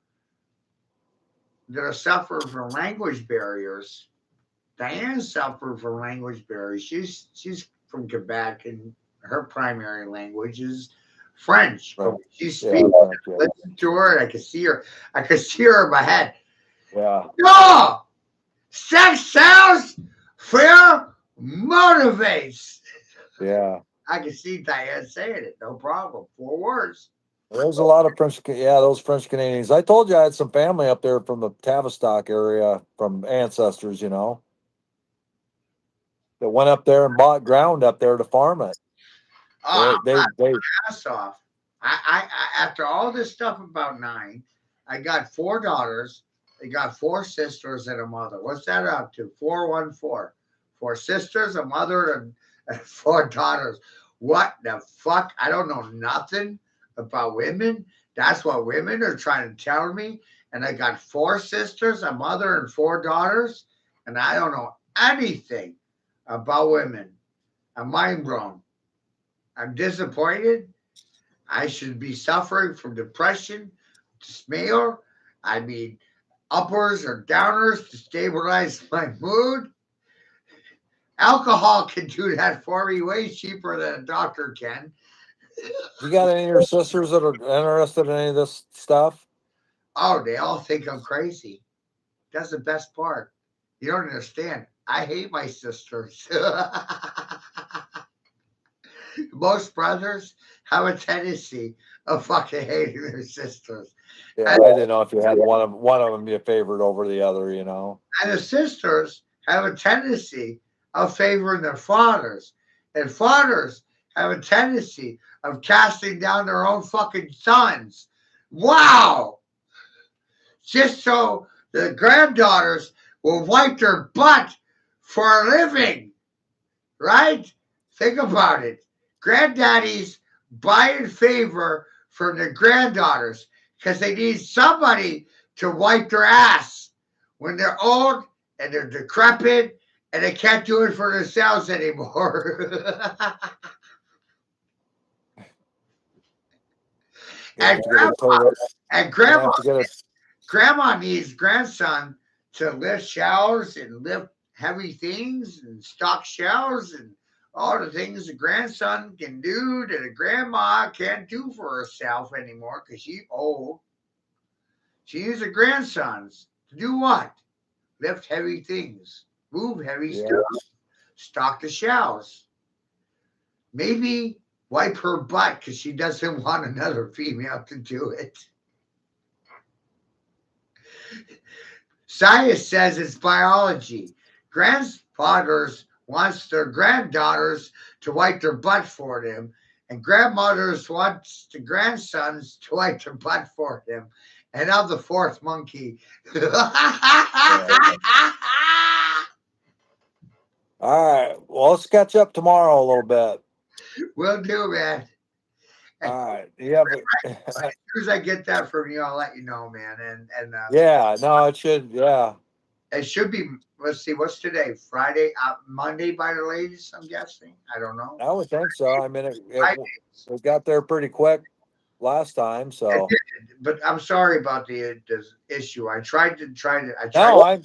that are suffering from language barriers. Diane suffered from language barriers. She's from Quebec, and her primary language is French. Right. But she speaks. Yeah, Listen to her, and I can see her. I can see her in my head. Yeah. No, sex sells, fear motivates. Yeah. I can see Diane saying it. No problem. 4 words. There's a lot of French, those French Canadians. I told you I had some family up there from the Tavistock area, from ancestors, you know, that went up there and bought ground up there to farm it. They ass off. I after all this stuff about 9, I got 4 daughters. I got 4 sisters and a mother. What's that up to? 414. 4 sisters, a mother, and 4 daughters. What the fuck? I don't know nothing about women. That's what women are trying to tell me. And I got 4 sisters, a mother, and 4 daughters. And I don't know anything about women. I'm mind blown. I'm disappointed. I should be suffering from depression, despair. I mean, uppers or downers to stabilize my mood. Alcohol can do that for me way cheaper than a doctor can. You got any of your sisters that are interested in any of this stuff? Oh, they all think I'm crazy. That's the best part. You don't understand. I hate my sisters. Most brothers have a tendency of fucking hating their sisters. Yeah, I didn't know if you had one of them you favored over the other, you know. And the sisters have a tendency of favoring their fathers. And fathers have a tendency of casting down their own fucking sons. Wow! Just so the granddaughters will wipe their butt for a living. Right? Think about it. Granddaddies buy in favor from their granddaughters because they need somebody to wipe their ass when they're old and they're decrepit and they can't do it for themselves anymore. You have and to get a grandma, total. and You grandma, have to get a. grandma needs grandson to lift shelves and lift heavy things and stock shelves and all the things the grandson can do that a grandma can't do for herself anymore because she's old. She needs her grandsons to do what? Lift heavy things, move heavy Yeah. stuff, stock the shelves. Maybe wipe her butt because she doesn't want another female to do it. Science says it's biology. Grandfathers wants their granddaughters to wipe their butt for them, and grandmothers wants the grandsons to wipe their butt for them. And I'm the fourth monkey. All right. Well, let's catch up tomorrow a little bit. Will do, man. And All right. You have as soon as I get that from you, I'll let you know, man. And yeah. No, it should. Yeah. it should be. Let's see, what's today? Friday, Monday by the latest. I'm guessing. I don't know. I would think so. I mean, Fridays. it got there pretty quick last time. So But I'm sorry about the issue. I tried. no, I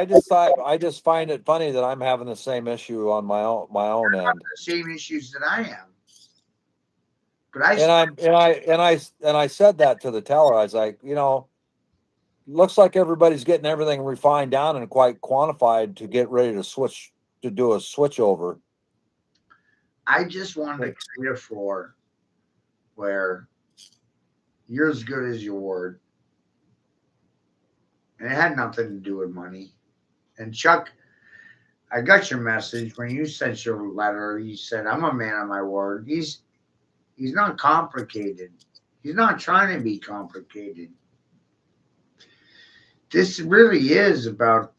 just thought I just find it funny that I'm having the same issue on my own end. the same issues that I am. But I said that to the teller. I was like, looks like everybody's getting everything refined down and quite quantified to get ready to do a switch over. I just wanted to create a floor where you're as good as your word. And it had nothing to do with money. And Chuck, I got your message when you sent your letter. You said, I'm a man of my word. He's not complicated. He's not trying to be complicated. This really is about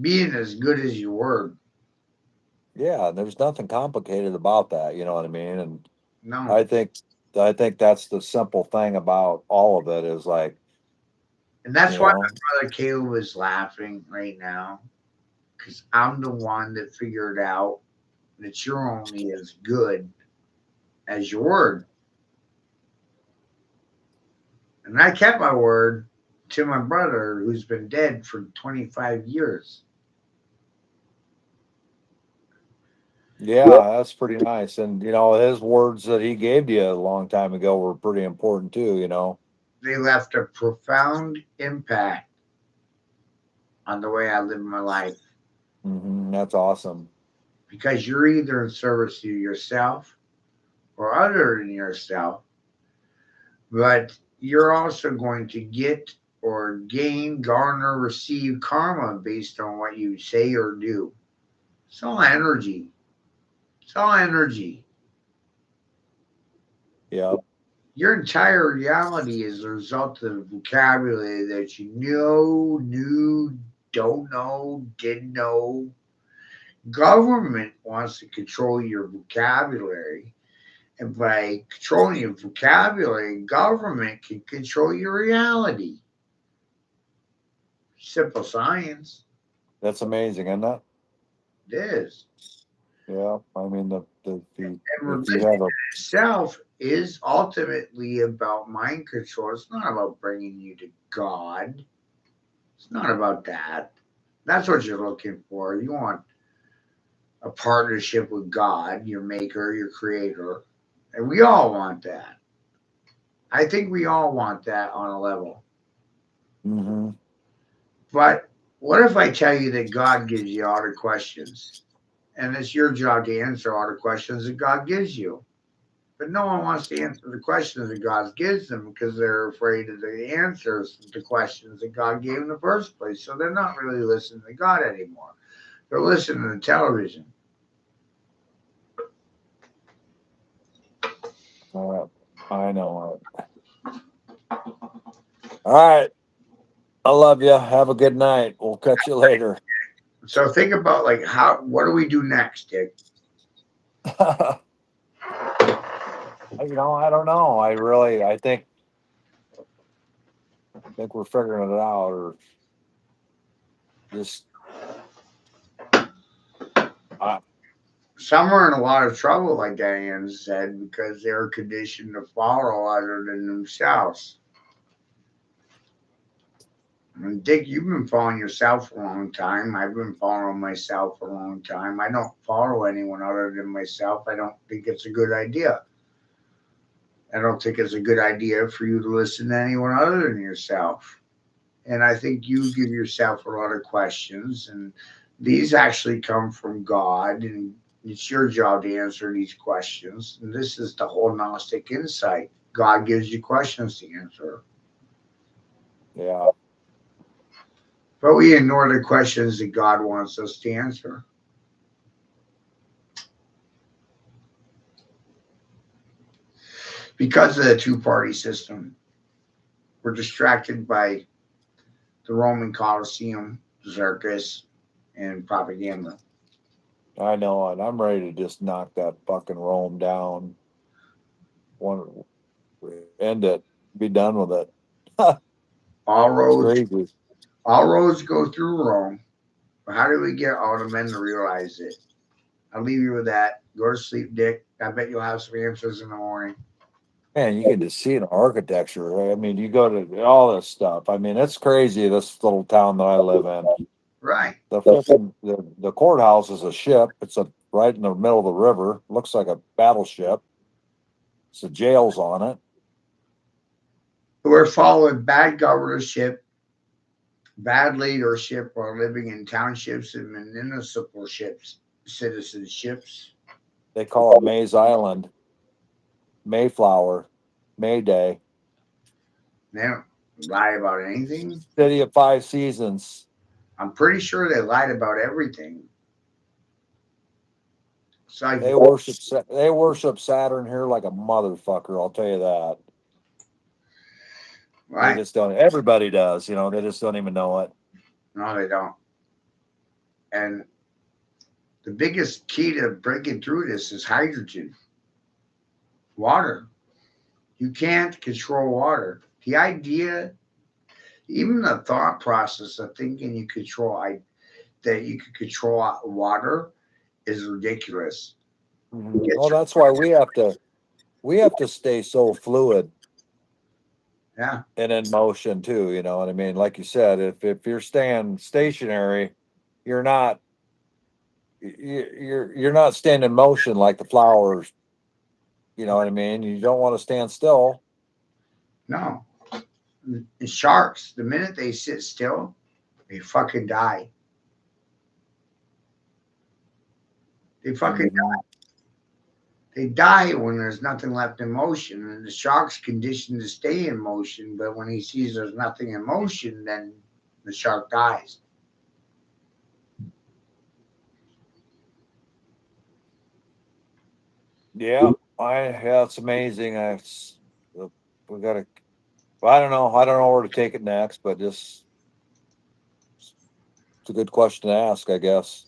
being as good as your word. Yeah, there's nothing complicated about that, you know what I mean? And No. I think that's the simple thing about all of it is like, And that's why my brother Caleb is laughing right now. Because I'm the one that figured out that you're only as good as your word. And I kept my word to my brother who's been dead for 25 years. yeah, that's pretty nice. And his words that he gave to you a long time ago were pretty important too, They left a profound impact on the way I live my life. That's awesome. Because you're either in service to yourself or other than yourself, but you're also going to get or gain, garner, receive karma based on what you say or do. It's all energy. It's all energy. Yeah. Your entire reality is a result of the vocabulary that you know, knew, don't know, didn't know. Government wants to control your vocabulary. And by controlling your vocabulary, government can control your reality. Simple science. That's amazing, isn't it? It is. Yeah. I mean And if religion you have itself is ultimately about mind control. It's not about bringing you to God. It's not about that. That's what you're looking for. You want a partnership with God, your maker, your creator. And we all want that. I think we all want that on a level. But what if I tell you that God gives you all the questions? And it's your job to answer all the questions that God gives you. But no one wants to answer the questions that God gives them because they're afraid of the answers to the questions that God gave in the first place. So they're not really listening to God anymore. They're listening to television. I know it. All right. I love you. Have a good night. We'll catch you later. So think about what do we do next, Dick? I don't know. I think we're figuring it out. Just Some are in a lot of trouble, like Diane said, because they're conditioned to follow other than themselves. And Dick, you've been following yourself for a long time. I've been following myself for a long time. I don't follow anyone other than myself. I don't think it's a good idea. I don't think it's a good idea for you to listen to anyone other than yourself. And I think you give yourself a lot of questions, and these actually come from God, and it's your job to answer these questions. And this is the whole Gnostic insight. God gives you questions to answer. yeah. But we ignore the questions that God wants us to answer. Because of the two-party system, we're distracted by the Roman Colosseum, circus, and propaganda. I know, and I'm ready to just knock that fucking Rome down. One, end it. Be done with it. All roads, Crazy. all roads go through Rome. But how do we get all the men to realize it? I'll leave you with that. Go to sleep, Dick. I bet you'll have some answers in the morning. Man, you can just see in architecture. Right? I mean, you go to all this stuff. I mean, it's crazy. This little town that I live in. Right. The courthouse is a ship. It's right in the middle of the river. Looks like a battleship. So jail's on it. We're following bad governorship, bad leadership while living in townships and municipal ships, citizenships. They call it Mays Island, Mayflower, Mayday, They don't lie about anything. City of Five Seasons. I'm pretty sure they lied about everything. It's like, They worship Saturn here like a motherfucker. I'll tell you that. They right? just don't. Everybody does. You know, they just don't even know it. No, they don't. And the biggest key to breaking through this is hydrogen, water. You can't control water. The idea, even the thought process of thinking you that you could control water is ridiculous. Well, that's why we have to stay so fluid Yeah. and in motion too. You know what I mean? Like you said, if you're staying stationary, you're not you're not staying in motion like the flowers. You know what I mean? You don't want to stand still. No. And sharks, the minute they sit still, they fucking die. They fucking die. They die when there's nothing left in motion. And the shark's conditioned to stay in motion, but when he sees there's nothing in motion, then the shark dies. Yeah, it's amazing. We gotta. Well, I don't know. I don't know where to take it next, but just it's a good question to ask, I guess.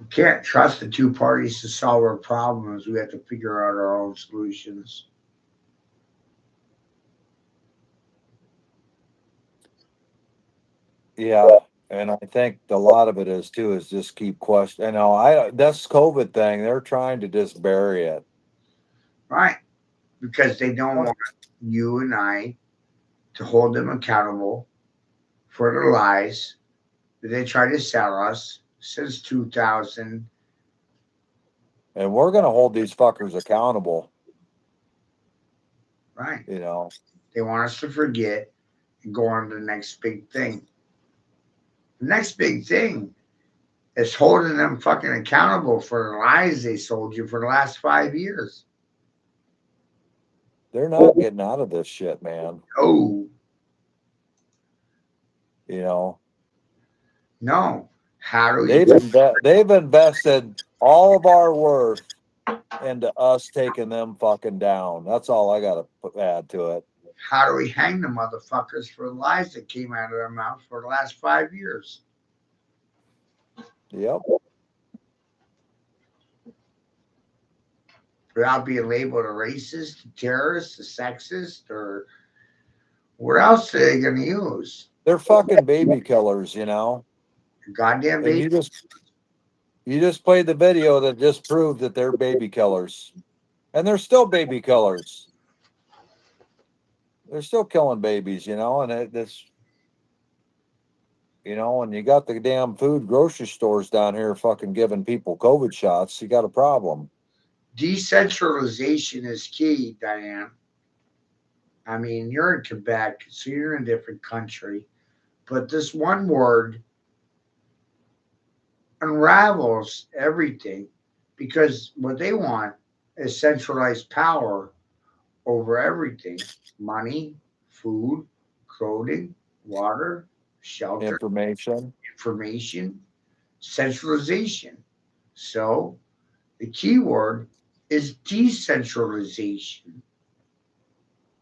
We can't trust the two parties to solve our problems. We have to figure out our own solutions. Yeah, and I think a lot of it is too is just keep question. You know, this COVID thing, they're trying to just bury it. Right. Because they don't want you and I to hold them accountable for the lies that they try to sell us since 2000. And we're gonna hold these fuckers accountable. Right. You know, They want us to forget and go on to the next big thing. The next big thing is holding them fucking accountable for the lies they sold you for the last 5 years. they're not getting out of this shit, man. Oh, You know, no. How do you? they've invested all of our worth into us taking them fucking down. That's all I gotta add to it. How do we hang the motherfuckers for the lies that came out of their mouth for the last 5 years? Yep. Without being labeled a racist, a terrorist, a sexist, or what else are they going to use? They're fucking baby killers, you know. Goddamn And baby. you just played the video that just proved that they're baby killers, and they're still baby killers. They're still killing babies, you know, and it's, you know, and you got the damn food grocery stores down here fucking giving people COVID shots. You got a problem. Decentralization is key, Diane. I mean, you're in Quebec, so you're in a different country. But this one word unravels everything because what they want is centralized power over everything: money, food, clothing, water, shelter, information, centralization. So the key word is decentralization.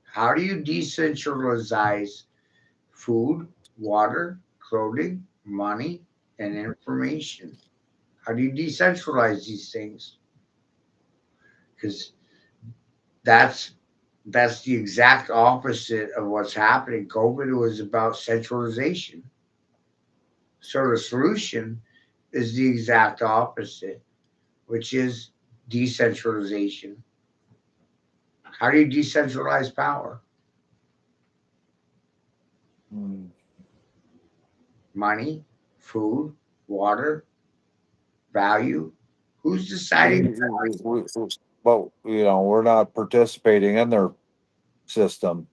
How do you decentralize food, water, clothing, money, and information? How do you decentralize these things? Because that's the exact opposite of what's happening. COVID was about centralization. So the solution is the exact opposite, which is decentralization. How do you decentralize power? Money, food, water, value. Who's deciding? But, you know, we're not participating in their system.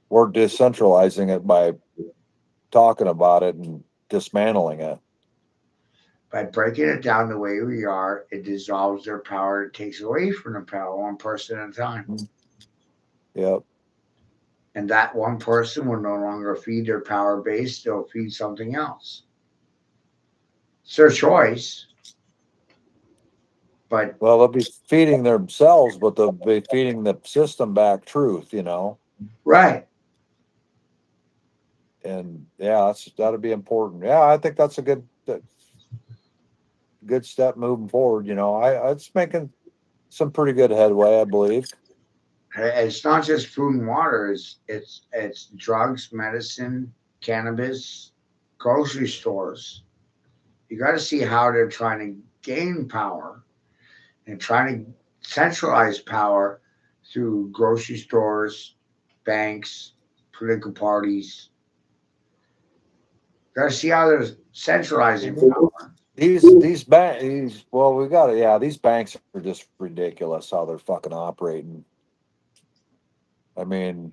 We're decentralizing it by talking about it and dismantling it. By breaking it down the way we are, it dissolves their power. It takes away from the power, one person at a time. Yep. And that one person will no longer feed their power base, they'll feed something else. It's their choice. But well, they'll be feeding themselves, but they'll be feeding the system back truth, you know. Right. And yeah, that'll be important. Yeah, I think that's a good step moving forward. You know, it's making some pretty good headway, I believe. It's not just food and water. It's drugs, medicine, cannabis, grocery stores. You got to see how they're trying to gain power and trying to centralize power through grocery stores, banks, political parties. Got to see how they're centralizing power. These banks, well, we got to, yeah, these banks are just ridiculous how they're fucking operating. I mean,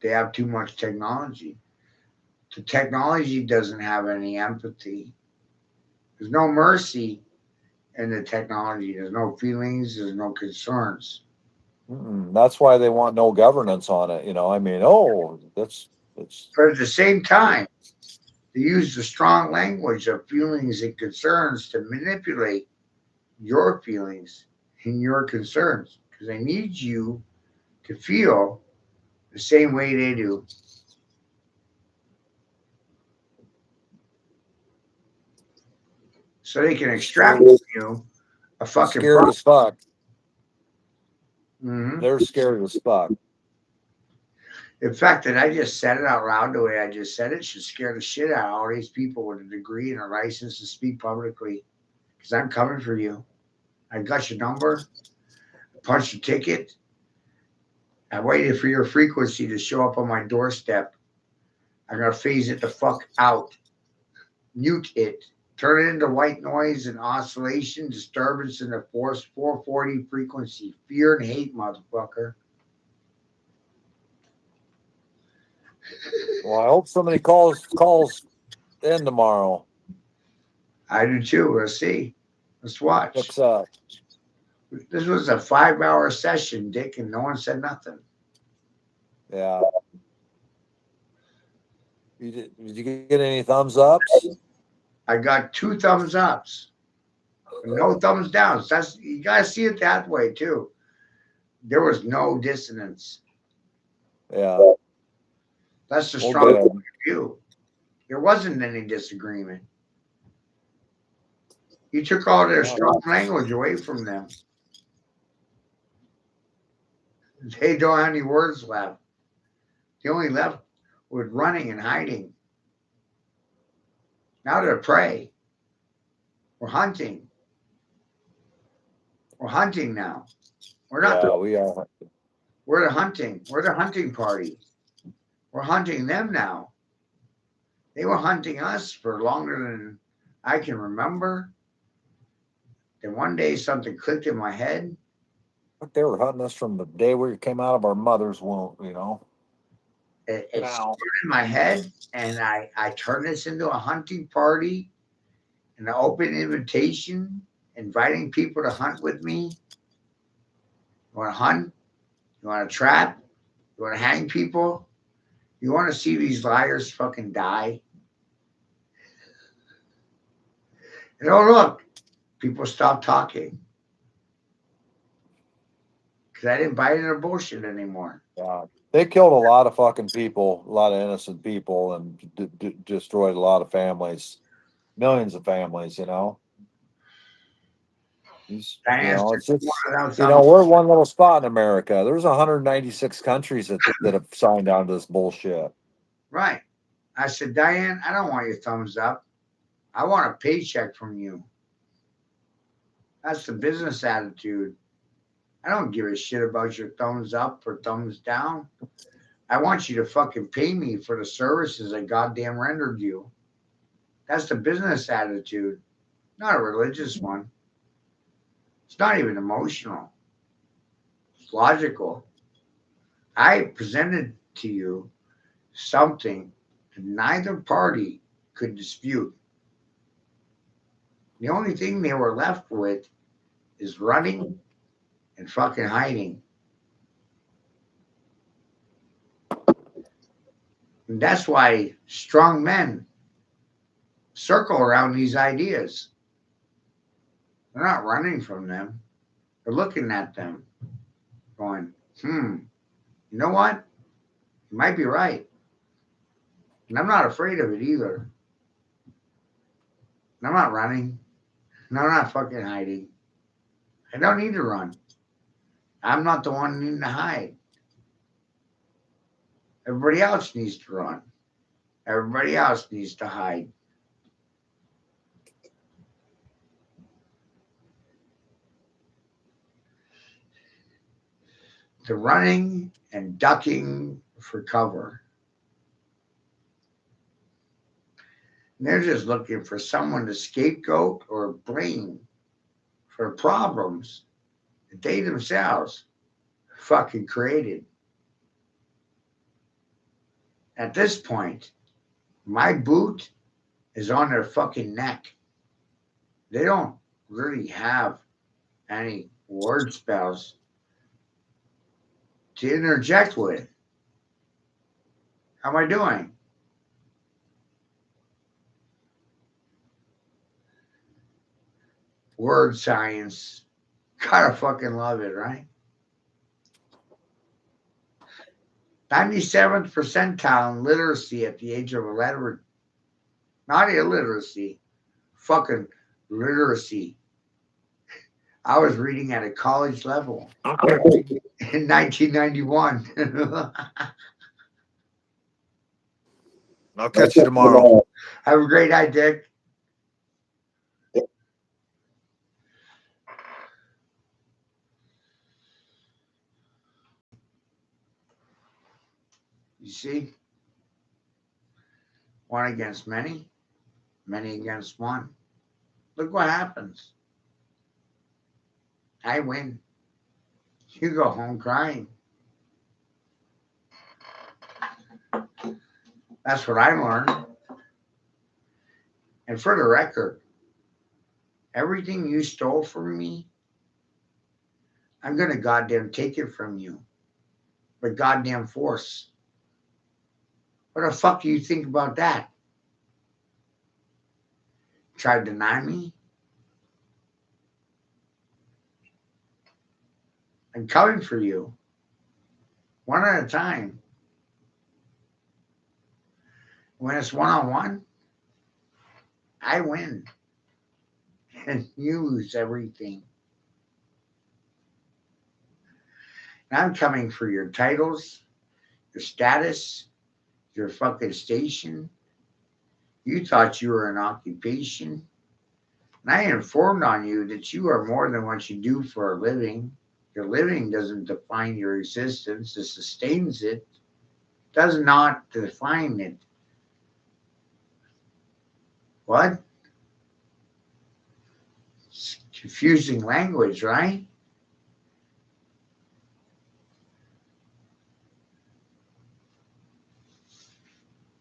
they have too much technology. The technology doesn't have any empathy. There's no mercy in the technology. There's no feelings. There's no concerns. That's why they want no governance on it. You know, I mean, that's. But at the same time, they use the strong language of feelings and concerns to manipulate your feelings and your concerns because they need you to feel the same way they do. So they can extract from you a fucking scared as fuck. Mm-hmm. They're scared as fuck. In fact, that I just said it out loud the way I just said it should scare the shit out of all these people with a degree and a license to speak publicly. Because I'm coming for you. I got your number, punched your ticket. I waited for your frequency to show up on my doorstep. I'm going to phase it the fuck out. Mute it. Turn it into white noise and oscillation, disturbance in the force 440 frequency. Fear and hate, motherfucker. Well, I hope somebody calls in tomorrow. I do too. We'll see. Let's watch. What's up? This was a 5-hour session, Dick, and no one said nothing. Yeah. Did you get any thumbs ups? I got 2 thumbs ups. No thumbs downs. You gotta see it that way too. There was no dissonance. Yeah. That's the strong point of view. There wasn't any disagreement. You took all their strong language away from them. They don't have any words left. They only left with running and hiding. Now they're prey. We're hunting. We're hunting now. We're not. Yeah, we are. We're the hunting. We're the hunting party. We're hunting them now. They were hunting us for longer than I can remember. Then one day something clicked in my head. But they were hunting us from the day we came out of our mother's womb, you know. It started in my head, and I turned this into a hunting party, an open invitation, inviting people to hunt with me. You want to hunt? You want to trap? You want to hang people? You want to see these liars fucking die? And oh, look, people stopped talking because I didn't buy into their bullshit anymore. Yeah, they killed a lot of fucking people, a lot of innocent people, and destroyed a lot of families, millions of families. You know, it's just, we're one little spot in America. There's 196 countries that have signed on to this bullshit. Right. I said, Diane, I don't want your thumbs up. I want a paycheck from you. That's the business attitude. I don't give a shit about your thumbs up or thumbs down. I want you to fucking pay me for the services I goddamn rendered you. That's the business attitude, not a religious one. It's not even emotional. It's logical. I presented to you something that neither party could dispute. The only thing they were left with is running and fucking hiding. And that's why strong men circle around these ideas. They're not running from them. They're looking at them, going, you know what? You might be right. And I'm not afraid of it either. And I'm not running. And I'm not fucking hiding. I don't need to run. I'm not the one needing to hide. Everybody else needs to run. Everybody else needs to hide. The running and ducking for cover. And they're just looking for someone to scapegoat or blame for problems that they themselves fucking created. At this point, my boot is on their fucking neck. They don't really have any word spells to interject with. How am I doing? Word science. Gotta fucking love it, right? 97th percentile in literacy at the age of 11. Not illiteracy, fucking literacy. I was reading at a college level in 1991. I'll catch you tomorrow. Have a great night, Dick. You see? One against many, many against one. Look what happens. I win. You go home crying. That's what I learned. And for the record, everything you stole from me, I'm going to goddamn take it from you. With goddamn force. What the fuck do you think about that? Try to deny me? I'm coming for you. One at a time. When it's one-on-one, I win. And you lose everything. And I'm coming for your titles, your status, Your fucking station. You thought you were an occupation. And I informed on you that you are more than what you do for a living. Your living doesn't define your existence, it sustains it, does not define it. What? It's confusing language, right?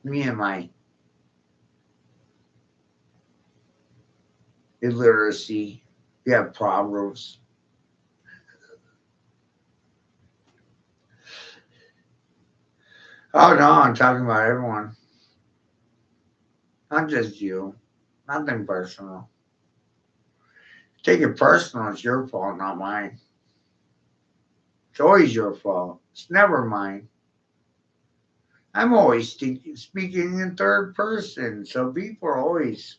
Me and my illiteracy, we have problems. Oh no, I'm talking about everyone. Not just you. Nothing personal. Take it personal, it's your fault, not mine. It's always your fault. It's never mine. I'm always speaking in third person, so people always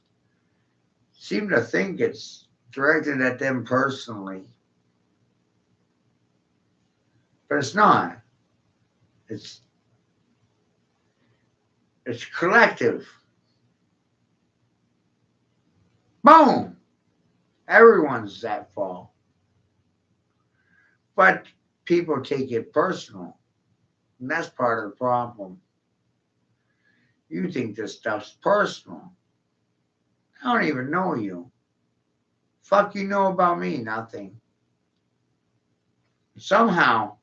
seem to think it's directed at them personally. But it's not. It's collective. Boom! Everyone's at fault. But people take it personal. And that's part of the problem. You think this stuff's personal. I don't even know you. Fuck you know about me? Nothing. Somehow,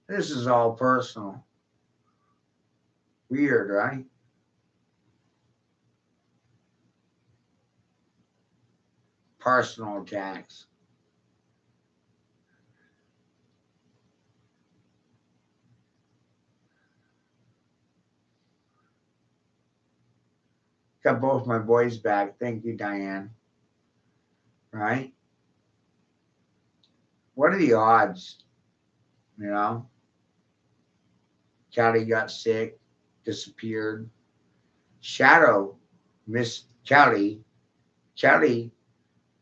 this is all personal. Weird, right? Personal attacks. Got both my boys back. Thank you, Diane. Right? What are the odds? You know? Callie got sick, disappeared. Shadow missed Callie. Callie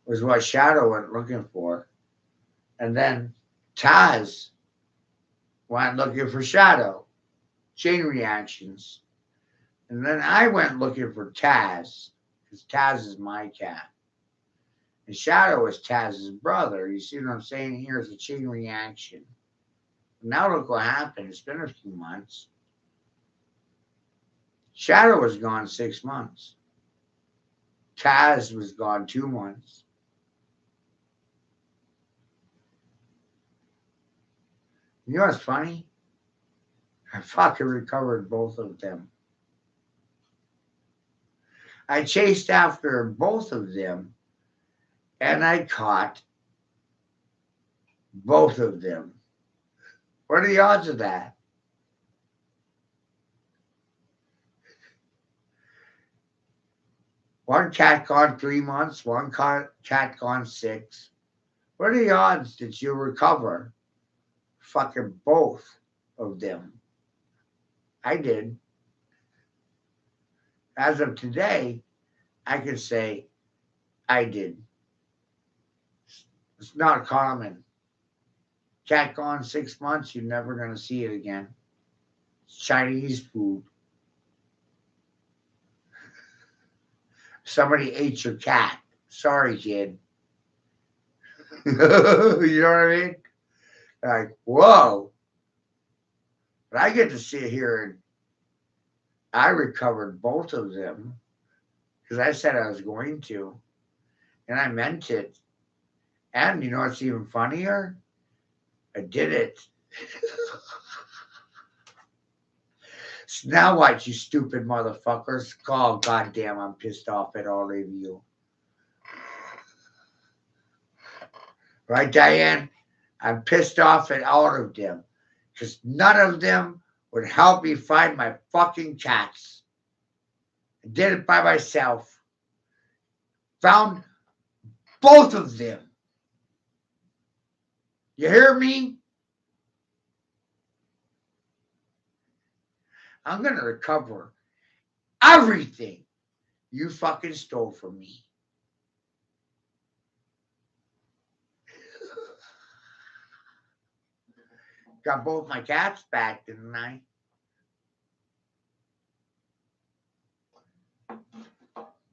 was what Shadow went looking for. And then Taz went looking for Shadow. Chain reactions. And then I went looking for Taz, because Taz is my cat. And Shadow is Taz's brother. You see what I'm saying? Here's a chain reaction. Now look what happened. It's been a few months. Shadow was gone 6 months. Taz was gone 2 months. You know what's funny? I fucking recovered both of them. I chased after both of them, and I caught both of them. What are the odds of that? One cat gone 3 months, one cat gone 6. What are the odds that you'll recover fucking both of them? I did. As of today, I can say I did. It's not common. Cat gone 6 months, you're never going to see it again. It's Chinese food. Somebody ate your cat. Sorry, kid. You know what I mean? Like, whoa. But I get to sit here and I recovered both of them because I said I was going to. And I meant it. And you know what's even funnier? I did it. So now what, you stupid motherfuckers? Oh, goddamn, I'm pissed off at all of you. Right, Diane? I'm pissed off at all of them because none of them would help me find my fucking cats. I did it by myself. Found both of them. You hear me? I'm going to recover everything you fucking stole from me. Got both my cats back, didn't I?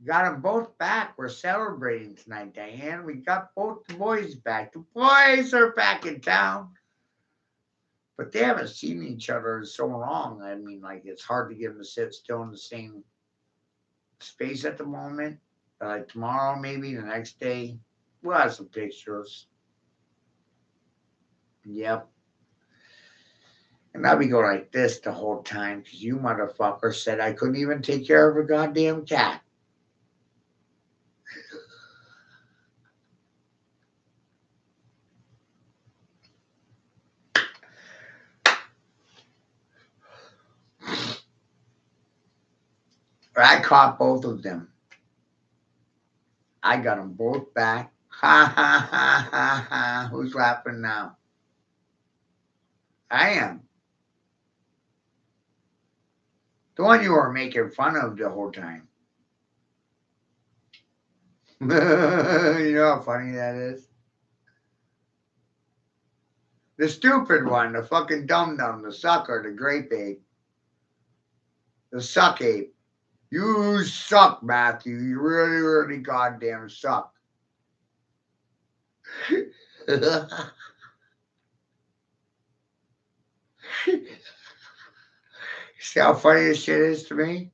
Got them both back. We're celebrating tonight, Diane. We got both the boys back. The boys are back in town. But they haven't seen each other in so long. I mean, like, it's hard to get them to sit still in the same space at the moment. But like tomorrow, maybe the next day, we'll have some pictures. Yep. And I'll be going like this the whole time because you motherfucker said I couldn't even take care of a goddamn cat. I caught both of them. I got them both back. Ha ha ha ha ha. Who's laughing now? I am. The one you were making fun of the whole time. You know how funny that is? The stupid one, the fucking dum-dum, the sucker, the grape ape. The suck ape. You suck, Matthew. You really, really goddamn suck. See how funny this shit is to me?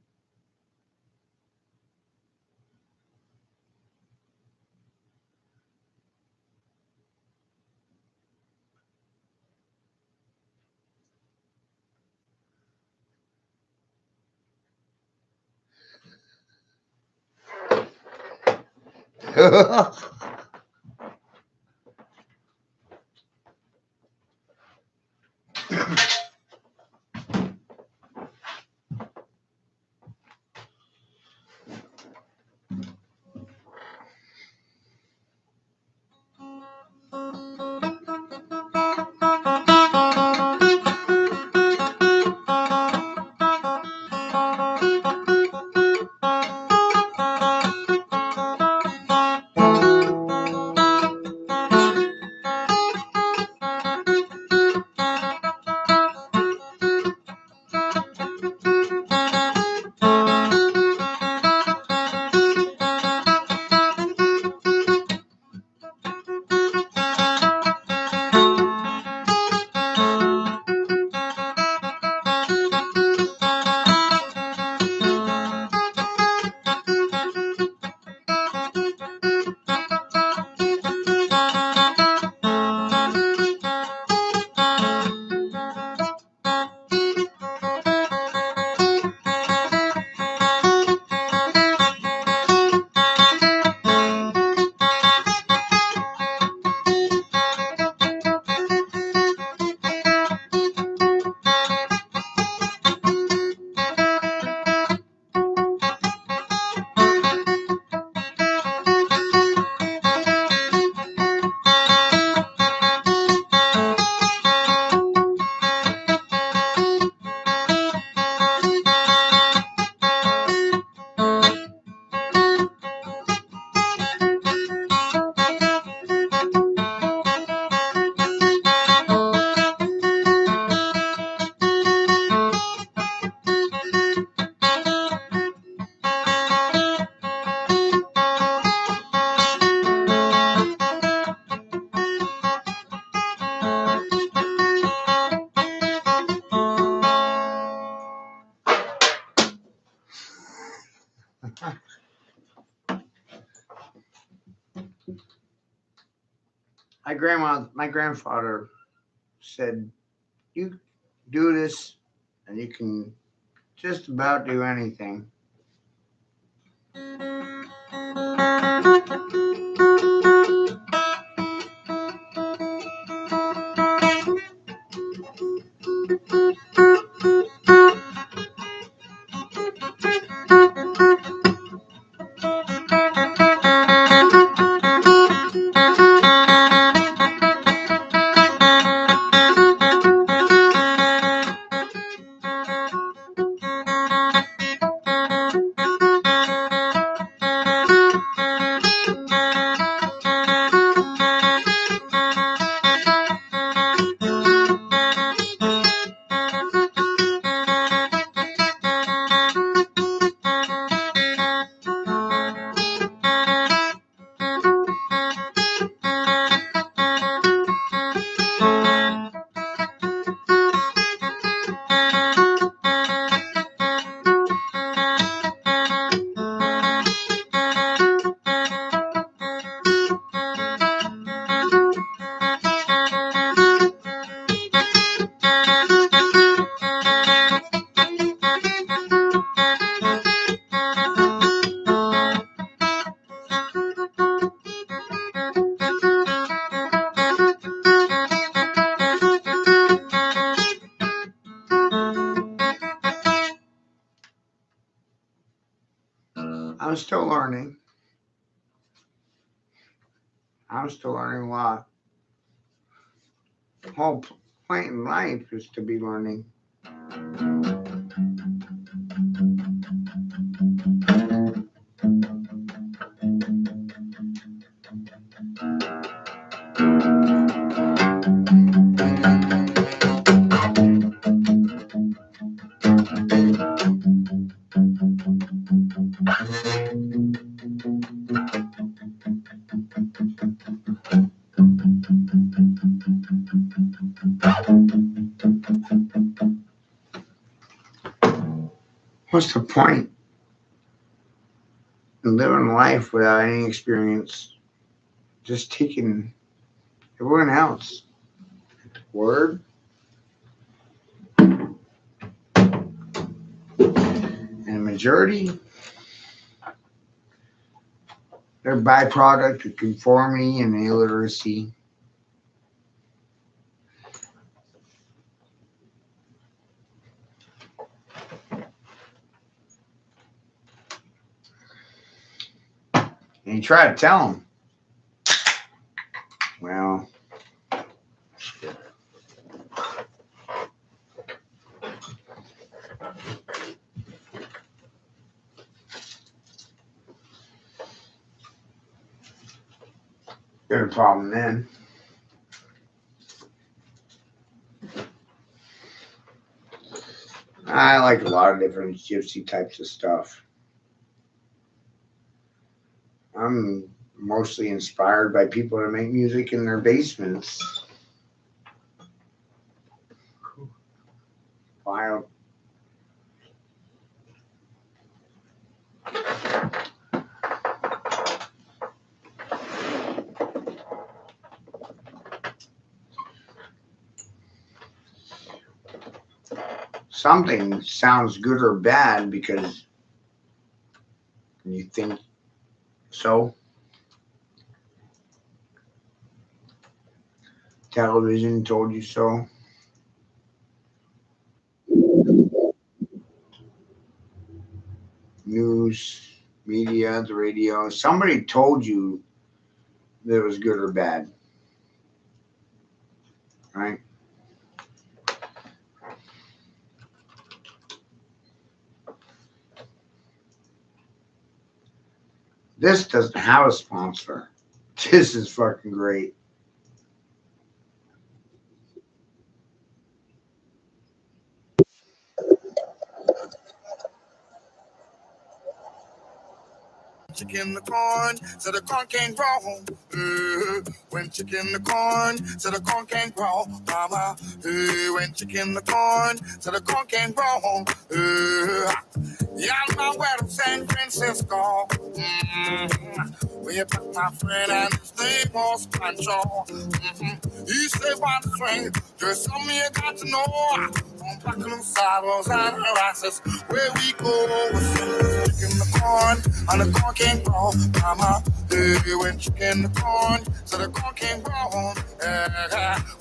My grandfather said, you do this and you can just about do anything. I'm still learning. I'm still learning a lot. The whole point in life is to be learning. What's the point in living life without any experience? Just taking everyone else word. And the majority, they're byproduct of conformity and illiteracy. And you try to tell them, well, shit. Got a problem then. I like a lot of different gypsy types of stuff. I'm mostly inspired by people that make music in their basements. Wild. Something sounds good or bad because you think so. Television told you so. News, media, the radio. Somebody told you that it was good or bad. Right? This doesn't have a sponsor. This is fucking great. Chicken the corn, so the corn can't grow. When chicken the corn, so the corn can't grow. Mama, when chicken the corn, so the corn can't grow. Yeah, I'm out where I'm San Francisco. We about my friend and his name was Pancho. He said one thing, there's something you got to know. On back of them sidewalks and harasses, where we go with chicken the corn, and the corn can't grow. Mama, when chicken the corn, so the corn can't grow.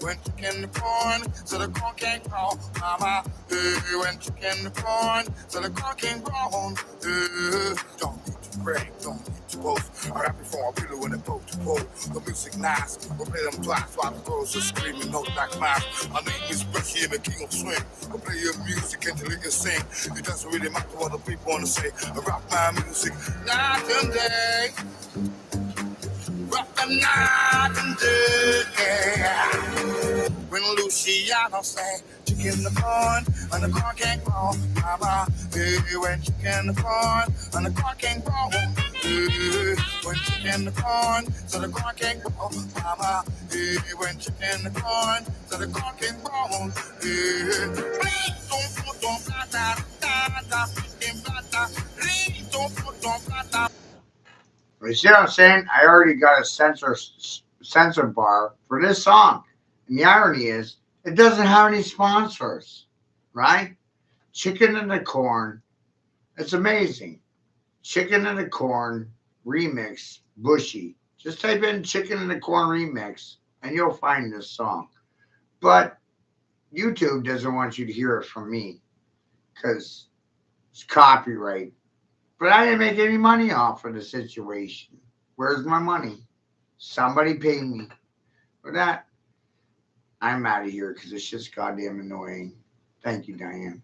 When chicken the corn, so the corn can't grow. Mama, when chicken the corn, so the corn can't grow. Don't need to pray, don't need to boast. I rap before I really when it boat to boat. The music nice, we'll play them twice while the girls are screaming, no back mouth. My name is Brushy, I'm a king of swing. We'll play your music until you can sing. It doesn't really matter what the people want to say. I rock my music night and day. Rock them night and day. When Luciano say, chicken the corn, and the corn can't grow. Mama, when chicken the corn, and the corn can't grow. When chicken the corn, so the corn can't grow. Mama, when chicken the corn, so the corn can't grow. You see what I'm saying? I already got a censor bar for this song. And the irony is, it doesn't have any sponsors, right? Chicken and the Corn. It's amazing. Chicken and the Corn remix, Bushy. Just type in Chicken and the Corn remix, and you'll find this song. But YouTube doesn't want you to hear it from me because it's copyright But I didn't make any money off of the situation. Where's my money? Somebody pay me. For that, I'm out of here because it's just goddamn annoying. Thank you, Diane.